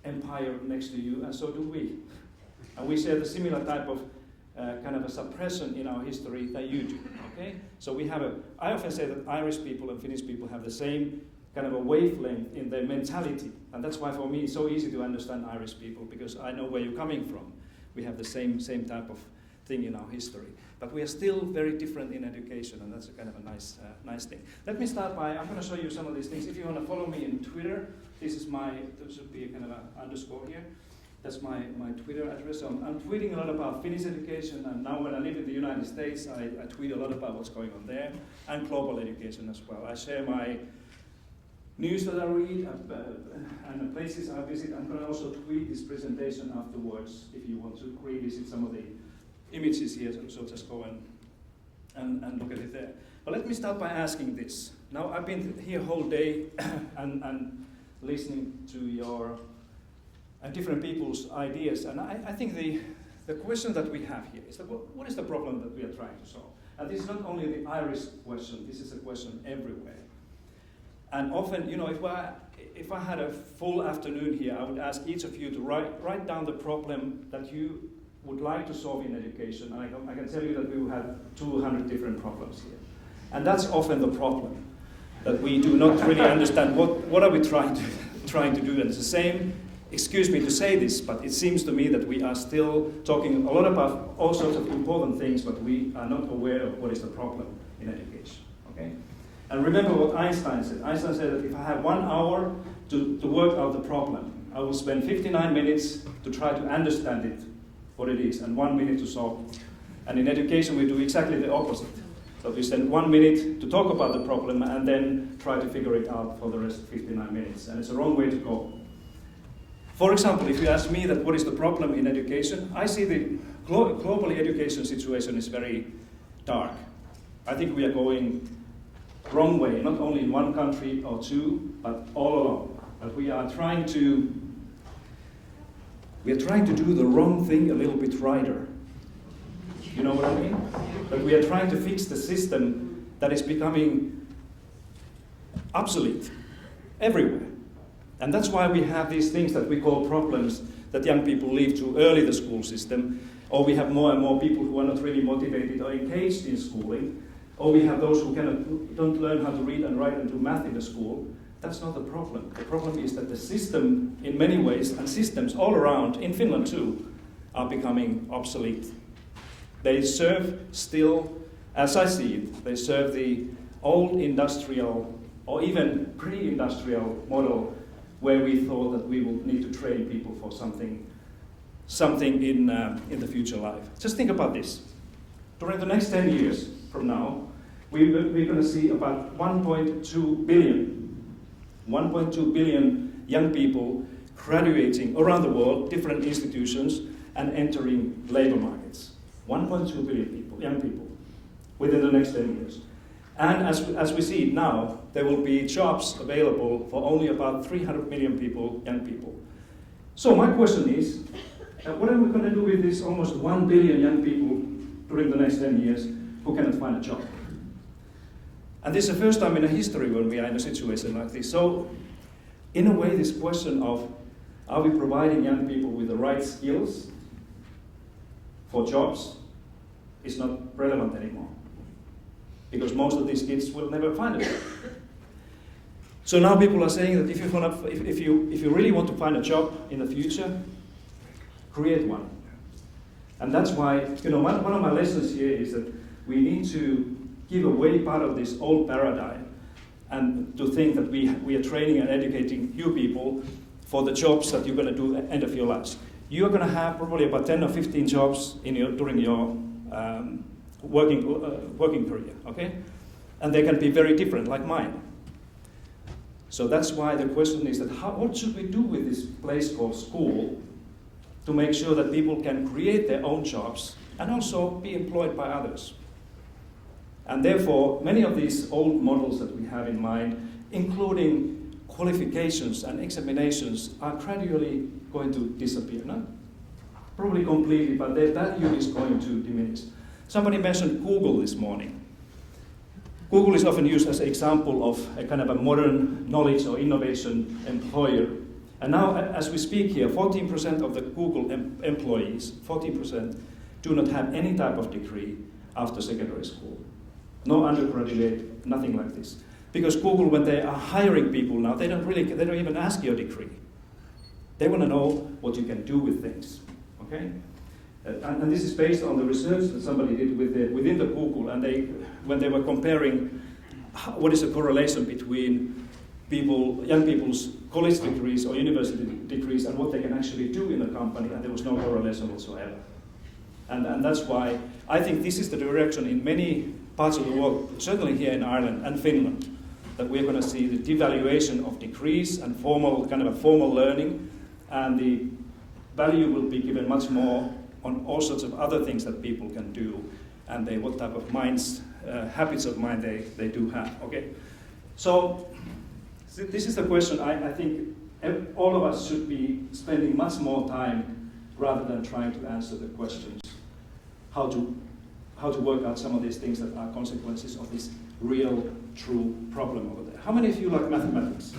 empire next to you, and so do we. And we share the similar type of kind of a suppression in our history that you do, okay? So I often say that Irish people and Finnish people have the same kind of a wavelength in their mentality. And that's why for me it's so easy to understand Irish people, because I know where you're coming from. We have the same type of thing in our history. But we are still very different in education, and that's a kind of a nice thing. Let me start by, I'm going to show you some of these things. If you want to follow me in Twitter, there should be a kind of an underscore here. That's my Twitter address. So I'm tweeting a lot about Finnish education, and now when I live in the United States, I tweet a lot about what's going on there, and global education as well. I share my news that I read and the places I visit. I'm going to also tweet this presentation afterwards if you want to revisit some of the images here, so just go and look at it there. But let me start by asking this. Now I've been here whole day and listening to your different people's ideas, and I think the question that we have here is that what is the problem that we are trying to solve? And this is not only the Irish question, this is a question everywhere. And often, you know, if I had a full afternoon here, I would ask each of you to write down the problem that you would like to solve in education, and I can tell you that we will have 200 different problems here. And that's often the problem, that we do not really understand what are we trying to do, and it's the same. Excuse me to say this, but it seems to me that we are still talking a lot about all sorts of important things, but we are not aware of what is the problem in education, okay? And remember what Einstein said. Einstein said that if I have 1 hour to work out the problem, I will spend 59 minutes to try to understand it, what it is, and 1 minute to solve it. And in education, we do exactly the opposite. So we spend 1 minute to talk about the problem and then try to figure it out for the rest of 59 minutes. And it's a wrong way to go. For example, if you ask me that what is the problem in education, I see the globally education situation is very dark. I think we are going wrong way, not only in one country or two, but all along. But we are trying to do the wrong thing a little bit righter. You know what I mean? But we are trying to fix the system that is becoming obsolete everywhere. And that's why we have these things that we call problems, that young people leave too early the school system, or we have more and more people who are not really motivated or engaged in schooling, or we have those who don't learn how to read and write and do math in the school. That's not the problem. The problem is that the system, in many ways, and systems all around, in Finland too, are becoming obsolete. They serve still, as I see it, they serve the old industrial or even pre-industrial model where we thought that we will need to train people for something in the future life. Just think about this. During the next 10 years from now, we're going to see about 1.2 billion young people graduating around the world, different institutions, and entering labor markets. 1.2 billion people, young people, within the next 10 years. And as we see it now, there will be jobs available for only about 300 million people, young people. So my question is, what are we going to do with this almost 1 billion young people during the next 10 years who cannot find a job? And this is the first time in history when we are in a situation like this. So, in a way, this question of, are we providing young people with the right skills for jobs is not relevant anymore. Because most of these kids will never find a job. So now people are saying that if you really want to find a job in the future, create one. And that's why, one of my lessons here is that we need to give away part of this old paradigm and to think that we are training and educating you people for the jobs that you're going to do at the end of your lives. You're going to have probably about 10 or 15 jobs during your working career, okay? And they can be very different, like mine. So that's why the question is that what should we do with this place called school to make sure that people can create their own jobs and also be employed by others? And therefore, many of these old models that we have in mind, including qualifications and examinations, are gradually going to disappear. Not probably completely, but their value is going to diminish. Somebody mentioned Google this morning. Google is often used as an example of a kind of a modern knowledge or innovation employer. And now, as we speak here, 14% of the Google employees, 14%, do not have any type of degree after secondary school. No undergraduate, nothing like this. Because Google, when they are hiring people now, they don't even ask your degree. They want to know what you can do with things, okay? And this is based on the research that somebody did within the Google, and when they were comparing what is the correlation between young people's college degrees or university degrees and what they can actually do in a company, and there was no correlation whatsoever. And that's why I think this is the direction in many parts of the world, certainly here in Ireland and Finland, that we're going to see the devaluation of degrees and formal learning, and the value will be given much more on all sorts of other things that people can do, and what type of habits of mind they do have. Okay, so this is the question I think all of us should be spending much more time rather than trying to answer the questions how to work out some of these things that are consequences of this real, true problem over there. How many of you like mathematics?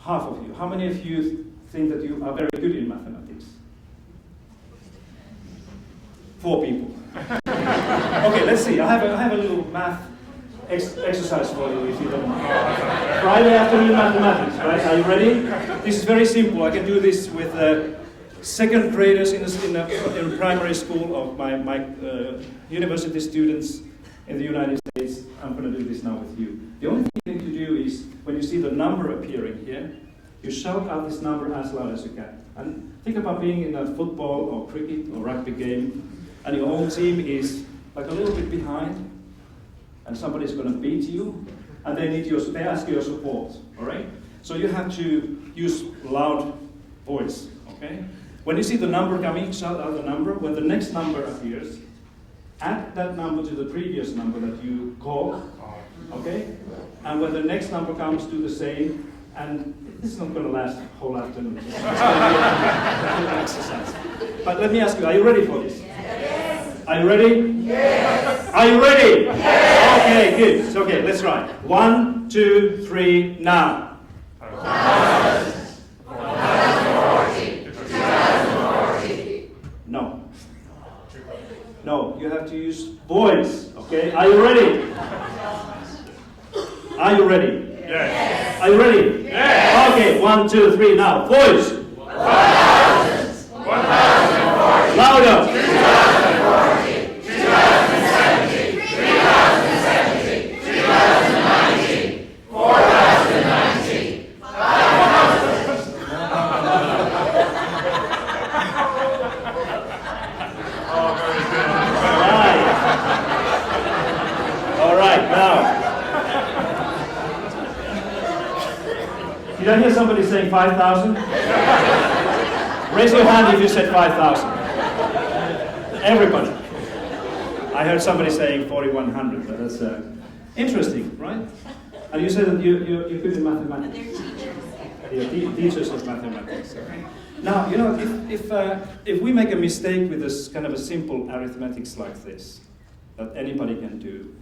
Half of you. How many of you think that you are very good in mathematics? 4 people. Okay, let's see. I have a little math exercise for you, if you don't mind. Friday afternoon mathematics, right? Are you ready? This is very simple. I can do this with second graders in primary school, or my university students in the United States. I'm going to do this now with you. The only thing you need to do is, when you see the number appearing here, You shout out this number as loud as you can. And think about being in a football or cricket or rugby game, and your own team is like a little bit behind, and somebody's going to beat you, and they ask your support, all right? So you have to use loud voice, okay? When you see the number coming, shout out the number. When the next number appears, add that number to the previous number that you called, okay? And when the next number comes, do the same. And this is not going to last the whole afternoon. It's going to be an exercise. But let me ask you, are you ready for this? Yes. Are you ready? Yes. Are you ready? Yes. Okay, good. So, okay, let's try. 1, 2, 3, now. 2040. No. No, you have to use voice. Okay, are you ready? Are you ready? Yes. Are you ready? Yes. Okay, 1, 2, 3, now. Voice. 1,040. Louder. 2,040. 2,070. 3,070. 3,090. 4,090. 5,000. Oh, very good. All right, now. Did I hear somebody saying 5,000? Raise your hand if you said 5,000. Everybody. I heard somebody saying 4,100, but that's interesting, right? And you said that you're good in mathematics. They're teachers of mathematics. Now, you know, if we make a mistake with this kind of a simple arithmetics like this, that anybody can do,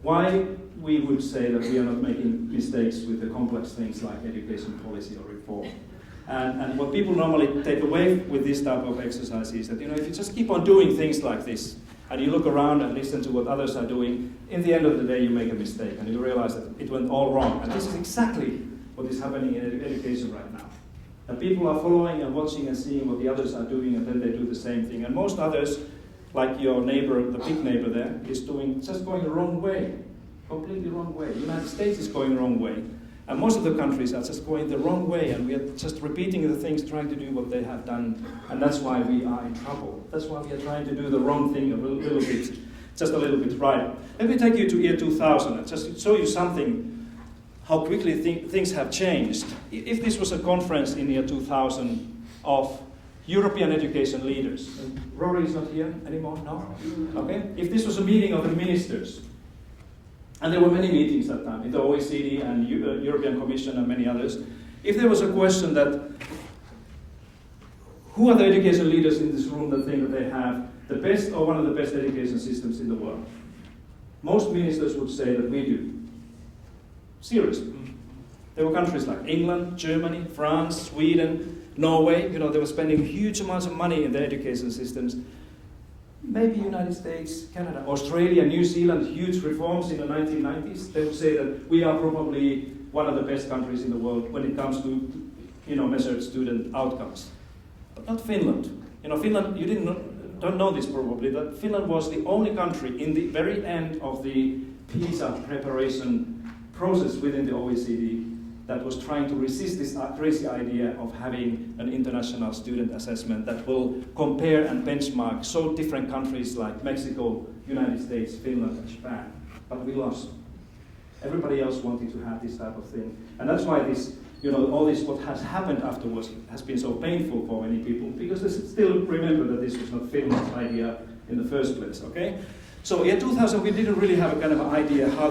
why we would say that we are not making mistakes with the complex things like education policy or reform. And what people normally take away with this type of exercise is that, you know, if you just keep on doing things like this, and you look around and listen to what others are doing, in the end of the day you make a mistake and you realize that it went all wrong. And this is exactly what is happening in education right now. And people are following and watching and seeing what the others are doing, and then they do the same thing. And most others, like your neighbor, the big neighbor there, is just going the wrong way. Completely wrong way. The United States is going the wrong way. And most of the countries are just going the wrong way, and we are just repeating the things, trying to do what they have done, and that's why we are in trouble. That's why we are trying to do the wrong thing a little bit, just a little bit right. Let me take you to year 2000 and just show you something, how quickly things have changed. If this was a conference in year 2000 of European education leaders, and Rory is not here anymore, no? Okay? If this was a meeting of the ministers, and there were many meetings at that time, in the OECD and European Commission and many others. If there was a question that, who are the education leaders in this room that think that they have the best or one of the best education systems in the world? Most ministers would say that we do. Seriously. There were countries like England, Germany, France, Sweden, Norway. You know, they were spending huge amounts of money in their education systems. Maybe United States, Canada, Australia, New Zealand, huge reforms in the 1990s. They would say that we are probably one of the best countries in the world when it comes to, you know, measured student outcomes. But not Finland. You know, Finland, you don't know this probably, that Finland was the only country in the very end of the PISA preparation process within the OECD that was trying to resist this crazy idea of having an international student assessment that will compare and benchmark so different countries like Mexico, United States, Finland, and Japan. But we lost. Everybody else wanted to have this type of thing. And that's why this, you know, all this what has happened afterwards has been so painful for many people, because they still remember that this was not Finland's idea in the first place, okay? So in 2000 we didn't really have a kind of an idea how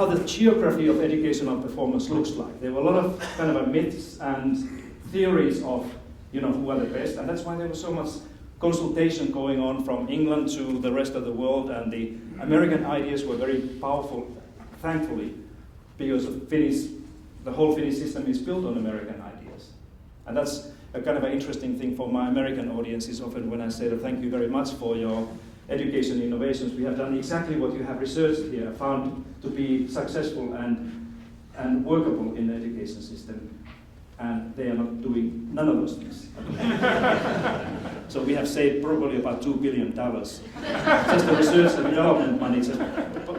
the geography of educational performance looks like. There were a lot of kind of myths and theories of, you know, who are the best, and that's why there was so much consultation going on from England to the rest of the world, and the American ideas were very powerful, thankfully, because the whole Finnish system is built on American ideas. And that's a kind of an interesting thing for my American audiences often when I say that thank you very much for your education innovations. We have done exactly what you have researched here, found to be successful and workable in the education system. And they are not doing none of those things. So we have saved probably about $2 billion just the research and development money just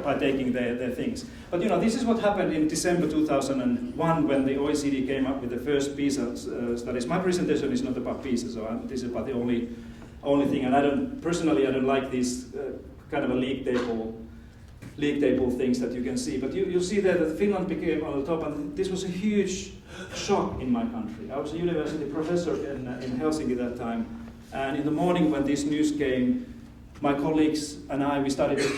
by taking their things. But this is what happened in December 2001 when the OECD came up with the first PISA studies. My presentation is not about PISA, so this is about the only thing. And I don't like these kind of a league table things that you can see. But you see there that Finland became on the top, and this was a huge shock in my country. I was a university professor in Helsinki that time, and in the morning when this news came, my colleagues and we started to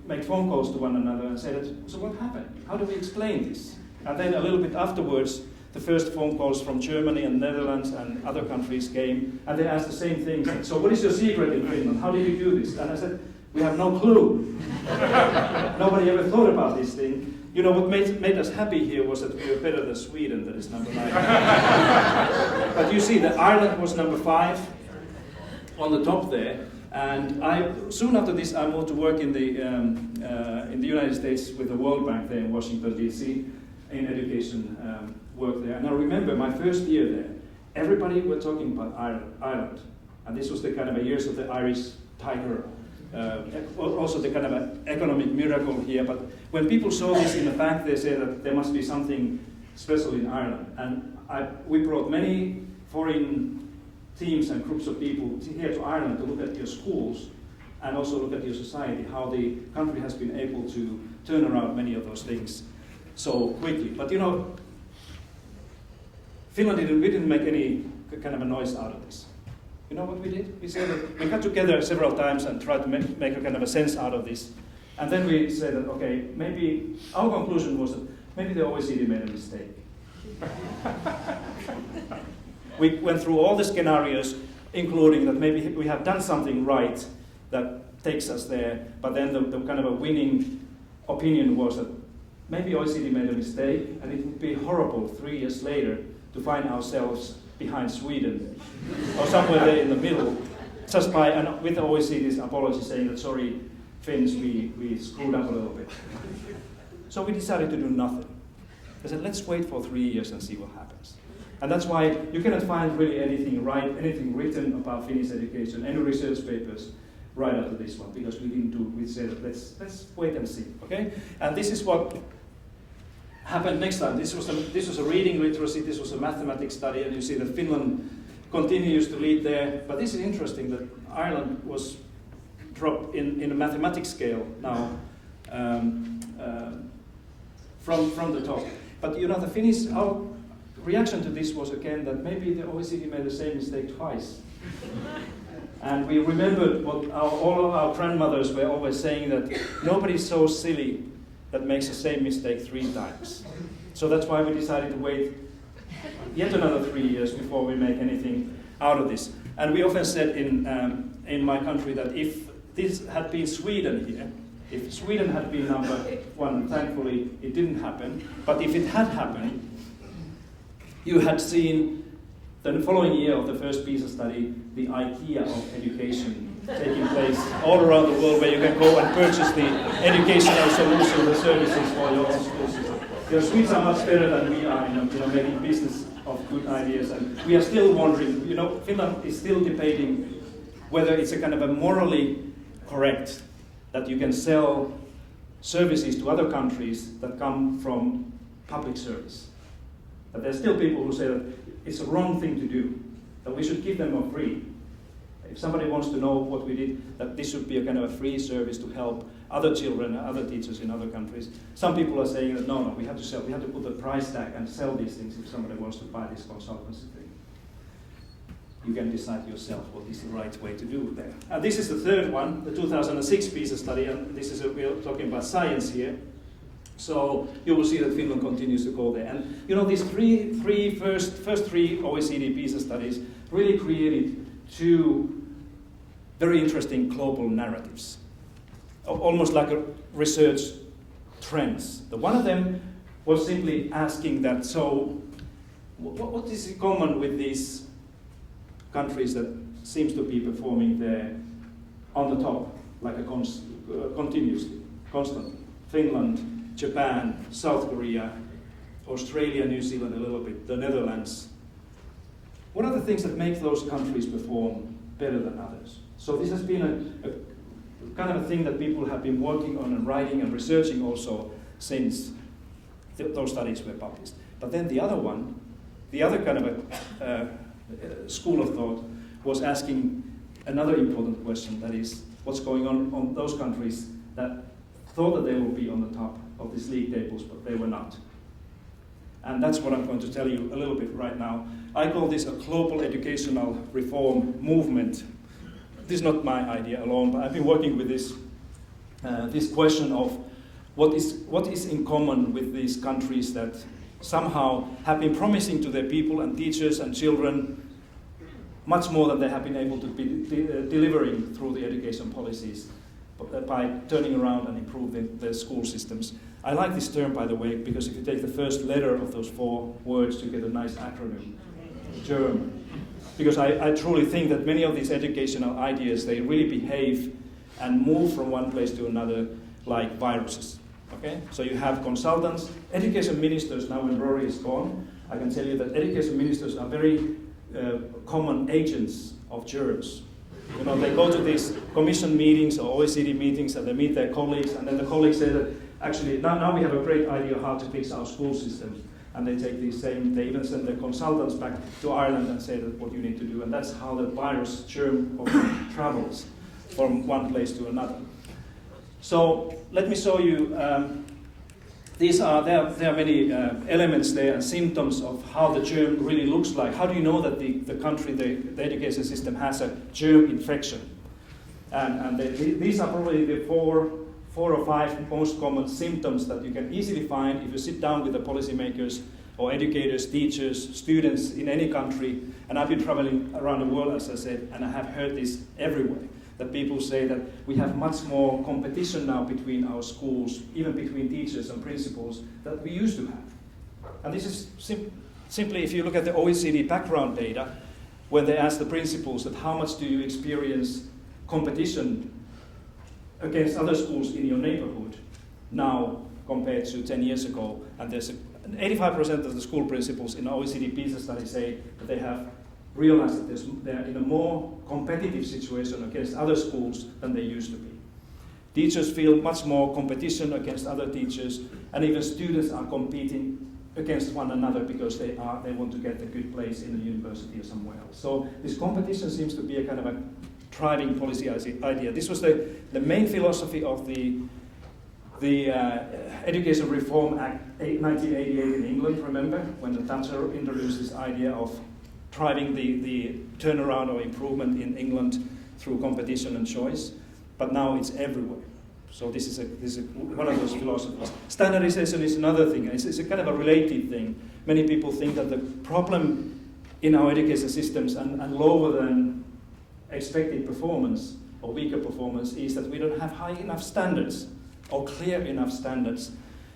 make phone calls to one another and said, so what happened? How do we explain this? And then a little bit afterwards, the first phone calls from Germany and Netherlands and other countries came, and they asked the same thing. So what is your secret in Finland? How did you do this? And I said, we have no clue. Nobody ever thought about this thing. What made us happy here was that we were better than Sweden, that is number 9. But you see that Ireland was number 5 on the top there. And soon after this, I moved to work in the United States with the World Bank there in Washington, D.C., in education work there. And I remember my first year there, everybody were talking about Ireland. And this was the kind of a years of the Irish tiger. Also the kind of an economic miracle here, but when people saw this in the bank, they said that there must be something special in Ireland. And we brought many foreign teams and groups of people here to Ireland to look at your schools and also look at your society, how the country has been able to turn around many of those things so quickly. But Finland didn't make any kind of a noise out of this. You know what we did? We said that we got together several times and tried to make a kind of a sense out of this. And then we said that, okay, maybe our conclusion was that maybe the OECD made a mistake. We went through all the scenarios, including that maybe we have done something right that takes us there, but then the kind of a winning opinion was that maybe OECD made a mistake, and it would be horrible 3 years later to find ourselves behind Sweden, or somewhere there in the middle, just by, and with the OECD's apology saying that, sorry, Finns, we screwed up a little bit. So we decided to do nothing. I said, let's wait for 3 years and see what happens. And that's why you cannot find really anything written about Finnish education, any research papers right after this one, because we said, let's wait and see, okay? And this is what happened next time. This was a reading literacy, this was a mathematics study, and you see that Finland continues to lead there. But this is interesting that Ireland was dropped in a mathematics scale now from the top. But the Finnish, our reaction to this was again that maybe the OECD made the same mistake twice. And we remembered what all of our grandmothers were always saying, that nobody's so silly that makes the same mistake 3 times. So that's why we decided to wait yet another 3 years before we make anything out of this. And we often said in my country that if this had been Sweden here, if Sweden had been number 1, thankfully it didn't happen, but if it had happened, you had seen the following year of the first PISA study, the IKEA of education taking place all around the world, where you can go and purchase the educational solution, the services for your own school system. Swedes are much better than we are in making business of good ideas, and we are still wondering, Finland is still debating whether it's a kind of a morally correct that you can sell services to other countries that come from public service. But there's still people who say that it's a wrong thing to do, that we should give them for free. If somebody wants to know what we did, that this should be a kind of a free service to help other children and other teachers in other countries. Some people are saying that no, we have to sell, we have to put a price tag and sell these things if somebody wants to buy this consultancy thing. You can decide yourself what is the right way to do there. And this is the third one, the 2006 PISA study, and this is we are talking about science here. So you will see that Finland continues to go there. And these first three OECD PISA studies really created 2 very interesting global narratives, almost like a research trends. The one of them was simply asking that, so what is in common with these countries that seems to be performing there on the top, like continuously, constantly? Finland, Japan, South Korea, Australia, New Zealand a little bit, the Netherlands. What are the things that make those countries perform better than others. So this has been a kind of a thing that people have been working on and writing and researching also since those studies were published. But then the other one, the other kind of a school of thought was asking another important question, that is, what's going on those countries that thought that they would be on the top of these league tables, but they were not. And that's what I'm going to tell you a little bit right now. I call this a global educational reform movement. This is not my idea alone, but I've been working with this question of what is in common with these countries that somehow have been promising to their people and teachers and children much more than they have been able to be delivering through the education policies by turning around and improving their school systems. I like this term, by the way, because if you take the first letter of those 4 words, you get a nice acronym, GERM. Because I truly think that many of these educational ideas, they really behave and move from one place to another like viruses. Okay? So you have consultants, education ministers. Now when Rory is gone, I can tell you that education ministers are very common agents of germs. You know, they go to these commission meetings or OECD meetings and they meet their colleagues, and then the colleagues say that actually now we have a great idea how to fix our school systems. And they take these same, they even send their consultants back to Ireland and say that what you need to do. And that's how the virus germ travels from one place to another. So let me show you, there are many elements there and symptoms of how the germ really looks like. How do you know that the country, the education system has a germ infection? And these are probably the four or five most common symptoms that you can easily find if you sit down with the policymakers or educators, teachers, students in any country. And I've been traveling around the world, as I said, and I have heard this everywhere, that people say that we have much more competition now between our schools, even between teachers and principals, that we used to have. And this is simply, if you look at the OECD background data, when they ask the principals that how much do you experience competition against other schools in your neighborhood now compared to 10 years ago, and there's 85% of the school principals in the OECD PISA study say that they have realized that they're in a more competitive situation against other schools than they used to be. Teachers feel much more competition against other teachers, and even students are competing against one another because they want to get a good place in a university or somewhere else. So this competition seems to be a kind of a driving policy idea. This was the main philosophy of the Education Reform Act 1988 in England, remember, when the Thatcher introduced this idea of driving the turnaround or improvement in England through competition and choice. But now it's everywhere. So this is one of those philosophies. Standardization is another thing. It's a kind of a related thing. Many people think that the problem in our education systems and lower than expected performance or weaker performance is that we don't have high enough standards or clear enough standards.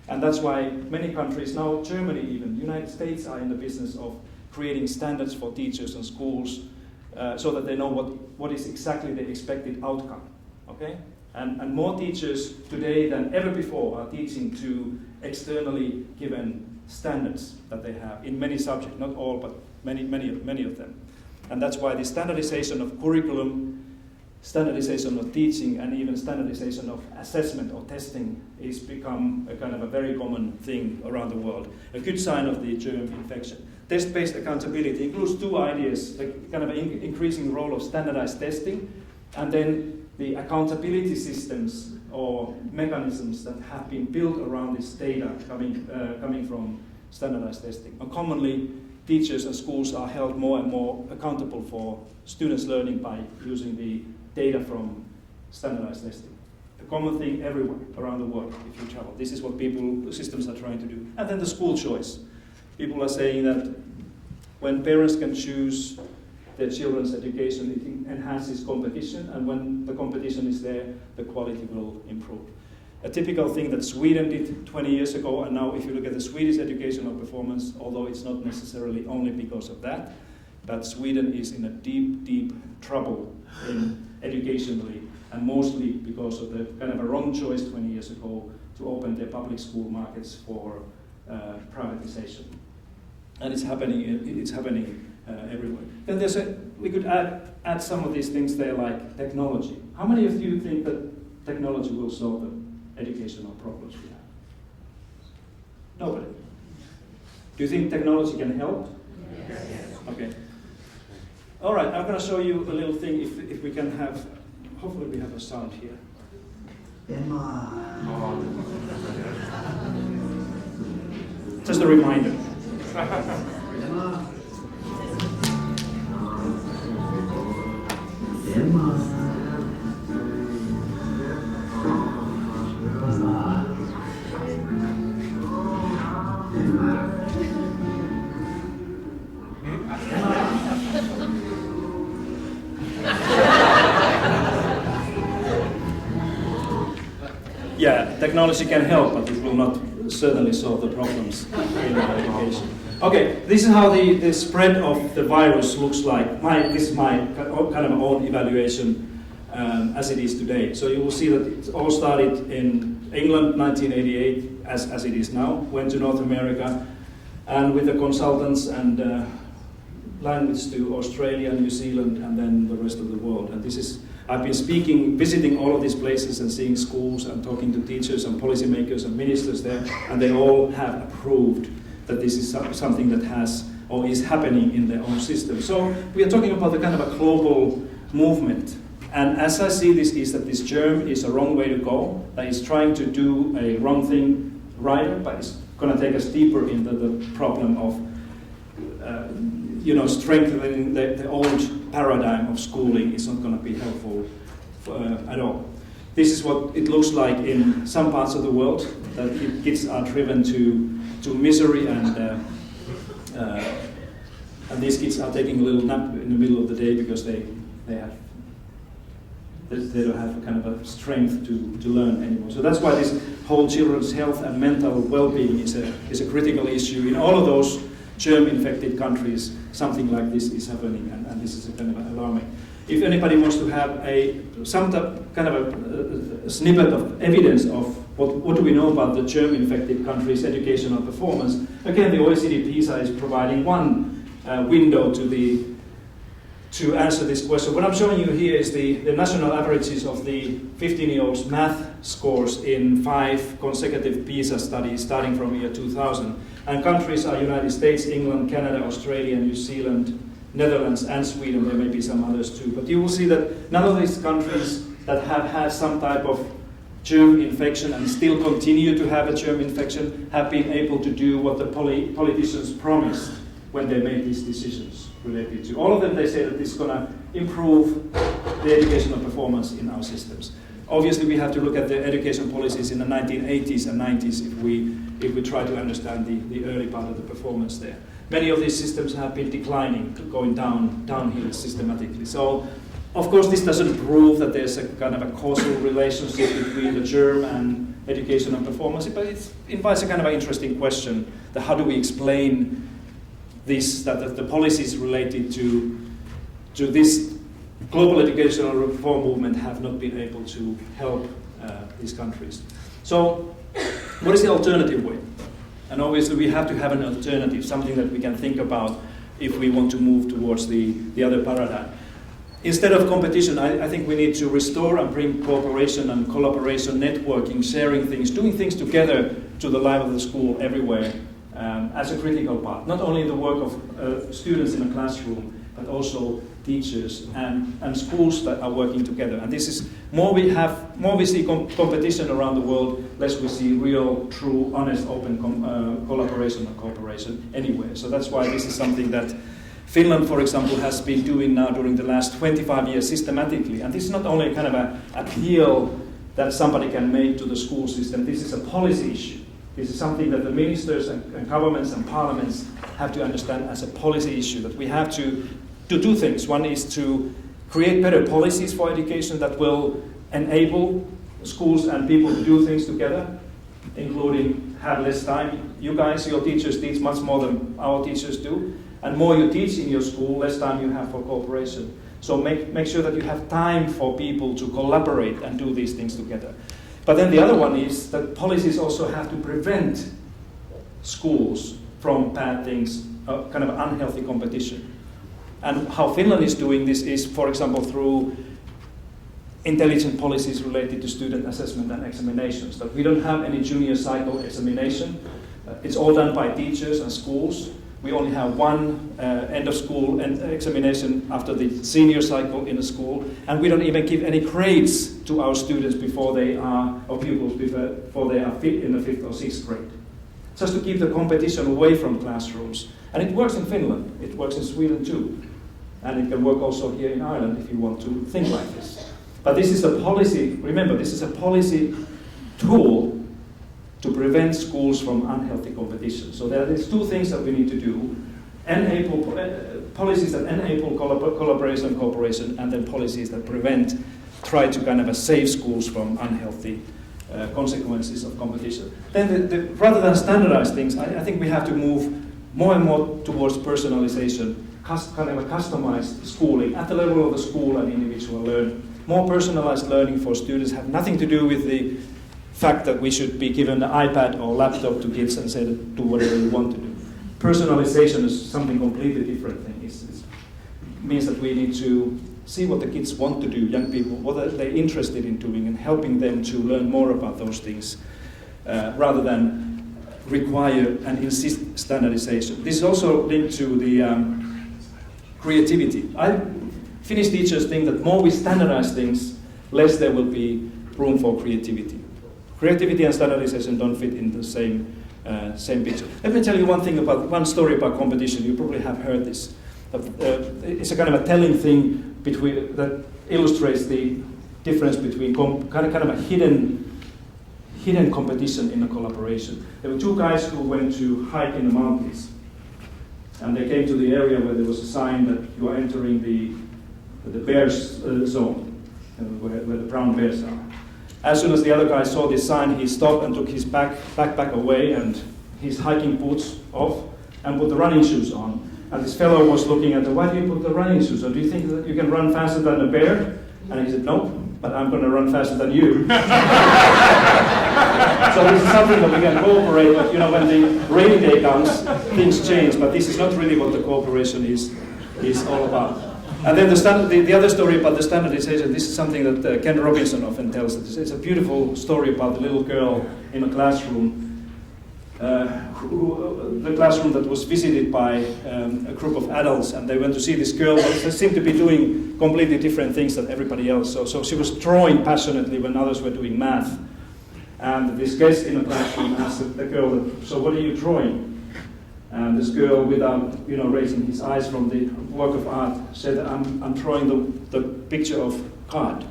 And that's why many countries, now Germany even, United States, are in the business of creating standards for teachers and schools so that they know what is exactly the expected outcome. Okay? And more teachers today than ever before are teaching to externally given standards that they have in many subjects, not all, but many of them. And that's why the standardization of curriculum, standardization of teaching, and even standardization of assessment or testing is become a kind of a very common thing around the world. A good sign of the germ infection. Test-based accountability includes 2 ideas, the kind of increasing role of standardized testing, and then the accountability systems or mechanisms that have been built around this data coming from standardized testing. And commonly, teachers and schools are held more and more accountable for students' learning by using the data from standardized testing. A common thing everywhere around the world if you travel. This is what systems are trying to do. And then the school choice. People are saying that when parents can choose their children's education, it enhances competition, and when the competition is there, the quality will improve. A typical thing that Sweden did 20 years ago, and now if you look at the Swedish educational performance, although it's not necessarily only because of that, but Sweden is in a deep, deep trouble educationally, and mostly because of the kind of a wrong choice 20 years ago to open their public school markets for privatization. And it's happening everywhere. Then we could add some of these things there, like technology. How many of you think that technology will solve the educational problems we have? Nobody. Do you think technology can help? Yes. Okay. All right, I'm going to show you a little thing, if we can have, hopefully we have a sound here. Just a reminder. Yeah, technology can help, but it will not certainly solve the problems in education. Okay, this is how the spread of the virus looks like. This is my kind of own evaluation as it is today. So you will see that it all started in England, 1988, as it is now, went to North America, and with the consultants and language to Australia, New Zealand, and then the rest of the world. And this is, I've been visiting all of these places and seeing schools and talking to teachers and policymakers and ministers there, and they all have approved that this is something that has or is happening in their own system. So we are talking about the kind of a global movement. And as I see this, is that this germ is a wrong way to go, that it's trying to do a wrong thing right, but it's going to take us deeper into the problem of strengthening the old paradigm of schooling is not going to be helpful at all. This is what it looks like in some parts of the world, that kids are driven to misery, and these kids are taking a little nap in the middle of the day because they don't have a kind of a strength to learn anymore. So that's why this whole children's health and mental well-being is a critical issue. In all of those germ-infected countries, something like this is happening, and this is kind of alarming. If anybody wants to have some kind of a snippet of evidence of what do we know about the germ-infected countries' educational performance, again, the OECD PISA is providing one window to answer this question. What I'm showing you here is the national averages of the 15-year-olds' math scores in 5 consecutive PISA studies starting from year 2000. And countries are United States, England, Canada, Australia, New Zealand, Netherlands, and Sweden. There may be some others too. But you will see that none of these countries that have had some type of germ infection and still continue to have a germ infection have been able to do what the politicians promised when they made these decisions related to. All of them, they say that this is going to improve the educational performance in our systems. Obviously, we have to look at the education policies in the 1980s and 90s if we try to understand the early part of the performance there. Many of these systems have been declining, going downhill systematically. So, of course, this doesn't prove that there's a kind of a causal relationship between the germ and education and performance, but it invites a kind of an interesting question, that how do we explain this, that the policies related to this global educational reform movement have not been able to help these countries. So, what is the alternative way? And obviously we have to have an alternative, something that we can think about if we want to move towards the other paradigm. Instead of competition, I think we need to restore and bring cooperation and collaboration, networking, sharing things, doing things together to the life of the school everywhere as a critical part. Not only the work of students in a classroom, but also teachers and schools that are working together. And this is, more we see competition around the world, less we see real, true, honest, open collaboration and cooperation anywhere. So that's why this is something that Finland, for example, has been doing now during the last 25 years systematically. And this is not only kind of an appeal that somebody can make to the school system, this is a policy issue. This is something that the ministers and governments and parliaments have to understand as a policy issue, that we have to do 2 things. One is to create better policies for education that will enable schools and people to do things together, including have less time. You guys, your teachers teach much more than our teachers do, and more you teach in your school, less time you have for cooperation. So make sure that you have time for people to collaborate and do these things together. But then the other one is that policies also have to prevent schools from bad things, kind of unhealthy competition. And how Finland is doing this is, for example, through intelligent policies related to student assessment and examinations. That we don't have any junior cycle examination. It's all done by teachers and schools. We only have one end of school examination after the senior cycle in the school, and we don't even give any grades to our students before they are, or pupils before they are in the 5th or 6th grade. Just to keep the competition away from classrooms. And it works in Finland, it works in Sweden too. And it can work also here in Ireland if you want to think like this. But this is a policy, remember, this is a policy tool to prevent schools from unhealthy competition. So there is two things that we need to do. Policies that enable collaboration and cooperation, and then policies that try to kind of save schools from unhealthy consequences of competition. Then rather than standardize things, I think we have to move more and more towards personalization, kind of a customized schooling at the level of the school and individual learning. More personalized learning for students have nothing to do with the fact that we should be given an iPad or laptop to kids and say that do whatever you want to do. Personalization is something completely different thing. It means that we need to see what the kids want to do, young people, what are they interested in doing, and helping them to learn more about those things rather than require and insist standardization. This is also linked to the creativity. Finnish teachers think that more we standardize things, less there will be room for creativity. Creativity and standardization don't fit in the same picture. Let me tell you one story about competition. You probably have heard this. It's a kind of a telling thing that illustrates the difference between kind of a hidden competition in a collaboration. There were two guys who went to hike in the mountains, and they came to the area where there was a sign that you are entering the bears zone, where the brown bears are. As soon as the other guy saw this sign, he stopped and took his backpack away and his hiking boots off and put the running shoes on. And this fellow was looking at why do you put the running shoes on? Do you think that you can run faster than a bear? And he said, no, but I'm going to run faster than you. So this is something that we can cooperate, but when the rainy day comes, things change, but this is not really what the cooperation is all about. And then the other story about the standardization, this is something that Ken Robinson often tells. It's a beautiful story about the little girl in a classroom, the classroom that was visited by a group of adults, and they went to see this girl, but she seemed to be doing completely different things than everybody else. So she was drawing passionately when others were doing math. And this guest in the classroom asked the girl, so what are you drawing? And this girl, without raising his eyes from the work of art, said, I'm drawing the picture of God.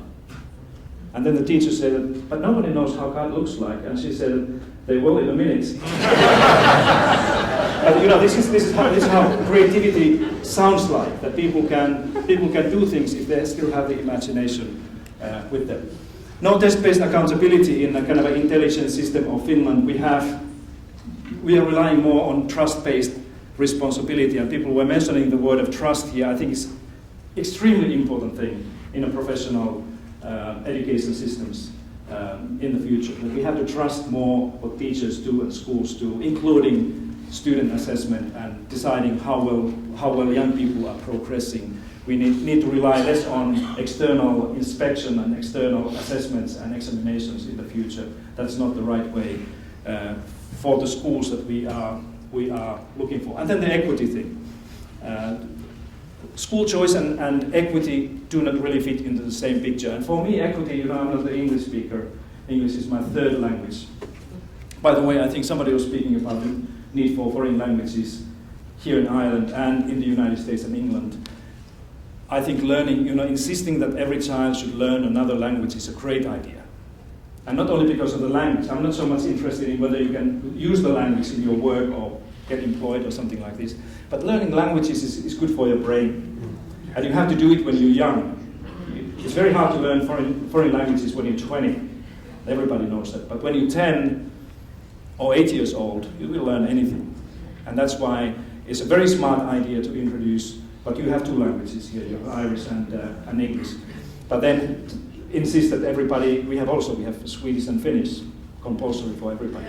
And then the teacher said, but nobody knows how God looks like. And she said, they will in a minute. But this is how creativity sounds like, that people can do things if they still have the imagination with them. No test-based accountability in a kind of an intelligent system of Finland. We are relying more on trust-based responsibility, and people were mentioning the word of trust here. I think it's extremely important thing in a professional education systems in the future. That we have to trust more what teachers do and schools do, including student assessment and deciding how well young people are progressing. We need to rely less on external inspection and external assessments and examinations in the future. That's not the right way for the schools that we are looking for. And then the equity thing. School choice and equity do not really fit into the same picture. And for me, equity, I'm not an English speaker. English is my third language. By the way, I think somebody was speaking about the need for foreign languages here in Ireland and in the United States and England. I think learning, insisting that every child should learn another language is a great idea. And not only because of the language. I'm not so much interested in whether you can use the language in your work or get employed or something like this. But learning languages is good for your brain. And you have to do it when you're young. It's very hard to learn foreign languages when you're 20. Everybody knows that. But when you're 10 or 8 years old, you will learn anything. And that's why it's a very smart idea to introduce, but you have two languages here, you have Irish and English. But then insist that everybody, we have Swedish and Finnish compulsory for everybody.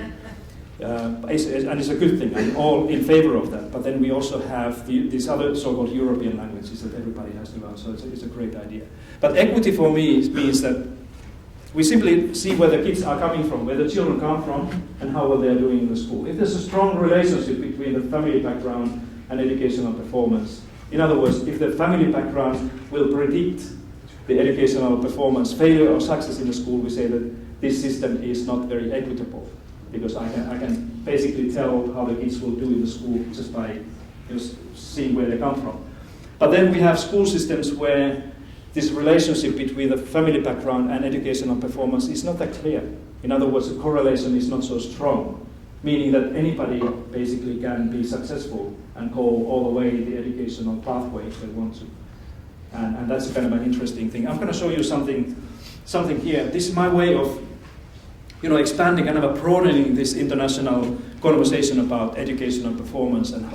and it's a good thing. I'm all in favor of that. But then we also have these other so-called European languages that everybody has to learn. So it's a great idea. But equity for me means that we simply see where the kids are coming from, where the children come from, and how well they are doing in the school. If there's a strong relationship between the family background and educational performance, in other words, if the family background will predict the educational performance, failure or success in the school, we say that this system is not very equitable, because I can basically tell how the kids will do in the school just by seeing where they come from. But then we have school systems where this relationship between the family background and educational performance is not that clear. In other words, the correlation is not so strong, meaning that anybody basically can be successful and go all the way the educational pathway if they want to. And that's kind of an interesting thing. I'm going to show you something here. This is my way of expanding, kind of broadening this international conversation about educational performance and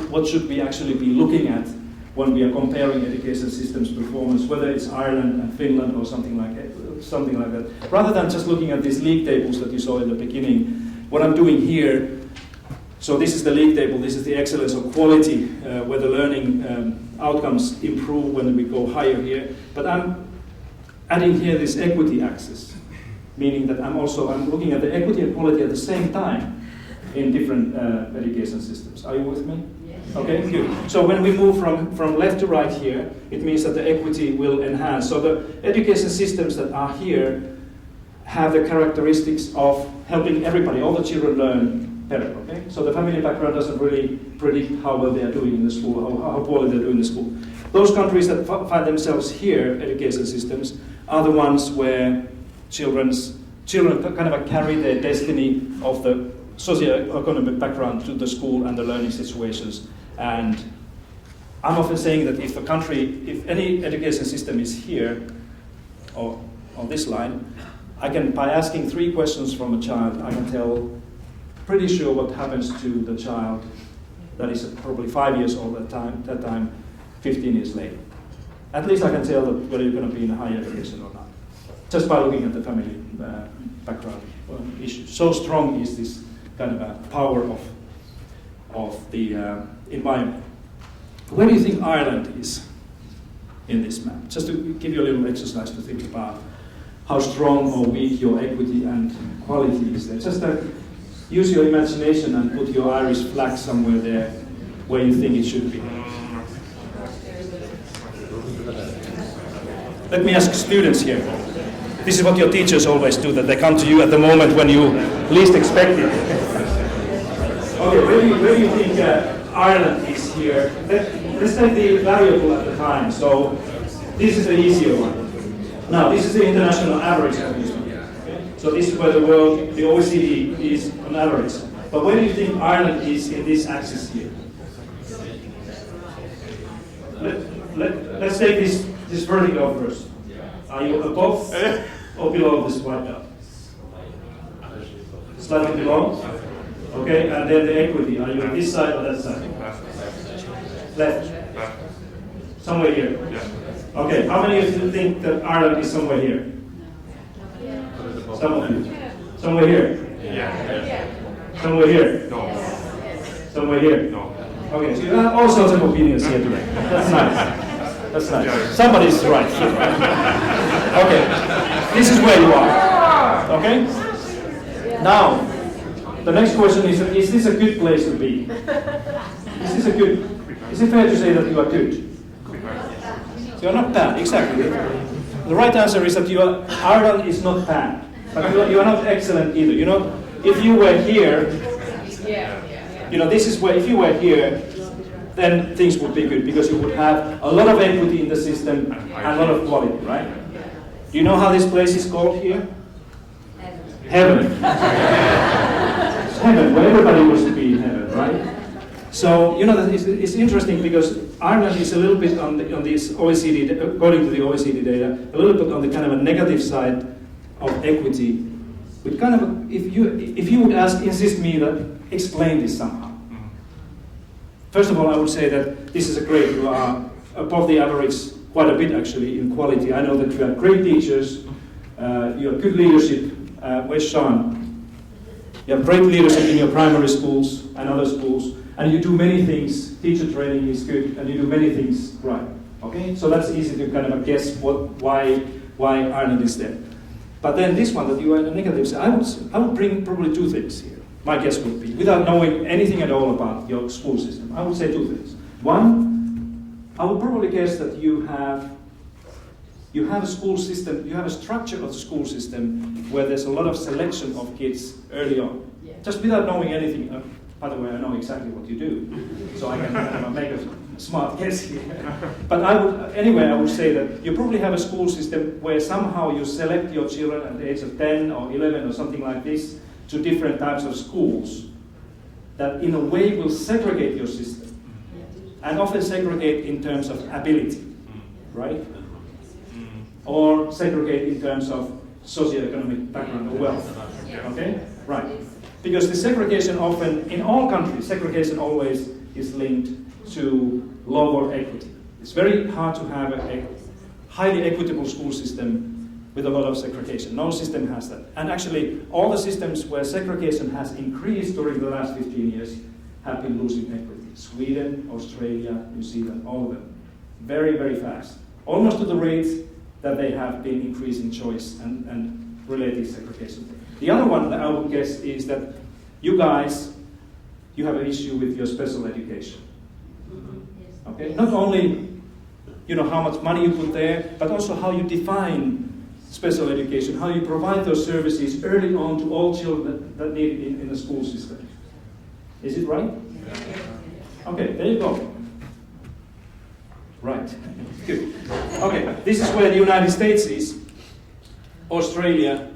what should we actually be looking at when we are comparing education systems' performance, whether it's Ireland and Finland or something like that. Rather than just looking at these league tables that you saw in the beginning, what I'm doing here, so this is the league table, this is the excellence or quality, where the learning outcomes improve when we go higher here. But I'm adding here this equity axis, meaning that I'm looking at the equity and quality at the same time in different education systems. Are you with me? Okay, good. So when we move from left to right here, it means that the equity will enhance. So the education systems that are here have the characteristics of helping everybody, all the children learn better, okay? So the family background doesn't really predict how well they are doing in the school, or how poorly they're doing in the school. Those countries that find themselves here, education systems, are the ones where children kind of carry their destiny of the socioeconomic background to the school and the learning situations. And I'm often saying that if any education system is here, or on this line, by asking 3 questions from a child, I can tell pretty sure what happens to the child that is probably 5 years old at that time, 15 years later. At least I can tell whether you're going to be in a higher education or not, just by looking at the family background issues. So strong is this kind of a power of the environment. Where do you think Ireland is in this map? Just to give you a little exercise to think about how strong or weak your equity and quality is there. Just use your imagination and put your Irish flag somewhere there where you think it should be. Let me ask students here. This is what your teachers always do, that they come to you at the moment when you least expect it. Okay, where do you think Ireland is here? Let's take the variable at the time. So this is the easier one. Now, this is the international average, obviously. Okay? So this is where the world, the OECD, is on average. But where do you think Ireland is in this axis here? Let's take this vertical first. Are you above or below this white dot? Slightly below? Okay, and then the equity. Are you on this side or that side? Left. Somewhere here. Okay, how many of you think that Ireland is somewhere here? Some of you. Somewhere here? Yeah. Somewhere here? No. Somewhere here? No. Okay, so you have all sorts of opinions here today. That's nice. That's nice. Somebody's right. Okay, this is where you are. Okay? Now, the next question is this a good place to be? Is it fair to say that you are good? You are not bad, exactly. The right answer is that Ireland is not bad, but you are not excellent either. You know, if you were here, this is where, if you were here, then things would be good, because you would have a lot of equity in the system and a lot of quality, right? Do you know how this place is called here? Heaven. It's heaven, where everybody wants to be in heaven, right? So, it's interesting, because Ireland is a little bit on this OECD, according to the OECD data, a little bit on the kind of a negative side of equity. But kind of, if you would insist me that explain this somehow. First of all, I would say that this is a great, you are above the average quite a bit actually in quality. I know that you have great teachers, you have good leadership. Where's Sean? You have great leadership in your primary schools and other schools, and you do many things. Teacher training is good, and you do many things right. Okay, so that's easy to kind of guess why Ireland is there. But then this one that you are in the negative, I would bring probably two things here. My guess would be, without knowing anything at all about your school system, I would say two things. One, I would probably guess that you have a school system, you have a structure of the school system where there's a lot of selection of kids early on. Yeah. Just without knowing anything. By the way, I know exactly what you do, so I can make a smart guess here. But I would say that you probably have a school system where somehow you select your children at the age of 10 or 11 or something like this to different types of schools that in a way will segregate your system, and often segregate in terms of ability, right? Or segregate in terms of socioeconomic background or wealth, okay? Right. Because the segregation often, in all countries, segregation always is linked to lower equity. It's very hard to have a highly equitable school system with a lot of segregation. No system has that. And actually, all the systems where segregation has increased during the last 15 years have been losing equity. Sweden, Australia, New Zealand, all of them. Very, very fast. Almost to the rate that they have been increasing choice and relative segregation. The other one that I would guess is that you guys, you have an issue with your special education. Okay? Not only how much money you put there, but also how you define special education, how you provide those services early on to all children that need it in the school system. Is it right? Okay, there you go. Right. Good. Okay, this is where the United States is, Australia,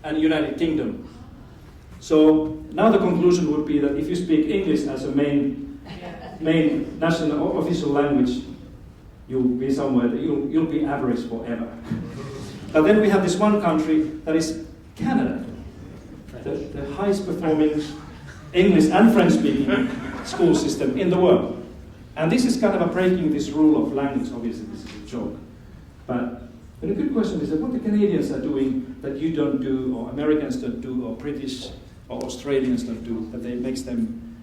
and United Kingdom. So now the conclusion would be that if you speak English as a main national or official language, you'll be somewhere that you'll be average forever. But then we have this one country that is Canada, the highest performing English and French speaking school system in the world. And this is kind of breaking this rule of language. Obviously this is a joke. But the good question is that what the Canadians are doing that you don't do, or Americans don't do, or British or Australians don't do, that makes them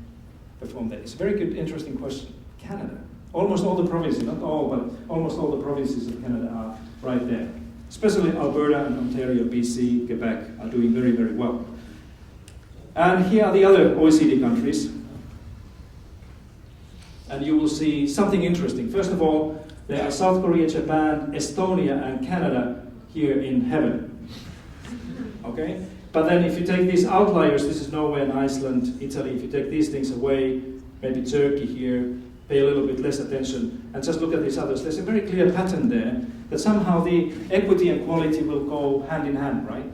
perform that? It's a very good, interesting question. Canada. Almost all the provinces, not all, but almost all the provinces of Canada are right there. Especially Alberta and Ontario, BC, Quebec are doing very, very well. And here are the other OECD countries. And you will see something interesting. First of all, there are South Korea, Japan, Estonia, and Canada here in heaven. Okay? But then if you take these outliers, this is Norway and Iceland, Italy, if you take these things away, maybe Turkey here, pay a little bit less attention, and just look at these others, there's a very clear pattern there that somehow the equity and quality will go hand in hand, right?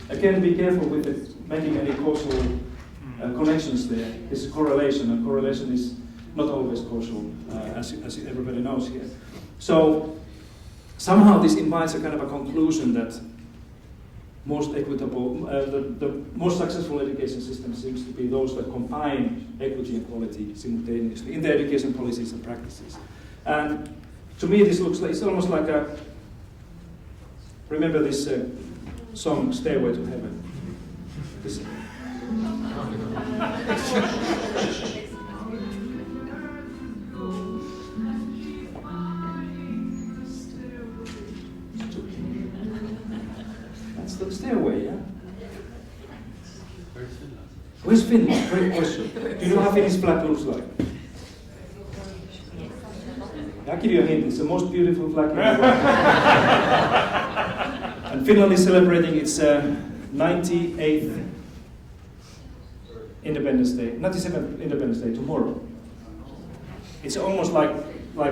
Again, be careful with making any causal connections there. This is correlation, and correlation is not always causal, as everybody knows here. So somehow this invites a kind of a conclusion that most equitable, the most successful education system seems to be those that combine equity and quality simultaneously in their education policies and practices. And to me this looks like, it's almost like a, remember this song, Stairway to Heaven? This, that's the stairway, yeah? Where's Finland? Great question. Do you know how Finnish flag looks like? I'll give you a hint, it's the most beautiful flag in the world. And Finland is celebrating its 98th Independence Day, 97th Independence Day tomorrow. It's almost like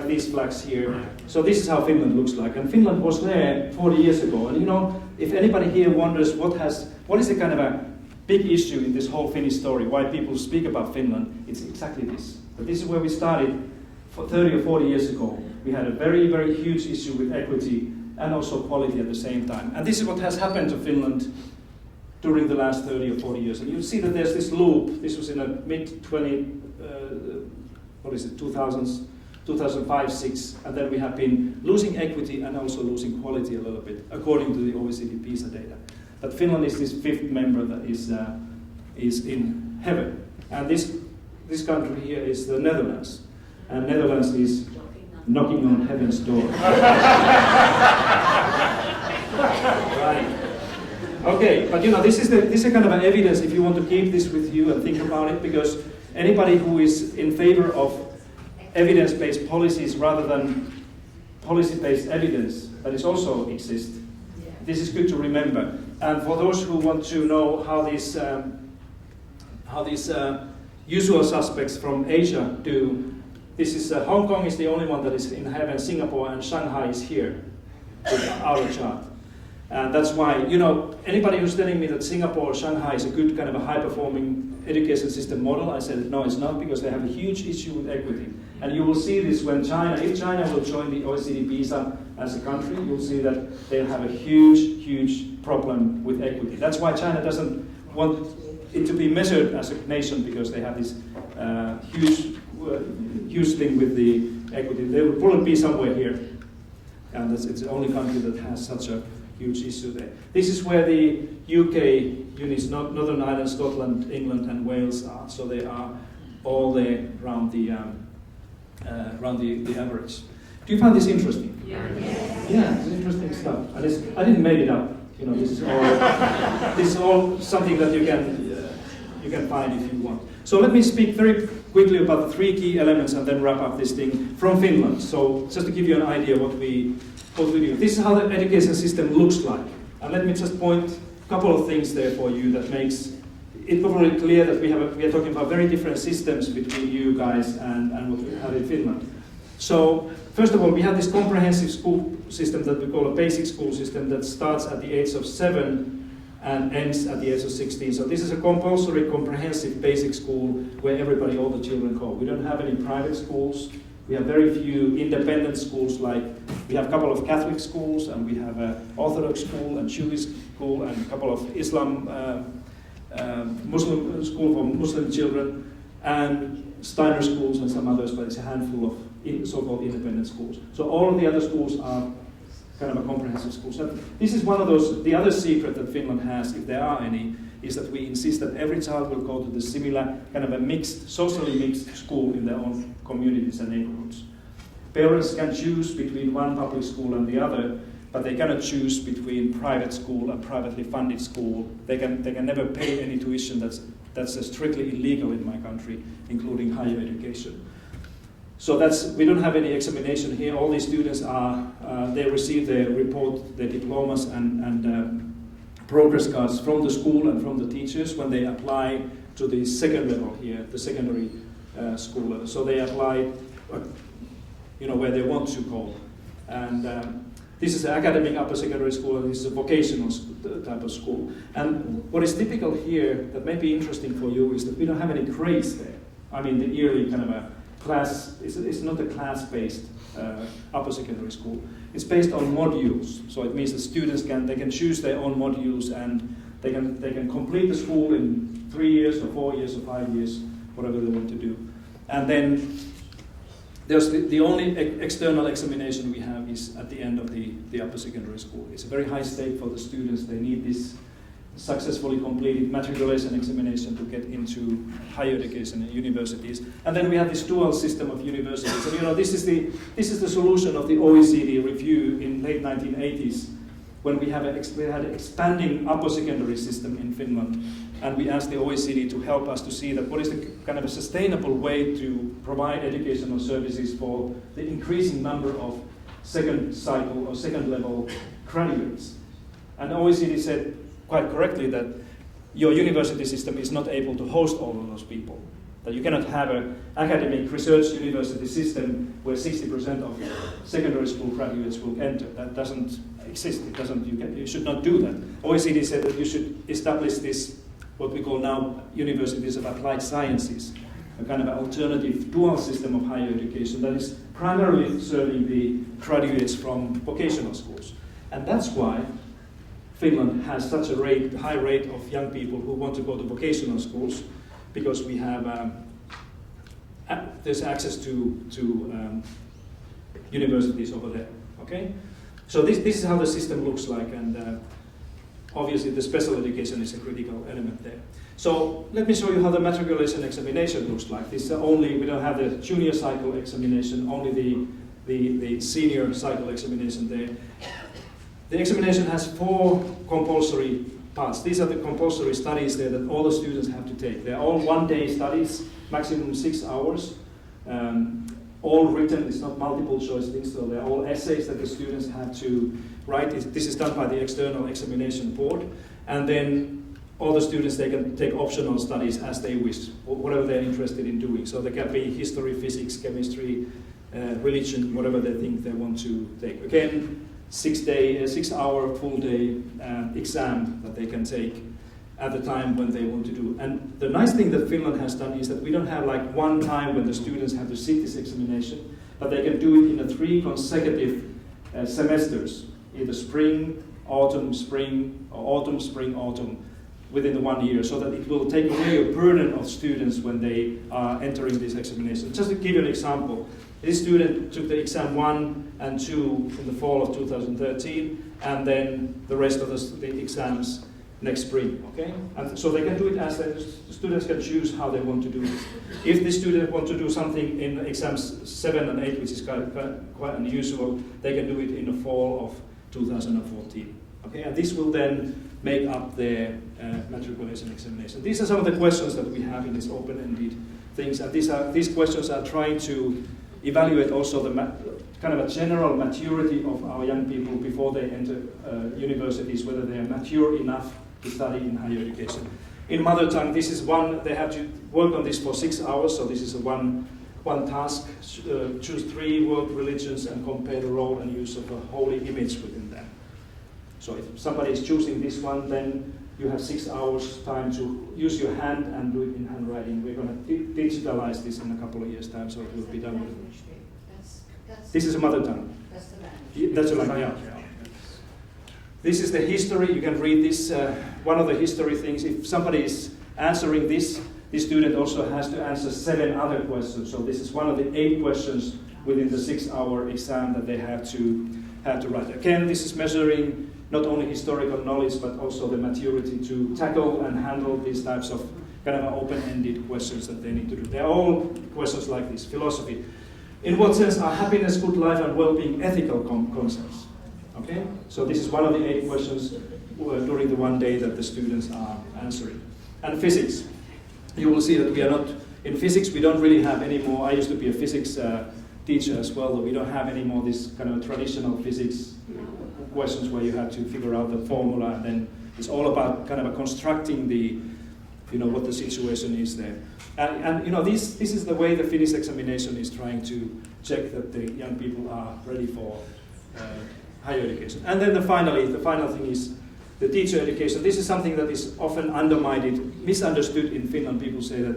these flags here. So this is how Finland looks like. And Finland was there 40 years ago. And you know, if anybody here wonders what is the kind of a big issue in this whole Finnish story, why people speak about Finland, it's exactly this. But this is where we started 30 or 40 years ago. We had a very, very huge issue with equity and also quality at the same time. And this is what has happened to Finland during the last 30 or 40 years. And you'll see that there's this loop. This was in the mid-20, 2000s, 2005-06, and then we have been losing equity and also losing quality a little bit, according to the OECD PISA data. But Finland is this fifth member that is is in heaven. And this country here is the Netherlands. And Netherlands is knocking on heaven's door. Right. Okay, but this is a kind of an evidence if you want to keep this with you and think about it, because anybody who is in favor of evidence-based policies rather than policy-based evidence that is also exists, this is good to remember. And for those who want to know how these usual suspects from Asia do, this is Hong Kong is the only one that is in heaven, Singapore and Shanghai is here with our chart. And that's why, anybody who's telling me that Singapore or Shanghai is a good kind of a high-performing education system model, I said, no, it's not, because they have a huge issue with equity. And you will see this when if China will join the OECD PISA as a country, you'll see that they'll have a huge, huge problem with equity. That's why China doesn't want it to be measured as a nation, because they have this huge thing with the equity. They will probably be somewhere here. And it's the only country that has such a huge issue there. This is where the UK units, Northern Ireland, Scotland, England and Wales are. So they are all there around the average. Do you find this interesting? Yeah, it's interesting stuff. And I didn't make it up. This is all something that you can find if you want. So let me speak very quickly about the 3 key elements and then wrap up this thing from Finland. So just to give you an idea what we do. This is how the education system looks like. And let me just point a couple of things there for you that makes it probably clear that we are talking about very different systems between you guys and what we have in Finland. So first of all, we have this comprehensive school system that we call a basic school system that starts at the age of 7 and ends at the age of 16. So this is a compulsory comprehensive basic school where all the children go. We don't have any private schools. We have very few independent schools, like we have a couple of Catholic schools, and we have an Orthodox school and Jewish school, and a couple of Islam Muslim school for Muslim children, and Steiner schools and some others, but it's a handful of so-called independent schools. So all of the other schools are kind of a comprehensive school. So this is one of those, the other secret that Finland has, if there are any, is that we insist that every child will go to the similar, kind of a mixed, socially mixed school in their own communities and neighborhoods. Parents can choose between one public school and the other, but they cannot choose between private school and privately funded school. They can never pay any tuition. That's strictly illegal in my country, including higher education. So we don't have any examination here. All these students they receive their report, their diplomas and progress cards from the school and from the teachers when they apply to the second level here, the secondary school level. So they apply, where they want to go. And this is an academic upper secondary school, and this is a vocational type of school. And what is typical here that may be interesting for you is that we don't have any grades there. I mean, the yearly kind of a class, it's not a class-based upper secondary school. It's based on modules, so it means that students can choose their own modules, and they can complete the school in 3 years or 4 years or 5 years, whatever they want to do. And then there's the only external examination we have is at the end of the upper secondary school. It's a very high stake for the students. They need this successfully completed matriculation examination to get into higher education and universities. And then we have this dual system of universities. And this is the solution of the OECD review in late 1980s, when we had an expanding upper secondary system in Finland, and we asked the OECD to help us to see that what is the kind of a sustainable way to provide educational services for the increasing number of second cycle or second level graduates. And the OECD said quite correctly that your university system is not able to host all of those people. That you cannot have an academic research university system where 60% of secondary school graduates will enter. That doesn't exist. You should not do that. OECD said that you should establish this, what we call now universities of applied sciences, a kind of an alternative dual system of higher education that is primarily serving the graduates from vocational schools. And that's why Finland has such a high rate of young people who want to go to vocational schools, because we have there's access to universities over there. Okay, so this is how the system looks like, and obviously the special education is a critical element there. So let me show you how the matriculation examination looks like. This only, we don't have the junior cycle examination, only the senior cycle examination there. The examination has 4 compulsory parts. These are the compulsory studies there that all the students have to take. They're all one-day studies, maximum 6 hours. All written, it's not multiple choice things, so they're all essays that the students have to write. This is done by the external examination board. And then all the students, they can take optional studies as they wish, whatever they're interested in doing. So they can be history, physics, chemistry, religion, whatever they think they want to take. Again, 6-hour full day exam that they can take at the time when they want to do. And the nice thing that Finland has done is that we don't have like one time when the students have to sit this examination, but they can do it in 3 consecutive semesters, either spring, autumn, spring, or autumn, spring, autumn, within the 1 year, so that it will take away a burden of students when they are entering this examination. Just to give you an example, this student took the exam 1 and 2 in the fall of 2013, and then the rest of the exams next spring, okay? And so they can do it as the students can choose how they want to do this. If the student want to do something in exams 7 and 8, which is quite unusual, they can do it in the fall of 2014, okay? And this will then make up their matriculation examination. These are some of the questions that we have in this open-ended things, and these questions are trying to evaluate also the kind of a general maturity of our young people before they enter universities, whether they are mature enough to study in higher education. In mother tongue, this is one, they have to work on this for 6 hours, so this is one task, choose 3 world religions and compare the role and use of a holy image within them. So if somebody is choosing this one, then you have 6 hours time to use your hand and do it in handwriting. We're going to digitalize this in a couple of years' time, so it will be done with it. This is a mother tongue. That's the language. That's a language, yeah. This is the history. You can read this. One of the history things, if somebody is answering this student also has to answer 7 other questions. So this is one of the 8 questions within the 6-hour exam that they have to write. Again, this is measuring not only historical knowledge, but also the maturity to tackle and handle these types of kind of open-ended questions that they need to do. They're all questions like this. Philosophy. In what sense are happiness, good life, and well-being ethical concepts? Okay? So this is one of the 8 questions during the one day that the students are answering. And physics. You will see that we are not, in physics we don't really have any more, I used to be a physics teacher as well, but we don't have any more this kind of traditional physics questions where you have to figure out the formula, and then it's all about kind of constructing the, what the situation is there. And this is the way the Finnish examination is trying to check that the young people are ready for higher education. And then the final thing is the teacher education. This is something that is often undermined, misunderstood in Finland. People say that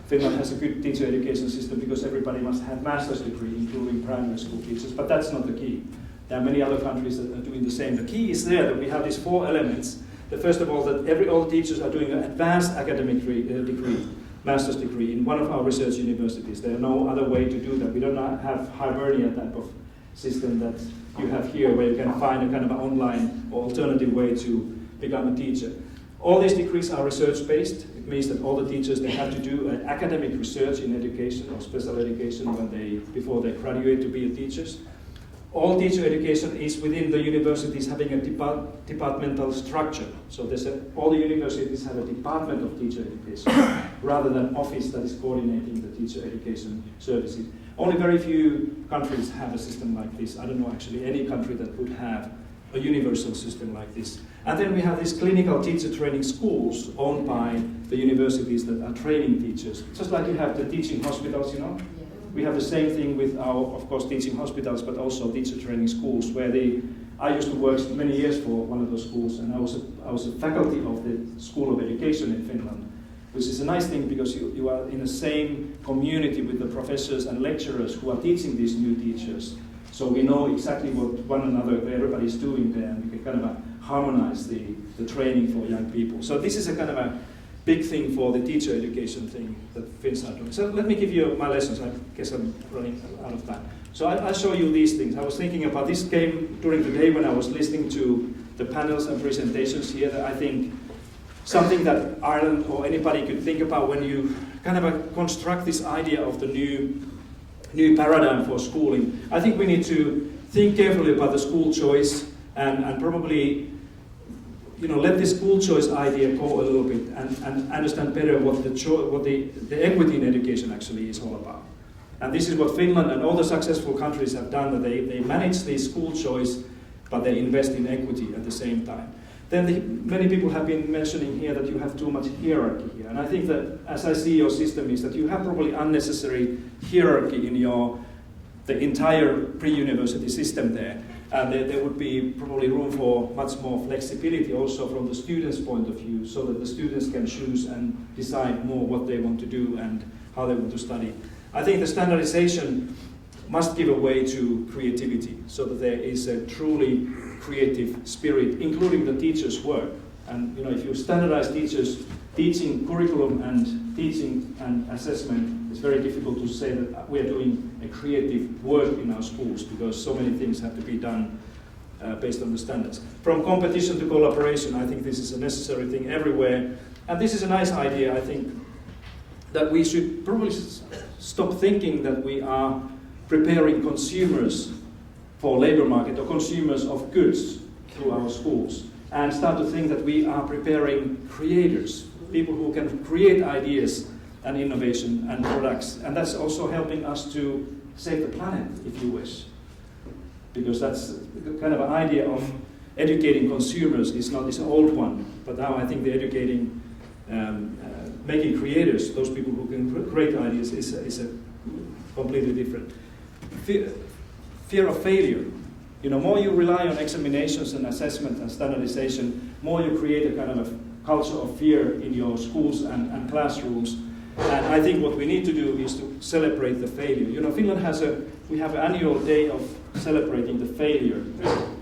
Finland has a good teacher education system because everybody must have master's degree, including primary school teachers, but that's not the key. There are many other countries that are doing the same. The key is there that we have these 4 elements. First of all, that all teachers are doing an advanced academic degree, master's degree, in one of our research universities. There are no other way to do that. We don't have Hibernia type of system that you have here, where you can find a kind of an online or alternative way to become a teacher. All these degrees are research-based. It means that all the teachers, they have to do academic research in education or special education before they graduate to be teachers. All teacher education is within the universities having a departmental structure. So all the universities have a department of teacher education rather than office that is coordinating the teacher education services. Only very few countries have a system like this. I don't know actually any country that would have a universal system like this. And then we have these clinical teacher training schools owned by the universities that are training teachers. Just like you have the teaching hospitals, We have the same thing with our, of course, teaching hospitals, but also teacher training schools, where I used to work many years for one of those schools, and I was a faculty of the School of Education in Finland, which is a nice thing because you are in the same community with the professors and lecturers who are teaching these new teachers. So we know exactly what everybody's doing there, and we can kind of harmonize the training for young people. So this is a kind of a big thing for the teacher education thing that Finns are doing. So let me give you my lessons. I guess I'm running out of time. So I'll show you these things. I was thinking about this came during the day when I was listening to the panels and presentations here, that I think something that Ireland or anybody could think about when you kind of construct this idea of the new paradigm for schooling. I think we need to think carefully about the school choice and probably let the school choice idea go a little bit and understand better what the equity in education actually is all about. And this is what Finland and all the successful countries have done, that they manage the school choice, but they invest in equity at the same time. Then many people have been mentioning here that you have too much hierarchy here. And I think that, as I see your system, is that you have probably unnecessary hierarchy in the entire pre-university system there. And there would be probably room for much more flexibility also from the students' point of view, so that the students can choose and decide more what they want to do and how they want to study. I think the standardization must give way to creativity, so that there is a truly creative spirit, including the teachers' work. And if you standardize teachers' teaching curriculum and teaching and assessment, it's very difficult to say that we are doing a creative work in our schools, because so many things have to be done based on the standards. From competition to collaboration, I think this is a necessary thing everywhere. And this is a nice idea, I think, that we should probably stop thinking that we are preparing consumers for labor market or consumers of goods through our schools, and start to think that we are preparing creators, people who can create ideas and innovation and products. And that's also helping us to save the planet, if you wish. Because that's the kind of an idea of educating consumers is not this old one, but now I think the educating, making creators, those people who can create ideas, is a completely different. Fear of failure. More you rely on examinations and assessment and standardization, more you create a kind of a culture of fear in your schools and classrooms. And I think what we need to do is to celebrate the failure. Finland we have an annual day of celebrating the failure,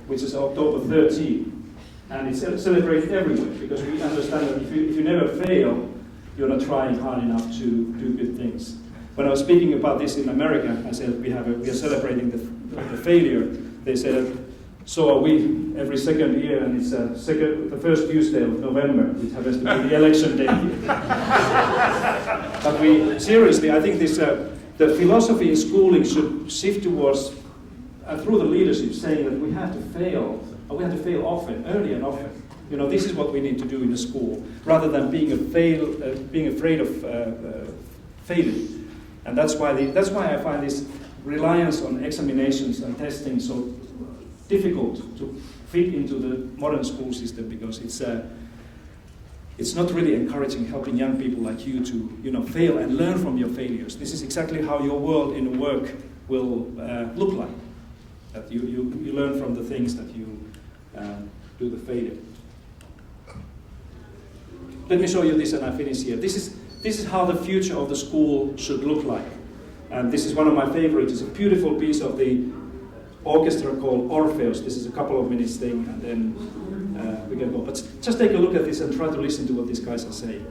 which is October 13. And it's celebrated everywhere, because we understand that if you never fail, you're not trying hard enough to do good things. When I was speaking about this in America, I said we are celebrating the failure. They said, so are we every second year, and it's the first Tuesday of November, which happens to be the election day. But seriously, I think the philosophy in schooling should shift towards, through the leadership, saying that we have to fail, and we have to fail often, early and often. This is what we need to do in the school, rather than being afraid of failing. And that's why I find this reliance on examinations and testing so difficult to fit into the modern school system, because it's not really encouraging, helping young people like you to fail and learn from your failures. This is exactly how your world in work will look like. That you learn from the things that you do the failure. Let me show you this, and I finish here. This is how the future of the school should look like. And this is one of my favorites. It's a beautiful piece of the orchestra called Orpheus. This is a couple of minutes thing, and then we can go. But just take a look at this and try to listen to what these guys are saying.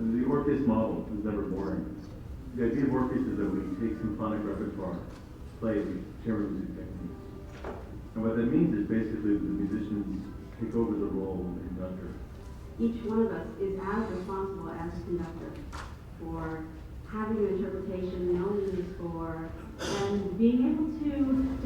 The orchestra model is never boring. The idea of orchestra is that we take symphonic repertoire, play with chamber music techniques. And what that means is basically the musicians take over the role of the conductor. Each one of us is as responsible as a conductor for having an interpretation, knowing the score, and being able to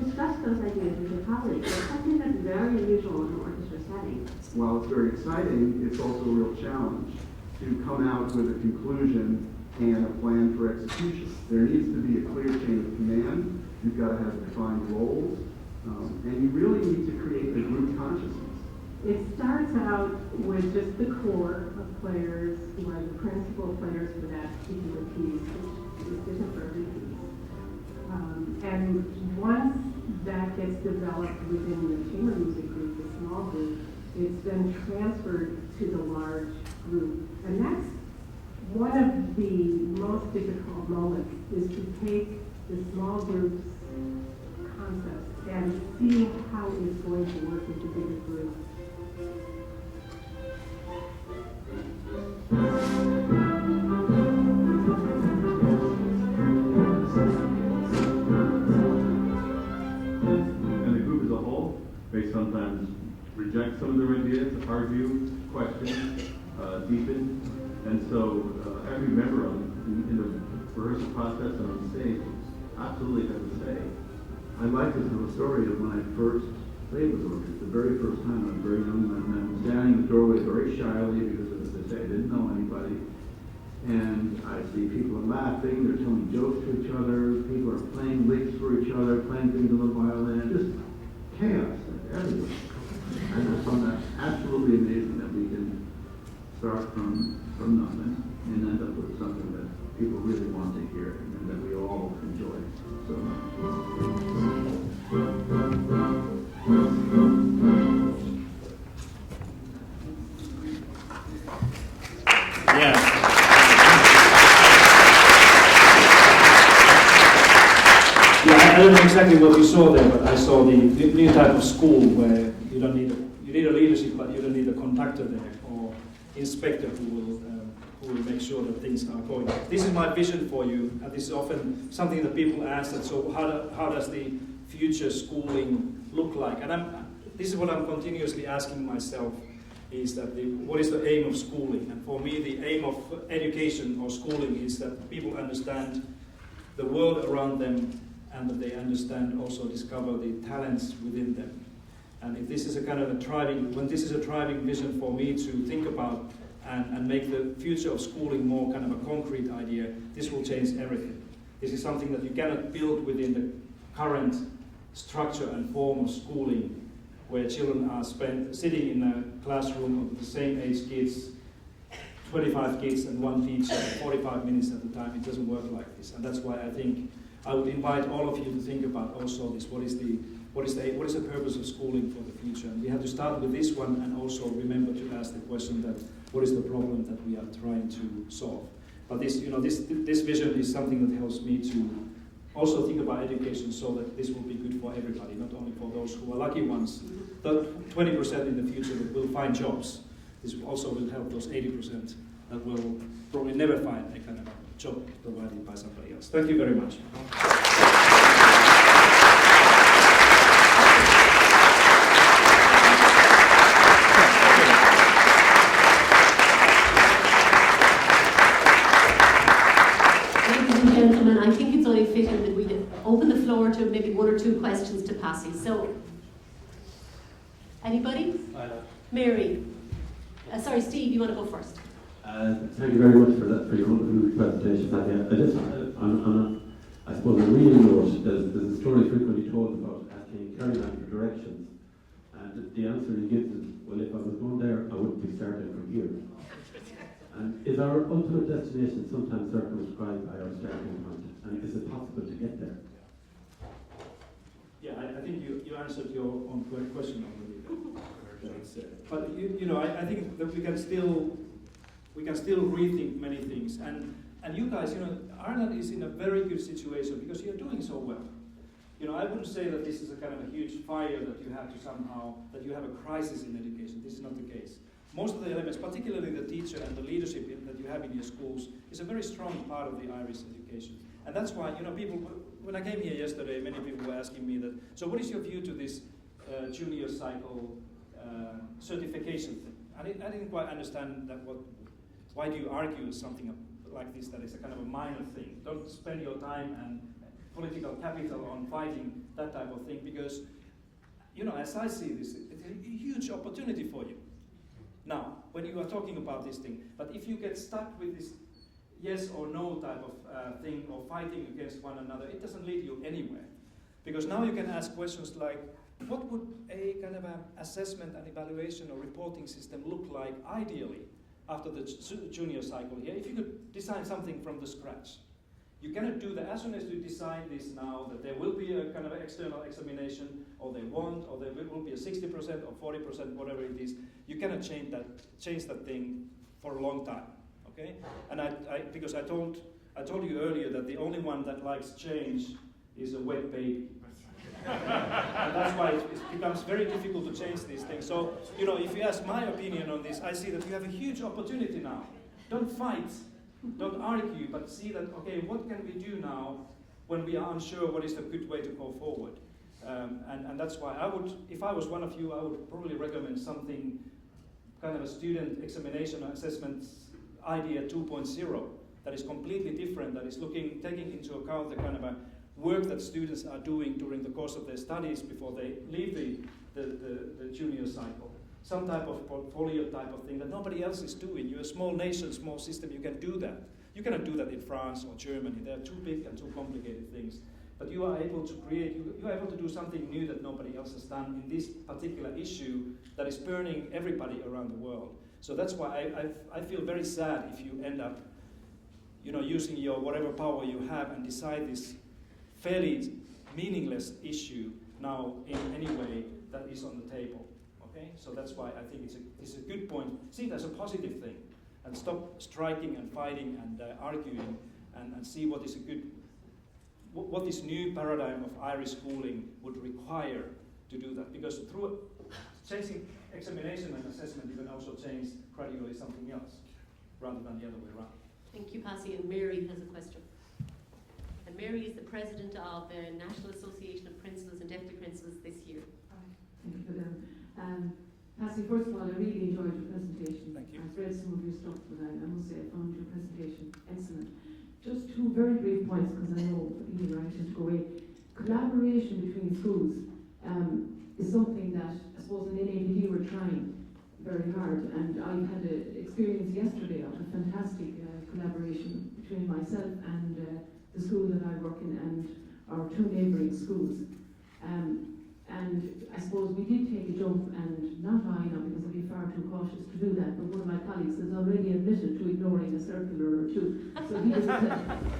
discuss those ideas with your colleagues. It's something that's very unusual in an orchestra setting. While it's very exciting, it's also a real challenge to come out with a conclusion and a plan for execution. There needs to be a clear chain of command. You've got to have defined roles, and you really need to create a group consciousness. It starts out with just the core of players, who are the principal players for that particular piece, which is different for every piece. And once that gets developed within the chamber music group, the small group, it's then transferred to the large group. And that's one of the most difficult moments, is to take the small group's concepts and see how is going to work with the bigger group. And the group as a whole may sometimes reject some of their ideas, argue, question, deepen. And so every member in the rehearsal process and on stage absolutely has a say. I like to tell a story of when I first played with orchestra, the very first time. I was very young, and I was standing in the doorway very shyly because, as I say, I didn't know anybody. And I see people are laughing, they're telling jokes to each other, people are playing licks for each other, playing things on the violin, just chaos everywhere. I just found that absolutely amazing that we can start from nothing and end up with something that people really want to hear and that we all enjoy so much. Yeah. I don't know exactly what you saw there, but I saw the new type of school where you don't need you need a leadership, but you don't need a conductor there or inspector who will make sure that things are going. This is my vision for you, and this is often something that people ask. That so how does the future schooling look like? And this is what I'm continuously asking myself: is that what is the aim of schooling? And for me, the aim of education or schooling is that people understand the world around them, and that they understand, also discover the talents within them. And if this is a kind of a driving vision for me to think about and make the future of schooling more kind of a concrete idea, this will change everything. This is something that you cannot build within the current structure and form of schooling, where children are sitting in a classroom of the same age kids, 25 kids and one teacher, 45 minutes at a time. It doesn't work like this. And that's why I think I would invite all of you to think about also this. What is the purpose of schooling for the future? And we have to start with this one, and also remember to ask the question that what is the problem that we are trying to solve? But this vision is something that helps me to also think about education, so that this will be good for everybody, not only for those who are lucky ones, the 20% in the future that will find jobs. This also will help those 80% that will probably never find a kind of job provided by somebody else. Thank you very much. Ladies and gentlemen, I think it's only fitting that we open the floor to maybe one or two questions to Passy. So, anybody? Mary. Sorry, Steve, you want to go first? Thank you very much for that, for your wonderful presentation, Tanya. I suppose a real note, there's a story frequently told about asking Caroline for directions, and the answer he gives is, well, if I was going there, I wouldn't be starting from here. And is our ultimate destination sometimes circumscribed by our starting point, and is it possible to get there? Yeah, I think you answered your own question already. But I think that we can still rethink many things. And you guys, Ireland is in a very good situation because you're doing so well. I wouldn't say that this is a kind of a huge fire that you have to somehow, that you have a crisis in education. This is not the case. Most of the elements, particularly the teacher and the leadership that you have in your schools, is a very strong part of the Irish education. And that's why, people, when I came here yesterday, many people were asking me that, so what is your view to this junior cycle certification thing? I didn't quite understand that. Why do you argue something like this that is a kind of a minor thing? Don't spend your time and political capital on fighting that type of thing, because, as I see this, it's a huge opportunity for you. Now, when you are talking about this thing, but if you get stuck with this yes or no type of thing, or fighting against one another, it doesn't lead you anywhere. Because now you can ask questions like, what would a kind of an assessment and evaluation or reporting system look like ideally after the junior cycle here, if you could design something from the scratch? You cannot do that. As soon as you design this now, that there will be a kind of external examination, or there will be a 60% or 40%, whatever it is, you cannot change that thing for a long time, okay? And because I told you earlier that the only one that likes change is a wet baby. And that's why it becomes very difficult to change these things. So, if you ask my opinion on this, I see that you have a huge opportunity now. Don't fight, don't argue, but see that, okay, what can we do now when we are unsure what is the good way to go forward? And that's why I would, if I was one of you, I would probably recommend something, kind of a student examination assessment idea 2.0, that is completely different, that is taking into account the kind of a work that students are doing during the course of their studies before they leave the junior cycle. Some type of portfolio type of thing that nobody else is doing. You're a small nation, small system, you can do that. You cannot do that in France or Germany. They're too big and too complicated things. But you are able to create, you are able to do something new that nobody else has done in this particular issue that is burning everybody around the world. So that's why I feel very sad if you end up using your whatever power you have and decide this fairly meaningless issue now in any way that is on the table. Okay, so that's why I think it's a good point. See it as a positive thing, and stop striking and fighting and arguing, and see what is what this new paradigm of Irish schooling would require to do that. Because through changing examination and assessment, you can also change gradually something else, rather than the other way around. Thank you, Pasi. And Mary has a question. And Mary is the president of the National Association of Principals and Deputy Principals this year. Thank you for that. Pasi, first of all, I really enjoyed your presentation. Thank you. I've read some of your stuff, but I must say I found your presentation excellent. Just two very brief points, because I know you're anxious to go away. Collaboration between schools is something that I suppose in NAPD we're trying very hard, and I had an experience yesterday of a fantastic collaboration between myself and the school that I work in and our two neighbouring schools. And I suppose we did take a jump, and not I now, because I'd be far too cautious to do that, but one of my colleagues has already admitted to ignoring a circular or two. So he was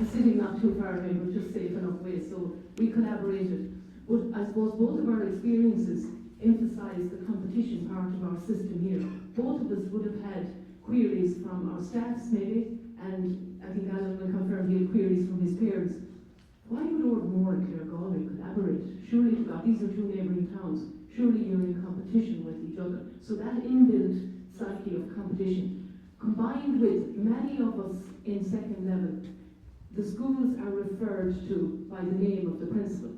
sitting not too far away, but just safe enough way. So we collaborated. But I suppose both of our experiences emphasise the competition part of our system here. Both of us would have had queries from our staffs maybe, and I think Alan will confirm he had queries from his parents. Why would Ardmore and Clare Galway collaborate? Surely to God, these are two neighbouring towns. Surely you're in competition with each other. So that inbuilt psyche of competition, combined with many of us in second level, the schools are referred to by the name of the principal.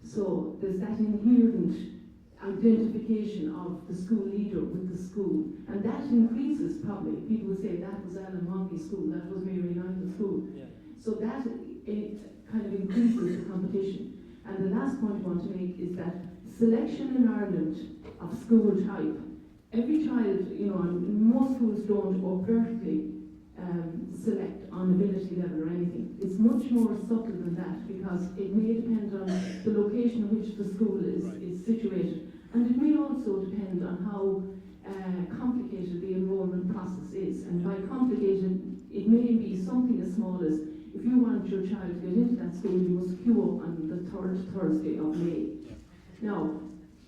So there's that inherent identification of the school leader with the school, and that increases probably. People will say that was Alan Monkey's school, that was Mary Nigel's school. Yeah. So that kind of increases the competition. And the last point I want to make is that selection in Ireland of school type, every child, and most schools don't overtly select on ability level or anything. It's much more subtle than that, because it may depend on the location in which the school is situated, and it may also depend on how complicated the enrolment process is. And by complicated, it may be something as small as, if you want your child to get into that school, you must queue up on the third Thursday of May. Yeah. Now,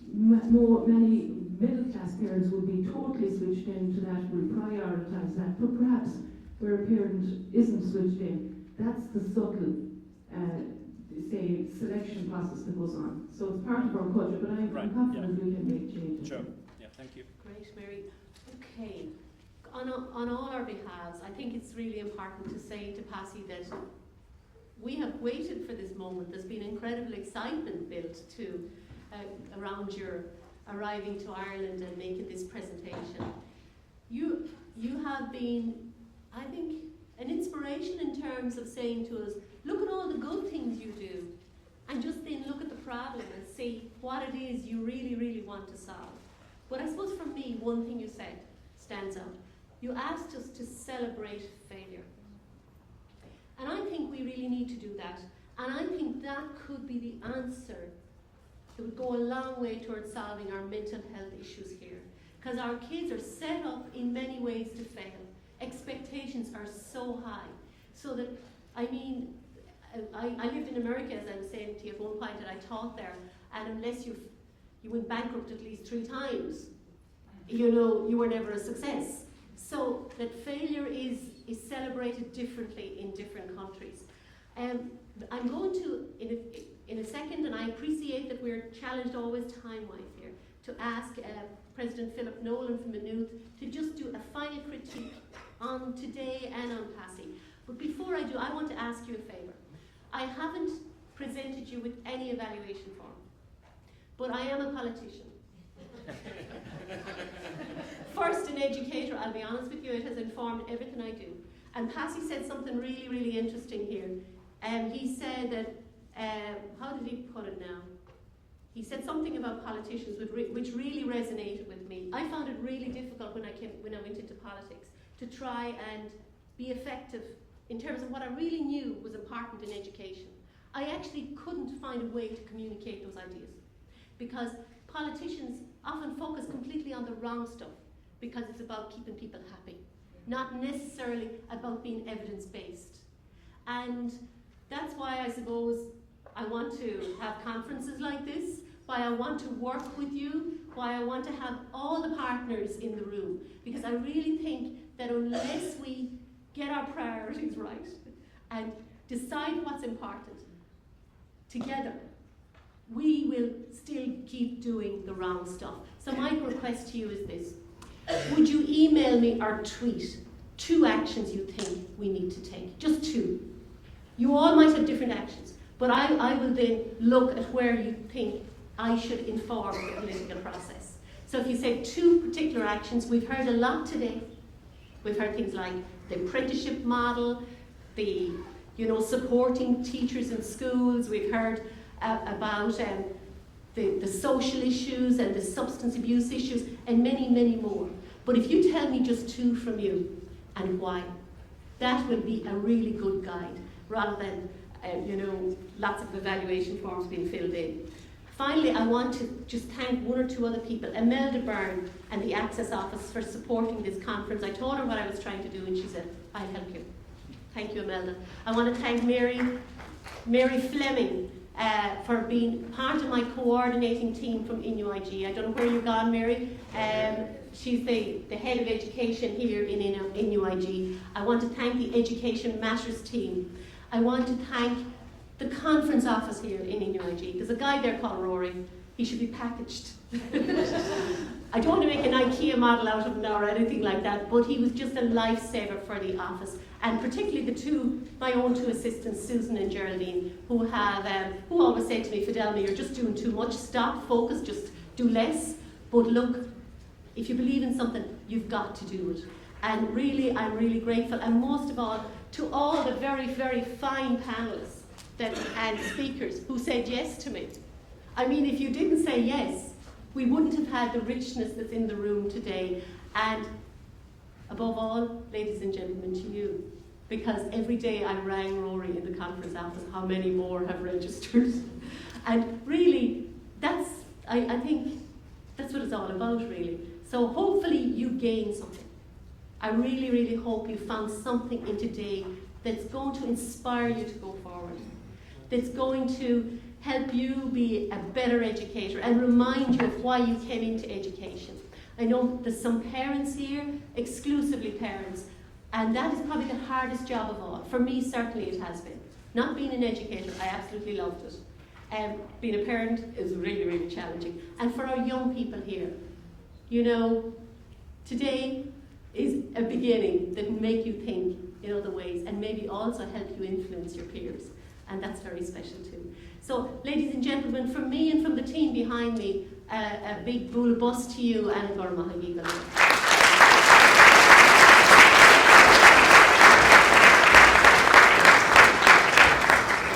many middle-class parents will be totally switched into that, will prioritise that, but perhaps where a parent isn't switched in, that's the subtle, selection process that goes on. So it's part of our culture, but I'm confident we can make changes. Sure. Yeah, thank you. Great, Mary. Okay. On all our behalves, I think it's really important to say to Pasi that we have waited for this moment. There's been incredible excitement built to around your arriving to Ireland and making this presentation. You have been, I think, an inspiration in terms of saying to us, look at all the good things you do, and just then look at the problem and see what it is you really, really want to solve. But I suppose for me, one thing you said stands out. You asked us to celebrate failure. And I think we really need to do that. And I think that could be the answer that would go a long way towards solving our mental health issues here. Because our kids are set up in many ways to fail. Expectations are so high. So that, I lived in America, as I was saying to you at one point, and I taught there, and unless you went bankrupt at least 3 times, you were never a success. So that failure is celebrated differently in different countries. I'm going to, in a second, and I appreciate that we're challenged always time-wise here, to ask President Philip Nolan from Maynooth to just do a final critique on today and on PASI. But before I do, I want to ask you a favour. I haven't presented you with any evaluation form, but I am a politician. First, an educator, I'll be honest with you, it has informed everything I do. And PASI said something really, really interesting here. He said that, how did he put it now? He said something about politicians which really resonated with me. I found it really difficult when I went into politics to try and be effective in terms of what I really knew was important in education. I actually couldn't find a way to communicate those ideas, because politicians often focus completely on the wrong stuff, because it's about keeping people happy, not necessarily about being evidence-based. And that's why I suppose I want to have conferences like this, why I want to work with you, why I want to have all the partners in the room, because I really think that unless we get our priorities right and decide what's important together, we will still keep doing the wrong stuff. So my request to you is this. Would you email me or tweet 2 actions you think we need to take? Just 2. You all might have different actions, but I will then look at where you think I should inform the political process. So if you say 2 particular actions, we've heard a lot today. We've heard things like the apprenticeship model, the supporting teachers in schools. We've heard about the social issues and the substance abuse issues, and many, many more. But if you tell me just 2 from you and why, that will be a really good guide, rather than lots of evaluation forms being filled in. Finally, I want to just thank 1 or 2 other people, Imelda Byrne and the Access Office, for supporting this conference. I told her what I was trying to do and she said, I'll help you. Thank you, Imelda. I want to thank Mary Fleming for being part of my coordinating team from NUIG. I don't know where you've gone, Mary. She's the head of education here in NUIG. I want to thank the Education Matters team. I want to thank the conference office here in NUIG. There's a guy there called Rory. He should be packaged. I don't want to make an IKEA model out of him now or anything like that, but he was just a lifesaver for the office. And particularly my own 2 assistants, Susan and Geraldine, who always say to me, Fidelma, you're just doing too much. Stop, focus, just do less. But look, if you believe in something, you've got to do it. And really, I'm really grateful. And most of all, to all the very, very fine panellists and speakers who said yes to me. I mean, if you didn't say yes, we wouldn't have had the richness that's in the room today. And above all, ladies and gentlemen, to you, because every day I rang Rory in the conference office, how many more have registered? And really, I think that's what it's all about, really. So hopefully you gain something. I really, really hope you found something in today that's going to inspire you to go forward, that's going to help you be a better educator and remind you of why you came into education. I know there's some parents here, exclusively parents, and that is probably the hardest job of all. For me, certainly it has been. Not being an educator, I absolutely loved it. Being a parent is really, really challenging. And for our young people here, today is a beginning that will make you think in other ways and maybe also help you influence your peers. And that's very special too. So, ladies and gentlemen, from me and from the team behind me, a big bula bus to you and a NUI Galway.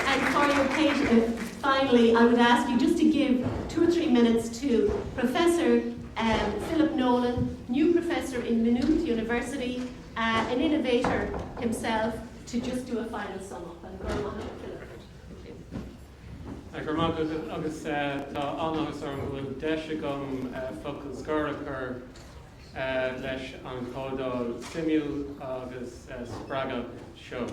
And for your patience, finally, I would ask you just to give 2 or 3 minutes to Professor Philip Nolan, new professor in Maynooth University, an innovator himself, to just do a final sum up. agus tá anagus ar bhfuil deise gom focail scarachar leis an códal Simú agus Spraga show.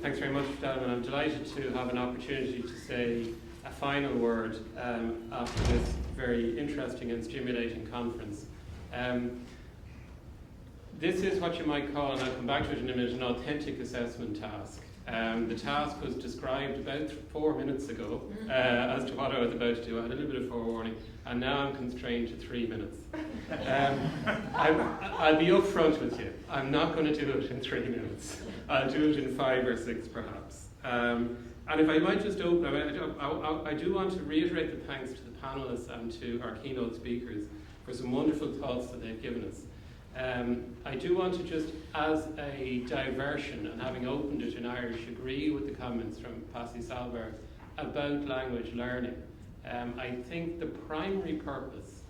Thanks very much for that, and I'm delighted to have an opportunity to say a final word after this very interesting and stimulating conference. This is what you might call, and I'll come back to it in a minute, an authentic assessment task. The task was described about 4 minutes ago as to what I was about to do. I had a little bit of forewarning, and now I'm constrained to 3 minutes. I'll be upfront with you. I'm not going to do it in 3 minutes. I'll do it in 5 or 6 perhaps. And if I might just open, I do want to reiterate the thanks to the panellists and to our keynote speakers for some wonderful thoughts that they've given us. I do want to just, as a diversion, and having opened it in Irish, agree with the comments from Pasi Salberg about language learning. I think the primary purpose,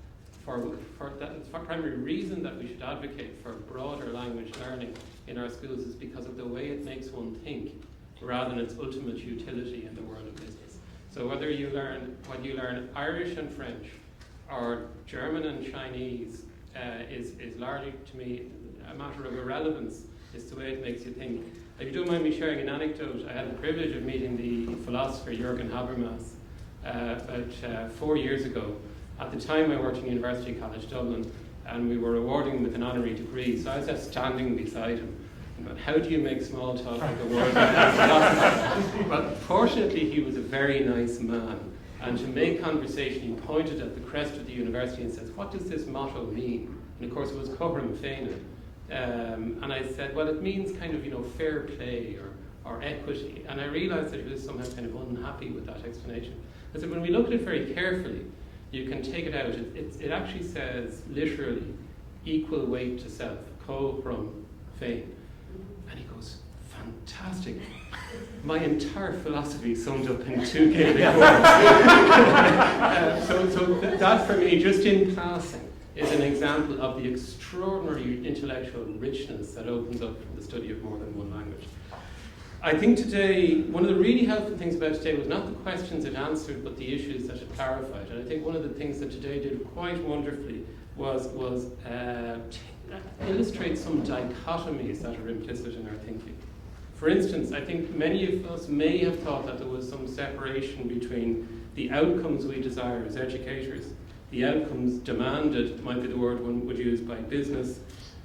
the primary reason that we should advocate for broader language learning in our schools is because of the way it makes one think, rather than its ultimate utility in the world of business. So whether you learn Irish and French, or German and Chinese, is largely, to me, a matter of irrelevance. It's the way it makes you think. If you don't mind me sharing an anecdote, I had the privilege of meeting the philosopher Jürgen Habermas about 4 years ago. At the time I worked in University College Dublin, and we were awarding him with an honorary degree, so I was just standing beside him. But how do you make small talk with the world of philosophy? But fortunately he was a very nice man. And to make conversation, he pointed at the crest of the university and says, "What does this motto mean?" And of course it was Coram Féine. And I said, well, it means kind of, fair play or equity. And I realized that he was somehow kind of unhappy with that explanation. I said, when we look at it very carefully, you can take it out. It actually says, literally, equal weight to self, Coram Féine. And he goes, fantastic. My entire philosophy summed up in 2 Gaelic words. So that for me, just in passing, is an example of the extraordinary intellectual richness that opens up from the study of more than one language. I think today, one of the really helpful things about today was not the questions it answered, but the issues that it clarified. And I think one of the things that today did quite wonderfully was illustrate some dichotomies that are implicit in our thinking. For instance, I think many of us may have thought that there was some separation between the outcomes we desire as educators, the outcomes demanded, might be the word one would use, by business,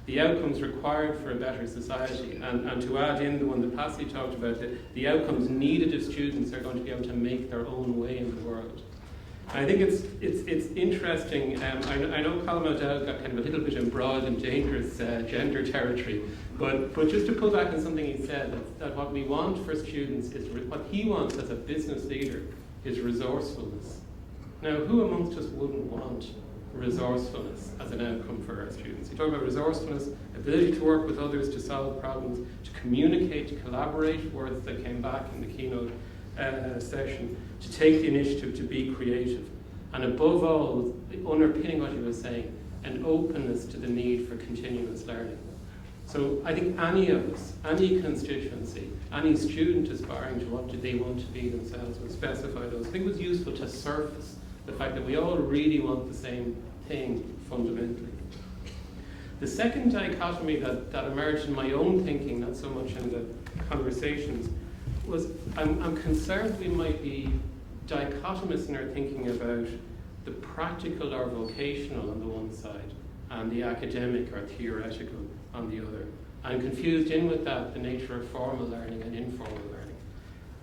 the outcomes required for a better society, and to add in the one that Pasi talked about, the outcomes needed if students are going to be able to make their own way in the world. I think it's interesting. I know Colm O'Dowd got kind of a little bit in broad and dangerous gender territory, but just to pull back on something he said, that what we want for students is, what he wants as a business leader is resourcefulness. Now, who amongst us wouldn't want resourcefulness as an outcome for our students? You talk about resourcefulness, ability to work with others to solve problems, to communicate, to collaborate, words that came back in the keynote session, to take the initiative, to be creative, and above all, underpinning what he was saying, an openness to the need for continuous learning. So I think any of us, any constituency, any student aspiring to what do they want to be themselves would specify those. I think it was useful to surface the fact that we all really want the same thing fundamentally. The second dichotomy that emerged in my own thinking, not so much in the conversations, was I'm concerned we might be dichotomous in our thinking about the practical or vocational on the one side and the academic or theoretical on the other, and confused in with that the nature of formal learning and informal learning.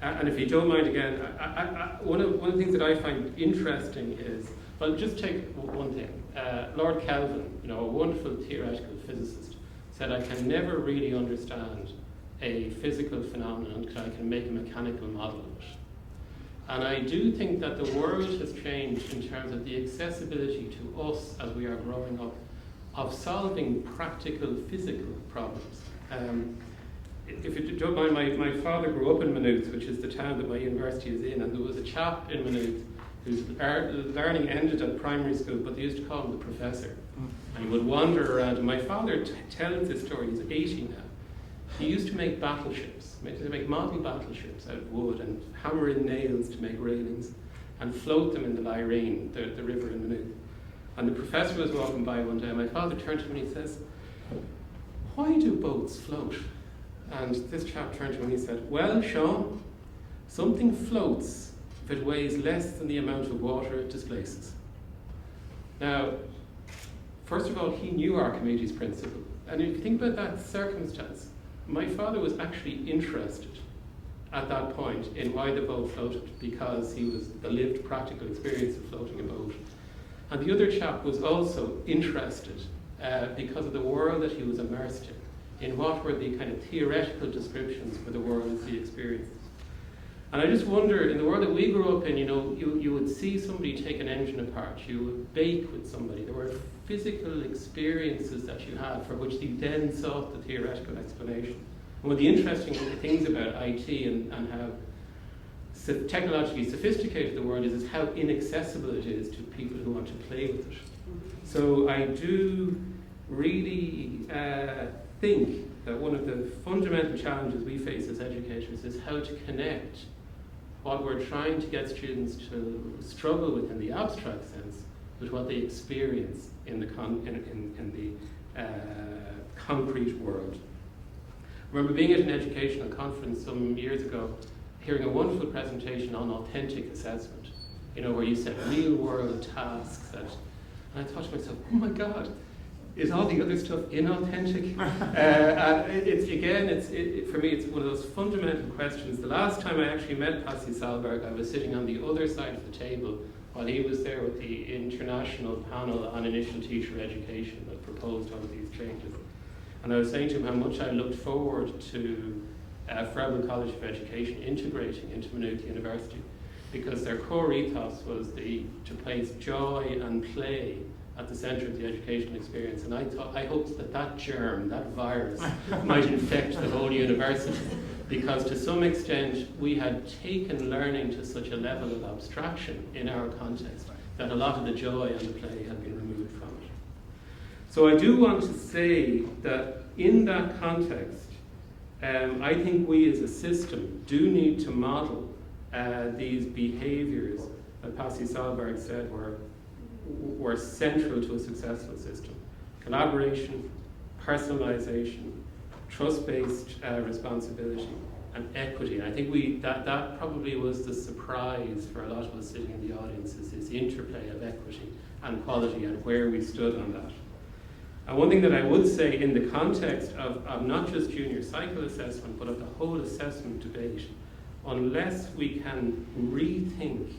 And if you don't mind, again, one of the things that I find interesting is, well, just take one thing. Lord Kelvin, a wonderful theoretical physicist, said, I can never really understand a physical phenomenon until I can make a mechanical model of it. And I do think that the world has changed in terms of the accessibility to us as we are growing up of solving practical physical problems. If you don't mind, my father grew up in Maynooth, which is the town that my university is in, and there was a chap in Maynooth whose learning ended at primary school, but they used to call him the professor. And he would wander around, and my father tells this story, he's 80 now. He used to make battleships, to make model battleships out of wood and hammer in nails to make railings and float them in the Lyrene, the river in Maynooth. And the professor was walking by one day, and my father turned to him and he says, why do boats float? And this chap turned to him and he said, well, Sean, something floats if it weighs less than the amount of water it displaces. Now, first of all, he knew Archimedes' principle. And if you think about that circumstance, my father was actually interested at that point in why the boat floated, because he was the lived practical experience of floating a boat. And the other chap was also interested because of the world that he was immersed in what were the kind of theoretical descriptions for the world as he experienced. And I just wonder, in the world that we grew up in, you would see somebody take an engine apart, you would bake with somebody, there were physical experiences that you had for which you then sought the theoretical explanation. And one of the interesting things about IT and how technologically sophisticated the world is how inaccessible it is to people who want to play with it. So I do really think that one of the fundamental challenges we face as educators is how to connect what we're trying to get students to struggle with in the abstract sense with what they experience in the concrete world. I remember being at an educational conference some years ago, hearing a wonderful presentation on authentic assessment, where you set real world tasks and I thought to myself, oh my God, is all the other stuff inauthentic? For me, it's one of those fundamental questions. The last time I actually met Pasi Sahlberg, I was sitting on the other side of the table while he was there with the international panel on initial teacher education that proposed all of these changes. And I was saying to him how much I looked forward to Froebel College of Education integrating into Maynooth University, because their core ethos was to place joy and play at the centre of the educational experience. And I hoped that germ, that virus, might infect the whole university, because to some extent we had taken learning to such a level of abstraction in our context that a lot of the joy and the play had been removed from it. So I do want to say that in that context, I think we as a system do need to model these behaviours that Pasi Sahlberg said were central to a successful system. Collaboration, personalisation, trust-based responsibility, and equity. And I think that probably was the surprise for a lot of us sitting in the audience, is this interplay of equity and quality and where we stood on that. And one thing that I would say in the context of not just junior cycle assessment, but of the whole assessment debate, unless we can rethink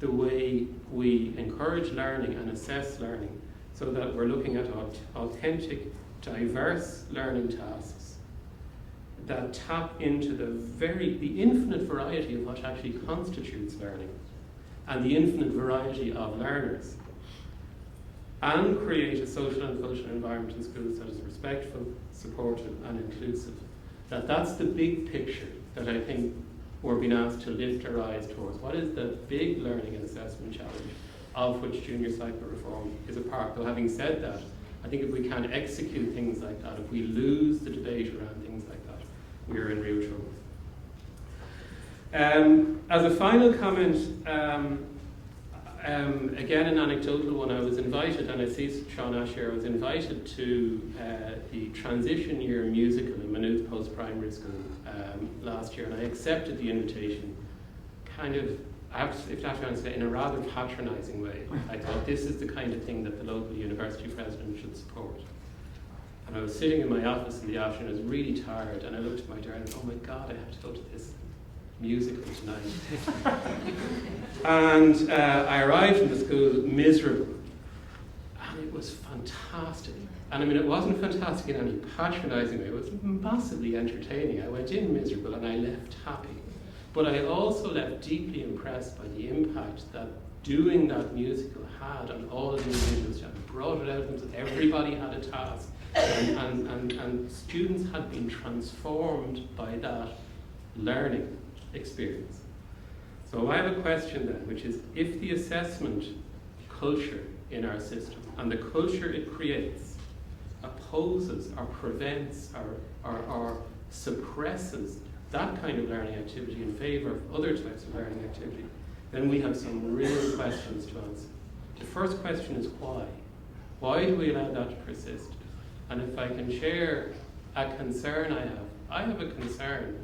the way we encourage learning and assess learning so that we're looking at authentic, diverse learning tasks that tap into the infinite variety of what actually constitutes learning and the infinite variety of learners, and create a social and cultural environment in schools that is respectful, supportive and inclusive. That's the big picture that I think we're being asked to lift our eyes towards. What is the big learning and assessment challenge of which junior cycle reform is a part? Though having said that, I think if we can execute things like that, if we lose the debate around things like that, we're in real trouble. As a final comment, again an anecdotal one, I was invited, and I see Sean Ash here, I was invited to the transition year musical in Maynooth Post-Primary School last year, and I accepted the invitation kind of, if that's what I'm saying, in a rather patronising way. I thought this is the kind of thing that the local university president should support. And I was sitting in my office in the afternoon, I was really tired, and I looked at my diary and oh my God, I have to go to this musical tonight. And I arrived in the school miserable, and it was fantastic. And I mean, it wasn't fantastic in any patronising way, it was massively entertaining. I went in miserable and I left happy. But I also left deeply impressed by the impact that doing that musical had on all of the individuals. It brought it out of them, everybody had a task. And students had been transformed by that learning experience. So I have a question then, which is, if the assessment culture in our system and the culture it creates opposes or prevents or suppresses that kind of learning activity in favour of other types of learning activity, then we have some real questions to answer. The first question is why? Why do we allow that to persist? And if I can share a concern I have a concern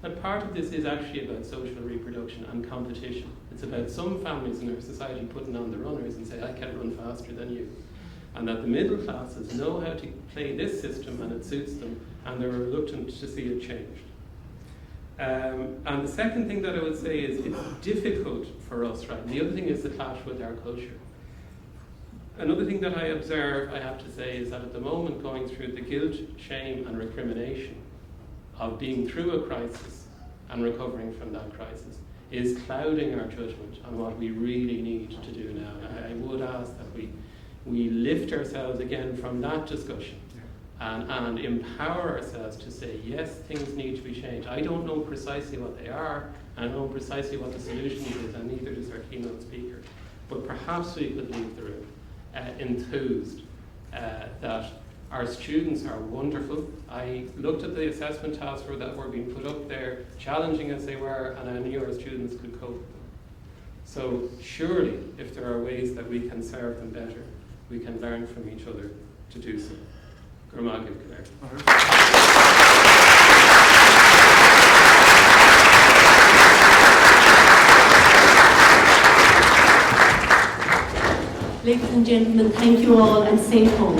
that part of this is actually about social reproduction and competition. It's about some families in our society putting on the runners and say, I can run faster than you. And that the middle classes know how to play this system and it suits them, and they're reluctant to see it changed. And the second thing that I would say is it's difficult for us, right? And the other thing is the clash with our culture. Another thing that I observe, I have to say, is that at the moment going through the guilt, shame and recrimination of being through a crisis and recovering from that crisis is clouding our judgment on what we really need to do now. I would ask that we lift ourselves again from that discussion and empower ourselves to say, yes, things need to be changed. I don't know precisely what they are, and I don't know precisely what the solution is, and neither does our keynote speaker. But perhaps we could leave the room enthused that our students are wonderful. I looked at the assessment tasks that were being put up there, challenging as they were, and I knew our students could cope with them. So surely, if there are ways that we can serve them better, we can learn from each other to do so. Ladies and gentlemen, thank you all and safe home.